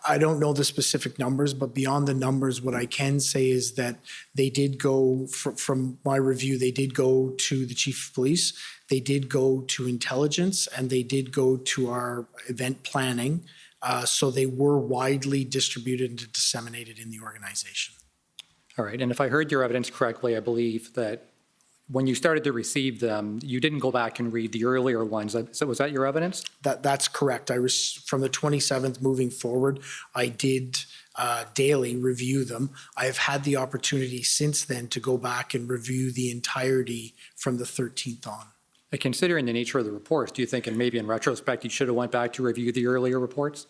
I don't know the specific numbers, but beyond the numbers, what I can say is that they did go, from my review, they did go to the chief of police, they did go to intelligence, and they did go to our event planning. So they were widely distributed and disseminated in the organization. All right. And if I heard your evidence correctly, I believe that when you started to receive them, you didn't go back and read the earlier ones. So was that your evidence? That's correct. From the 27th moving forward, I did daily review them. I have had the opportunity since then to go back and review the entirety from the 13th on. Considering the nature of the reports, do you think, and maybe in retrospect, you should have went back to review the earlier reports?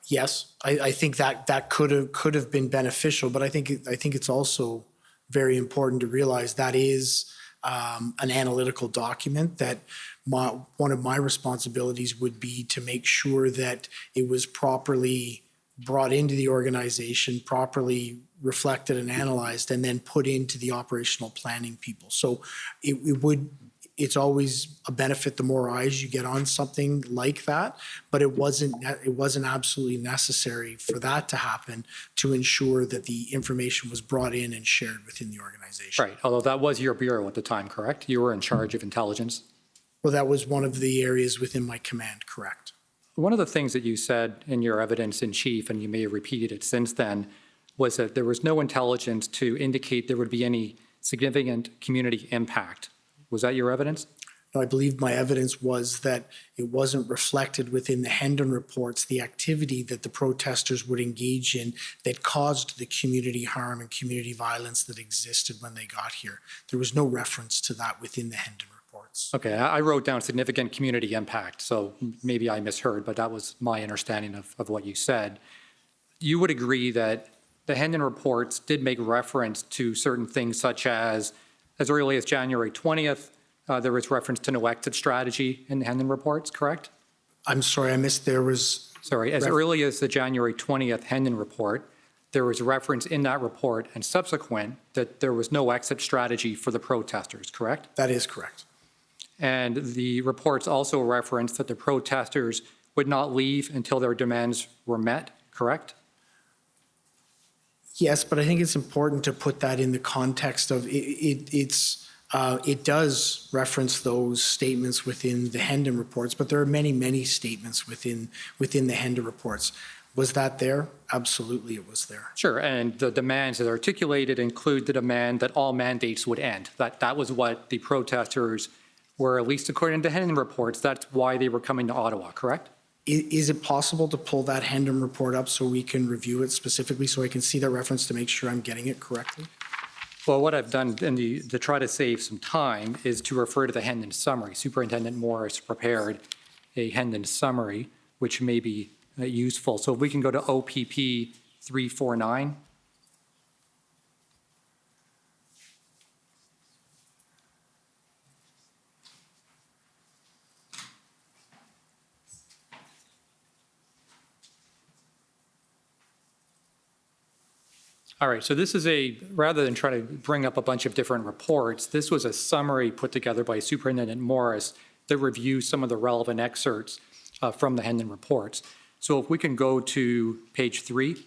Yes, I think that could have been beneficial, but I think it's also very important to realize that is an analytical document that one of my responsibilities would be to make sure that it was properly brought into the organization, properly reflected and analyzed, and then put into the operational planning people. So it's always a benefit the more eyes you get on something like that, but it wasn't absolutely necessary for that to happen to ensure that the information was brought in and shared within the organization. Right, although that was your bureau at the time, correct? You were in charge of intelligence? Well, that was one of the areas within my command, correct. One of the things that you said in your evidence in chief, and you may have repeated it since then, was that there was no intelligence to indicate there would be any significant community impact. Was that your evidence? No, I believe my evidence was that it wasn't reflected within the Hendon reports, the activity that the protesters would engage in that caused the community harm and community violence that existed when they got here. There was no reference to that within the Hendon reports. Okay, I wrote down significant community impact, so maybe I misheard, but that was my understanding of what you said. You would agree that the Hendon reports did make reference to certain things such as early as January 20th, there was reference to no exit strategy in the Hendon reports, correct? I'm sorry, I missed there was... Sorry, as early as the January 20th Hendon report, there was reference in that report and subsequent that there was no exit strategy for the protesters, correct? That is correct. And the reports also referenced that the protesters would not leave until their demands were met, correct? Yes, but I think it's important to put that in the context of it does reference those statements within the Hendon reports, but there are many, many statements within the Hendon reports. Was that there? Absolutely, it was there. Sure, and the demands that are articulated include the demand that all mandates would end. That was what the protesters were, at least according to Hendon reports, that's why they were coming to Ottawa, correct? Is it possible to pull that Hendon report up so we can review it specifically so I can see the reference to make sure I'm getting it correctly? Well, what I've done to try to save some time is to refer to the Hendon summary. Superintendent Morris prepared a Hendon summary, which may be useful. So if we can go to OPP 349. All right, so this is rather than try to bring up a bunch of different reports, this was a summary put together by Superintendent Morris that reviews some of the relevant excerpts from the Hendon reports. So if we can go to page 3.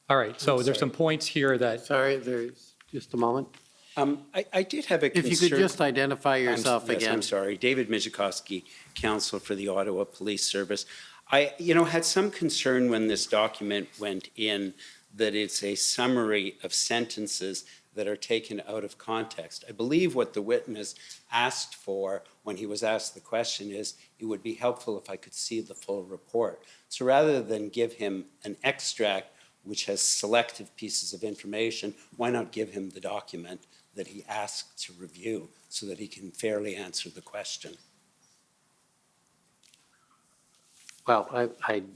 All right, so there's some points here that... Sorry, there's just a moment. I did have a concern. If you could just identify yourself Yes, again. I'm sorry. David Mijikowski, Counsel for the Ottawa Police Service. I, had some concern when this document went in that it's a summary of sentences that are taken out of context. I believe what the witness asked for when he was asked the question is, it would be helpful if I could see the full report. So rather than give him an extract which has selective pieces of information, why not give him the document that he asked to review so that he can fairly answer the question? Well,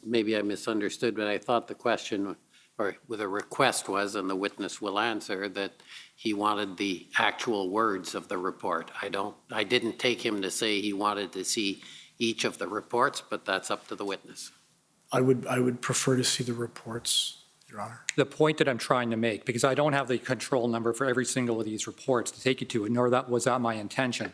maybe I misunderstood, but I thought the question or the request was, and the witness will answer, that he wanted the actual words of the report. I didn't take him to say he wanted to see each of the reports, but that's up to the witness. I would prefer to see the reports, Your Honor. The point that I'm trying to make, because I don't have the control number for every single of these reports to take you to, nor was that my intention.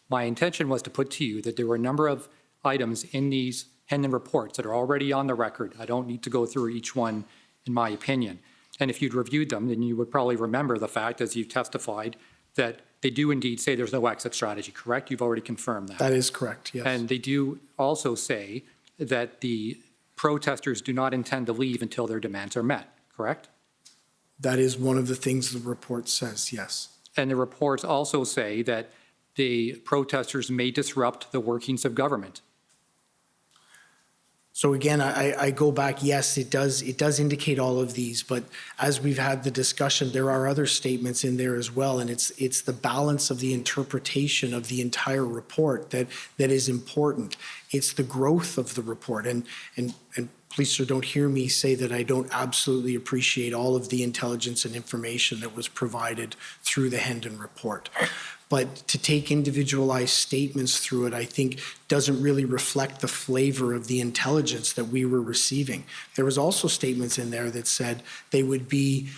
My intention was to put to you that there were a number of items in these Hendon reports that are already on the record. I don't need to go through each one, in my opinion. And if you'd reviewed them, then you would probably remember the fact, as you testified, that they do indeed say there's no exit strategy, correct? You've already confirmed that. That is correct, yes. And they do also say that the protesters do not intend to leave until their demands are met, correct? That is one of the things the report says, yes. And the reports also say that the protesters may disrupt the workings of government. So again, I go back, yes, it does indicate all of these, but as we've had the discussion, there are other statements in there as well, and it's the balance of the interpretation of the entire report that is important. It's the growth of the report, and please, sir, don't hear me say that I don't absolutely appreciate all of the intelligence and information that was provided through the Hendon report. But to take individualized statements through it, I think, doesn't really reflect the flavor of the intelligence that we were receiving. There was also statements in there that said they would be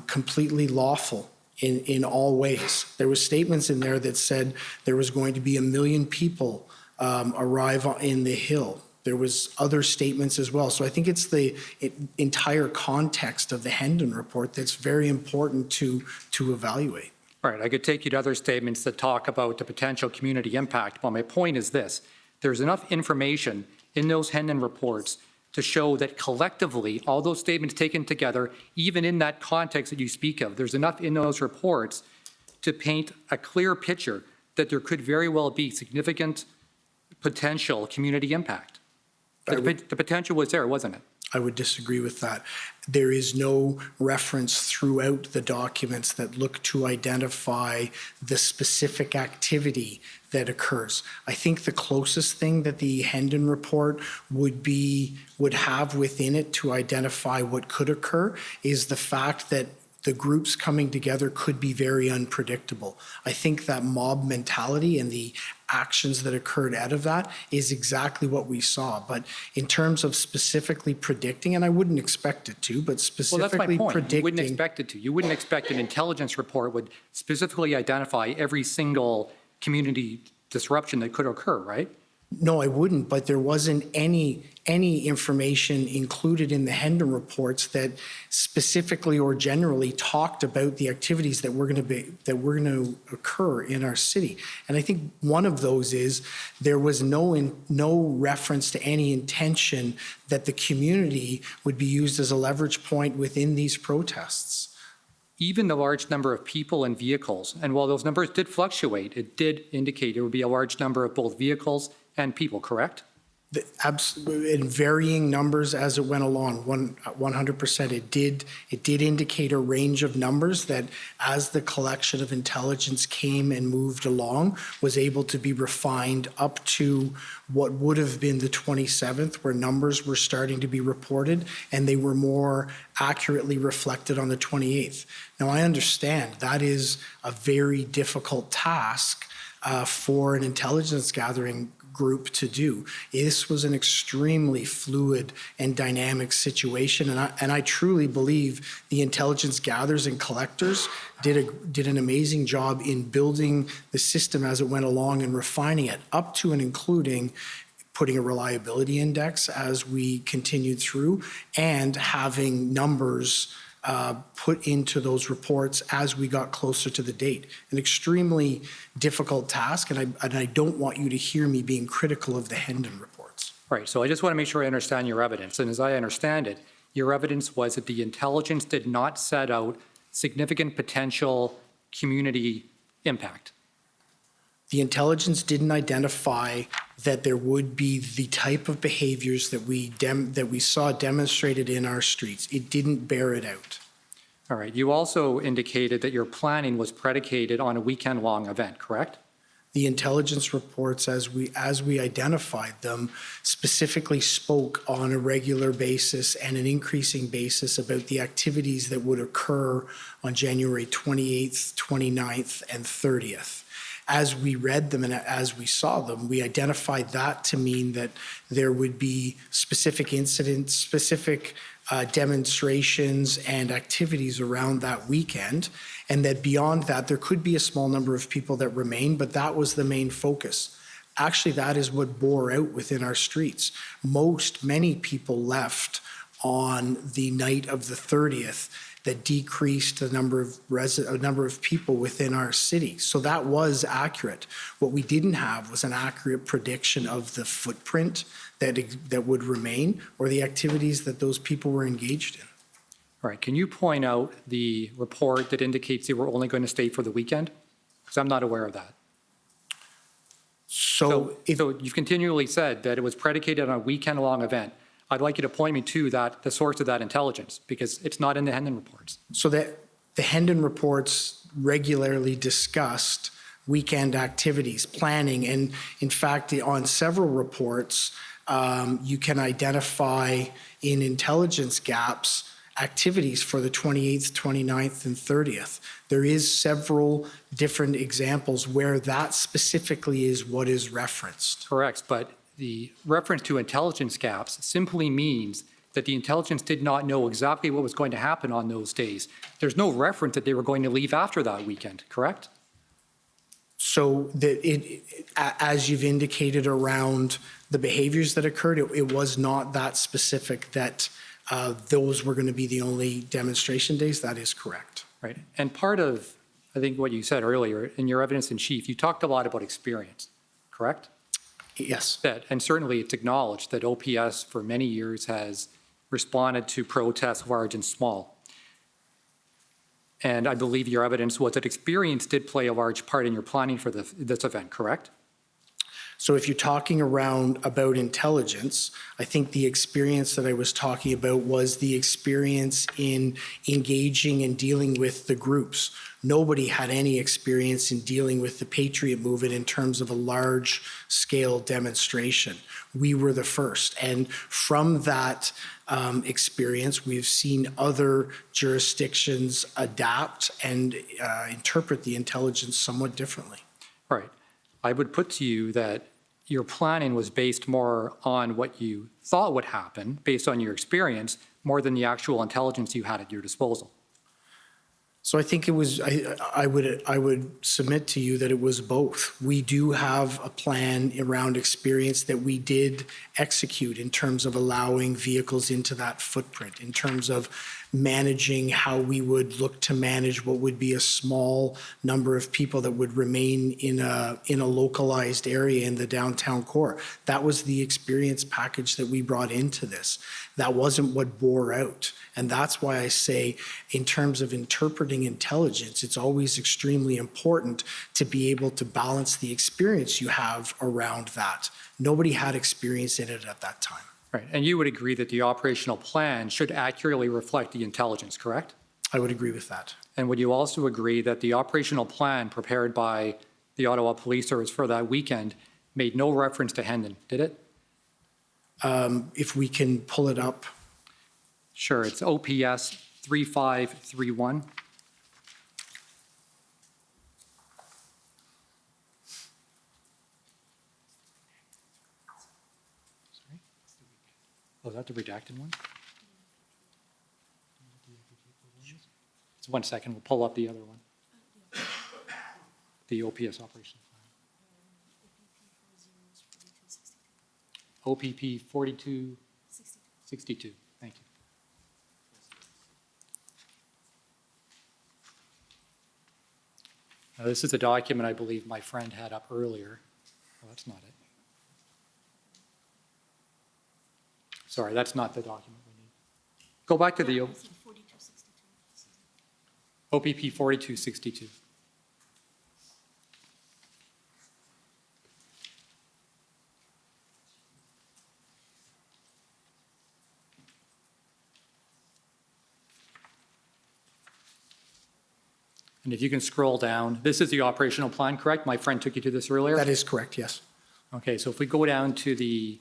completely lawful in all ways. There was statements in there that said there was going to be 1 million people arrive in the Hill. There was other statements as well. So I think it's the entire context of the Hendon report that's very important to evaluate. All right, I could take you to other statements that talk about the potential community impact, but my point is this. There's enough information in those Hendon reports to show that collectively, all those statements taken together, even in that context that you speak of, there's enough in those reports to paint a clear picture that there could very well be significant potential community impact. The potential was there, wasn't it? I would disagree with that. There is no reference throughout the documents that look to identify the specific activity that occurs. I think the closest thing that the Hendon report would have within it to identify what could occur is the fact that the groups coming together could be very unpredictable. I think that mob mentality and the actions that occurred out of that is exactly what we saw. But in terms of specifically predicting, and I wouldn't expect it to, but specifically predicting. Well, that's my point. predicting. You wouldn't expect it to. You wouldn't expect an intelligence report would specifically identify every single community disruption that could occur, right? No, I wouldn't, but there wasn't any information included in the Hendon reports that specifically or generally talked about the activities that were going to occur in our city. And I think one of those is there was no reference to any intention that the community would be used as a leverage point within these protests. Even the large number of people and vehicles, and while those numbers did fluctuate, it did indicate there would be a large number of both vehicles and people, correct? In varying numbers as it went along, 100%. It did indicate a range of numbers that, as the collection of intelligence came and moved along, was able to be refined up to what would have been the 27th, where numbers were starting to be reported, and they were more accurately reflected on the 28th. Now, I understand that is a very difficult task for an intelligence gathering group to do. This was an extremely fluid and dynamic situation, and I truly believe the intelligence gatherers and collectors did an amazing job in building the system as it went along and refining it up to and including putting a reliability index as we continued through and having numbers put into those reports as we got closer to the date. An extremely difficult task, and I don't want you to hear me being critical of the Hendon reports. Right, so I just want to make sure I understand your evidence. And as I understand it, your evidence was that the intelligence did not set out significant potential community impact? The intelligence didn't identify that there would be the type of behaviors that we saw demonstrated in our streets. It didn't bear it out. All right. You also indicated that your planning was predicated on a weekend-long event, correct? The intelligence reports, as we identified them, specifically spoke on a regular basis and an increasing basis about the activities that would occur on January 28th, 29th, and 30th. As we read them and as we saw them, we identified that to mean that there would be specific incidents, specific demonstrations and activities around that weekend, and that beyond that, there could be a small number of people that remain, but that was the main focus. Actually, that is what bore out within our streets. Many people left on the night of the 30th. That decreased the number of people within our city. So that was accurate. What we didn't have was an accurate prediction of the footprint that would remain or the activities that those people were engaged in. All right. Can you point out the report that indicates they were only going to stay for the weekend? Because I'm not aware of that. So you've continually said that it was predicated on a weekend-long event. I'd like you to point me to the source of that intelligence, because it's not in the Hendon reports. So that the Hendon reports regularly discussed weekend activities, planning, and in fact, on several reports, you can identify in intelligence gaps activities for the 28th, 29th, and 30th. There is several different examples where that specifically is what is referenced. Correct, but the reference to intelligence gaps simply means that the intelligence did not know exactly what was going to happen on those days. There's no reference that they were going to leave after that weekend, correct? So as you've indicated around the behaviors that occurred, it was not that specific that those were going to be the only demonstration days. That is correct. Right, and part of, I think, what you said earlier in your evidence in chief, you talked a lot about experience, correct? Yes. And certainly it's acknowledged that OPS for many years has responded to protests large and small. And I believe your evidence was that experience did play a large part in your planning for this event, correct? So if you're talking about intelligence, I think the experience that I was talking about was the experience in engaging and dealing with the groups. Nobody had any experience in dealing with the Patriot movement in terms of a large-scale demonstration. We were the first. And from that experience, we've seen other jurisdictions adapt and interpret the intelligence somewhat differently. Right. I would put to you that your planning was based more on what you thought would happen based on your experience more than the actual intelligence you had at your disposal. So I think it was, I would submit to you that it was both. We do have a plan around experience that we did execute in terms of allowing vehicles into that footprint, in terms of managing how we would look to manage what would be a small number of people that would remain in a localized area in the downtown core. That was the experience package that we brought into this. That wasn't what bore out. And that's why I say, in terms of interpreting intelligence, it's always extremely important to be able to balance the experience you have around that. Nobody had experience in it at that time. Right. And you would agree that the operational plan should accurately reflect the intelligence, correct? I would agree with that. And would you also agree that the operational plan prepared by the Ottawa Police Service for that weekend made no reference to Hendon, did it? If we can pull it up. Sure, it's OPS 3531. Sorry? Oh, is that the redacted one? Just 1 second, we'll pull up the other one. The OPS operation plan. OPP 4262. Thank you. Now, this is a document I believe my friend had up earlier. Oh, that's not it. Sorry, that's not the document we need. Go back to the. OPP 4262. And if you can scroll down, this is the operational plan, correct? My friend took you to this earlier? That is correct, yes. Okay, so if we go down to the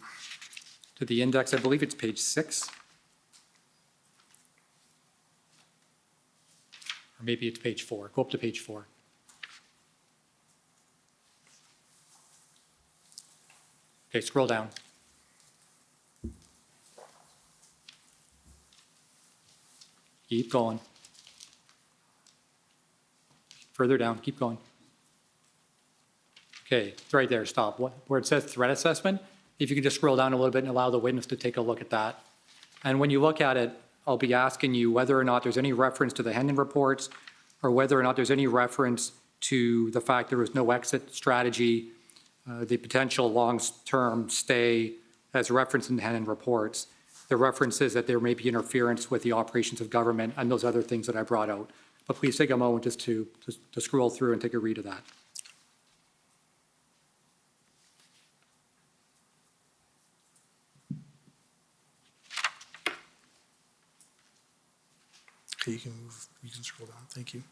index, I believe it's page 6. Or maybe it's page 4. Go up to page 4. Okay, scroll down. Keep going. Further down, keep going. Okay, right there, stop. Where it says threat assessment, if you could just scroll down a little bit and allow the witness to take a look at that. And when you look at it, I'll be asking you whether or not there's any reference to the Hendon reports or whether or not there's any reference to the fact there was no exit strategy, the potential long-term stay as referenced in the Hendon reports. The reference is that there may be interference with the operations of government and those other things that I brought out. But please take a moment just to scroll through and take a read of that. Okay, you can scroll down. Thank you.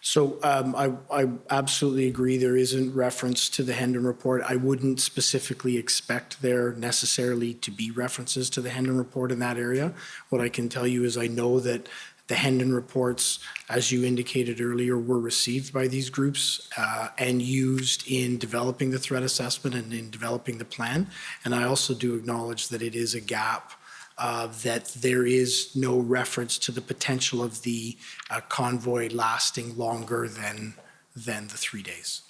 So I absolutely agree there isn't reference to the Hendon report. I wouldn't specifically expect there necessarily to be references to the Hendon report in that area. What I can tell you is I know that the Hendon reports, as you indicated earlier, were received by these groups and used in developing the threat assessment and in developing the plan. And I also do acknowledge that it is a gap that there is no reference to the potential of the convoy lasting longer than the 3 days.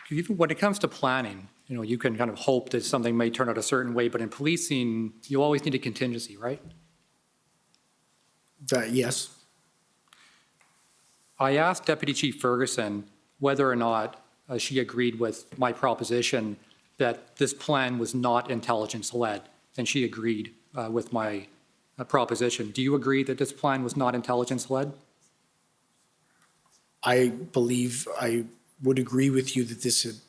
Even when it comes to planning, you can kind of hope that something may turn out a certain way, but in policing, you always need a contingency, right? Yes. I asked Deputy Chief Ferguson whether or not she agreed with my proposition that this plan was not intelligence-led, and she agreed with my proposition. Do you agree that this plan was not intelligence-led? I believe I would agree with you that this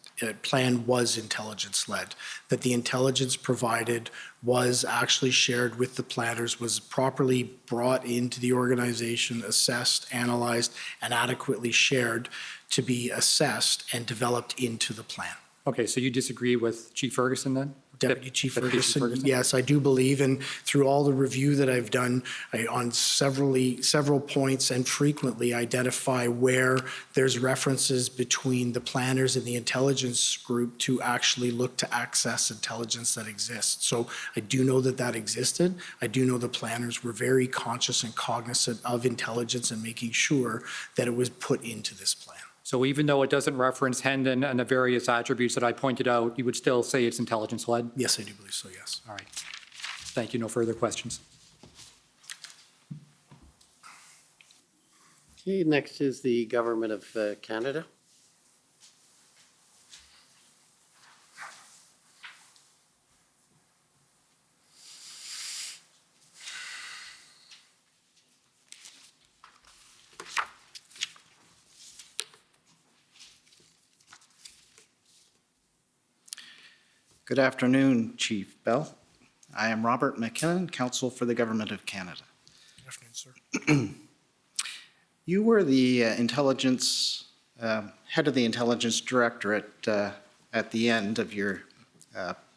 plan was intelligence-led, that the intelligence provided was actually shared with the planners, was properly brought into the organization, assessed, analyzed, and adequately shared to be assessed and developed into the plan. Okay, so you disagree with Chief Ferguson then? Deputy Chief Ferguson, yes, I do believe, and through all the review that I've done on several points and frequently identify where there's references between the planners and the intelligence group to actually look to access intelligence that exists. So I do know that that existed. I do know the planners were very conscious and cognizant of intelligence and making sure that it was put into this plan. So even though it doesn't reference Hendon and the various attributes that I pointed out, you would still say it's intelligence-led? Yes, I do believe so, yes. All right. Thank you. No further questions. Okay, next is the Government of Canada. Good afternoon, Chief Bell. I am Robert McKinnon, Counsel for the Government of Canada. Good afternoon, sir. You were the intelligence, head of the Intelligence Directorate at the end of your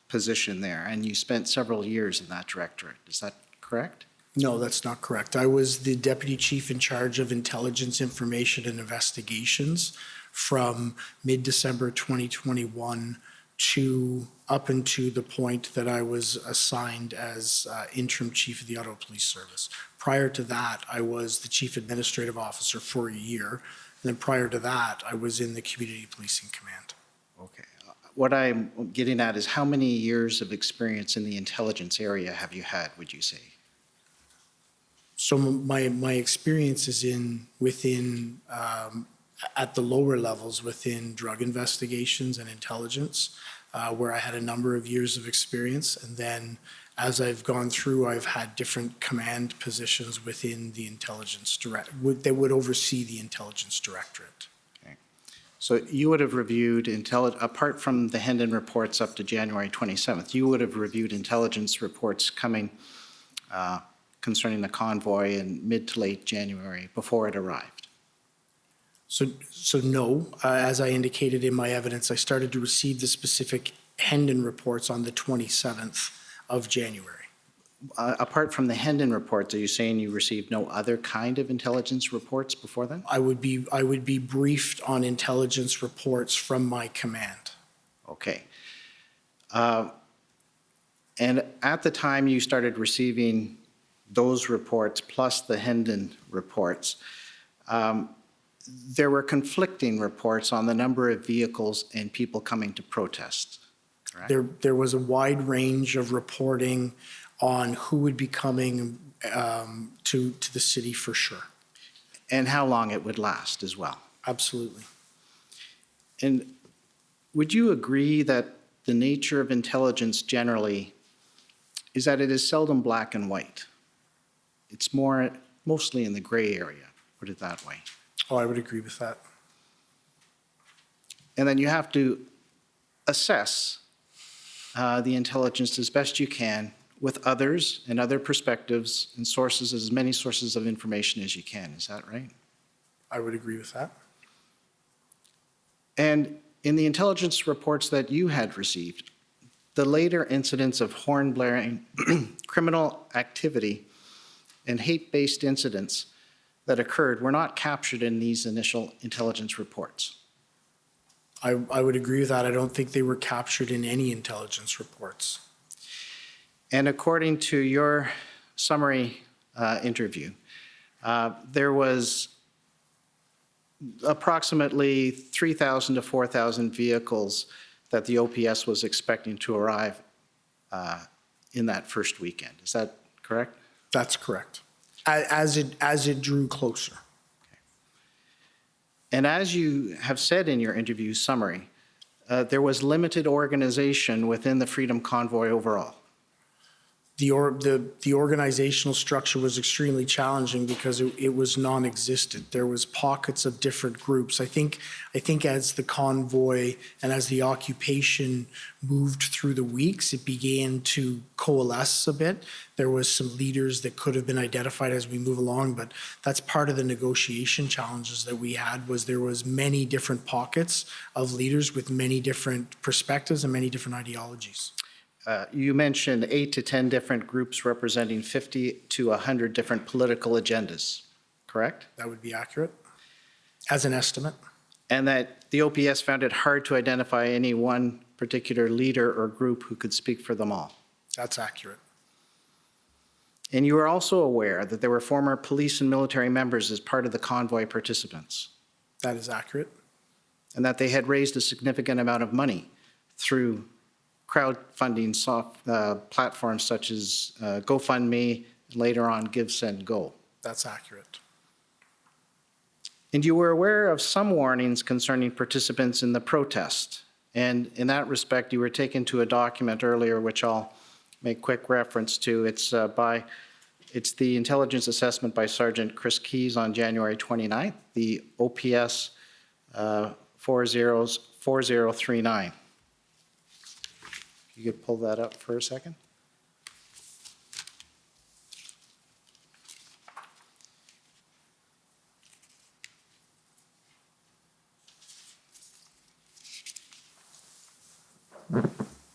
position there, and you spent several years in that directorate. Is that correct? No, that's not correct. I was the Deputy Chief in charge of Intelligence, Information, and Investigations from mid-December 2021 to up until the point that I was assigned as interim chief of the Ottawa Police Service. Prior to that, I was the chief administrative officer for a year. And then prior to that, I was in the Community Policing Command. Okay. What I'm getting at is how many years of experience in the intelligence area have you had, would you say? So my experience is within at the lower levels within drug investigations and intelligence, where I had a number of years of experience. And then as I've gone through, I've had different command positions within the intelligence that would oversee the intelligence directorate. So you would have reviewed, apart from the Hendon reports up to January 27th, you would have reviewed intelligence reports coming concerning the convoy in mid to late January before it arrived. So no, as I indicated in my evidence, I started to receive the specific Hendon reports on the 27th of January. Apart from the Hendon reports, are you saying you received no other kind of intelligence reports before then? I would be briefed on intelligence reports from my command. Okay. And at the time you started receiving those reports plus the Hendon reports, there were conflicting reports on the number of vehicles and people coming to protest, correct? There was a wide range of reporting on who would be coming to the city for sure. And how long it would last as well. Absolutely. And would you agree that the nature of intelligence generally is that it is seldom black and white? It's mostly in the gray area, put it that way. Oh, I would agree with that. And then you have to assess the intelligence as best you can with others and other perspectives and sources, as many sources of information as you can. Is that right? I would agree with that. And in the intelligence reports that you had received, the later incidents of horn blaring, criminal activity, and hate-based incidents that occurred were not captured in these initial intelligence reports. I would agree with that. I don't think they were captured in any intelligence reports. And according to your summary interview, there was approximately 3,000 to 4,000 vehicles that the OPS was expecting to arrive in that first weekend. Is that correct? That's correct. As it drew closer. And as you have said in your interview summary, there was limited organization within the Freedom Convoy overall. The organizational structure was extremely challenging because it was non-existent. There was pockets of different groups. I think as the convoy and as the occupation moved through the weeks, it began to coalesce a bit. There was some leaders that could have been identified as we move along, but that's part of the negotiation challenges that we had. Was there was many different pockets of leaders with many different perspectives and many different ideologies. You mentioned 8 to 10 different groups representing 50 to 100 different political agendas, correct? That would be accurate, as an estimate. And that the OPS found it hard to identify any one particular leader or group who could speak for them all. That's accurate. And you are also aware that there were former police and military members as part of the convoy participants. That is accurate. And that they had raised a significant amount of money through crowdfunding platforms such as GoFundMe, and later on Give, Send, Go. That's accurate. And you were aware of some warnings concerning participants in the protest. And in that respect, you were taken to a document earlier, which I'll make quick reference to. It's the intelligence assessment by Sergeant Chris Keys on January 29th, the OPS 4039. You could pull that up for a second.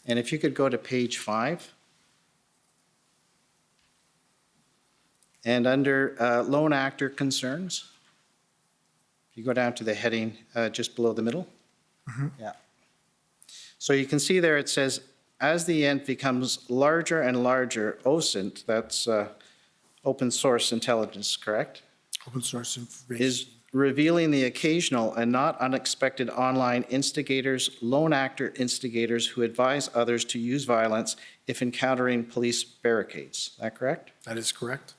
And if you could go to page 5. And under lone actor concerns, you go down to the heading just below the middle. Mm-hmm. Yeah. So you can see there it says, as the event becomes larger and larger, OSINT, that's open source intelligence, correct? Open source information. Is revealing the occasional and not unexpected online instigators, lone actor instigators who advise others to use violence if encountering police barricades. Is that correct? That is correct.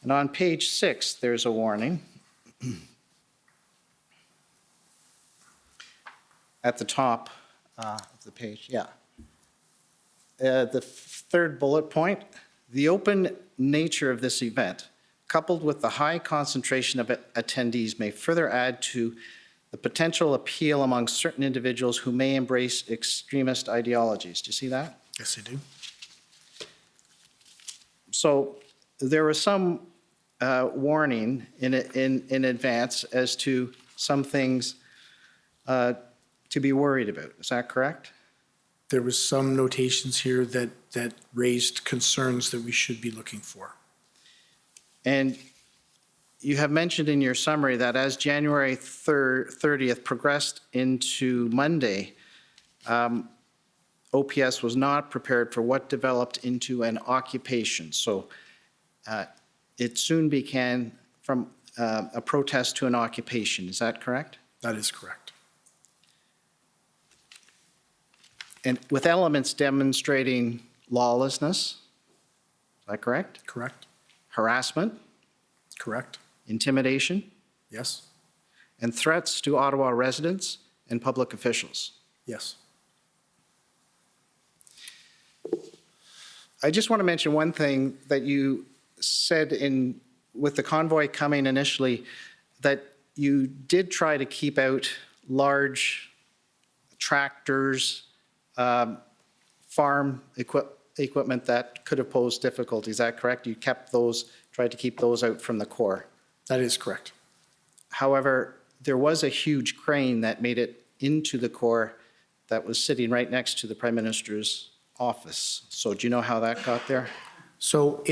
And on page 6, there's a warning. At the top of the page, yeah. The third bullet point, the open nature of this event, coupled with the high concentration of attendees, may further add to the potential appeal among certain individuals who may embrace extremist ideologies. Do you see that? Yes, I do. So there was some warning in advance as to some things to be worried about. Is that correct? There was some notations here that raised concerns that we should be looking for. And you have mentioned in your summary that as January 30th progressed into Monday, OPS was not prepared for what developed into an occupation. So it soon began from a protest to an occupation. Is that correct? That is correct. And with elements demonstrating lawlessness, is that correct? Correct. Harassment, Correct. intimidation, Yes. and threats to Ottawa residents and public officials. Yes. I just want to mention one thing that you said with the convoy coming initially, that you did try to keep out large tractors, farm equipment that could have posed difficulties. Is that correct? You tried to keep those out from the core. That is correct. However, there was a huge crane that made it into the core that was sitting right next to the Prime Minister's office. So do you know how that got there? So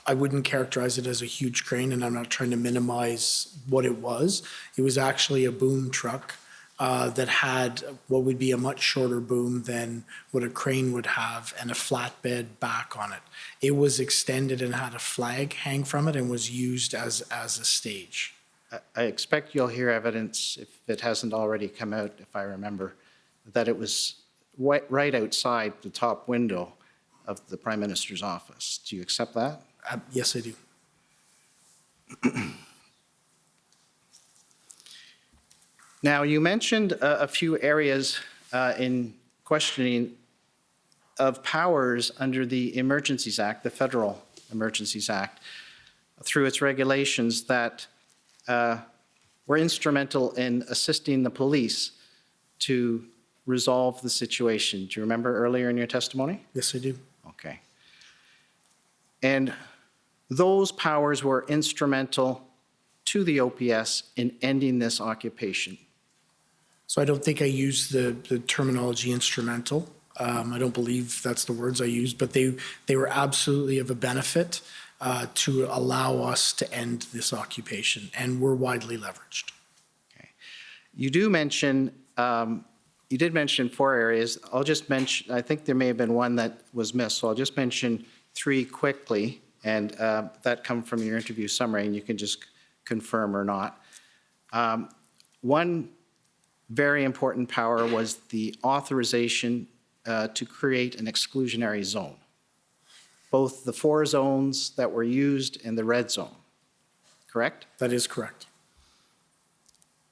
I wouldn't characterize it as a huge crane, and I'm not trying to minimize what it was. It was actually a boom truck that had what would be a much shorter boom than what a crane would have and a flatbed back on it. It was extended and had a flag hang from it and was used as a stage. I expect you'll hear evidence, if it hasn't already come out, if I remember, that it was right outside the top window of the Prime Minister's office. Do you accept that? Yes, I do. Now, you mentioned a few areas in questioning of powers under the Emergencies Act, the Federal Emergencies Act, through its regulations that were instrumental in assisting the police to resolve the situation. Do you remember earlier in your testimony? Yes, I do. Okay. And those powers were instrumental to the OPS in ending this occupation. So I don't think I used the terminology instrumental. I don't believe that's the words I used, but they were absolutely of a benefit to allow us to end this occupation, and were widely leveraged. Okay. You did mention 4 areas. I'll just mention, I think there may have been one that was missed, so I'll just mention 3 quickly, and that come from your interview summary, and you can just confirm or not. One very important power was the authorization to create an exclusionary zone, both the 4 zones that were used and the red zone, correct? That is correct.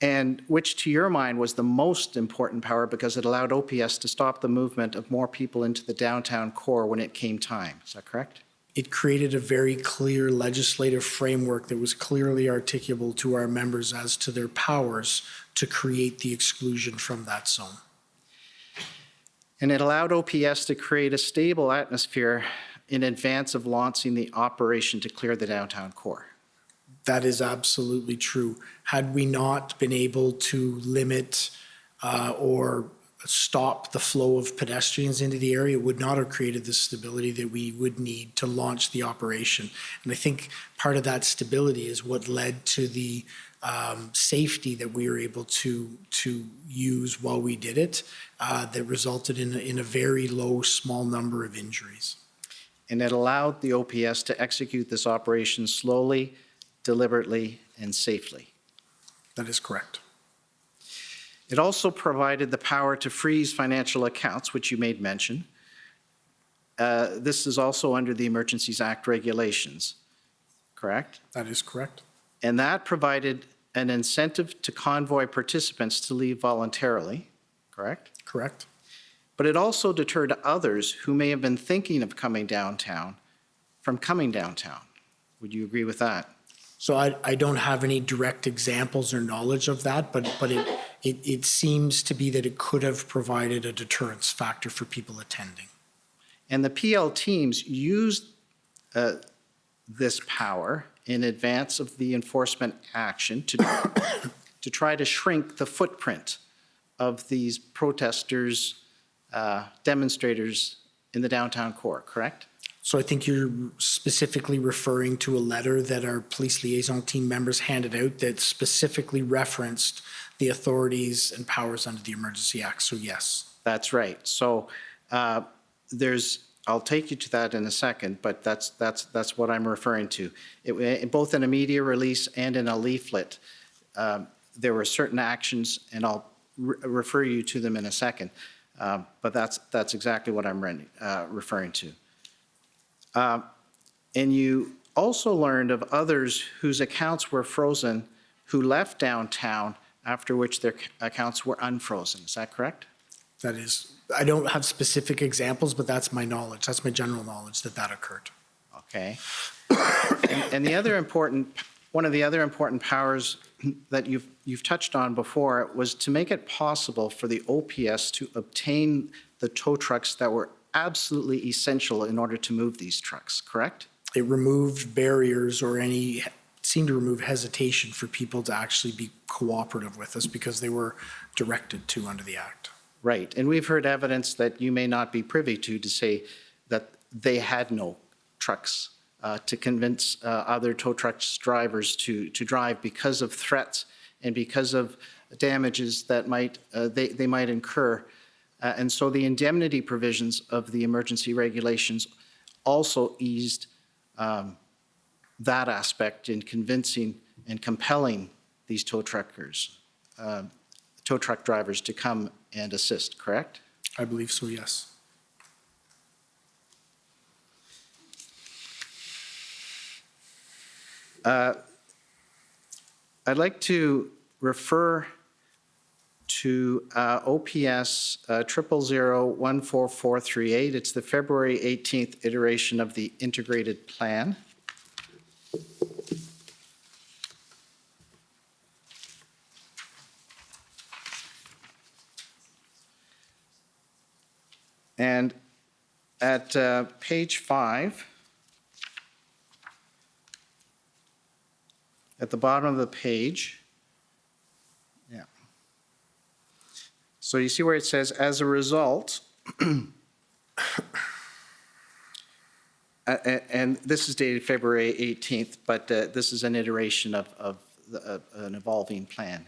And which, to your mind, was the most important power because it allowed OPS to stop the movement of more people into the downtown core when it came time. Is that correct? It created a very clear legislative framework that was clearly articulable to our members as to their powers to create the exclusion from that zone. And it allowed OPS to create a stable atmosphere in advance of launching the operation to clear the downtown core. That is absolutely true. Had we not been able to limit or stop the flow of pedestrians into the area, it would not have created the stability that we would need to launch the operation. And I think part of that stability is what led to the safety that we were able to use while we did it, that resulted in a very low, small number of injuries. And it allowed the OPS to execute this operation slowly, deliberately, and safely. That is correct. It also provided the power to freeze financial accounts, which you made mention, this is also under the Emergencies Act regulations, correct? That is correct. And that provided an incentive to convoy participants to leave voluntarily, correct? Correct. But it also deterred others who may have been thinking of coming downtown from coming downtown. Would you agree with that? So I don't have any direct examples or knowledge of that, but it seems to be that it could have provided a deterrence factor for people attending. And the PL teams used this power in advance of the enforcement action to try to shrink the footprint of these protesters, demonstrators in the downtown core, correct? So I think you're specifically referring to a letter that our police liaison team members handed out that specifically referenced the authorities and powers under the Emergency Act, so yes. That's right. So I'll take you to that in a second, but that's what I'm referring to. Both in a media release and in a leaflet, there were certain actions, and I'll refer you to them in a second, but that's exactly what I'm referring to. And you also learned of others whose accounts were frozen who left downtown, after which their accounts were unfrozen. Is that correct? That is, I don't have specific examples, but that's my knowledge. That's my general knowledge that occurred. Okay. And one of the other important powers that you've touched on before was to make it possible for the OPS to obtain the tow trucks that were absolutely essential in order to move these trucks, correct? It removed barriers or seemed to remove hesitation for people to actually be cooperative with us because they were directed to under the Act. Right, and we've heard evidence that you may not be privy to say that they had no trucks to convince other tow trucks drivers to drive because of threats and because of damages that they might incur. And so the indemnity provisions of the emergency regulations also eased that aspect in convincing and compelling these tow truck drivers to come and assist, correct? I believe so, yes. I'd like to refer to OPS 000-14438. It's the February 18th iteration of the integrated plan. And at page 5, at the bottom of the page, so you see where it says, as a result, and this is dated February 18th, but this is an iteration of an evolving plan.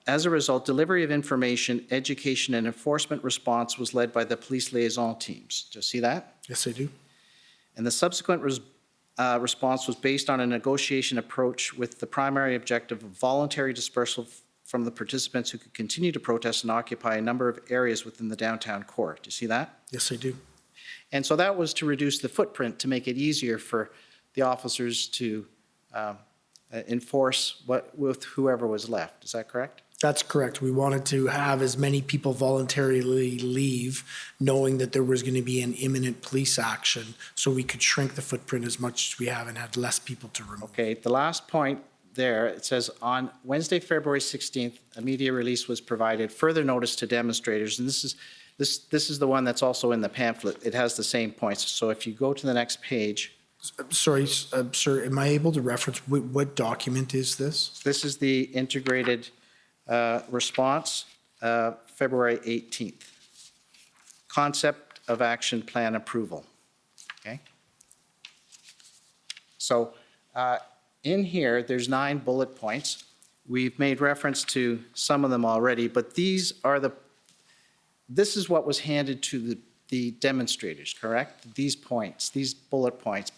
As a result, delivery of information, education, and enforcement response was led by the police liaison teams. Do you see that? Yes, I do. And the subsequent response was based on a negotiation approach with the primary objective of voluntary dispersal from the participants who could continue to protest and occupy a number of areas within the downtown core. Do you see that? Yes, I do. And so that was to reduce the footprint, to make it easier for the officers to enforce with whoever was left. Is that correct? That's correct. We wanted to have as many people voluntarily leave, knowing that there was going to be an imminent police action, so we could shrink the footprint as much as we have and had less people to remove. Okay, the last point there, it says on Wednesday, February 16th, a media release was provided, further notice to demonstrators, and this is the one that's also in the pamphlet. It has the same points. So if you go to the next page. Sorry, sir, am I able to reference what document is this? This is the integrated response, February 18th. Concept of action plan approval, okay? So in here, there's 9 bullet points. We've made reference to some of them already, but this is what was handed to the demonstrators, correct? These points, these bullet points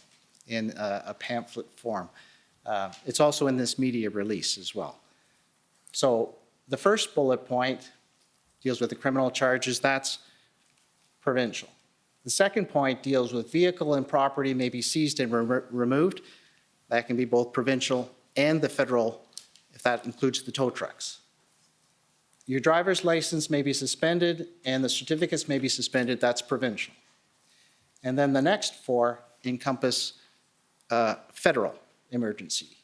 in a pamphlet form. It's also in this media release as well. So the first bullet point deals with the criminal charges. That's provincial. The second point deals with vehicle and property may be seized and removed. That can be both provincial and the federal, if that includes the tow trucks. Your driver's license may be suspended and the certificates may be suspended. That's provincial. And then the next four encompass federal emergency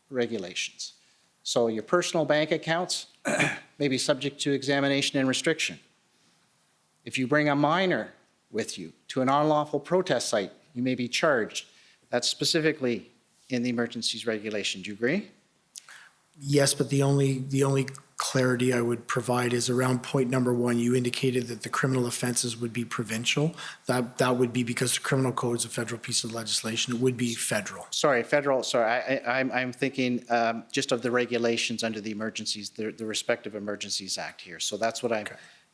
regulations. So your personal bank accounts may be subject to examination and restriction. If you bring a minor with you to an unlawful protest site, you may be charged. That's specifically in the emergencies regulation. Do you agree? Yes, but the only clarity I would provide is around point number 1, you indicated that the criminal offenses would be provincial. That would be because the criminal code is a federal piece of legislation. It would be federal. Sorry, federal, sorry, I'm thinking just of the regulations under the emergencies, the respective Emergencies Act here. So that's what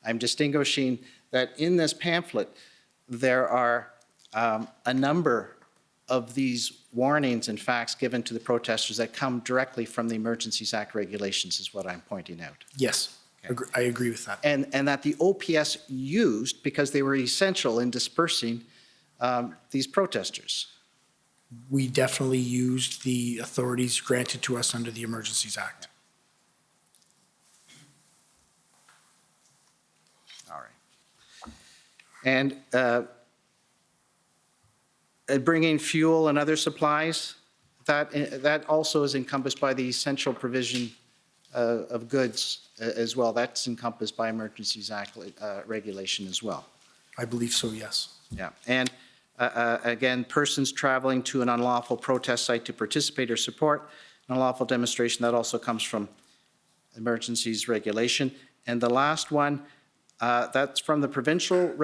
I'm distinguishing, that in this pamphlet, there are a number of these warnings and facts given to the protesters that come directly from the Emergencies Act regulations is what I'm pointing out. Yes, I agree with that. And that the OPS used because they were essential in dispersing these protesters. We definitely used the authorities granted to us under the Emergencies Act. All right. And bringing fuel and other supplies, that also is encompassed by the essential provision of goods as well. That's encompassed by Emergencies Act regulation as well. I believe so, yes. Yeah. And again, persons traveling to an unlawful protest site to participate or support an unlawful demonstration, that also comes from emergencies regulation. And the last one, that's from the provincial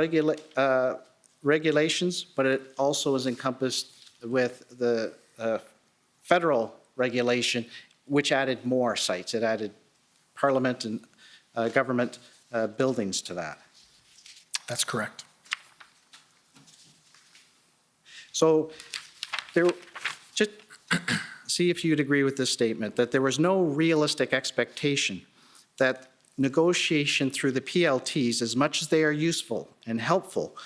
regulations, but it also is encompassed with the federal regulation, which added more sites. It added parliament and government buildings to that. That's correct. So there, just see if you'd agree with this statement, that there was no realistic expectation that negotiation through the PLTs, as much as they are useful and helpful,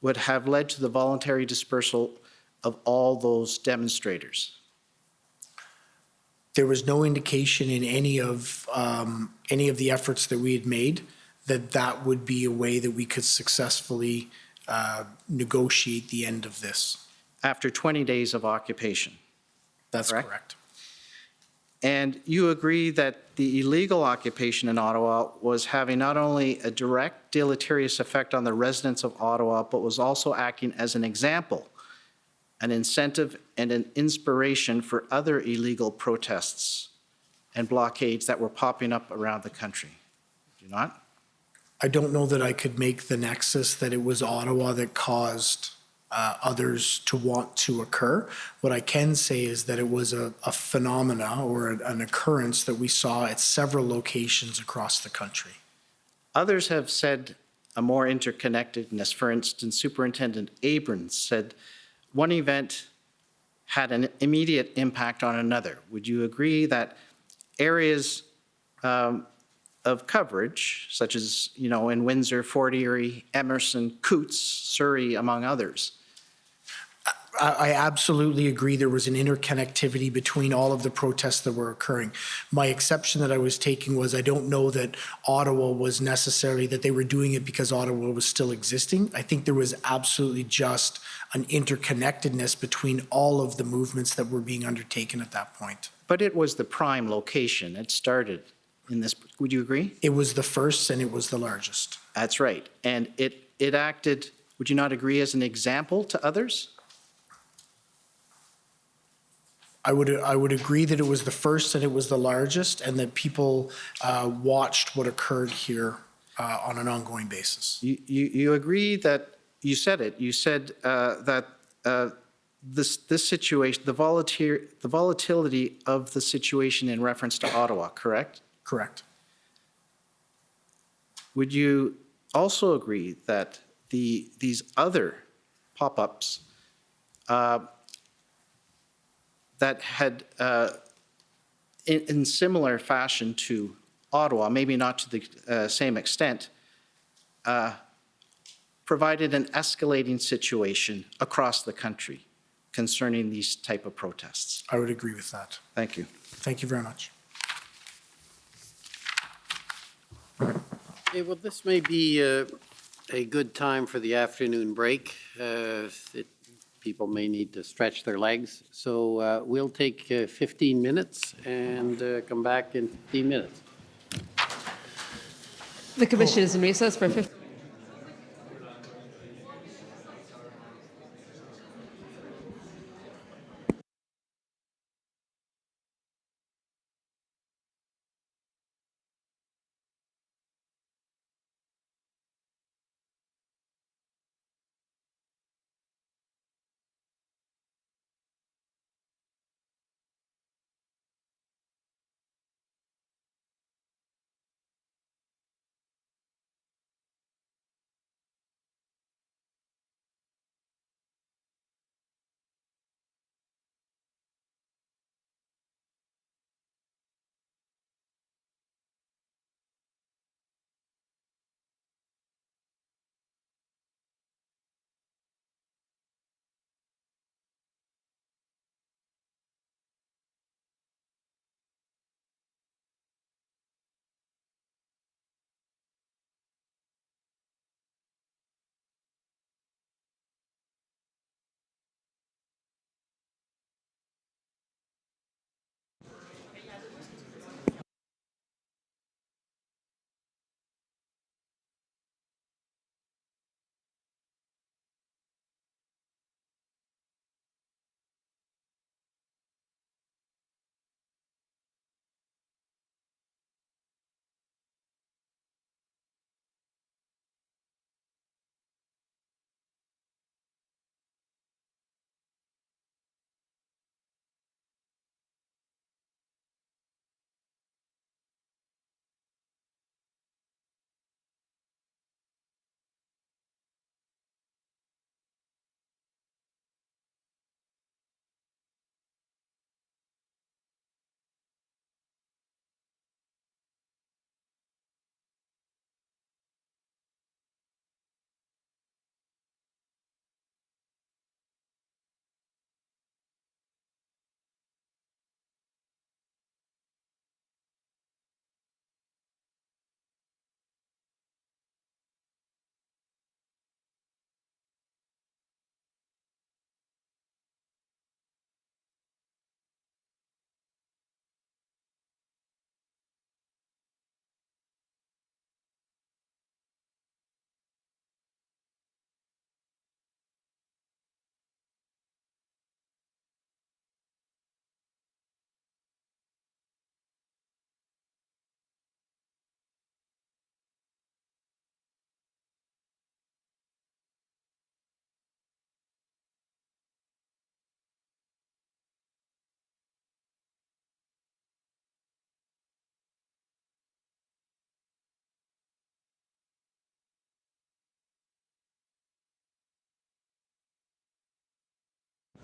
would have led to the voluntary dispersal of all those demonstrators. There was no indication in any of the efforts that we had made that that would be a way that we could successfully negotiate the end of this. After 20 days of occupation. That's correct. And you agree that the illegal occupation in Ottawa was having not only a direct deleterious effect on the residents of Ottawa, but was also acting as an example, an incentive, and an inspiration for other illegal protests and blockades that were popping up around the country. Do you not? I don't know that I could make the nexus that it was Ottawa that caused others to want to occur. What I can say is that it was a phenomena or an occurrence that we saw at several locations across the country. Others have said a more interconnectedness. For instance, Superintendent Abrams said one event had an immediate impact on another. Would you agree that areas of coverage, such as, in Windsor, Fort Erie, Emerson, Coots, Surrey, among others? I absolutely agree there was an interconnectivity between all of the protests that were occurring. My exception that I was taking was I don't know that Ottawa was necessarily, that they were doing it because Ottawa was still existing. I think there was absolutely just an interconnectedness between all of the movements that were being undertaken at that point. But it was the prime location. It started in this, would you agree? It was the first and it was the largest. That's right. And it acted, would you not agree, as an example to others? I would agree that it was the first and it was the largest, and that people watched what occurred here on an ongoing basis. You agree that, you said it, you said that this situation, the volatility of the situation in reference to Ottawa, correct? Correct. Would you also agree that these other pop-ups that had, in similar fashion to Ottawa, maybe not to the same extent, provided an escalating situation across the country concerning these type of protests. I would agree with that. Thank you. Thank you very much. Okay, well, this may be a good time for the afternoon break. People may need to stretch their legs. So we'll take 15 minutes and come back in 15 minutes. The commission is in recess for 15.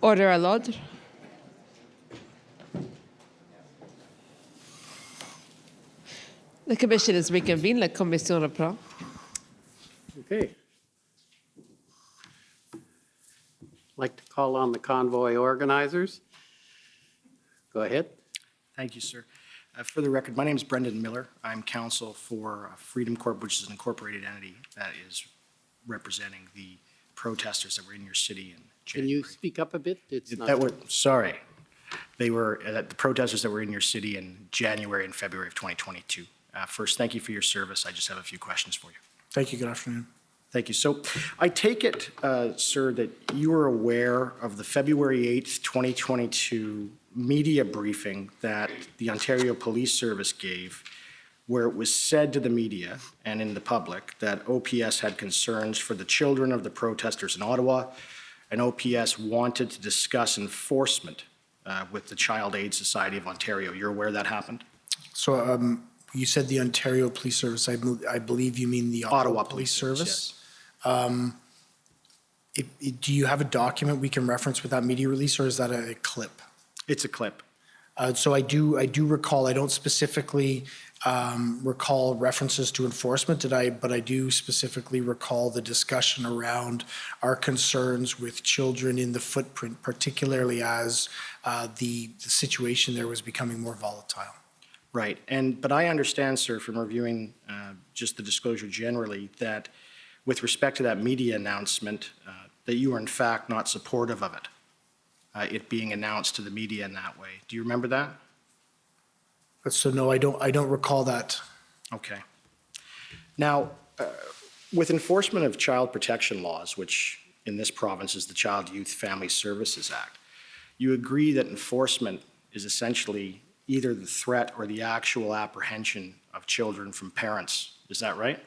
Order à l'ordre. The commission is reconvened. La commission reprend. Okay. I'd like to call on the convoy organizers. Go ahead. Thank you, sir. For the record, my name is Brendan Miller. I'm counsel for Freedom Corp, which is an incorporated entity that is representing the protesters that were in your city in Can January. you speak up a bit? It's not. That were, sorry. They were the protesters that were in your city in January and February of 2022. First, thank you for your service. I just have a few questions for you. Thank you. Good afternoon. Thank you. So I take it, sir, that you are aware of the February 8th, 2022 media briefing that the Ontario Police Service gave, where it was said to the media and in the public that OPS had concerns for the children of the protesters in Ottawa, and OPS wanted to discuss enforcement with the Child Aid Society of Ontario. You're aware that happened? So you said the Ontario Police Service. I believe you mean the Ottawa Police Service. Yes. Do you have a document we can reference with that media release, or is that a clip? It's a clip. So I do recall. I don't specifically recall references to enforcement, but I do specifically recall the discussion around our concerns with children in the footprint, particularly as the situation there was becoming more volatile. Right, but I understand, sir, from reviewing just the disclosure generally, that with respect to that media announcement, that you were in fact not supportive of it being announced to the media in that way. Do you remember that? So no, I don't recall that. Okay. Now, with enforcement of child protection laws, which in this province is the Child, Youth, Family Services Act, you agree that enforcement is essentially either the threat or the actual apprehension of children from parents. Is that right?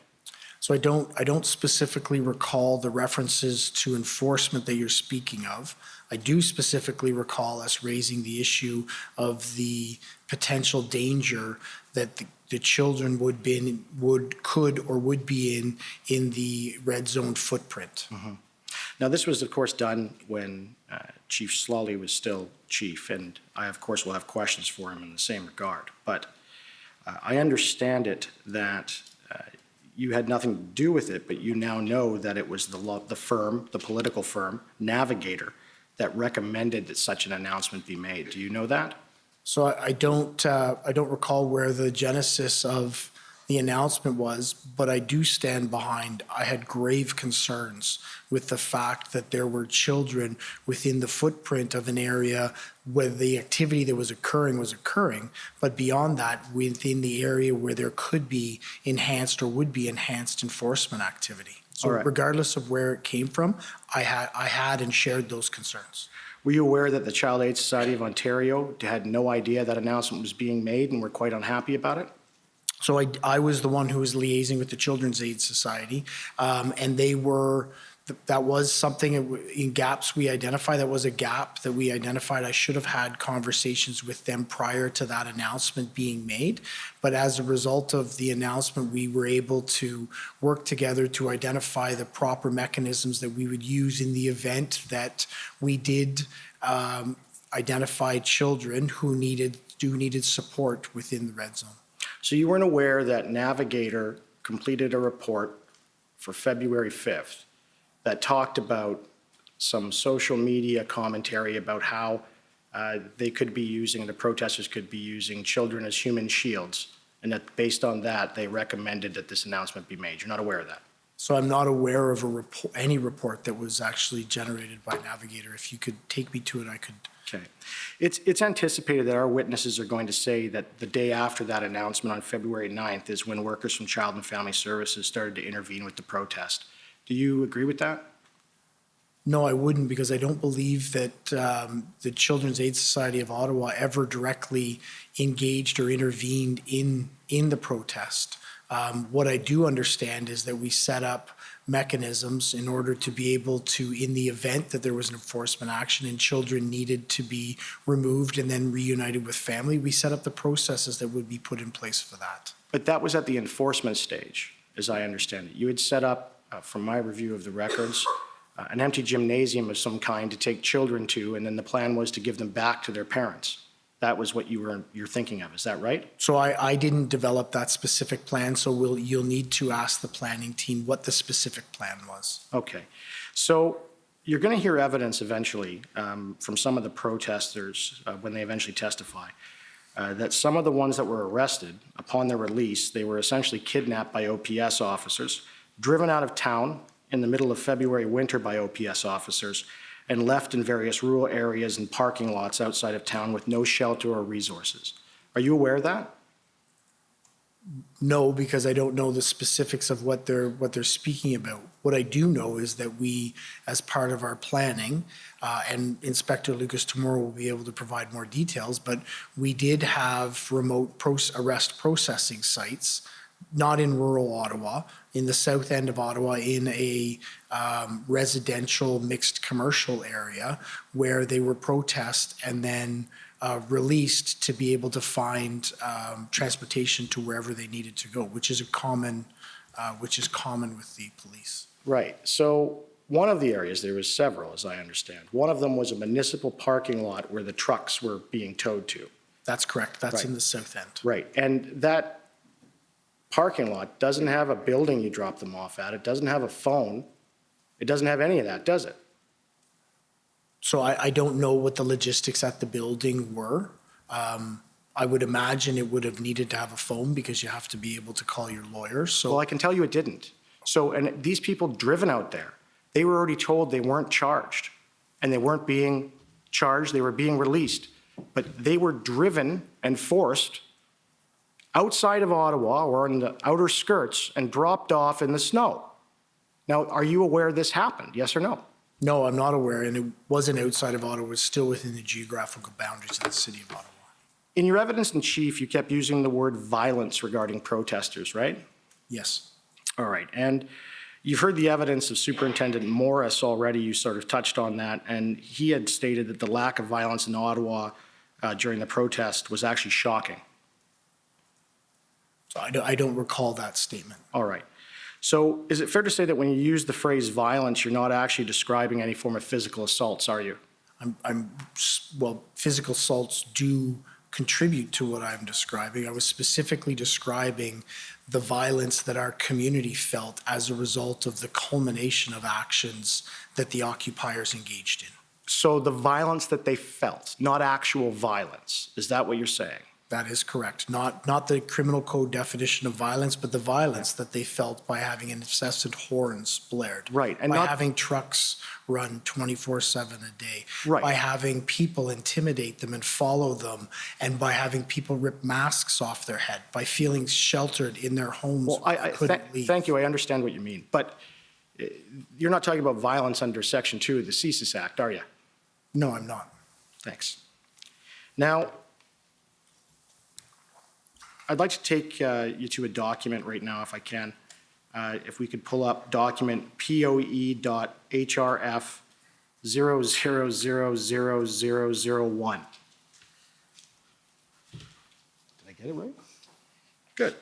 So I don't specifically recall the references to enforcement that you're speaking of. I do specifically recall us raising the issue of the potential danger that the children would be in the red zone footprint. Mm-hmm. Now, this was, of course, done when Chief Slawley was still chief, and I, of course, will have questions for him in the same regard. But I understand it that you had nothing to do with it, but you now know that it was the political firm, Navigator, that recommended that such an announcement be made. Do you know that? So I don't recall where the genesis of the announcement was, but I do stand behind. I had grave concerns with the fact that there were children within the footprint of an area where the activity that was occurring, but beyond that, within the area where there could be enhanced or would be enhanced enforcement activity. So regardless of where it came from, I had and shared those concerns. Were you aware that the Child Aid Society of Ontario had no idea that announcement was being made and were quite unhappy about it? So I was the one who was liaising with the Children's Aid Society, and that was something in gaps we identified. That was a gap that we identified. I should have had conversations with them prior to that announcement being made. But as a result of the announcement, we were able to work together to identify the proper mechanisms that we would use in the event that we did identify children who needed support within the red zone. So you weren't aware that Navigator completed a report for February 5th that talked about some social media commentary about how they could be using, the protesters could be using children as human shields, and that based on that, they recommended that this announcement be made. You're not aware of that? So I'm not aware of any report that was actually generated by Navigator. If you could take me to it, I could. Okay. It's anticipated that our witnesses are going to say that the day after that announcement on February 9th is when workers from Child and Family Services started to intervene with the protest. Do you agree with that? No, I wouldn't, because I don't believe that the Children's Aid Society of Ottawa ever directly engaged or intervened in the protest. What I do understand is that we set up mechanisms in order to be able to, in the event that there was an enforcement action and children needed to be removed and then reunited with family, we set up the processes that would be put in place for that. But that was at the enforcement stage, as I understand it. You had set up, from my review of the records, an empty gymnasium of some kind to take children to, and then the plan was to give them back to their parents. That was what you're thinking of, is that right? So I didn't develop that specific plan, so you'll need to ask the planning team what the specific plan was. Okay. So you're going to hear evidence eventually from some of the protesters when they eventually testify that some of the ones that were arrested, upon their release, they were essentially kidnapped by OPS officers, driven out of town in the middle of February winter by OPS officers, and left in various rural areas and parking lots outside of town with no shelter or resources. Are you aware of that? No, because I don't know the specifics of what they're speaking about. What I do know is that we, as part of our planning, and Inspector Lucas tomorrow will be able to provide more details, but we did have remote arrest processing sites, not in rural Ottawa, in the south end of Ottawa, in a residential mixed commercial area where they were protest and then released to be able to find transportation to wherever they needed to go, which is common with the police. Right. So one of the areas, there was several, as I understand. One of them was a municipal parking lot where the trucks were being towed to. That's correct. That's Right. in the south end. Right. And that parking lot doesn't have a building you drop them off at. It doesn't have a phone. It doesn't have any of that, does it? So I don't know what the logistics at the building were. I would imagine it would have needed to have a phone because you have to be able to call your lawyer. So Well, I can tell you it didn't. So, and these people driven out there, they were already told they weren't charged. And they weren't being charged, they were being released. But they were driven and forced outside of Ottawa or in the outer skirts and dropped off in the snow. Now, are you aware this happened, yes or no? no, I'm not aware, and it wasn't outside of Ottawa. It was still within the geographical boundaries of the city of Ottawa. In your evidence in chief, you kept using the word violence regarding protesters, right? Yes. All right, and you've heard the evidence of Superintendent Morris already. You sort of touched on that, and he had stated that the lack of violence in Ottawa during the protest was actually shocking. So I don't recall that statement. All right. So is it fair to say that when you use the phrase violence, you're not actually describing any form of physical assaults, are you? Well, physical assaults do contribute to what I'm describing. I was specifically describing the violence that our community felt as a result of the culmination of actions that the occupiers engaged in. So the violence that they felt, not actual violence, is that what you're saying? That is correct. Not the criminal code definition of violence, but the violence that they felt by having incessant horns blared. Right, and by not having trucks run 24/7 a day. Right. By having people intimidate them and follow them, and by having people rip masks off their head, by feeling sheltered in their homes. Well, where they couldn't leave. thank you. I understand what you mean. But you're not talking about violence under Section 2 of the CSIS Act, are you? No, I'm not. Thanks. Now, I'd like to take you to a document right now, if I can. If we could pull up document POE.HRF 00000001. Did I get it right? Good.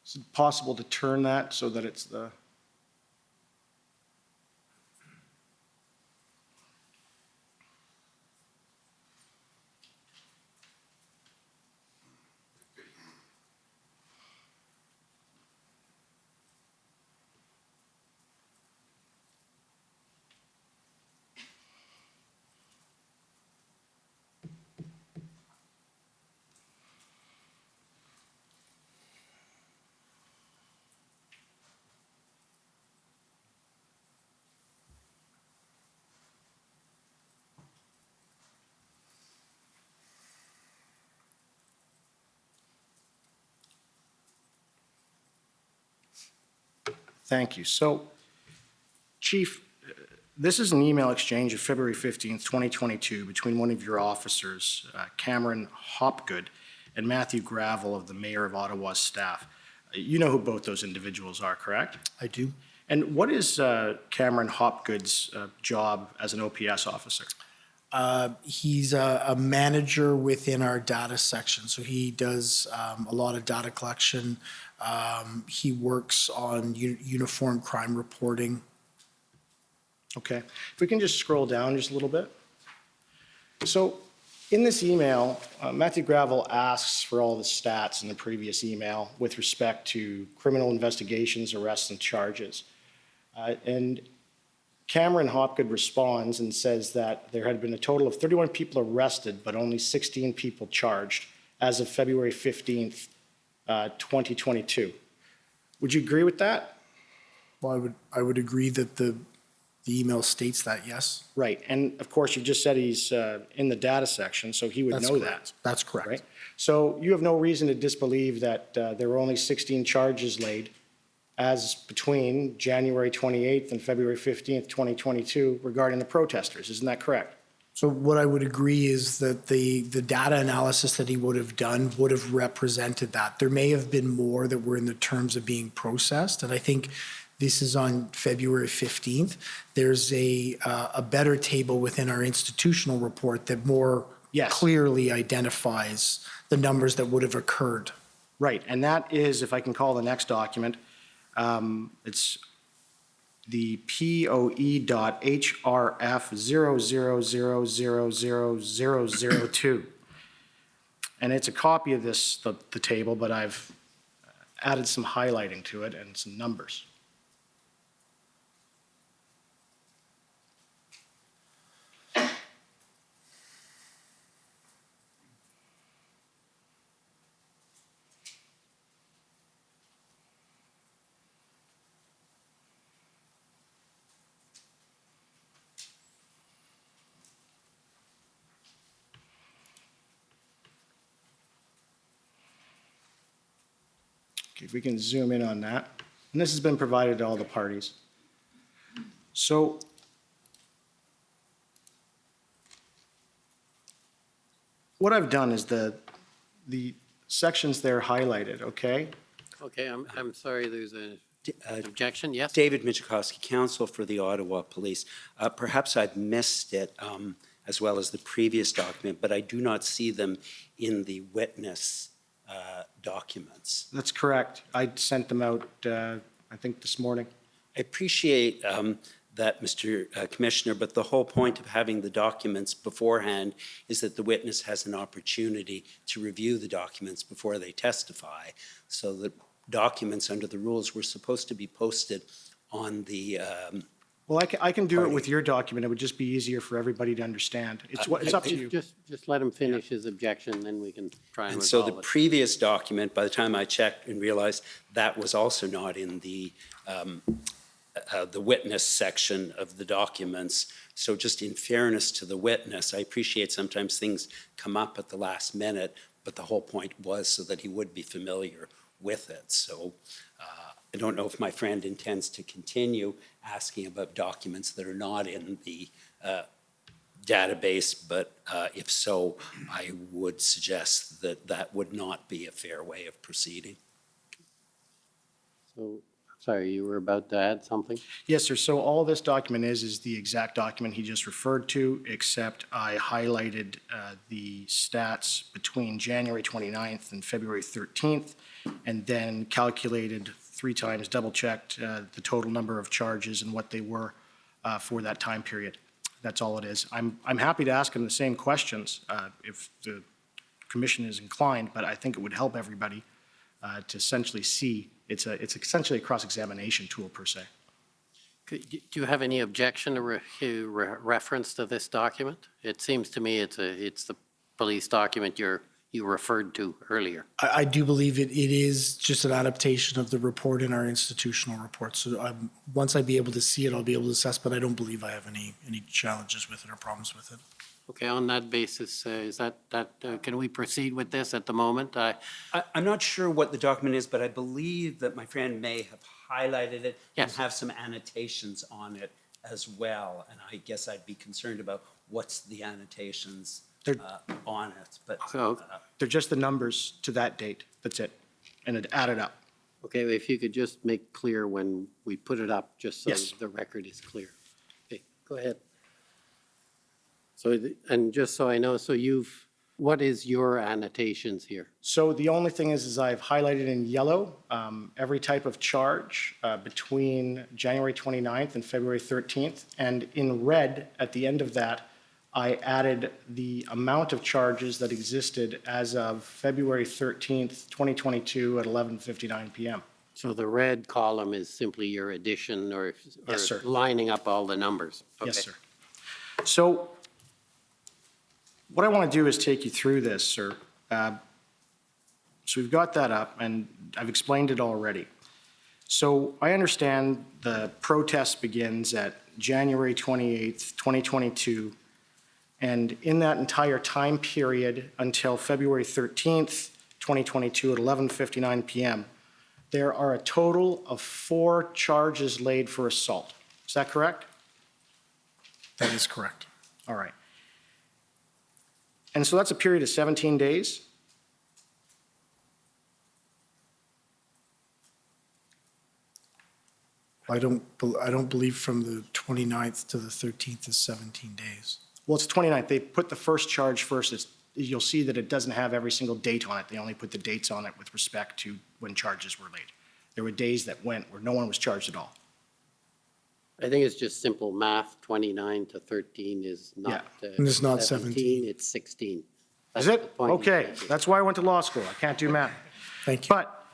Is it possible to turn that so that it's the... Thank you. So, Chief, this is an email exchange of February 15th, 2022, between one of your officers, Cameron Hopgood, and Matthew Gravel of the Mayor of Ottawa's staff. You know who both those individuals are, correct? I do. And what is Cameron Hopgood's job as an OPS officer? He's a manager within our data section, so he does a lot of data collection. He works on uniform crime reporting. Okay. If we can just scroll down just a little bit. So in this email, Matthew Gravel asks for all the stats in the previous email with respect to criminal investigations, arrests, and charges. And Cameron Hopgood responds and says that there had been a total of 31 people arrested, but only 16 people charged as of February 15th, 2022. Would you agree with that? Well, I would agree that the email states that, yes. Right. And of course, you just said he's in the data section, so he would That's know correct. that. That's correct. Right? So you have no reason to disbelieve that there were only 16 charges laid as between January 28th and February 15th, 2022 regarding the protesters. Isn't that correct? So what I would agree is that the data analysis that he would have done would have represented that. There may have been more that were in the terms of being processed, and I think this is on February 15th. There's a better table within our institutional report that more clearly identifies the numbers that would have occurred. Right, and that is, if I can call the next document, it's the POE.HRF00000002. And it's a copy of this, the table, but I've added some highlighting to it and some numbers. Okay, if we can zoom in on that. And this has been provided to all the parties. So what I've done is the sections there highlighted, okay? Okay, I'm sorry, there's an objection, yes? David Michikowski, counsel for the Ottawa Police. Perhaps I've missed it as well as the previous document, but I do not see them in the witness documents. That's correct. I sent them out, I think, this morning. I appreciate that, Mr. Commissioner, but the whole point of having the documents beforehand is that the witness has an opportunity to review the documents before they testify. So the documents under the rules were supposed to be posted on the Well, I can do it with your document. It would just be easier for everybody to understand. It's up to you. Just let him finish his objection, then we can try and And so the resolve it. previous document, by the time I checked and realized that was also not in the witness section of the documents. So just in fairness to the witness, I appreciate sometimes things come up at the last minute, but the whole point was so that he would be familiar with it. So I don't know if my friend intends to continue asking about documents that are not in the database, but if so, I would suggest that that would not be a fair way of proceeding. So, sorry, you were about to add something? Yes, sir. So all this document is the exact document he just referred to, except I highlighted the stats between January 29th and February 13th, and then calculated 3 times, double-checked the total number of charges and what they were for that time period. That's all it is. I'm happy to ask him the same questions if the commission is inclined, but I think it would help everybody to essentially see. It's essentially a cross-examination tool per se. Do you have any objection to reference to this document? It seems to me it's the police document you referred to earlier. I do believe it is just an adaptation of the report in our institutional report. So once I be able to see it, I'll be able to assess, but I don't believe I have any challenges with it or problems with it. Okay, on that basis, is that can we proceed with this at the moment? I'm not sure what the document is, but I believe that my friend may have highlighted it and Yes. have some annotations on it as well. And I guess I'd be concerned about what's the annotations on it. But They're just the numbers to that date. That's it. And it added up. Okay, if you could just make clear when we put it up, just so Yes. the record is clear. Okay, go ahead. So, and just so I know, so what is your annotations here? So the only thing is I've highlighted in yellow every type of charge between January 29th and February 13th. And in red, at the end of that, I added the amount of charges that existed as of February 13th, 2022 at 11:59 p.m. So the red column is simply your addition or Yes, sir. lining up all the numbers? Yes, Okay. sir. So what I want to do is take you through this, sir. So we've got that up, and I've explained it already. So I understand the protest begins at January 28th, 2022, and in that entire time period until February 13th, 2022 at 11:59 p.m., there are a total of 4 charges laid for assault. Is that correct? That is correct. All right. And so that's a period of 17 days? I don't believe from the 29th to the 13th is 17 days. Well, it's 29th. They put the first charge first. You'll see that it doesn't have every single date on it. They only put the dates on it with respect to when charges were laid. There were days that went where no one was charged at all. I think it's just simple math, 29 to 13 is not. And it's not 17. It's 16. Is That's the it? point he's Okay, making. that's why I went to law school. I can't do math. Thank you. But,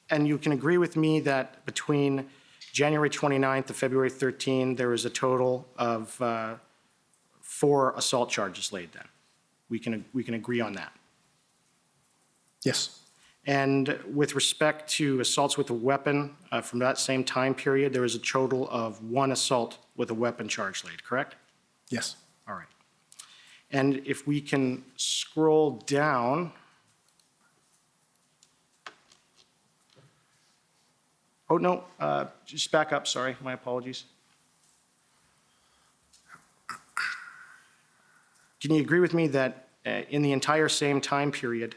and you can agree with me that between January 29th to February 13, there was a total of 4 assault charges laid then. We can agree on that. Yes. And with respect to assaults with a weapon, from that same time period, there was a total of 1 assault with a weapon charge laid, correct? Yes. All right. And if we can scroll down. Oh, no, just back up, sorry, my apologies. Can you agree with me that in the entire same time period,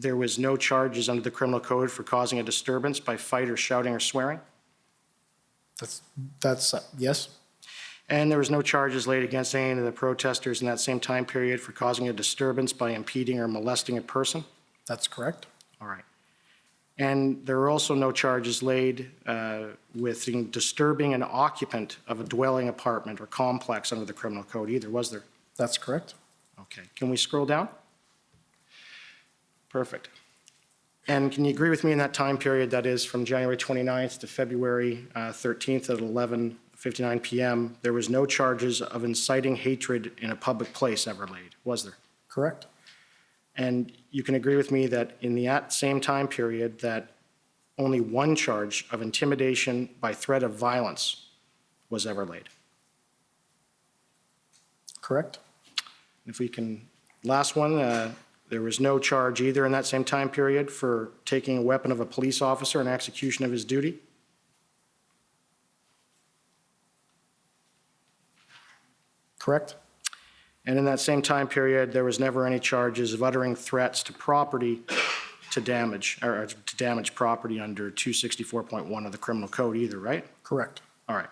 there was no charges under the criminal code for causing a disturbance by fight or shouting or swearing? That's yes. And there was no charges laid against any of the protesters in that same time period for causing a disturbance by impeding or molesting a person? That's correct. All right. And there were also no charges laid with disturbing an occupant of a dwelling, apartment, or complex under the criminal code either, was there? That's correct. Okay. Can we scroll down? Perfect. And can you agree with me in that time period, that is from January 29th to February 13th at 11:59 p.m., there was no charges of inciting hatred in a public place ever laid, was there? Correct. And you can agree with me that in that same time period that only 1 charge of intimidation by threat of violence was ever laid. Correct. If we can, last one, there was no charge either in that same time period for taking a weapon of a police officer in execution of his duty. Correct. And in that same time period, there was never any charges of uttering threats to property to damage, or to damage property under 264.1 of the criminal code either, right? Correct. All right.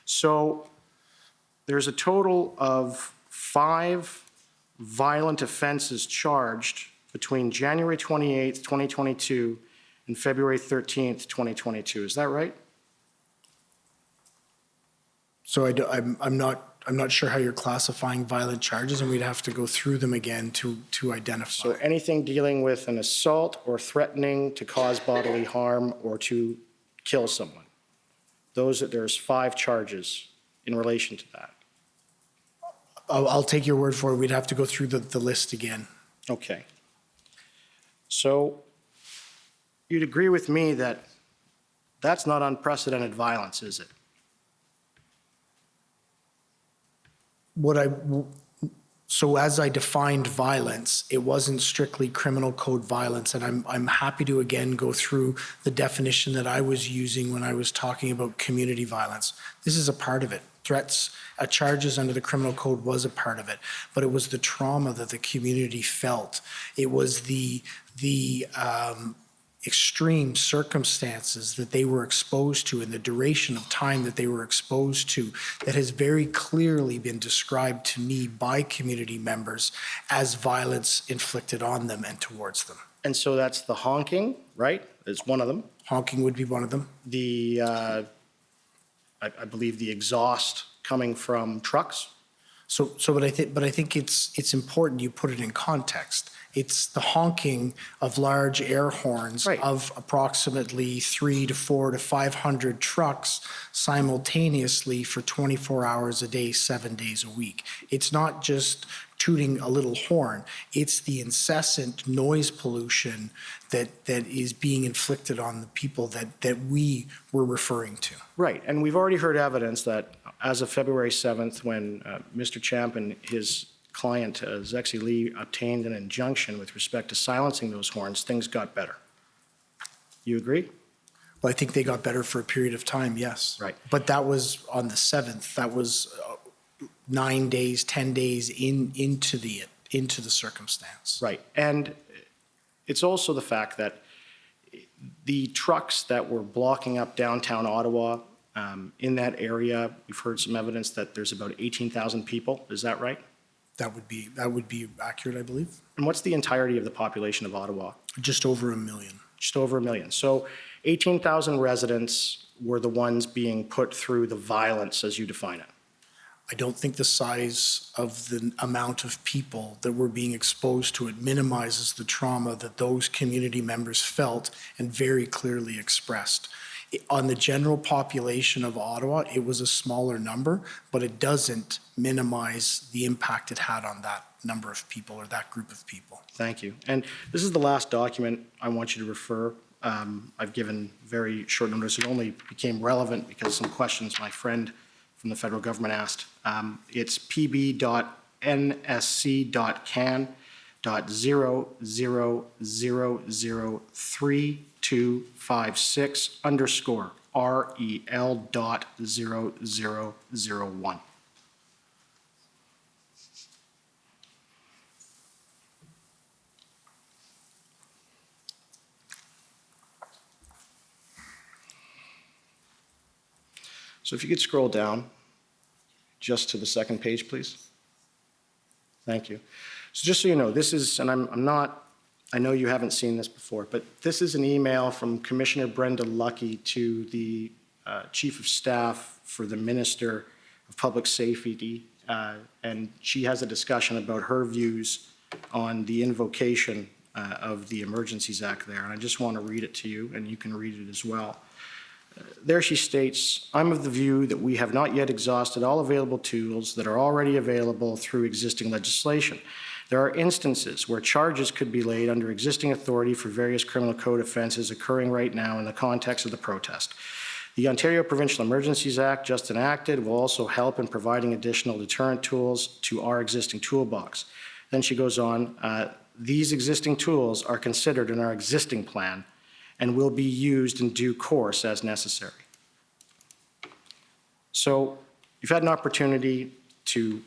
So there's a total of 5 violent offenses charged between January 28th, 2022 and February 13th, 2022. Is that right? So I'm not sure how you're classifying violent charges, and we'd have to go through them again to identify. So anything dealing with an assault or threatening to cause bodily harm or to kill someone. There's 5 charges in relation to that. I'll take your word for it. We'd have to go through the list again. Okay. So you'd agree with me that that's not unprecedented violence, is it? So as I defined violence, it wasn't strictly criminal code violence, and I'm happy to again go through the definition that I was using when I was talking about community violence. This is a part of it. Threats, charges under the criminal code was a part of it, but it was the trauma that the community felt. It was the extreme circumstances that they were exposed to and the duration of time that they were exposed to that has very clearly been described to me by community members as violence inflicted on them and towards them. And so that's the honking, right? Is one of them. Honking would be one of them. The, I believe the exhaust coming from trucks. But I think it's important you put it in context. It's the honking of large air horns of approximately 300 to 400 to 500 trucks simultaneously for 24 hours a day, 7 days a week. It's not just tooting a little horn. It's the incessant noise pollution that is being inflicted on the people that we were referring to. Right, and we've already heard evidence that as of February 7th, when Mr. Champ and his client, Zexi Lee, obtained an injunction with respect to silencing those horns, things got better. You agree? Well, I think they got better for a period of time, yes. Right. But that was on the 7th. That was 9 days, 10 days into the circumstance. Right. And it's also the fact that the trucks that were blocking up downtown Ottawa, in that area, we've heard some evidence that there's about 18,000 people. Is that right? That would be accurate, I believe. And what's the entirety of the population of Ottawa? Just over 1 million. Just over 1 million. So 18,000 residents were the ones being put through the violence as you define it. I don't think the size of the amount of people that were being exposed to it minimizes the trauma that those community members felt and very clearly expressed. On the general population of Ottawa, it was a smaller number, but it doesn't minimize the impact it had on that number of people or that group of people. Thank you. And this is the last document I want you to refer. I've given very short notice. It only became relevant because some questions my friend from the federal government asked. It's pb.nSC.can.00003256_REL.0001. So if you could scroll down just to the second page, please. Thank you. So just so you know, this is, and I know you haven't seen this before, but this is an email from Commissioner Brenda Lucki to the Chief of Staff for the Minister of Public Safety, and she has a discussion about her views on the invocation of the Emergencies Act there, and I just want to read it to you, and you can read it as well. There she states, I'm of the view that we have not yet exhausted all available tools that are already available through existing legislation. There are instances where charges could be laid under existing authority for various criminal code offenses occurring right now in the context of the protest. The Ontario Provincial Emergencies Act, just enacted, will also help in providing additional deterrent tools to our existing toolbox. Then she goes on, these existing tools are considered in our existing plan and will be used in due course as necessary. So you've had an opportunity to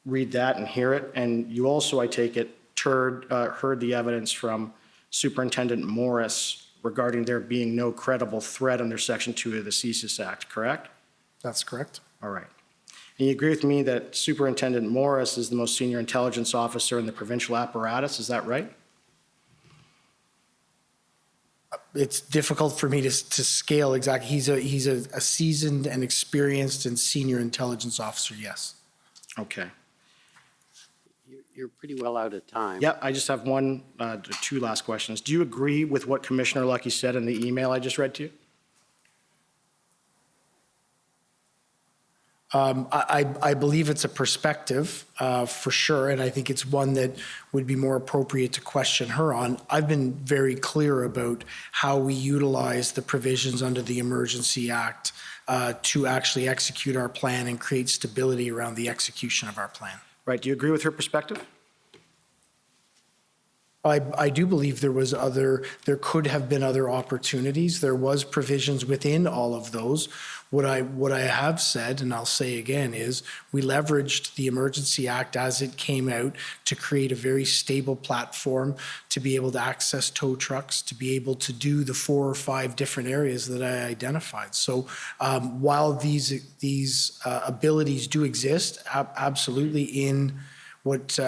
read that and hear it, and you also, I take it, heard the evidence from Superintendent Morris regarding there being no credible threat under Section 2 of the CSIS Act, correct? That's correct. All right. And you agree with me that Superintendent Morris is the most senior intelligence officer in the provincial apparatus, is that right? It's difficult for me to scale exactly. He's a seasoned and experienced and senior intelligence officer, yes. Okay. You're pretty well out of time. Yep, I just have two last questions. Do you agree with what Commissioner Lucki said in the email I just read to you? I believe it's a perspective for sure, and I think it's one that would be more appropriate to question her on. I've been very clear about how we utilize the provisions under the Emergency Act to actually execute our plan and create stability around the execution of our plan. Right, do you agree with her perspective? I do believe there could have been other opportunities. There was provisions within all of those. What I have said, and I'll say again, is we leveraged the Emergency Act as it came out to create a very stable platform to be able to access tow trucks, to be able to do the 4 or 5 different areas that I identified. So while these abilities do exist, absolutely in what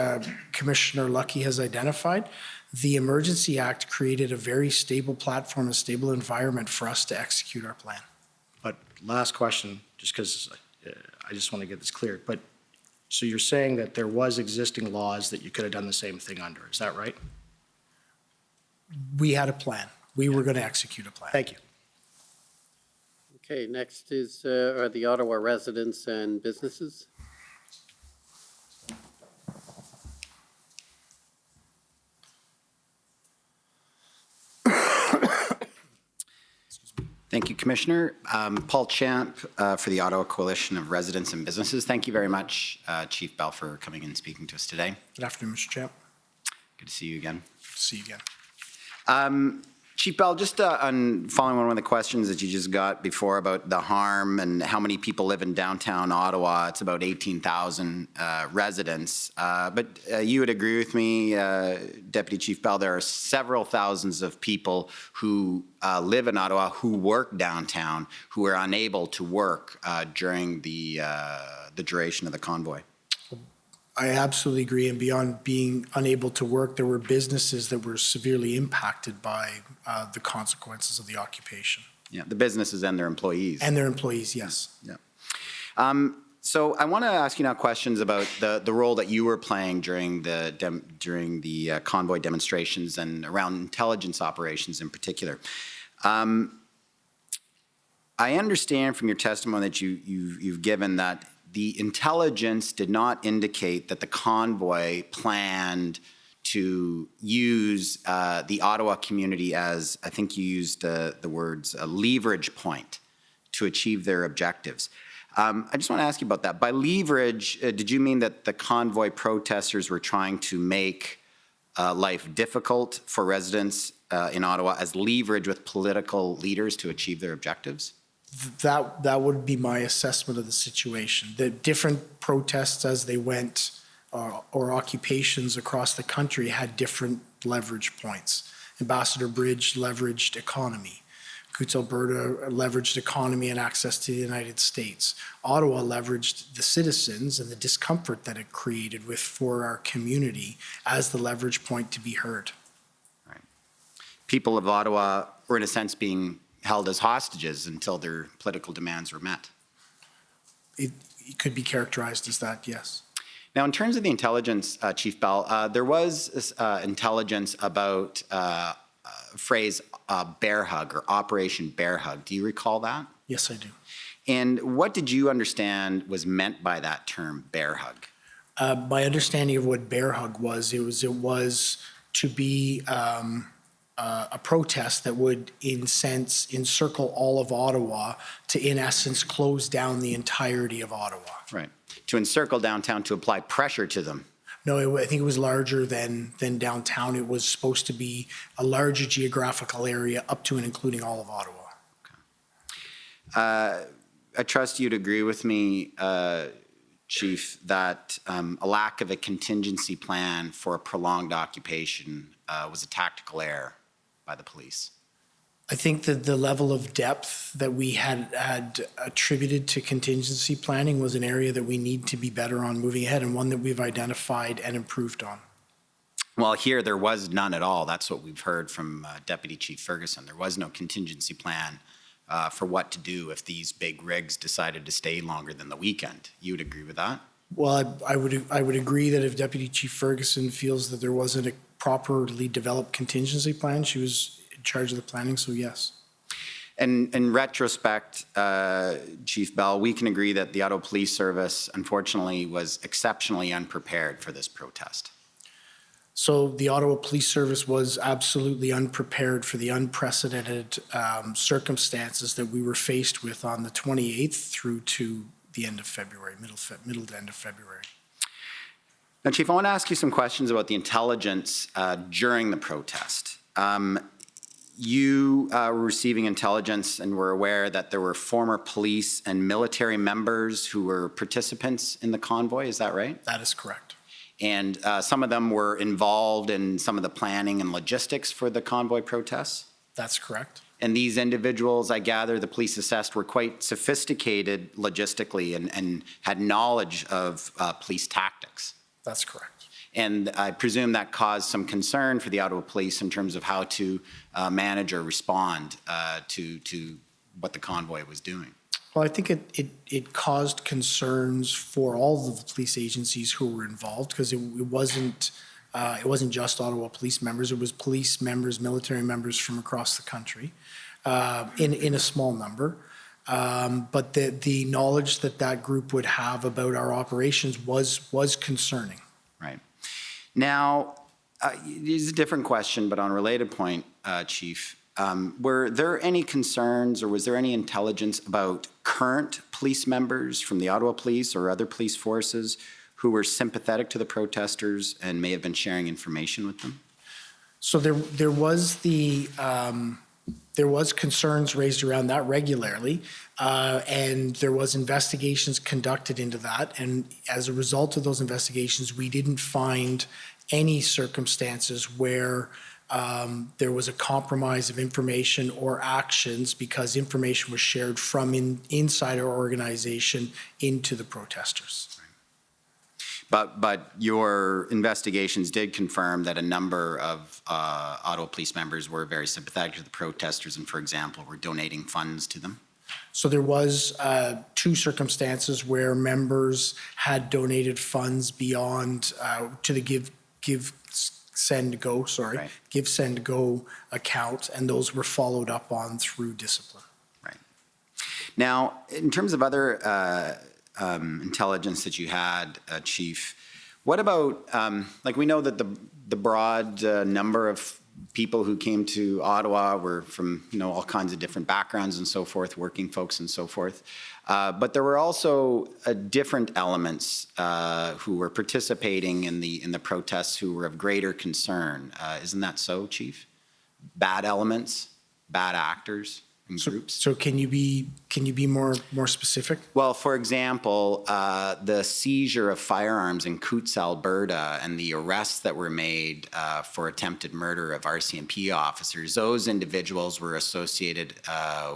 Commissioner Lucki has identified, the Emergency Act created a very stable platform, a stable environment for us to execute our plan. But last question, just because I just want to get this clear. But so you're saying that there was existing laws that you could have done the same thing under, is that right? We had a plan. We were going to execute a plan. Thank you. Okay, next are the Ottawa residents and businesses. Thank you, Commissioner. Paul Champ for the Ottawa Coalition of Residents and Businesses. Thank you very much, Chief Bell, for coming and speaking to us today. Good afternoon, Mr. Champ. Good to see you again. Good to see you again. Chief Bell, just on following one of the questions that you just got before about the harm and how many people live in downtown Ottawa, it's about 18,000 residents. But you would agree with me, Deputy Chief Bell, there are several thousands of people who live in Ottawa who work downtown who are unable to work during the duration of the convoy. I absolutely agree. And beyond being unable to work, there were businesses that were severely impacted by the consequences of the occupation. Yeah, the businesses and their employees. And their employees, yes. Yeah. So I want to ask you now questions about the role that you were playing during the convoy demonstrations and around intelligence operations in particular. I understand from your testimony that you've given that the intelligence did not indicate that the convoy planned to use the Ottawa community as, I think you used the words, a leverage point to achieve their objectives. I just want to ask you about that. By leverage, did you mean that the convoy protesters were trying to make life difficult for residents in Ottawa as leverage with political leaders to achieve their objectives? That would be my assessment of the situation. The different protests as they went or occupations across the country had different leverage points. Ambassador Bridge leveraged economy. Coutts Alberta leveraged economy and access to the United States. Ottawa leveraged the citizens and the discomfort that it created for our community as the leverage point to be heard. Right. People of Ottawa were in a sense being held as hostages until their political demands were met. It could be characterized as that, yes. Now, in terms of the intelligence, Chief Bell, there was intelligence about phrase bear hug or Operation Bear Hug. Do you recall that? Yes, I do. And what did you understand was meant by that term, bear hug? My understanding of what bear hug was, it was to be a protest that would, in sense, encircle all of Ottawa to, in essence, close down the entirety of Ottawa. Right. To encircle downtown to apply pressure to them. No, I think it was larger than downtown. It was supposed to be a larger geographical area up to and including all of Ottawa. Okay. I trust you'd agree with me, Chief, that a lack of a contingency plan for a prolonged occupation was a tactical error by the police. I think that the level of depth that we had attributed to contingency planning was an area that we need to be better on moving ahead and one that we've identified and improved on. Well, here there was none at all. That's what we've heard from Deputy Chief Ferguson. There was no contingency plan for what to do if these big rigs decided to stay longer than the weekend. You would agree with that? Well, I would agree that if Deputy Chief Ferguson feels that there wasn't a properly developed contingency plan, she was in charge of the planning, so yes. And in retrospect, Chief Bell, we can agree that the Ottawa Police Service, unfortunately, was exceptionally unprepared for this protest. So the Ottawa Police Service was absolutely unprepared for the unprecedented circumstances that we were faced with on the 28th through to the end of February, middle to end of February. Now, Chief, I want to ask you some questions about the intelligence during the protest. You were receiving intelligence and were aware that there were former police and military members who were participants in the convoy, is that right? That is correct. And some of them were involved in some of the planning and logistics for the convoy protests? That's correct. And these individuals, I gather, the police assessed were quite sophisticated logistically and had knowledge of police tactics. That's correct. And I presume that caused some concern for the Ottawa Police in terms of how to manage or respond to what the convoy was doing. Well, I think it caused concerns for all of the police agencies who were involved because it wasn't just Ottawa police members. It was police members, military members from across the country in a small number. But the knowledge that group would have about our operations was concerning. Right. Now, this is a different question, but on a related point, Chief, were there any concerns or was there any intelligence about current police members from the Ottawa Police or other police forces who were sympathetic to the protesters and may have been sharing information with them? So there was concerns raised around that regularly, and there was investigations conducted into that. And as a result of those investigations, we didn't find any circumstances where there was a compromise of information or actions because information was shared from inside our organization into the protesters. But your investigations did confirm that a number of Ottawa Police members were very sympathetic to the protesters and, for example, were donating funds to them? So there was two circumstances where members had donated funds beyond to the Give Send Go account, and those were followed up on through discipline. Right. Now, in terms of other intelligence that you had, Chief, what about, like we know that the broad number of people who came to Ottawa were from, all kinds of different backgrounds and so forth, working folks and so forth. But there were also different elements who were participating in the protests who were of greater concern. Isn't that so, Chief? Bad elements, bad actors and groups? So can you be more specific? Well, for example, the seizure of firearms in Coutts, Alberta, and the arrests that were made for attempted murder of RCMP officers, those individuals were associated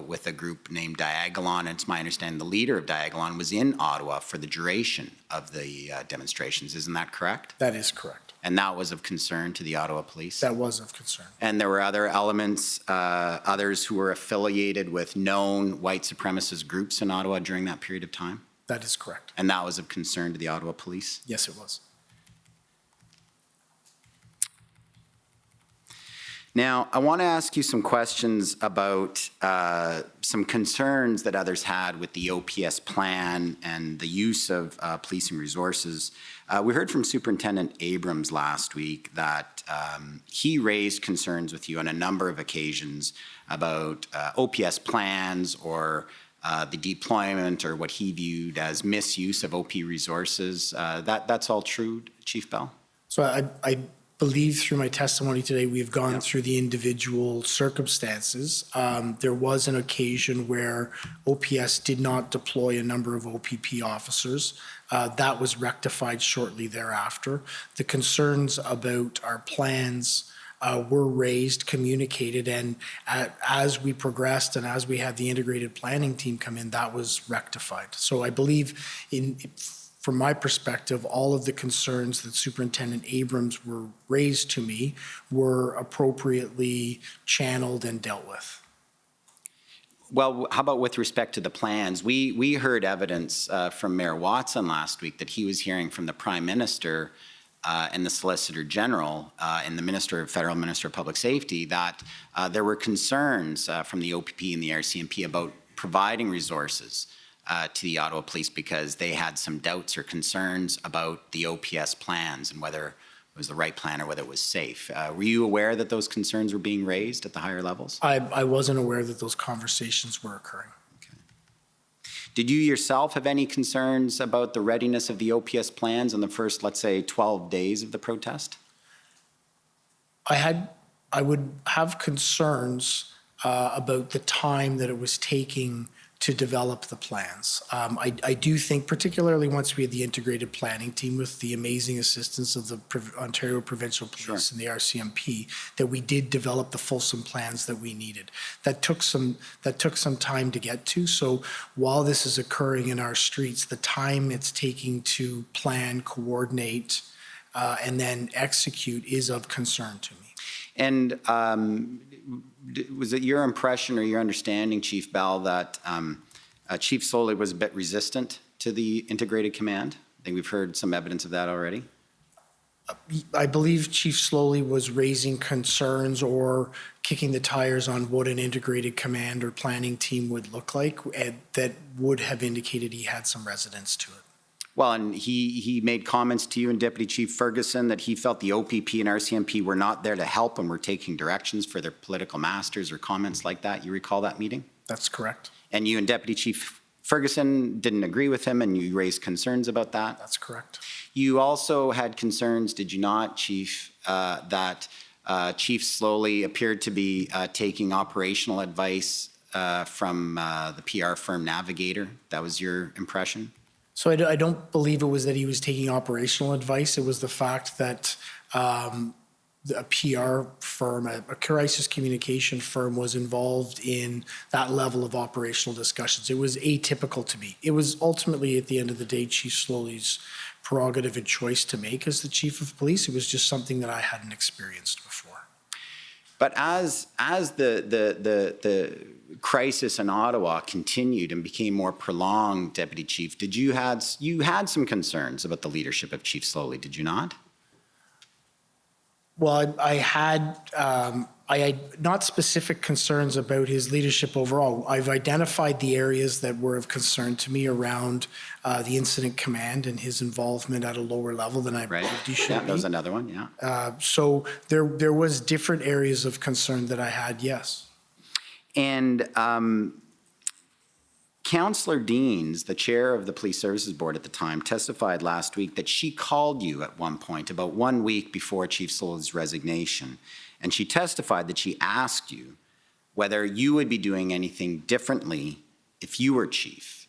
with a group named Diagolon, and it's my understanding the leader of Diagolon was in Ottawa for the duration of the demonstrations. Isn't that correct? That is correct. And that was of concern to the Ottawa Police? That was of concern. And there were other elements, others who were affiliated with known white supremacist groups in Ottawa during that period of time? That is correct. And that was of concern to the Ottawa Police? Yes, it was. Now, I want to ask you some questions about some concerns that others had with the OPS plan and the use of policing resources. We heard from Superintendent Abrams last week that he raised concerns with you on a number of occasions about OPS plans or the deployment or what he viewed as misuse of OP resources. That's all true, Chief Bell? So I believe through my testimony today, we've gone through the individual circumstances. There was an occasion where OPS did not deploy a number of OPP officers. That was rectified shortly thereafter. The concerns about our plans were raised, communicated, and as we progressed and as we had the integrated planning team come in, that was rectified. So I believe from my perspective, all of the concerns that Superintendent Abrams were raised to me were appropriately channeled and dealt with. Well, how about with respect to the plans? We heard evidence from Mayor Watson last week that he was hearing from the Prime Minister and the Solicitor General and the Federal Minister of Public Safety that there were concerns from the OPP and the RCMP about providing resources to the Ottawa Police because they had some doubts or concerns about the OPS plans and whether it was the right plan or whether it was safe. Were you aware that those concerns were being raised at the higher levels? I wasn't aware that those conversations were occurring. Okay. Did you yourself have any concerns about the readiness of the OPS plans in the first, let's say, 12 days of the protest? I would have concerns about the time that it was taking to develop the plans. I do think, particularly once we had the integrated planning team with the amazing assistance of the Ontario Provincial Police and the RCMP, that we did develop the fulsome plans that we needed. That took some time to get to. So while this is occurring in our streets, the time it's taking to plan, coordinate, and then execute is of concern to me. And was it your impression or your understanding, Chief Bell, that Chief Soley was a bit resistant to the integrated command? I think we've heard some evidence of that already. I believe Chief Slowly was raising concerns or kicking the tires on what an integrated command or planning team would look like, and that would have indicated he had some resonance to it. Well, and he made comments to you and Deputy Chief Ferguson that he felt the OPP and RCMP were not there to help and were taking directions for their political masters or comments like that. You recall that meeting? That's correct. And you and Deputy Chief Ferguson didn't agree with him and you raised concerns about that? That's correct. You also had concerns, did you not, Chief, that Chief Slowly appeared to be taking operational advice from the PR firm Navigator. That was your impression? So I don't believe it was that he was taking operational advice. It was the fact that a PR firm, a crisis communication firm, was involved in that level of operational discussions. It was atypical to me. It was ultimately, at the end of the day, Chief Slowly's prerogative and choice to make as the chief of police. It was just something that I hadn't experienced before. But as the crisis in Ottawa continued and became more prolonged, Deputy Chief, you had some concerns about the leadership of Chief Slowly, did you not? Well, I had not specific concerns about his leadership overall. I've identified the areas that were of concern to me around the incident command and his involvement at a lower level than I believed he should Yeah, be. that was another one, yeah. So there was different areas of concern that I had, yes. And Councillor Deans, the chair of the Police Services Board at the time, testified last week that she called you at one point, about 1 week before Chief Slowly's resignation, and she testified that she asked you whether you would be doing anything differently if you were chief.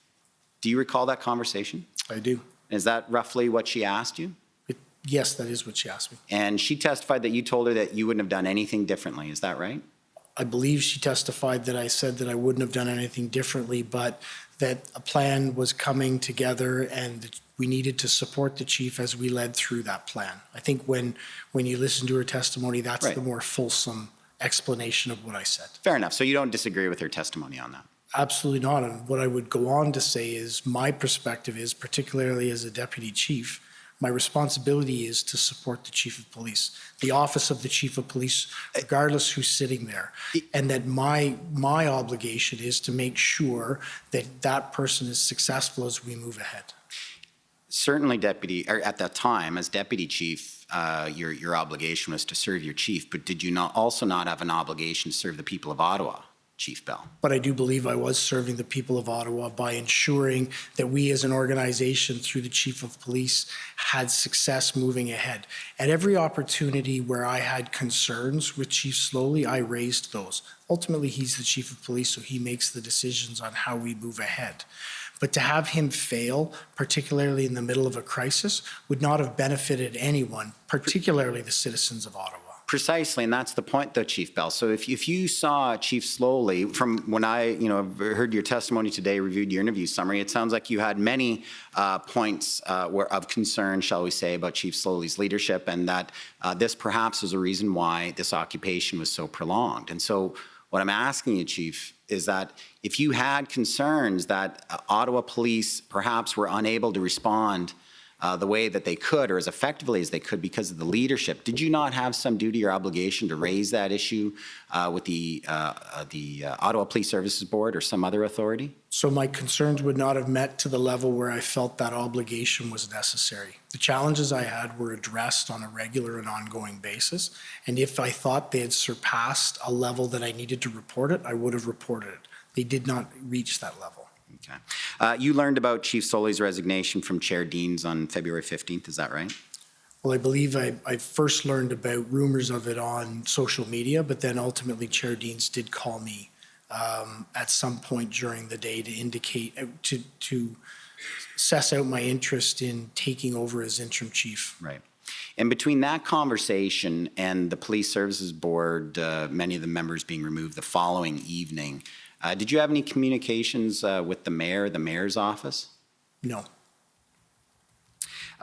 Do you recall that conversation? I do. Is that roughly what she asked you? Yes, that is what she asked me. And she testified that you told her that you wouldn't have done anything differently. Is that right? I believe she testified that I said that I wouldn't have done anything differently, but that a plan was coming together and that we needed to support the chief as we led through that plan. I think when you listen to her testimony, that's Right. the more fulsome explanation of what I said. Fair enough. So you don't disagree with her testimony on that? Absolutely not. And what I would go on to say is my perspective is, particularly as a deputy chief, my responsibility is to support the chief of police, the office of the chief of police, regardless who's sitting there. And that my obligation is to make sure that that person is successful as we move ahead. Certainly, at that time, as deputy chief, your obligation was to serve your chief, but did you also not have an obligation to serve the people of Ottawa, Chief Bell? But I do believe I was serving the people of Ottawa by ensuring that we as an organization, through the chief of police, had success moving ahead. At every opportunity where I had concerns with Chief Slowly, I raised those. Ultimately, he's the chief of police, so he makes the decisions on how we move ahead. But to have him fail, particularly in the middle of a crisis, would not have benefited anyone, particularly the citizens of Ottawa. Precisely, and that's the point, though, Chief Bell. So if you saw Chief Slowly, from when I heard your testimony today, reviewed your interview summary, it sounds like you had many points of concern, shall we say, about Chief Slowly's leadership, and that this perhaps was a reason why this occupation was so prolonged. And so what I'm asking you, Chief, is that if you had concerns that Ottawa police perhaps were unable to respond the way that they could, or as effectively as they could because of the leadership, did you not have some duty or obligation to raise that issue with the Ottawa Police Services Board or some other authority? So my concerns would not have met to the level where I felt that obligation was necessary. The challenges I had were addressed on a regular and ongoing basis, and if I thought they had surpassed a level that I needed to report it, I would have reported it. They did not reach that level. Okay. You learned about Chief Slowly's resignation from Chair Deans on February 15th, is that right? Well, I believe I first learned about rumors of it on social media, but then ultimately Chair Deans did call me at some point during the day to indicate, to suss out my interest in taking over as interim chief. Right. And between that conversation and the Police Services Board, many of the members being removed the following evening, did you have any communications with the mayor, the mayor's office? No.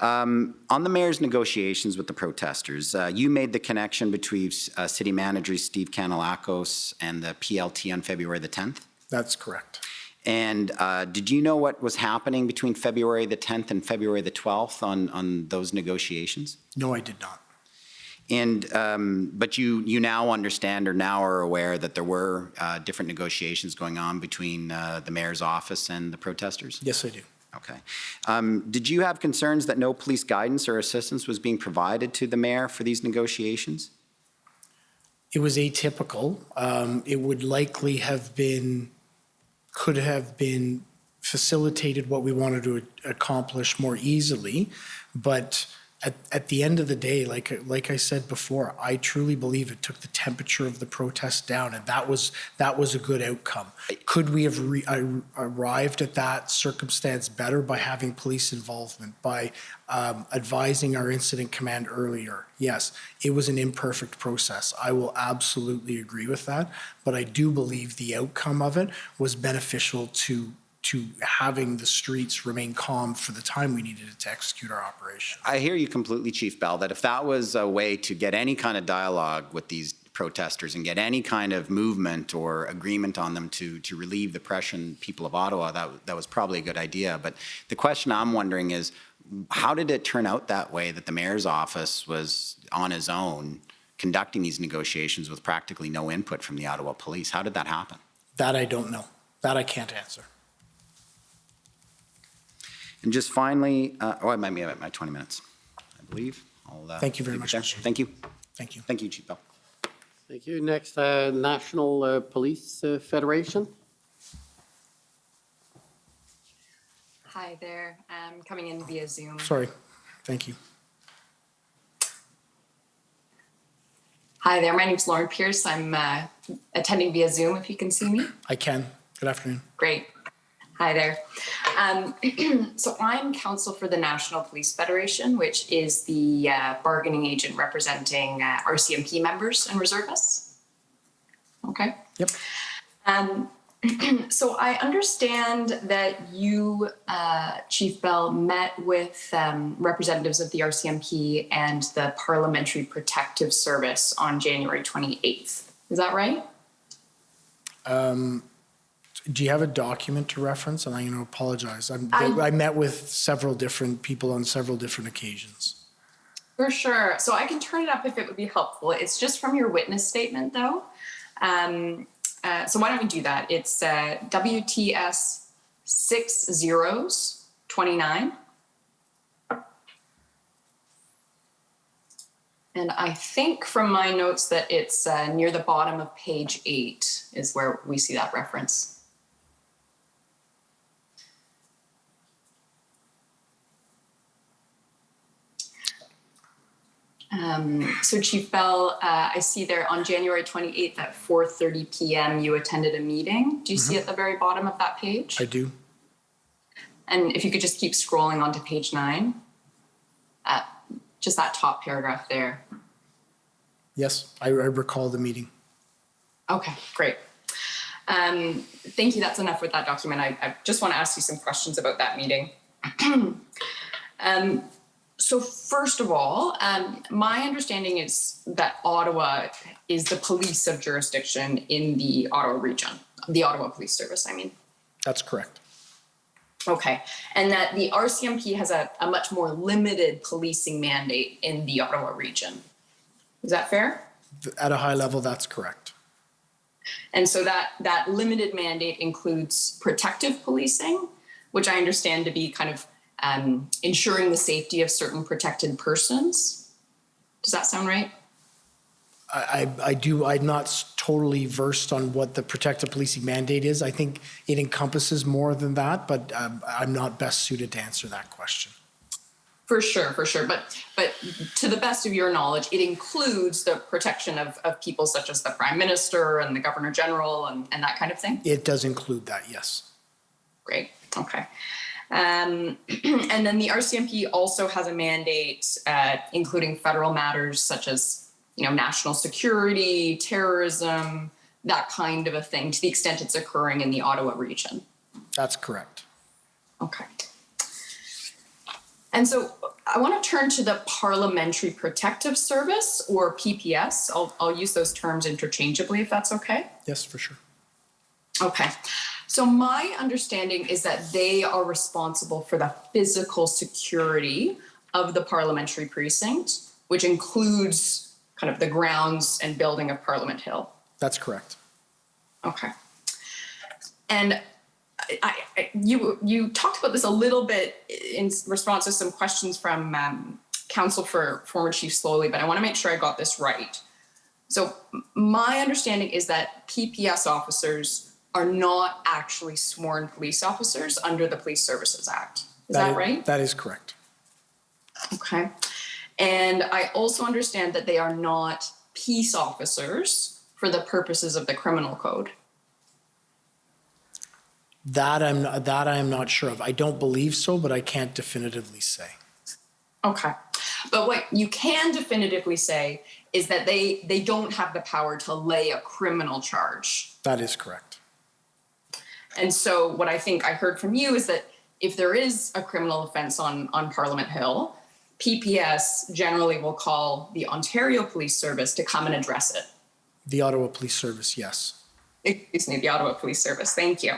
On the mayor's negotiations with the protesters, you made the connection between City Manager Steve Kanellakos and the PLT on February the 10th? That's correct. And did you know what was happening between February the 10th and February the 12th on those negotiations? No, I did not. And but you now understand or now are aware that there were different negotiations going on between the mayor's office and the protesters? Yes, I do. Okay. Did you have concerns that no police guidance or assistance was being provided to the mayor for these negotiations? It was atypical. It would likely have been, could have been facilitated what we wanted to accomplish more easily, but At the end of the day, like I said before, I truly believe it took the temperature of the protest down, and that was a good outcome. Could we have arrived at that circumstance better by having police involvement, by advising our incident command earlier? Yes, it was an imperfect process. I will absolutely agree with that, but I do believe the outcome of it was beneficial to having the streets remain calm for the time we needed it to execute our operation. I hear you completely, Chief Bell, that if that was a way to get any kind of dialogue with these protesters and get any kind of movement or agreement on them to relieve the pressure on people of Ottawa, that was probably a good idea. But the question I'm wondering is, how did it turn out that way, that the mayor's office was on his own conducting these negotiations with practically no input from the Ottawa police? How did that happen? That I don't know. That I can't answer. And just finally, I might be at my 20 minutes, I believe. Thank you very much, there. Mr. Thank you. Thank you. Thank you, Chief Bell. Thank you. Next, National Police Federation. Hi there. I'm coming in via Zoom. Sorry. Thank you. Hi there. My name's Lauren Pierce. I'm attending via Zoom, if you can see me. I can. Good afternoon. Great. Hi there. So I'm counsel for the National Police Federation, which is the bargaining agent representing RCMP members and reservists. Okay. Yep. So I understand that you, Chief Bell, met with representatives of the RCMP and the Parliamentary Protective Service on January 28th. Is that right? Do you have a document to reference? And I'm going to apologize. I met with several different people on several different occasions. For sure. So I can turn it up if it would be helpful. It's just from your witness statement, though. So why don't we do that? It's WTS 6029. And I think from my notes that it's near the bottom of page 8 is where we see that reference. So Chief Bell, I see there on January 28th at 4:30 p.m. you attended a meeting. Do you see at the very bottom of that page? I do. And if you could just keep scrolling onto page 9, just that top paragraph there. Yes, I recall the meeting. Okay, great. Thank you. That's enough with that document. I just want to ask you some questions about that meeting. So first of all, my understanding is that Ottawa is the police of jurisdiction in the Ottawa region, the Ottawa Police Service, I mean. That's correct. Okay, and that the RCMP has a much more limited policing mandate in the Ottawa region. Is that fair? At a high level, that's correct. And so that limited mandate includes protective policing, which I understand to be kind of ensuring the safety of certain protected persons. Does that sound right? I do. I'm not totally versed on what the protective policing mandate is. I think it encompasses more than that, but I'm not best suited to answer that question. For sure. But to the best of your knowledge, it includes the protection of people such as the Prime Minister and the Governor General and that kind of thing? It does include that, yes. Great. Okay. And then the RCMP also has a mandate, including federal matters such as, national security, terrorism, that kind of a thing, to the extent it's occurring in the Ottawa region. That's correct. Okay. And so I want to turn to the Parliamentary Protective Service, or PPS. I'll use those terms interchangeably if that's okay. Yes, for sure. Okay. So my understanding is that they are responsible for the physical security of the parliamentary precinct, which includes kind of the grounds and building of Parliament Hill. That's correct. Okay. And you talked about this a little bit in response to some questions from counsel for former Chief Slowly, but I want to make sure I got this right. So my understanding is that PPS officers are not actually sworn police officers under the Police Services Act. Is that right? That is correct. Okay. And I also understand that they are not peace officers for the purposes of the criminal code. That I'm not sure of. I don't believe so, but I can't definitively say. Okay. But what you can definitively say is that they don't have the power to lay a criminal charge. That is correct. And so what I think I heard from you is that if there is a criminal offense on Parliament Hill, PPS generally will call the Ontario Police Service to come and address it. The Ottawa Police Service, yes. Excuse me, the Ottawa Police Service. Thank you.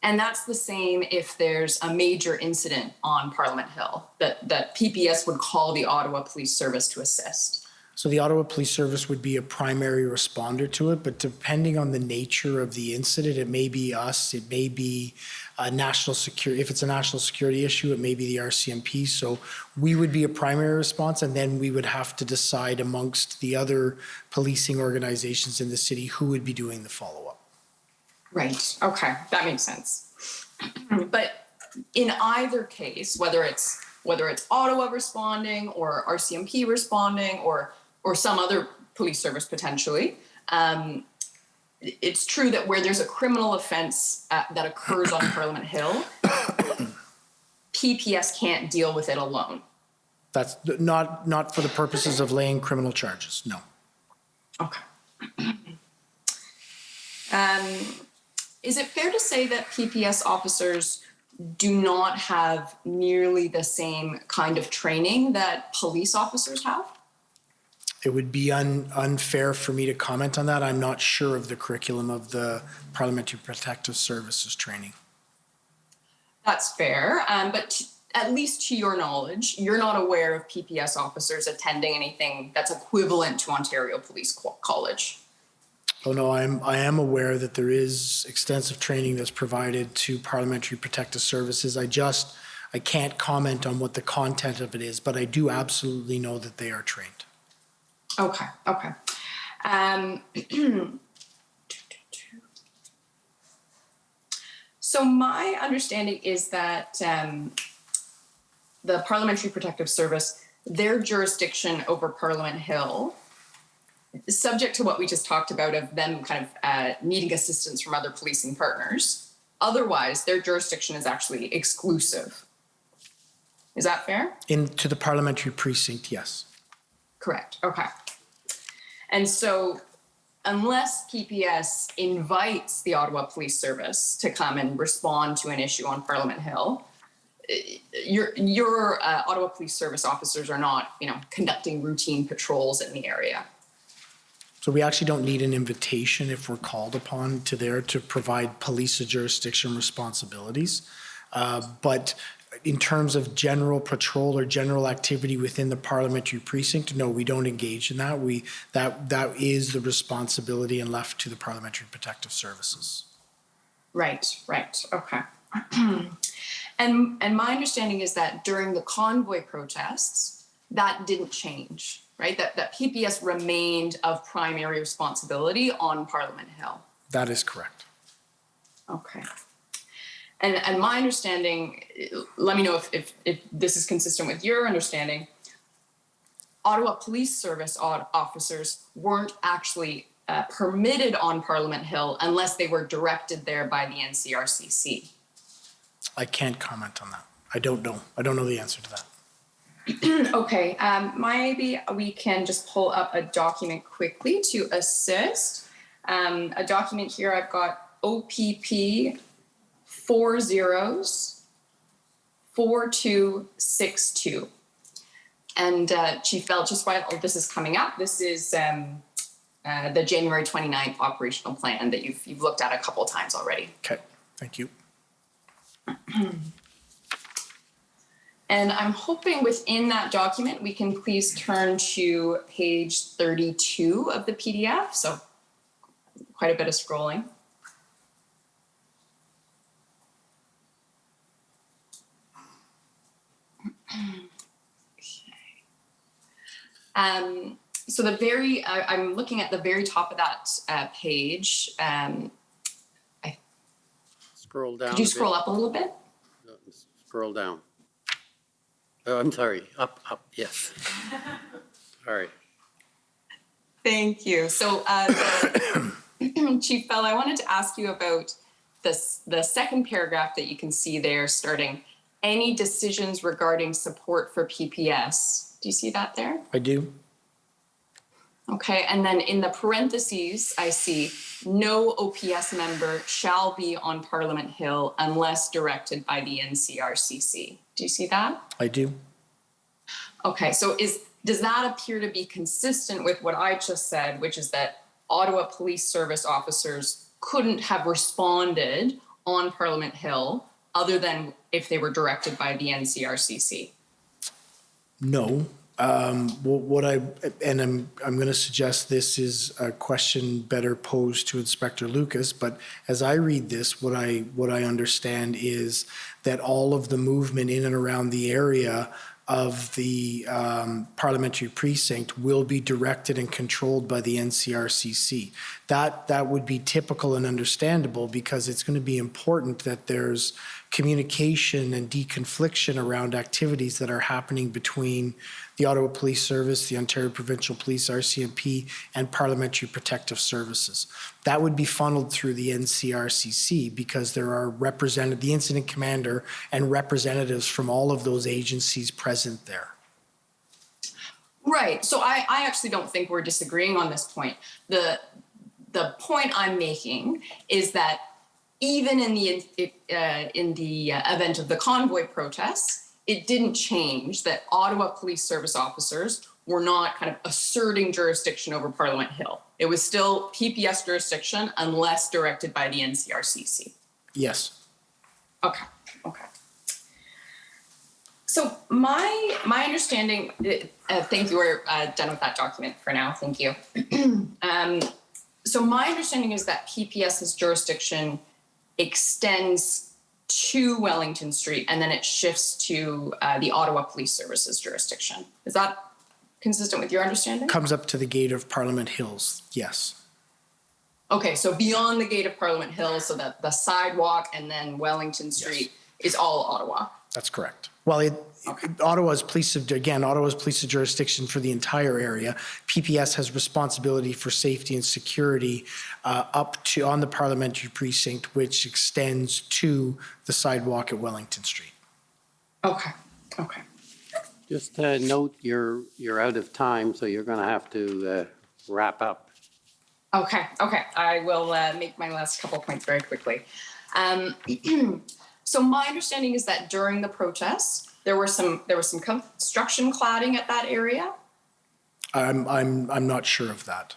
And that's the same if there's a major incident on Parliament Hill, that PPS would call the Ottawa Police Service to assist. So the Ottawa Police Service would be a primary responder to it, but depending on the nature of the incident, it may be us, it may be national security. If it's a national security issue, it may be the RCMP. So we would be a primary response, and then we would have to decide amongst the other policing organizations in the city who would be doing the follow-up. Right. Okay. That makes sense. But in either case, whether it's Ottawa responding or RCMP responding or some other police service potentially, it's true that where there's a criminal offense that occurs on Parliament Hill, PPS can't deal with it alone. That's not for the purposes of laying criminal charges, no. Okay. Is it fair to say that PPS officers do not have nearly the same kind of training that police officers have? It would be unfair for me to comment on that. I'm not sure of the curriculum of the Parliamentary Protective Services training. That's fair, but at least to your knowledge, you're not aware of PPS officers attending anything that's equivalent to Ontario Police College. Oh no, I am aware that there is extensive training that's provided to Parliamentary Protective Services. I can't comment on what the content of it is, but I do absolutely know that they are trained. Okay. So my understanding is that the Parliamentary Protective Service, their jurisdiction over Parliament Hill, subject to what we just talked about of them kind of needing assistance from other policing partners. Otherwise, their jurisdiction is actually exclusive. Is that fair? To the parliamentary precinct, yes. Correct. Okay. And so unless PPS invites the Ottawa Police Service to come and respond to an issue on Parliament Hill, your Ottawa Police Service officers are not, conducting routine patrols in the area. So we actually don't need an invitation if we're called upon to provide police jurisdiction responsibilities. But in terms of general patrol or general activity within the parliamentary precinct, no, we don't engage in that. That is the responsibility and left to the Parliamentary Protective Services. Right. Okay. And my understanding is that during the convoy protests, that didn't change, right? That PPS remained of primary responsibility on Parliament Hill. That is correct. Okay. And my understanding, let me know if this is consistent with your understanding, Ottawa Police Service officers weren't actually permitted on Parliament Hill unless they were directed there by the NCRCC. I can't comment on that. I don't know. I don't know the answer to that. Okay, maybe we can just pull up a document quickly to assist. A document here, I've got OPP 404262. And Chief Bell, just while this is coming up, this is the January 29th operational plan that you've looked at a couple of times already. Okay, thank you. And I'm hoping within that document, we can please turn to page 32 of the PDF. So quite a bit of scrolling. So I'm looking at the very top of that page. Scroll down. Could you scroll up a little bit? Scroll down. Oh, I'm sorry, up, yes. Sorry. Thank you. So, Chief Bell, I wanted to ask you about the second paragraph that you can see there starting, any decisions regarding support for PPS. Do you see that there? I do. Okay, and then in the parentheses, I see no OPS member shall be on Parliament Hill unless directed by the NCRCC. Do you see that? I do. Okay, so does that appear to be consistent with what I just said, which is that Ottawa Police Service officers couldn't have responded on Parliament Hill other than if they were directed by the NCRCC? No. What I'm going to suggest this is a question better posed to Inspector Lucas, but as I read this, what I understand is that all of the movement in and around the area of the parliamentary precinct will be directed and controlled by the NCRCC. That would be typical and understandable because it's going to be important that there's communication and deconfliction around activities that are happening between the Ottawa Police Service, the Ontario Provincial Police, RCMP, and Parliamentary Protective Services. That would be funneled through the NCRCC because there are the incident commander and representatives from all of those agencies present there. Right. So I actually don't think we're disagreeing on this point. The point I'm making is that even in the event of the convoy protests, it didn't change that Ottawa Police Service officers were not kind of asserting jurisdiction over Parliament Hill. It was still PPS jurisdiction unless directed by the NCRCC. Yes. Okay. So my understanding, thank you, we're done with that document for now, thank you. So my understanding is that PPS's jurisdiction extends to Wellington Street and then it shifts to the Ottawa Police Services jurisdiction. Is that consistent with your understanding? Comes up to the gate of Parliament Hills, yes. Okay, so beyond the gate of Parliament Hill, so that the sidewalk and then Wellington Street is all Ottawa. That's correct. Well, Ottawa's police of jurisdiction for the entire area. PPS has responsibility for safety and security up to on the parliamentary precinct, which extends to the sidewalk at Wellington Street. Okay. Just note you're out of time, so you're going to have to wrap up. Okay. I will make my last couple points very quickly. So my understanding is that during the protests, there was some construction cladding at that area. I'm not sure of that.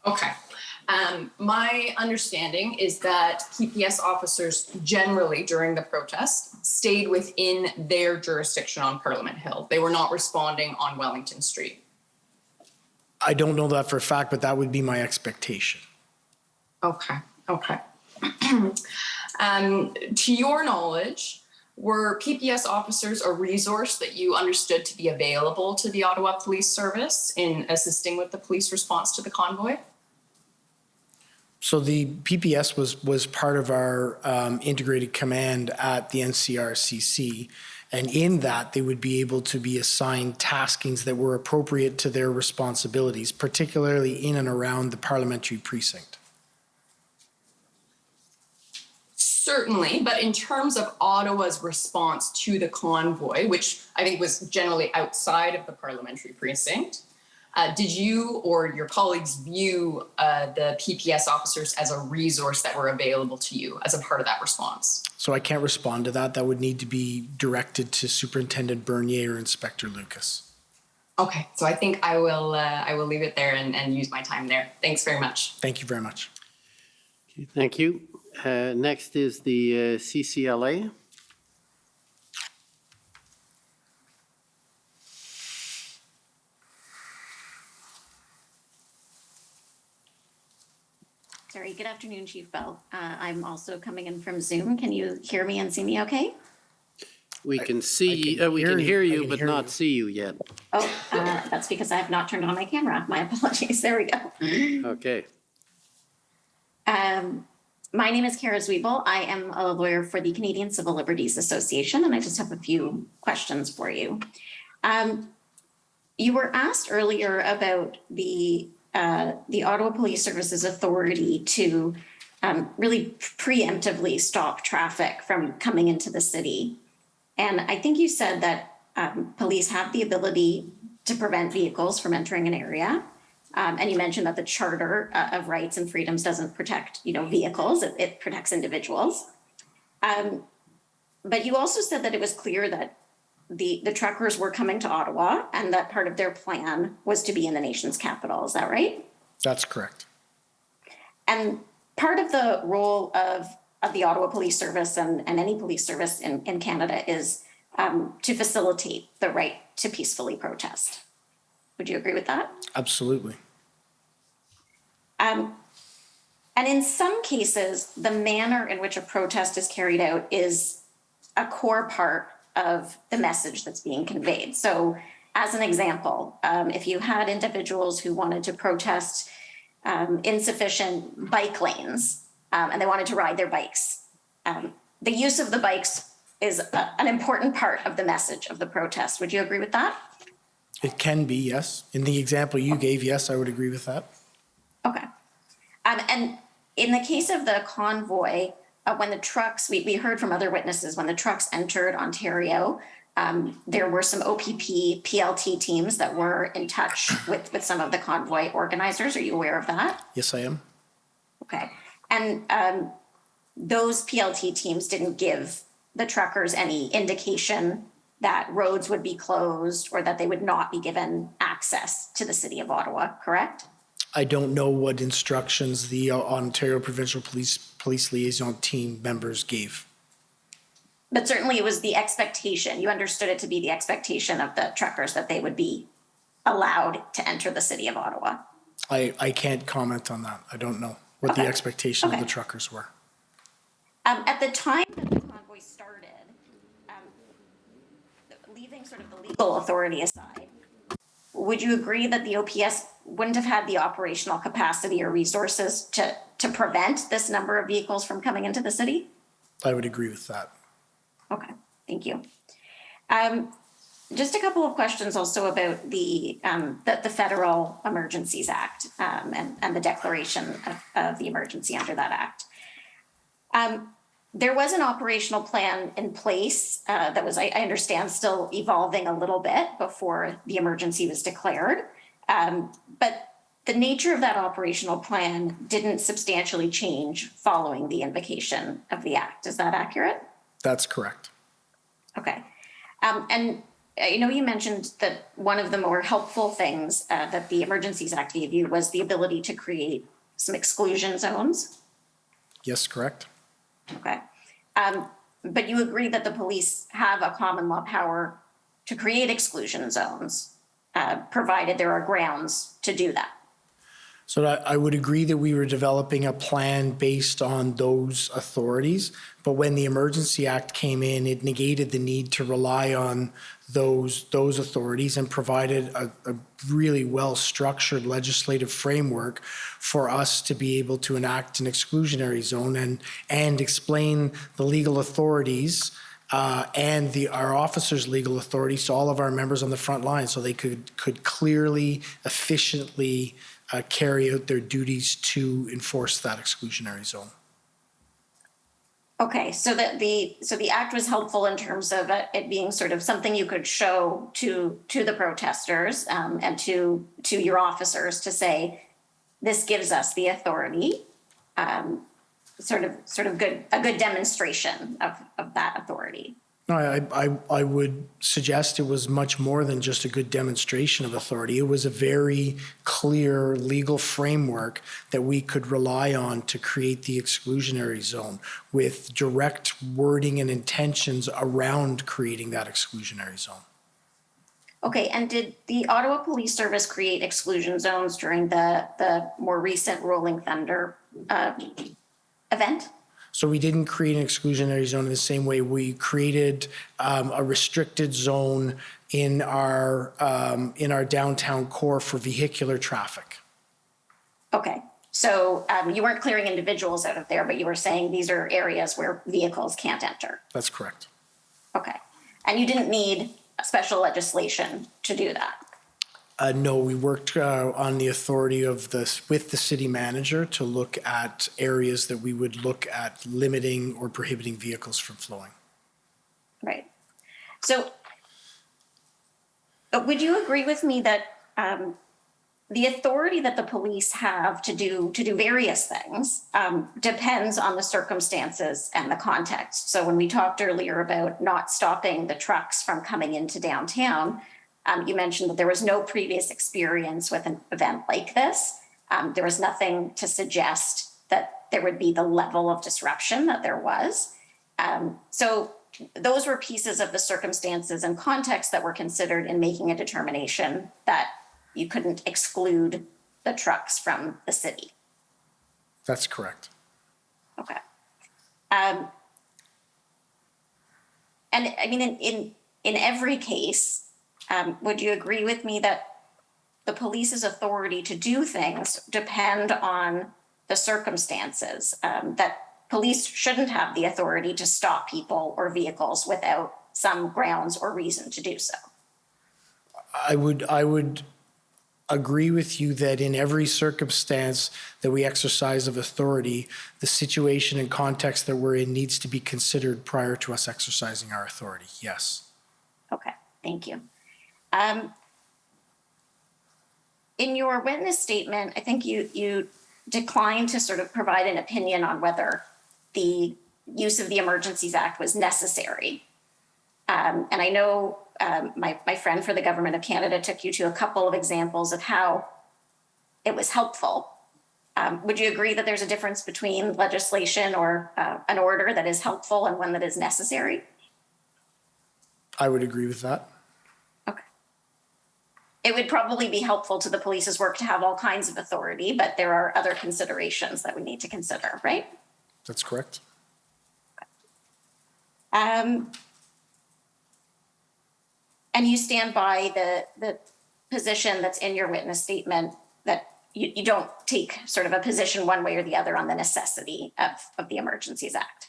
Okay. My understanding is that PPS officers generally during the protest stayed within their jurisdiction on Parliament Hill. They were not responding on Wellington Street. I don't know that for a fact, but that would be my expectation. Okay. To your knowledge, were PPS officers a resource that you understood to be available to the Ottawa Police Service in assisting with the police response to the convoy? So the PPS was part of our integrated command at the NCRCC. And in that, they would be able to be assigned taskings that were appropriate to their responsibilities, particularly in and around the parliamentary precinct. Certainly, but in terms of Ottawa's response to the convoy, which I think was generally outside of the parliamentary precinct, did you or your colleagues view the PPS officers as a resource that were available to you as a part of that response? So I can't respond to that. That would need to be directed to Superintendent Bernier or Inspector Lucas. Okay, so I think I will leave it there and use my time there. Thanks very much. Thank you very much. Okay, thank you. Next is the CCLA. Sorry, good afternoon, Chief Bell. I'm also coming in from Zoom. Can you hear me and see me okay? We can hear you, but not see you yet. Oh, that's because I have not turned on my camera. My apologies. There we go. Okay. My name is Kara Zwiebel. I am a lawyer for the Canadian Civil Liberties Association, and I just have a few questions for you. You were asked earlier about the Ottawa Police Service's authority to really preemptively stop traffic from coming into the city. And I think you said that police have the ability to prevent vehicles from entering an area. And you mentioned that the Charter of Rights and Freedoms doesn't protect, vehicles, it protects individuals. But you also said that it was clear that the truckers were coming to Ottawa and that part of their plan was to be in the nation's capital. Is that right? That's correct. And part of the role of the Ottawa Police Service and any police service in Canada is to facilitate the right to peacefully protest. Would you agree with that? Absolutely. And in some cases, the manner in which a protest is carried out is a core part of the message that's being conveyed. So as an example, if you had individuals who wanted to protest insufficient bike lanes and they wanted to ride their bikes, the use of the bikes is an important part of the message of the protest. Would you agree with that? It can be, yes. In the example you gave, yes, I would agree with that. Okay. And in the case of the convoy, when the trucks, we heard from other witnesses, when the trucks entered Ontario, there were some OPP PLT teams that were in touch with some of the convoy organizers. Are you aware of that? Yes, I am. Okay. And those PLT teams didn't give the truckers any indication that roads would be closed or that they would not be given access to the city of Ottawa, correct? I don't know what instructions the Ontario Provincial Police Liaison team members gave. But certainly it was the expectation. You understood it to be the expectation of the truckers that they would be allowed to enter the city of Ottawa. I can't comment on that. I don't know what the expectation of the truckers were. At the time that the convoy started, leaving sort of the legal authority aside, would you agree that the OPS wouldn't have had the operational capacity or resources to prevent this number of vehicles from coming into the city? I would agree with that. Okay, thank you. Just a couple of questions also about the Federal Emergencies Act and the declaration of the emergency under that act. There was an operational plan in place that was, I understand, still evolving a little bit before the emergency was declared. But the nature of that operational plan didn't substantially change following the invocation of the act. Is that accurate? That's correct. Okay. And I know you mentioned that one of the more helpful things that the Emergencies Act gave you was the ability to create some exclusion zones. Yes, correct. Okay. But you agree that the police have a common law power to create exclusion zones, provided there are grounds to do that. So I would agree that we were developing a plan based on those authorities, but when the Emergency Act came in, it negated the need to rely on those authorities and provided a really well-structured legislative framework for us to be able to enact an exclusionary zone and explain the legal authorities and our officers' legal authorities to all of our members on the front line so they could clearly, efficiently carry out their duties to enforce that exclusionary zone. Okay, so the act was helpful in terms of it being sort of something you could show to the protesters and to your officers to say, this gives us the authority, sort of a good demonstration of that authority. No, I would suggest it was much more than just a good demonstration of authority. It was a very clear legal framework that we could rely on to create the exclusionary zone with direct wording and intentions around creating that exclusionary zone. Okay, and did the Ottawa Police Service create exclusion zones during the more recent Rolling Thunder event? So we didn't create an exclusionary zone in the same way. We created a restricted zone in our downtown core for vehicular traffic. Okay, So you weren't clearing individuals out of there, but you were saying these are areas where vehicles can't enter. That's correct. Okay. And you didn't need special legislation to do that? No, we worked on the authority of with the city manager to look at areas that we would look at limiting or prohibiting vehicles from flowing. Right. So would you agree with me that the authority that the police have to do various things depends on the circumstances and the context? So when we talked earlier about not stopping the trucks from coming into downtown, you mentioned that there was no previous experience with an event like this. There was nothing to suggest that there would be the level of disruption that there was. So those were pieces of the circumstances and context that were considered in making a determination that you couldn't exclude the trucks from the city. That's correct. Okay. And I mean, in every case, would you agree with me that the police's authority to do things depend on the circumstances, that police shouldn't have the authority to stop people or vehicles without some grounds or reason to do so? I would agree with you that in every circumstance that we exercise of authority, the situation and context that we're in needs to be considered prior to us exercising our authority. Yes. Okay, thank you. In your witness statement, I think you declined to sort of provide an opinion on whether the use of the Emergencies Act was necessary. And I know my friend for the Government of Canada took you to a couple of examples of how it was helpful. Would you agree that there's a difference between legislation or an order that is helpful and one that is necessary? I would agree with that. Okay. It would probably be helpful to the police's work to have all kinds of authority, but there are other considerations that we need to consider, right? That's correct. And you stand by the position that's in your witness statement that you don't take sort of a position one way or the other on the necessity of the Emergencies Act?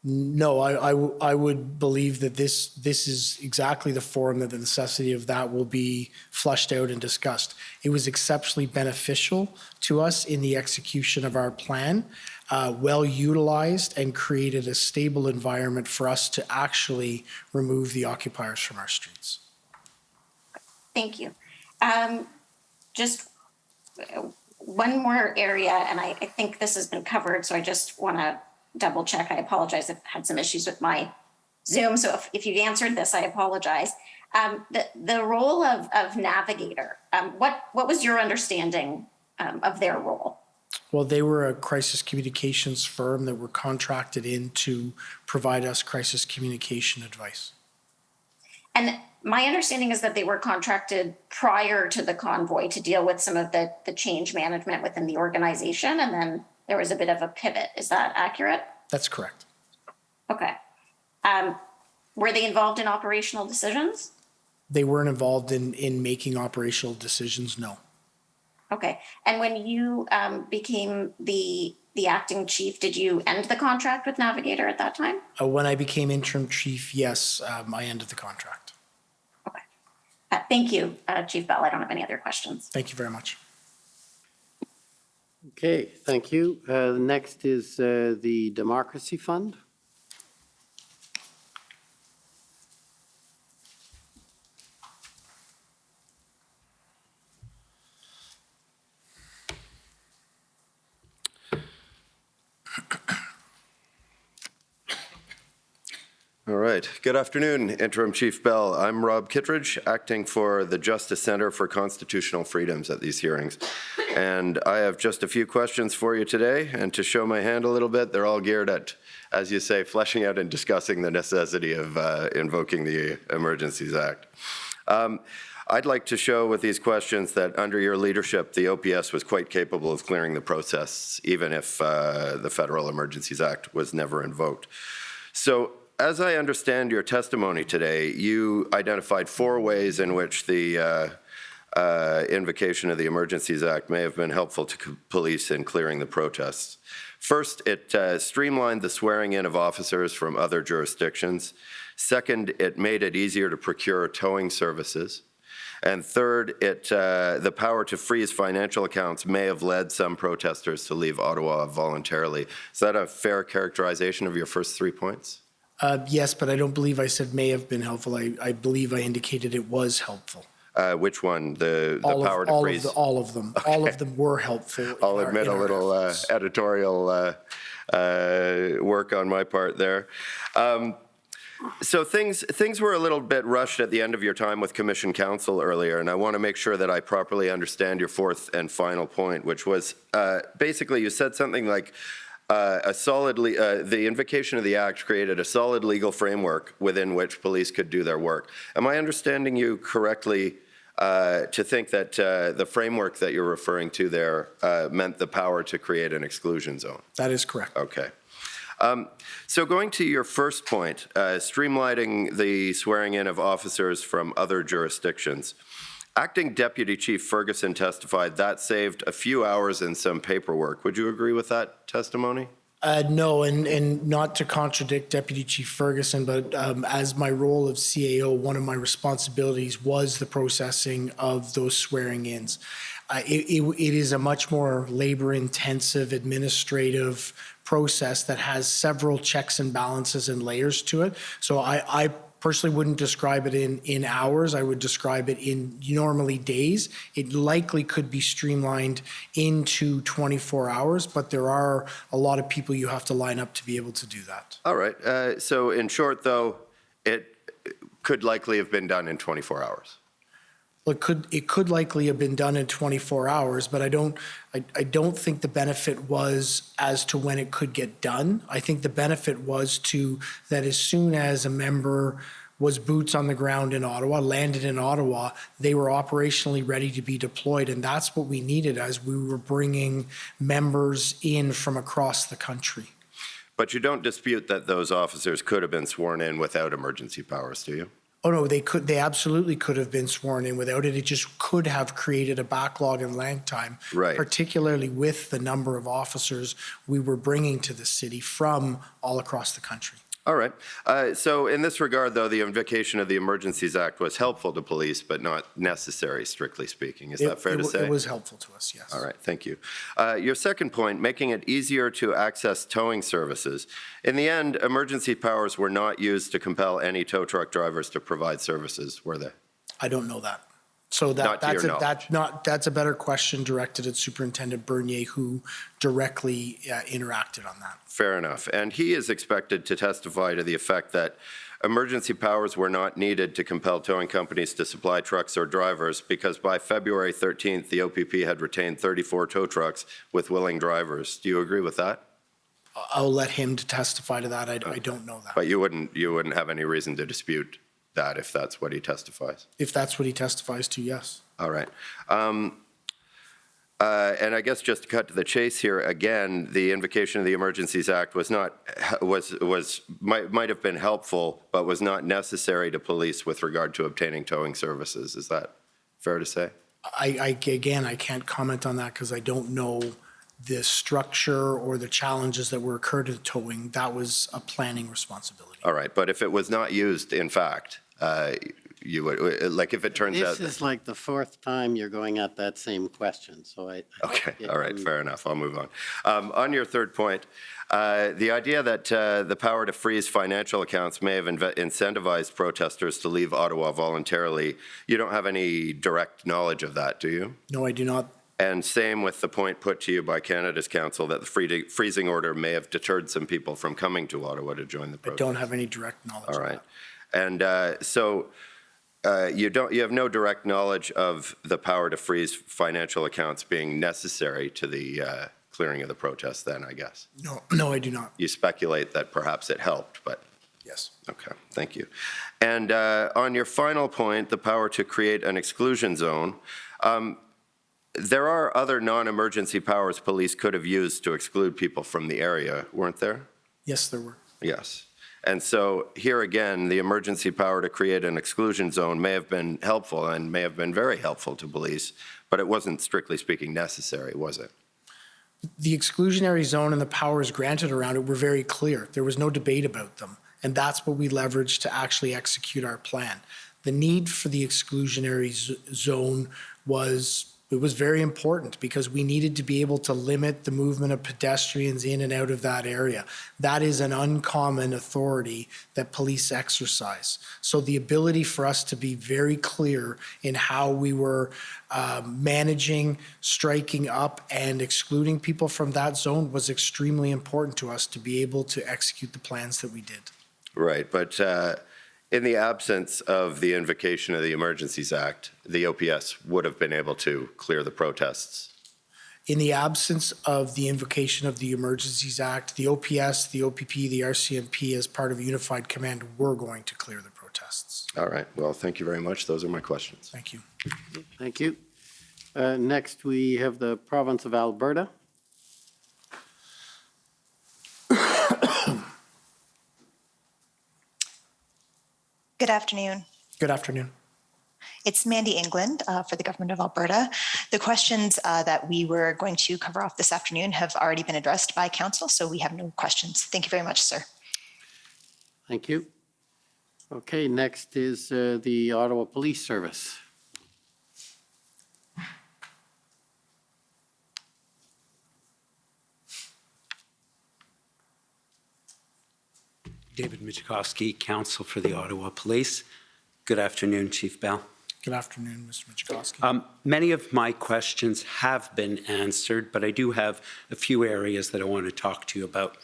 No, I would believe that this is exactly the forum that the necessity of that will be flushed out and discussed. It was exceptionally beneficial to us in the execution of our plan, well utilized, and created a stable environment for us to actually remove the occupiers from our streets. Thank you. Just one more area, and I think this has been covered, so I just want to double check. I apologize. I've had some issues with my Zoom, so if you've answered this, I apologize. The role of navigator, what was your understanding of their role? Well, they were a crisis communications firm that were contracted in to provide us crisis communication advice. And my understanding is that they were contracted prior to the convoy to deal with some of the change management within the organization, and then there was a bit of a pivot. Is that accurate? That's correct. Okay. Were they involved in operational decisions? They weren't involved in making operational decisions, no. Okay. And when you became the acting chief, did you end the contract with Navigator at that time? When I became interim chief, yes, I ended the contract. Okay. Thank you, Chief Bell. I don't have any other questions. Thank you very much. Okay, thank you. Next is the Democracy Fund. All right. Good afternoon, Interim Chief Bell. I'm Rob Kittredge, acting for the Justice Center for Constitutional Freedoms at these hearings. And I have just a few questions for you today. And to show my hand a little bit, they're all geared at, as you say, fleshing out and discussing the necessity of invoking the Emergencies Act. I'd like to show with these questions that under your leadership, the OPS was quite capable of clearing the process, even if the Federal Emergencies Act was never invoked. So, as I understand your testimony today, you identified 4 ways in which the Invocation of the Emergencies Act may have been helpful to police in clearing the protests. First, it streamlined the swearing in of officers from other jurisdictions. Second, it made it easier to procure towing services. And third, the power to freeze financial accounts may have led some protesters to leave Ottawa voluntarily. Is that a fair characterization of your first 3 points? Yes, but I don't believe I said may have been helpful. I believe I indicated it was helpful. Which one? The power to freeze? All of them. Okay. All of them were helpful. I'll admit a little editorial work on my part there. So things were a little bit rushed at the end of your time with Commission Council earlier, and I want to make sure that I properly understand your fourth and final point, which was basically you said something like the invocation of the Act created a solid legal framework within which police could do their work. Am I understanding you correctly to think that the framework that you're referring to there meant the power to create an exclusion zone? That is correct. Okay. So going to your first point, streamlining the swearing in of officers from other jurisdictions, Acting Deputy Chief Ferguson testified that saved a few hours and some paperwork. Would you agree with that testimony? No, and not to contradict Deputy Chief Ferguson, but as my role of CAO, one of my responsibilities was the processing of those swearing-ins. It is a much more labor-intensive administrative process that has several checks and balances and layers to it. So I personally wouldn't describe it in hours. I would describe it in normally days. It likely could be streamlined into 24 hours, but there are a lot of people you have to line up to be able to do that. All right. So in short, though, it could likely have been done in 24 hours. It could likely have been done in 24 hours, but I don't think the benefit was as to when it could get done. I think the benefit was that as soon as a member was boots on the ground in Ottawa, landed in Ottawa, they were operationally ready to be deployed, and that's what we needed as we were bringing members in from across the country. But you don't dispute that those officers could have been sworn in without emergency powers, do you? Oh, no, they absolutely could have been sworn in without it. It just could have created a backlog in lag time, right, particularly with the number of officers we were bringing to the city from all across the country. All right. So in this regard, though, the invocation of the Emergencies Act was helpful to police, but not necessary, strictly speaking. Is that fair to say? It was helpful to us, yes. All right. Thank you. Your second point, making it easier to access towing services. In the end, emergency powers were not used to compel any tow truck drivers to provide services, were they? I don't know that. So that's a better question directed at Superintendent Bernier, who directly interacted on that. Fair enough. And he is expected to testify to the effect that emergency powers were not needed to compel towing companies to supply trucks or drivers because by February 13th, the OPP had retained 34 tow trucks with willing drivers. Do you agree with that? I'll let him to testify to that. I don't know that. But you wouldn't have any reason to dispute that if that's what he testifies? If that's what he testifies to, yes. All right. And I guess just to cut to the chase here, again, the invocation of the Emergencies Act might have been helpful, but was not necessary to police with regard to obtaining towing services. Is that fair to say? Again, I can't comment on that because I don't know the structure or the challenges that were occurred to towing. That was a planning responsibility. All right, but if it was not used, in fact, you would, like if it turns out. This is like the fourth time you're going at that same question, so Okay, all right, fair enough, I'll move on. On your third point, the idea that the power to freeze financial accounts may have incentivized protesters to leave Ottawa voluntarily, you don't have any direct knowledge of that, do you? No, I do not. And same with the point put to you by Canada's Council that the freezing order may have deterred some people from coming to Ottawa to join the protest. I don't have any direct knowledge All right. of that. And you have no direct knowledge of the power to freeze financial accounts being necessary to the clearing of the protest then, I guess? No, I do not. You speculate that perhaps it helped, but. Yes. Okay, thank you. And on your final point, the power to create an exclusion zone, there are other non-emergency powers police could have used to exclude people from the area, weren't there? Yes, there were. Yes. And so here again, the emergency power to create an exclusion zone may have been helpful and may have been very helpful to police, but it wasn't strictly speaking necessary, was it? The exclusionary zone and the powers granted around it were very clear. There was no debate about them. And that's what we leveraged to actually execute our plan. The need for the exclusionary zone was very important because we needed to be able to limit the movement of pedestrians in and out of that area. That is an uncommon authority that police exercise. So the ability for us to be very clear in how we were managing, striking up, and excluding people from that zone was extremely important to us to be able to execute the plans that we did. Right, but in the absence of the invocation of the Emergencies Act, the OPS would have been able to clear the protests. In the absence of the invocation of the Emergencies Act, the OPS, the OPP, the RCMP, as part of Unified Command, were going to clear the protests. All right, well, thank you very much. Those are my questions. Thank you. Thank you. Next, we have the province of Alberta. Good afternoon. Good afternoon. It's Mandy England for the Government of Alberta. The questions that we were going to cover off this afternoon have already been addressed by Council, so we have no questions. Thank you very much, sir. Thank you. Okay, next is the Ottawa Police Service. David Michikowski, Counsel for the Ottawa Police. Good afternoon, Chief Bell. Good afternoon, Mr. Michikowski. Many of my questions have been answered, but I do have a few areas that I want to talk to you about.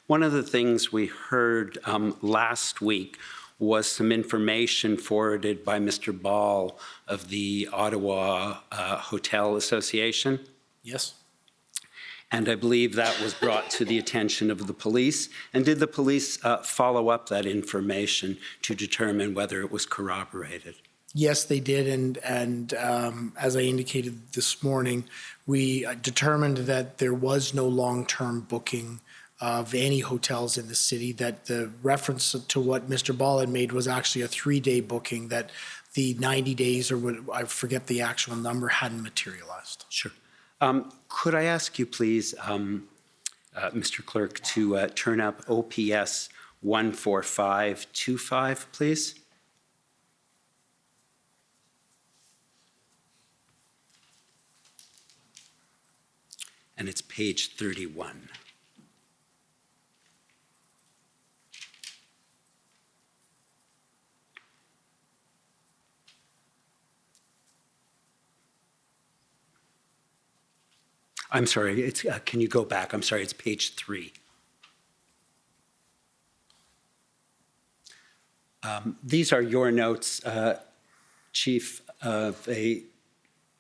One of the things we heard last week was some information forwarded by Mr. Ball of the Ottawa Hotel Association. Yes. And I believe that was brought to the attention of the police. And did the police follow up that information to determine whether it was corroborated? Yes, they did. And as I indicated this morning, we determined that there was no long-term booking of any hotels in the city, that the reference to what Mr. Ball had made was actually a 3-day booking, that the 90 days or what, I forget the actual number, hadn't materialized. Sure. Could I ask you, please, Mr. Clerk, to turn up OPS 14525, please? And it's page 31. I'm sorry, it's, can you go back? I'm sorry, it's page 3. These are your notes, Chief, of a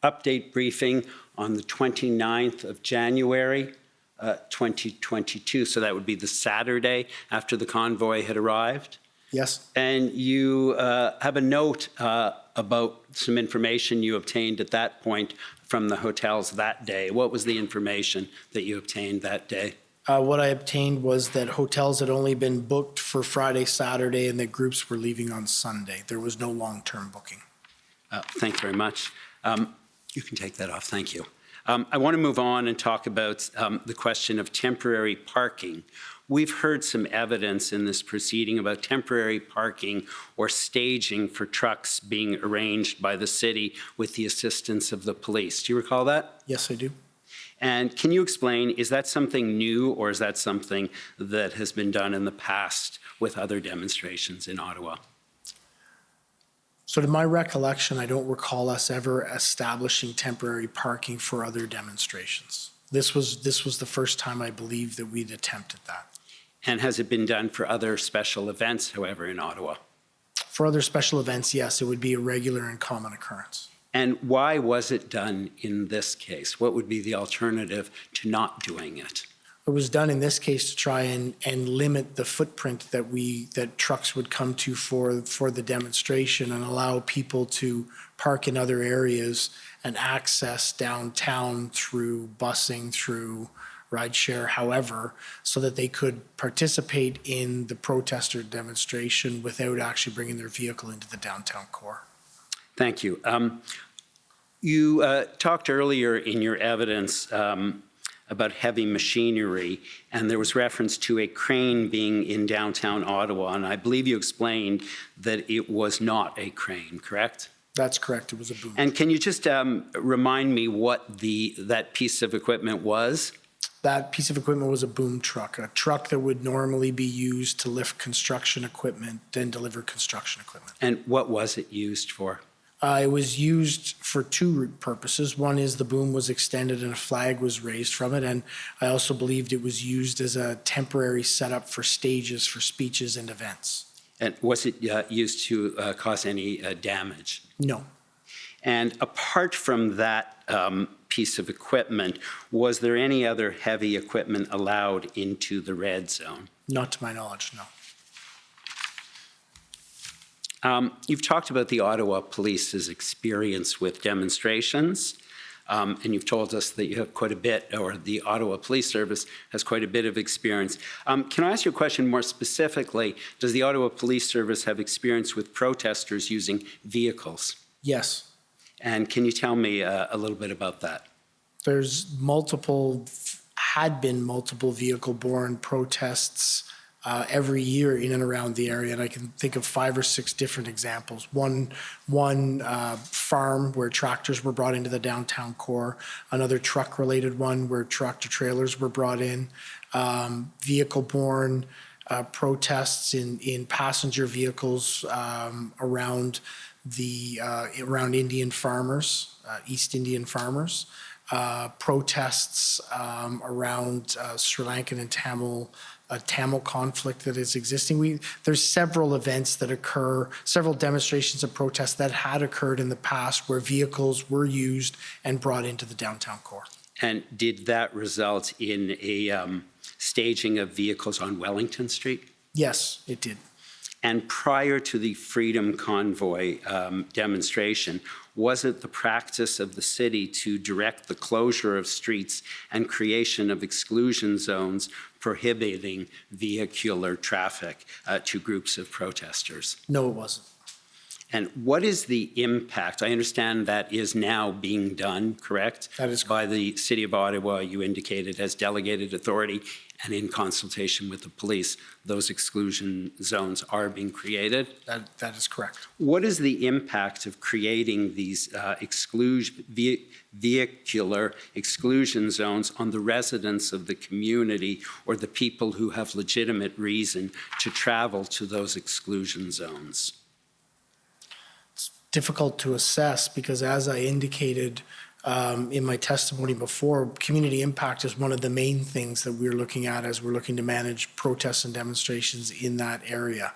update briefing on the 29th of January, 2022. So that would be the Saturday after the convoy had arrived. Yes. And you have a note about some information you obtained at that point from the hotels that day. What was the information that you obtained that day? What I obtained was that hotels had only been booked for Friday, Saturday, and that groups were leaving on Sunday. There was no long-term booking. Thank you very much. You can take that off. Thank you. I want to move on and talk about the question of temporary parking. We've heard some evidence in this proceeding about temporary parking or staging for trucks being arranged by the city with the assistance of the police. Do you recall that? Yes, I do. And can you explain, is that something new or is that something that has been done in the past with other demonstrations in Ottawa? So to my recollection, I don't recall us ever establishing temporary parking for other demonstrations. This was the first time I believe that we'd attempted that. And has it been done for other special events, however, in Ottawa? For other special events, yes, it would be a regular and common occurrence. And why was it done in this case? What would be the alternative to not doing it? It was done in this case to try and limit the footprint that trucks would come to for the demonstration and allow people to park in other areas and access downtown through busing, through rideshare, however, so that they could participate in the protester demonstration without actually bringing their vehicle into the downtown core. Thank you. You talked earlier in your evidence about heavy machinery, and there was reference to a crane being in downtown Ottawa, and I believe you explained that it was not a crane, correct? That's correct. It was a boom. And can you just remind me what that piece of equipment was? That piece of equipment was a boom truck, a truck that would normally be used to lift construction equipment and deliver construction equipment. And what was it used for? It was used for two purposes. One is the boom was extended and a flag was raised from it, and I also believed it was used as a temporary setup for stages for speeches and events. And was it used to cause any damage? No. And apart from that piece of equipment, was there any other heavy equipment allowed into the red zone? Not to my knowledge, no. You've talked about the Ottawa Police's experience with demonstrations, and you've told us that you have quite a bit, or the Ottawa Police Service has quite a bit of experience. Can I ask you a question more specifically? Does the Ottawa Police Service have experience with protesters using vehicles? Yes. And can you tell me a little bit about that? There's had been multiple vehicle-borne protests every year in and around the area, and I can think of 5 or 6 different examples. One farm where tractors were brought into the downtown core, another truck-related one where tractor-trailers were brought in, vehicle-borne protests in passenger vehicles around Indian farmers, East Indian farmers, protests around Sri Lankan and Tamil conflict that is existing. There's several events that occur, several demonstrations and protests that had occurred in the past where vehicles were used and brought into the downtown core. And did that result in a staging of vehicles on Wellington Street? Yes, it did. And prior to the Freedom Convoy demonstration, was it the practice of the city to direct the closure of streets and creation of exclusion zones prohibiting vehicular traffic to groups of protesters? No, it wasn't. And what is the impact? I understand that is now being done, correct? That is correct. By the City of Ottawa, you indicated, as delegated authority, and in consultation with the police, those exclusion zones are being created. That is correct. What is the impact of creating these vehicular exclusion zones on the residents of the community or the people who have legitimate reason to travel to those exclusion zones? It's difficult to assess because, as I indicated in my testimony before, community impact is one of the main things that we're looking at as we're looking to manage protests and demonstrations in that area.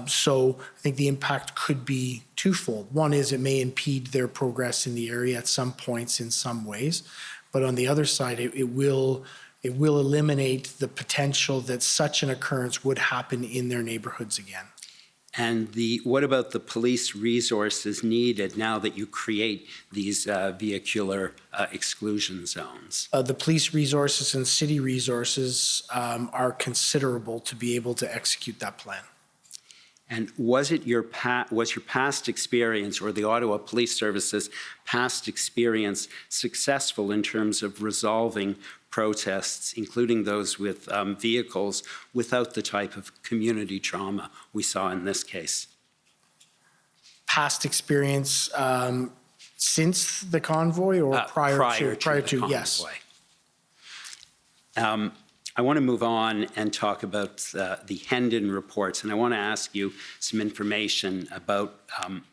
So I think the impact could be twofold. One is it may impede their progress in the area at some points in some ways, but on the other side, it will eliminate the potential that such an occurrence would happen in their neighborhoods again. And what about the police resources needed now that you create these vehicular exclusion zones? The police resources and city resources are considerable to be able to execute that plan. And was your past experience or the Ottawa Police Service's past experience successful in terms of resolving protests, including those with vehicles, without the type of community trauma we saw in this case? Past experience since the convoy or prior to yes. I want to move on and talk about the Hendon reports, and I want to ask you some information about,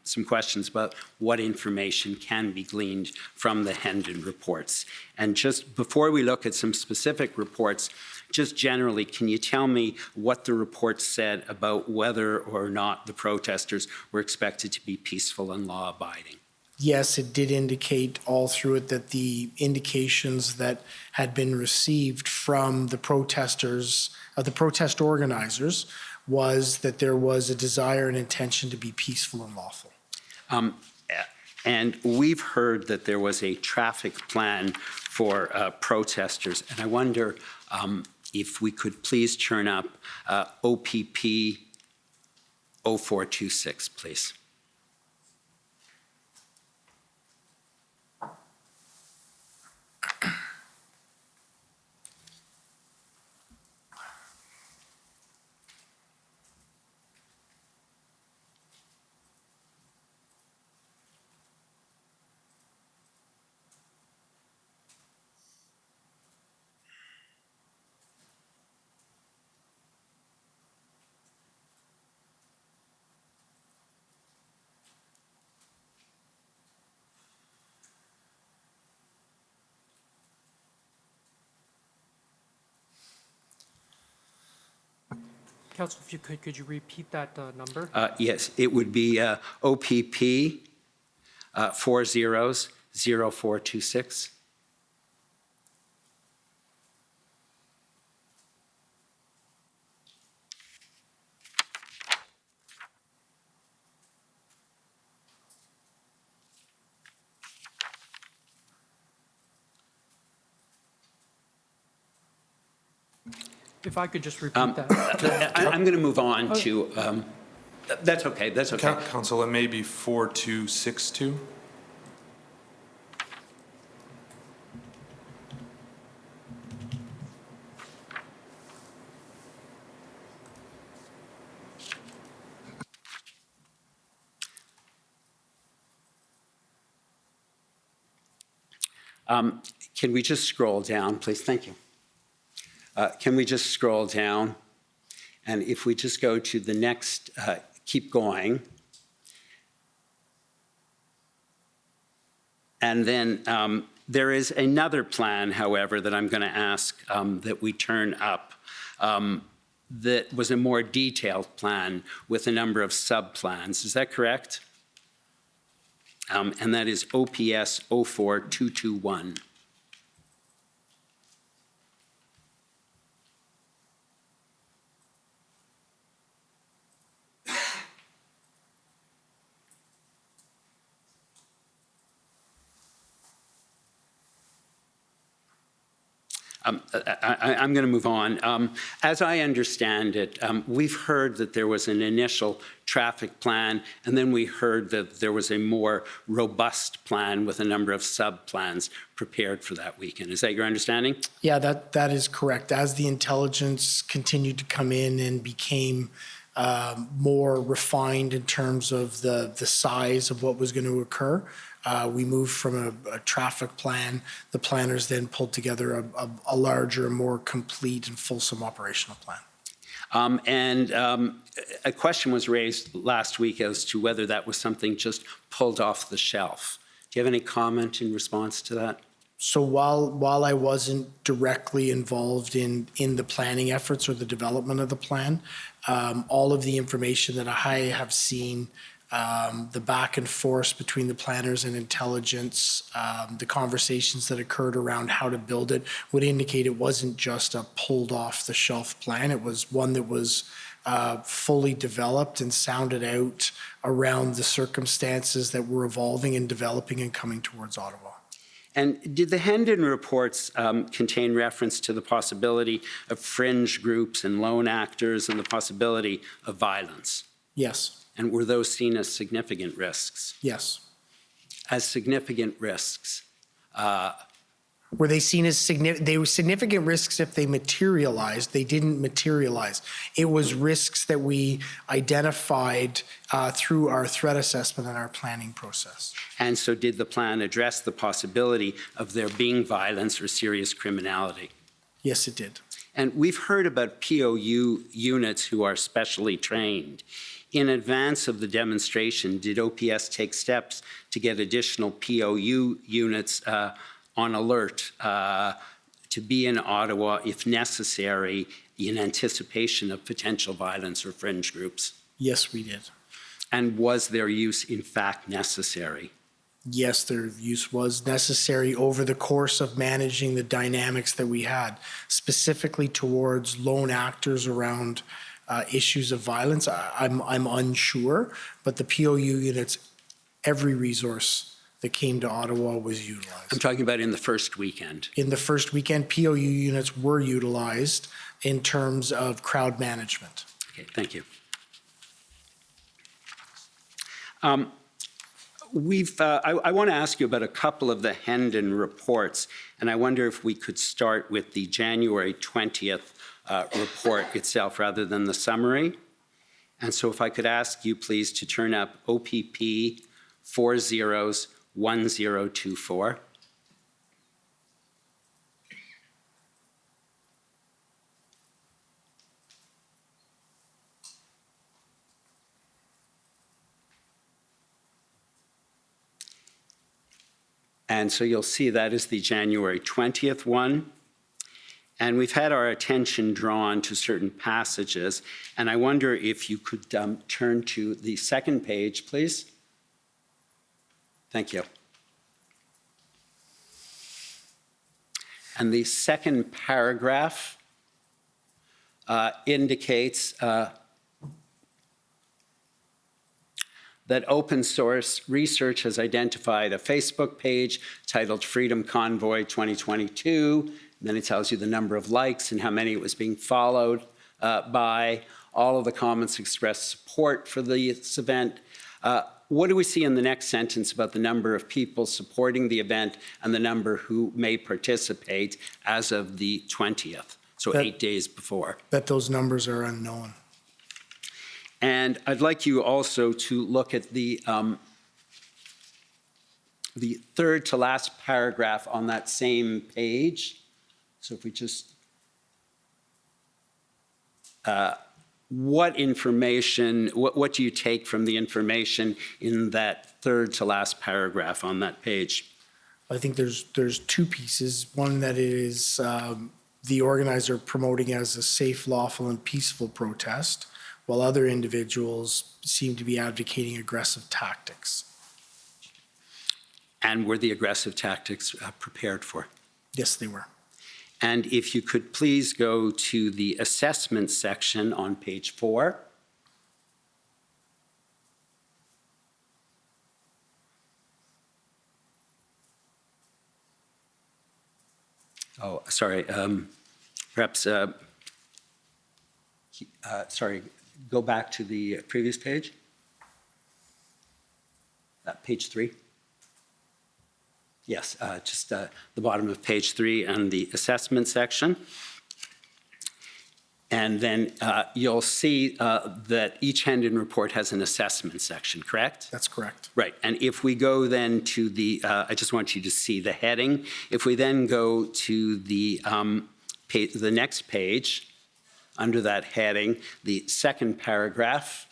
some questions about what information can be gleaned from the Hendon reports. And just before we look at some specific reports, just generally, can you tell me what the reports said about whether or not the protesters were expected to be peaceful and law-abiding? Yes, it did indicate all through it that the indications that had been received from the protesters, the protest organizers, was that there was a desire and intention to be peaceful and lawful. And we've heard that there was a traffic plan for protesters. And I wonder if we could please turn up OPP 0426, please. Council, if you could you repeat that number? Yes, it would be OPP 400426. If I could just repeat that. I'm going to move on to, that's okay, that's okay. Council, it may be 4262. Can we just scroll down, please? Thank you. Can we just scroll down? And if we just go to the next, keep going. And then there is another plan, however, that I'm going to ask that we turn up that was a more detailed plan with a number of sub-plans. Is that correct? And that is OPS 04221. I'm going to move on. As I understand it, we've heard that there was an initial traffic plan, and then we heard that there was a more robust plan with a number of sub-plans prepared for that weekend. Is that your understanding? Yeah, that is correct. As the intelligence continued to come in and became more refined in terms of the size of what was going to occur, we moved from a traffic plan. The planners then pulled together a larger, more complete and fulsome operational plan. A question was raised last week as to whether that was something just pulled off the shelf. Do you have any comment in response to that? So while I wasn't directly involved in the planning efforts or the development of the plan, all of the information that I have seen, the back and forth between the planners and intelligence, the conversations that occurred around how to build it would indicate it wasn't just a pulled off the shelf plan. It was one that was fully developed and sounded out around the circumstances that were evolving and developing and coming towards Ottawa. And did the Hendon reports contain reference to the possibility of fringe groups and lone actors and the possibility of violence? Yes. And were those seen as significant risks? Yes. As significant risks? Were they seen as significant? They were significant risks if they materialized. They didn't materialize. It was risks that we identified through our threat assessment and our planning process. And so did the plan address the possibility of there being violence or serious criminality? Yes, it did. And we've heard about POU units who are specially trained. In advance of the demonstration, did OPS take steps to get additional POU units on alert to be in Ottawa if necessary in anticipation of potential violence or fringe groups? Yes, we did. And was their use in fact necessary? Yes, their use was necessary over the course of managing the dynamics that we had, specifically towards lone actors around issues of violence. I'm unsure, but the POU units every resource that came to Ottawa was utilized. I'm talking about in the first weekend. In the first weekend, POU units were utilized in terms of crowd management. Okay, thank you. I want to ask you about a couple of the Hendon reports, and I wonder if we could start with the January 20th report itself rather than the summary. And so if I could ask you please to turn up OPP 401024. And so you'll see that is the January 20th one. And we've had our attention drawn to certain passages. And I wonder if you could turn to the second page, please. Thank you. And the second paragraph indicates that open source research has identified a Facebook page titled Freedom Convoy 2022. And then it tells you the number of likes and how many it was being followed by. All of the comments express support for this event. What do we see in the next sentence about the number of people supporting the event and the number who may participate as of the 20th, so 8 days before? That those numbers are unknown. And I'd like you also to look at the third to last paragraph on that same page. So if we just, what information, what do you take from the information in that third to last paragraph on that page? I think there's two pieces. One that it is the organizer promoting as a safe, lawful, and peaceful protest, while other individuals seem to be advocating aggressive tactics. And were the aggressive tactics prepared for? Yes, they were. And if you could please go to the assessment section on page 4. Oh, sorry, perhaps, sorry, go back to the previous page. Page 3. Yes, just the bottom of page 3 and the assessment section. And then you'll see that each Hendon report has an assessment section, correct? That's correct. Right, and if we go then to the, I just want you to see the heading. If we then go to the next page, under that heading, the second paragraph,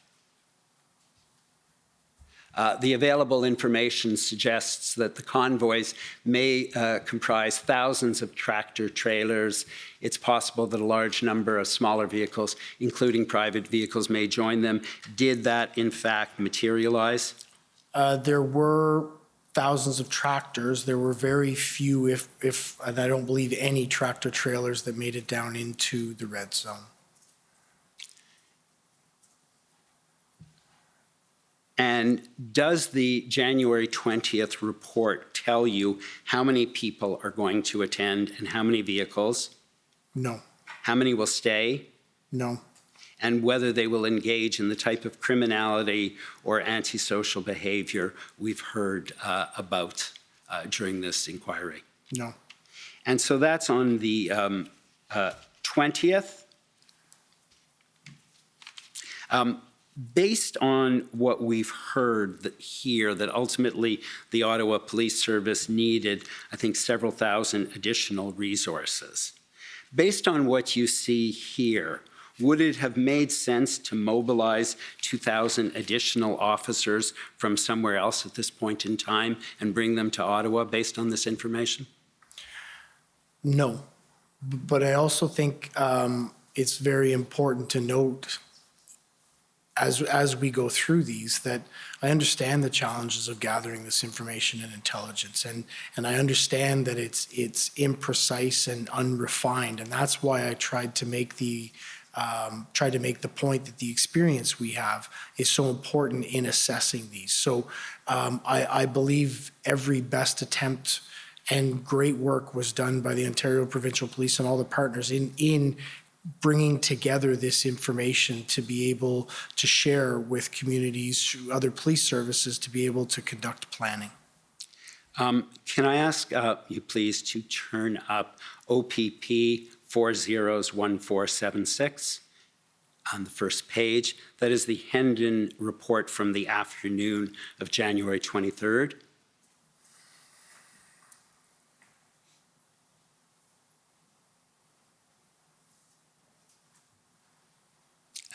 the available information suggests that the convoys may comprise thousands of tractor trailers. It's possible that a large number of smaller vehicles, including private vehicles, may join them. Did that, in fact, materialize? There were thousands of tractors. There were very few, if and I don't believe any tractor trailers that made it down into the red zone. And does the January 20th report tell you how many people are going to attend and how many vehicles? No. How many will stay? No. And whether they will engage in the type of criminality or antisocial behavior we've heard about during this inquiry? No. And so that's on the 20th. Based on what we've heard here, that ultimately the Ottawa Police Service needed, I think, several thousand additional resources. Based on what you see here, would it have made sense to mobilize 2,000 additional officers from somewhere else at this point in time and bring them to Ottawa based on this information? No. But I also think it's very important to note as we go through these, that I understand the challenges of gathering this information and intelligence, and I understand that it's imprecise and unrefined, and that's why I tried to make the tried to make the point that the experience we have is so important in assessing these. So I believe every best attempt and great work was done by the Ontario Provincial Police and all the partners in bringing together this information to be able to share with communities, other police services, to be able to conduct planning. Can I ask you please to turn up OPP 401476 on the first page? That is the Hendon report from the afternoon of January 23rd.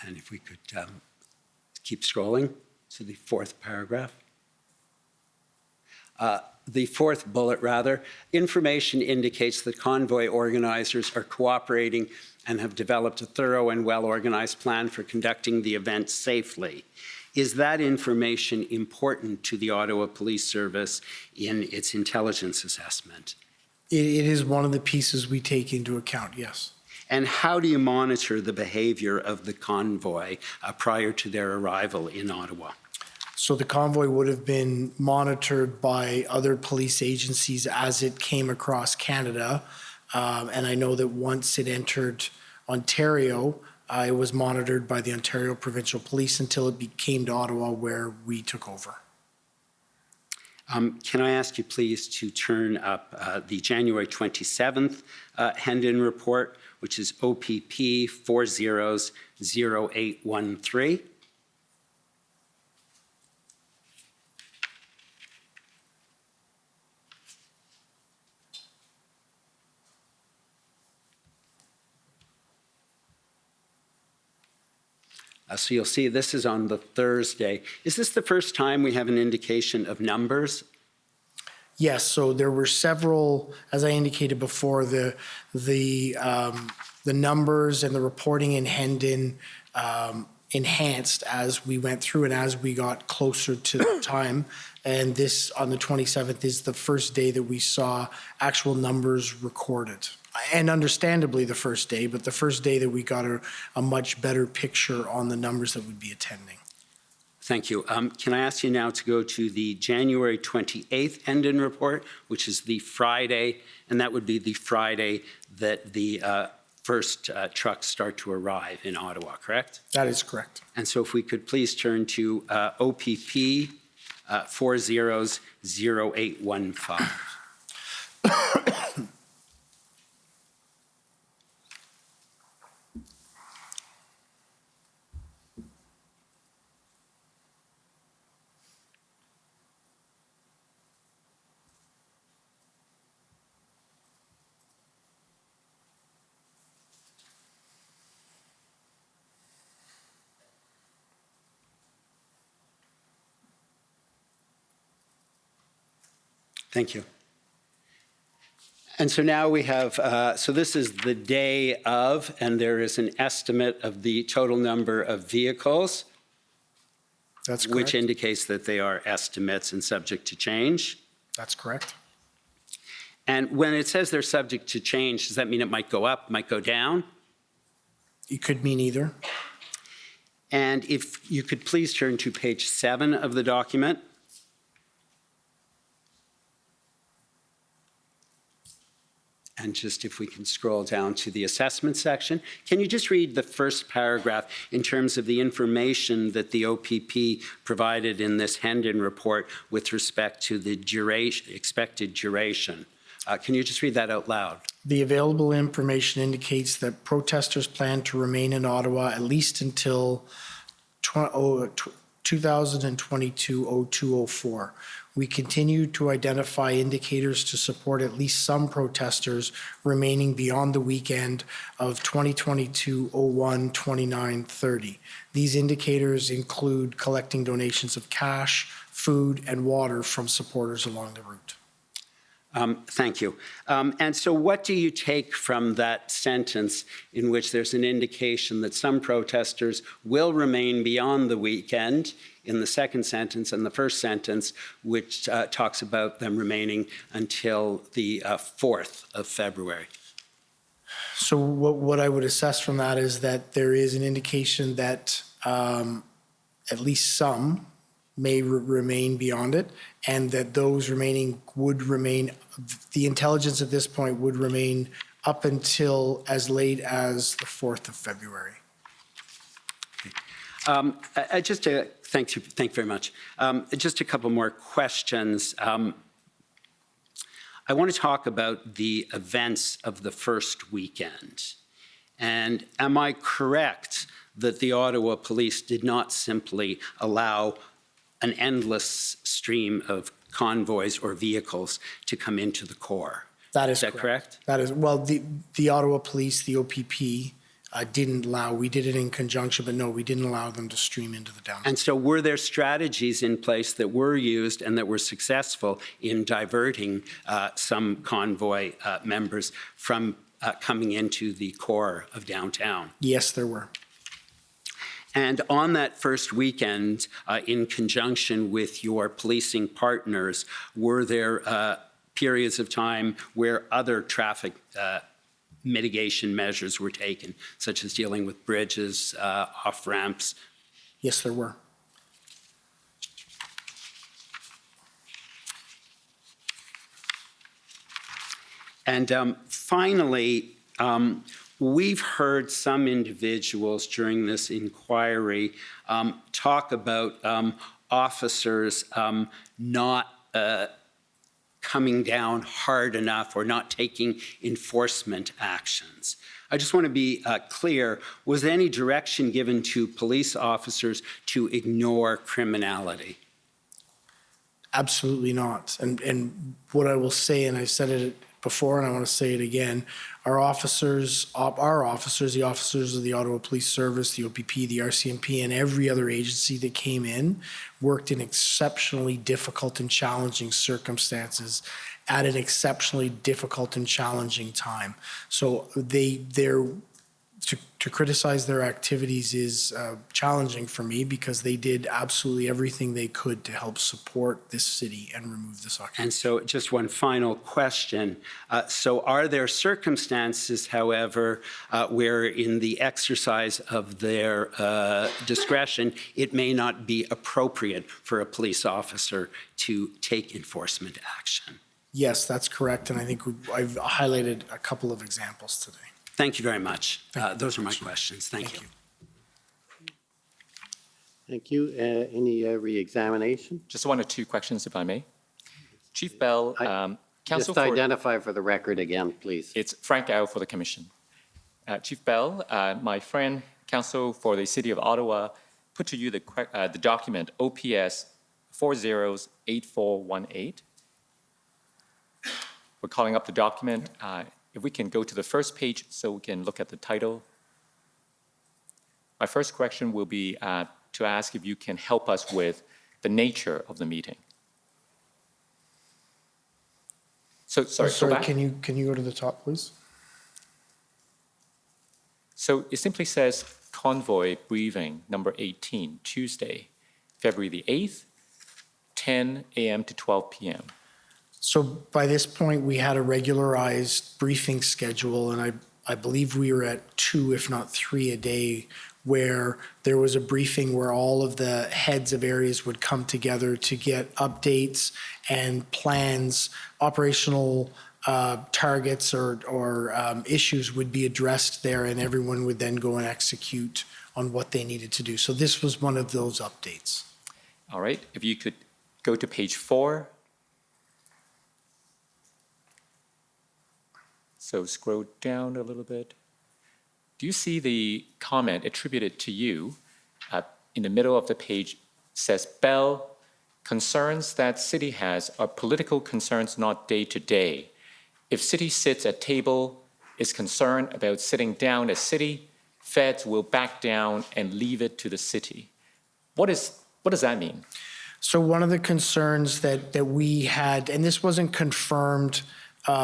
And if we could keep scrolling to the fourth paragraph. The fourth bullet, rather, information indicates that convoy organizers are cooperating and have developed a thorough and well-organized plan for conducting the event safely. Is that information important to the Ottawa Police Service in its intelligence assessment? It is one of the pieces we take into account, yes. And how do you monitor the behavior of the convoy prior to their arrival in Ottawa? So the convoy would have been monitored by other police agencies as it came across Canada. And I know that once it entered Ontario, it was monitored by the Ontario Provincial Police until it came to Ottawa, where we took over. Can I ask you please to turn up the January 27th Hendon report, which is OPP 400813. So you'll see this is on the Thursday. Is this the first time we have an indication of numbers? Yes, so there were several, as I indicated before, the numbers and the reporting in Hendon enhanced as we went through and as we got closer to the time. And this, on the 27th, is the first day that we saw actual numbers recorded. And understandably the first day, but the first day that we got a much better picture on the numbers that would be attending. Thank you. Can I ask you now to go to the January 28th Hendon report, which is the Friday, and that would be the Friday that the first trucks start to arrive in Ottawa, correct? That is correct. And so if we could please turn to OPP 400815. Thank you. And so now we have, so this is the day of, and there is an estimate of the total number of vehicles. That's correct. Which indicates that they are estimates and subject to change. That's correct. And when it says they're subject to change, does that mean it might go up, might go down? It could mean either. And if you could please turn to page 7 of the document. And just if we can scroll down to the assessment section, can you just read the first paragraph in terms of the information that the OPP provided in this Hendon report with respect to the duration, expected duration? Can you just read that out loud? The available information indicates that protesters plan to remain in Ottawa at least until 2022-02-04. We continue to identify indicators to support at least some protesters remaining beyond the weekend of 2022-01-29-30. These indicators include collecting donations of cash, food, and water from supporters along the route. Thank you. And so what do you take from that sentence in which there's an indication that some protesters will remain beyond the weekend in the second sentence, and the first sentence, which talks about them remaining until the 4th of February? So what I would assess from that is that there is an indication that at least some may remain beyond it, and that those remaining would remain, the intelligence at this point would remain up until as late as the 4th of February. Thank you very much. Just a couple more questions. I want to talk about the events of the first weekend. And am I correct that the Ottawa Police did not simply allow an endless stream of convoys or vehicles to come into the core? That is correct? That is, well, the Ottawa Police, the OPP, didn't allow, we did it in conjunction, but no, we didn't allow them to stream into the downtown. And so were there strategies in place that were used and that were successful in diverting some convoy members from coming into the core of downtown? Yes, there were. And on that first weekend, in conjunction with your policing partners, were there periods of time where other traffic mitigation measures were taken, such as dealing with bridges, off-ramps? Yes, there were. And finally, we've heard some individuals during this inquiry talk about officers not coming down hard enough or not taking enforcement actions. I just want to be clear, was any direction given to police officers to ignore criminality? Absolutely not. And what I will say, and I've said it before and I want to say it again, our officers, the officers of the Ottawa Police Service, the OPP, the RCMP, and every other agency that came in worked in exceptionally difficult and challenging circumstances at an exceptionally difficult and challenging time. So to criticize their activities is challenging for me because they did absolutely everything they could to help support this city and remove this occupation. And so just one final question. So are there circumstances, however, where in the exercise of their discretion, it may not be appropriate for a police officer to take enforcement action? Yes, that's correct. And I think I've highlighted a couple of examples today. Thank you very much. Those are my questions. Thank you. Thank you. Any re-examination? Just one or two questions, if I may. Chief Bell, Council Just identify for the record again, please. It's Frank Au for the Commission. Chief Bell, my friend, Council for the City of Ottawa, put to you the document OPS 408418. We're calling up the document. If we can go to the first page so we can look at the title. My first question will be to ask if you can help us with the nature of the meeting. So, Sorry, can you go to the top, please? So it simply says convoy briefing number 18, Tuesday, February the 8th, 10 a.m. to 12 p.m. So by this point, we had a regularized briefing schedule, and I believe we were at 2, if not 3 a day, where there was a briefing where all of the heads of areas would come together to get updates and plans, operational targets or issues would be addressed there, and everyone would then go and execute on what they needed to do. So this was one of those updates. All right, if you could go to page 4. So scroll down a little bit. Do you see the comment attributed to you in the middle of the page says, Bell, concerns that city has are political concerns, not day to day. If city sits at table, is concerned about sitting down as city, feds will back down and leave it to the city. What does that mean? So one of the concerns that we had, and this wasn't confirmed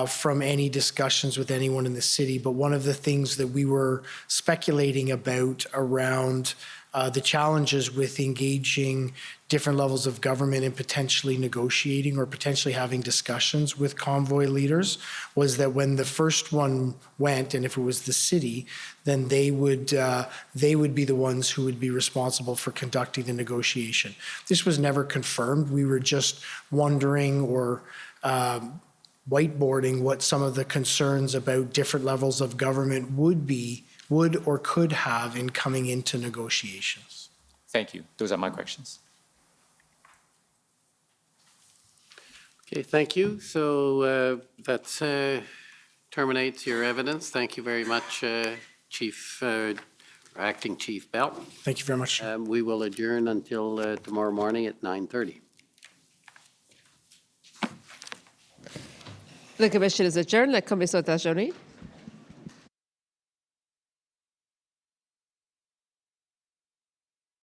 from any discussions with anyone in the city, but one of the things that we were speculating about around the challenges with engaging different levels of government and potentially negotiating or potentially having discussions with convoy leaders was that when the first one went, and if it was the city, then they would be the ones who would be responsible for conducting the negotiation. This was never confirmed. We were just wondering or whiteboarding what some of the concerns about different levels of government would or could have in coming into negotiations. Thank you. Those are my questions. Okay, thank you. So that terminates your evidence. Thank you very much, Acting Chief Bell. Thank you very much. We will adjourn until tomorrow morning at 9:30. The commission is adjourned. La commission est adjournée.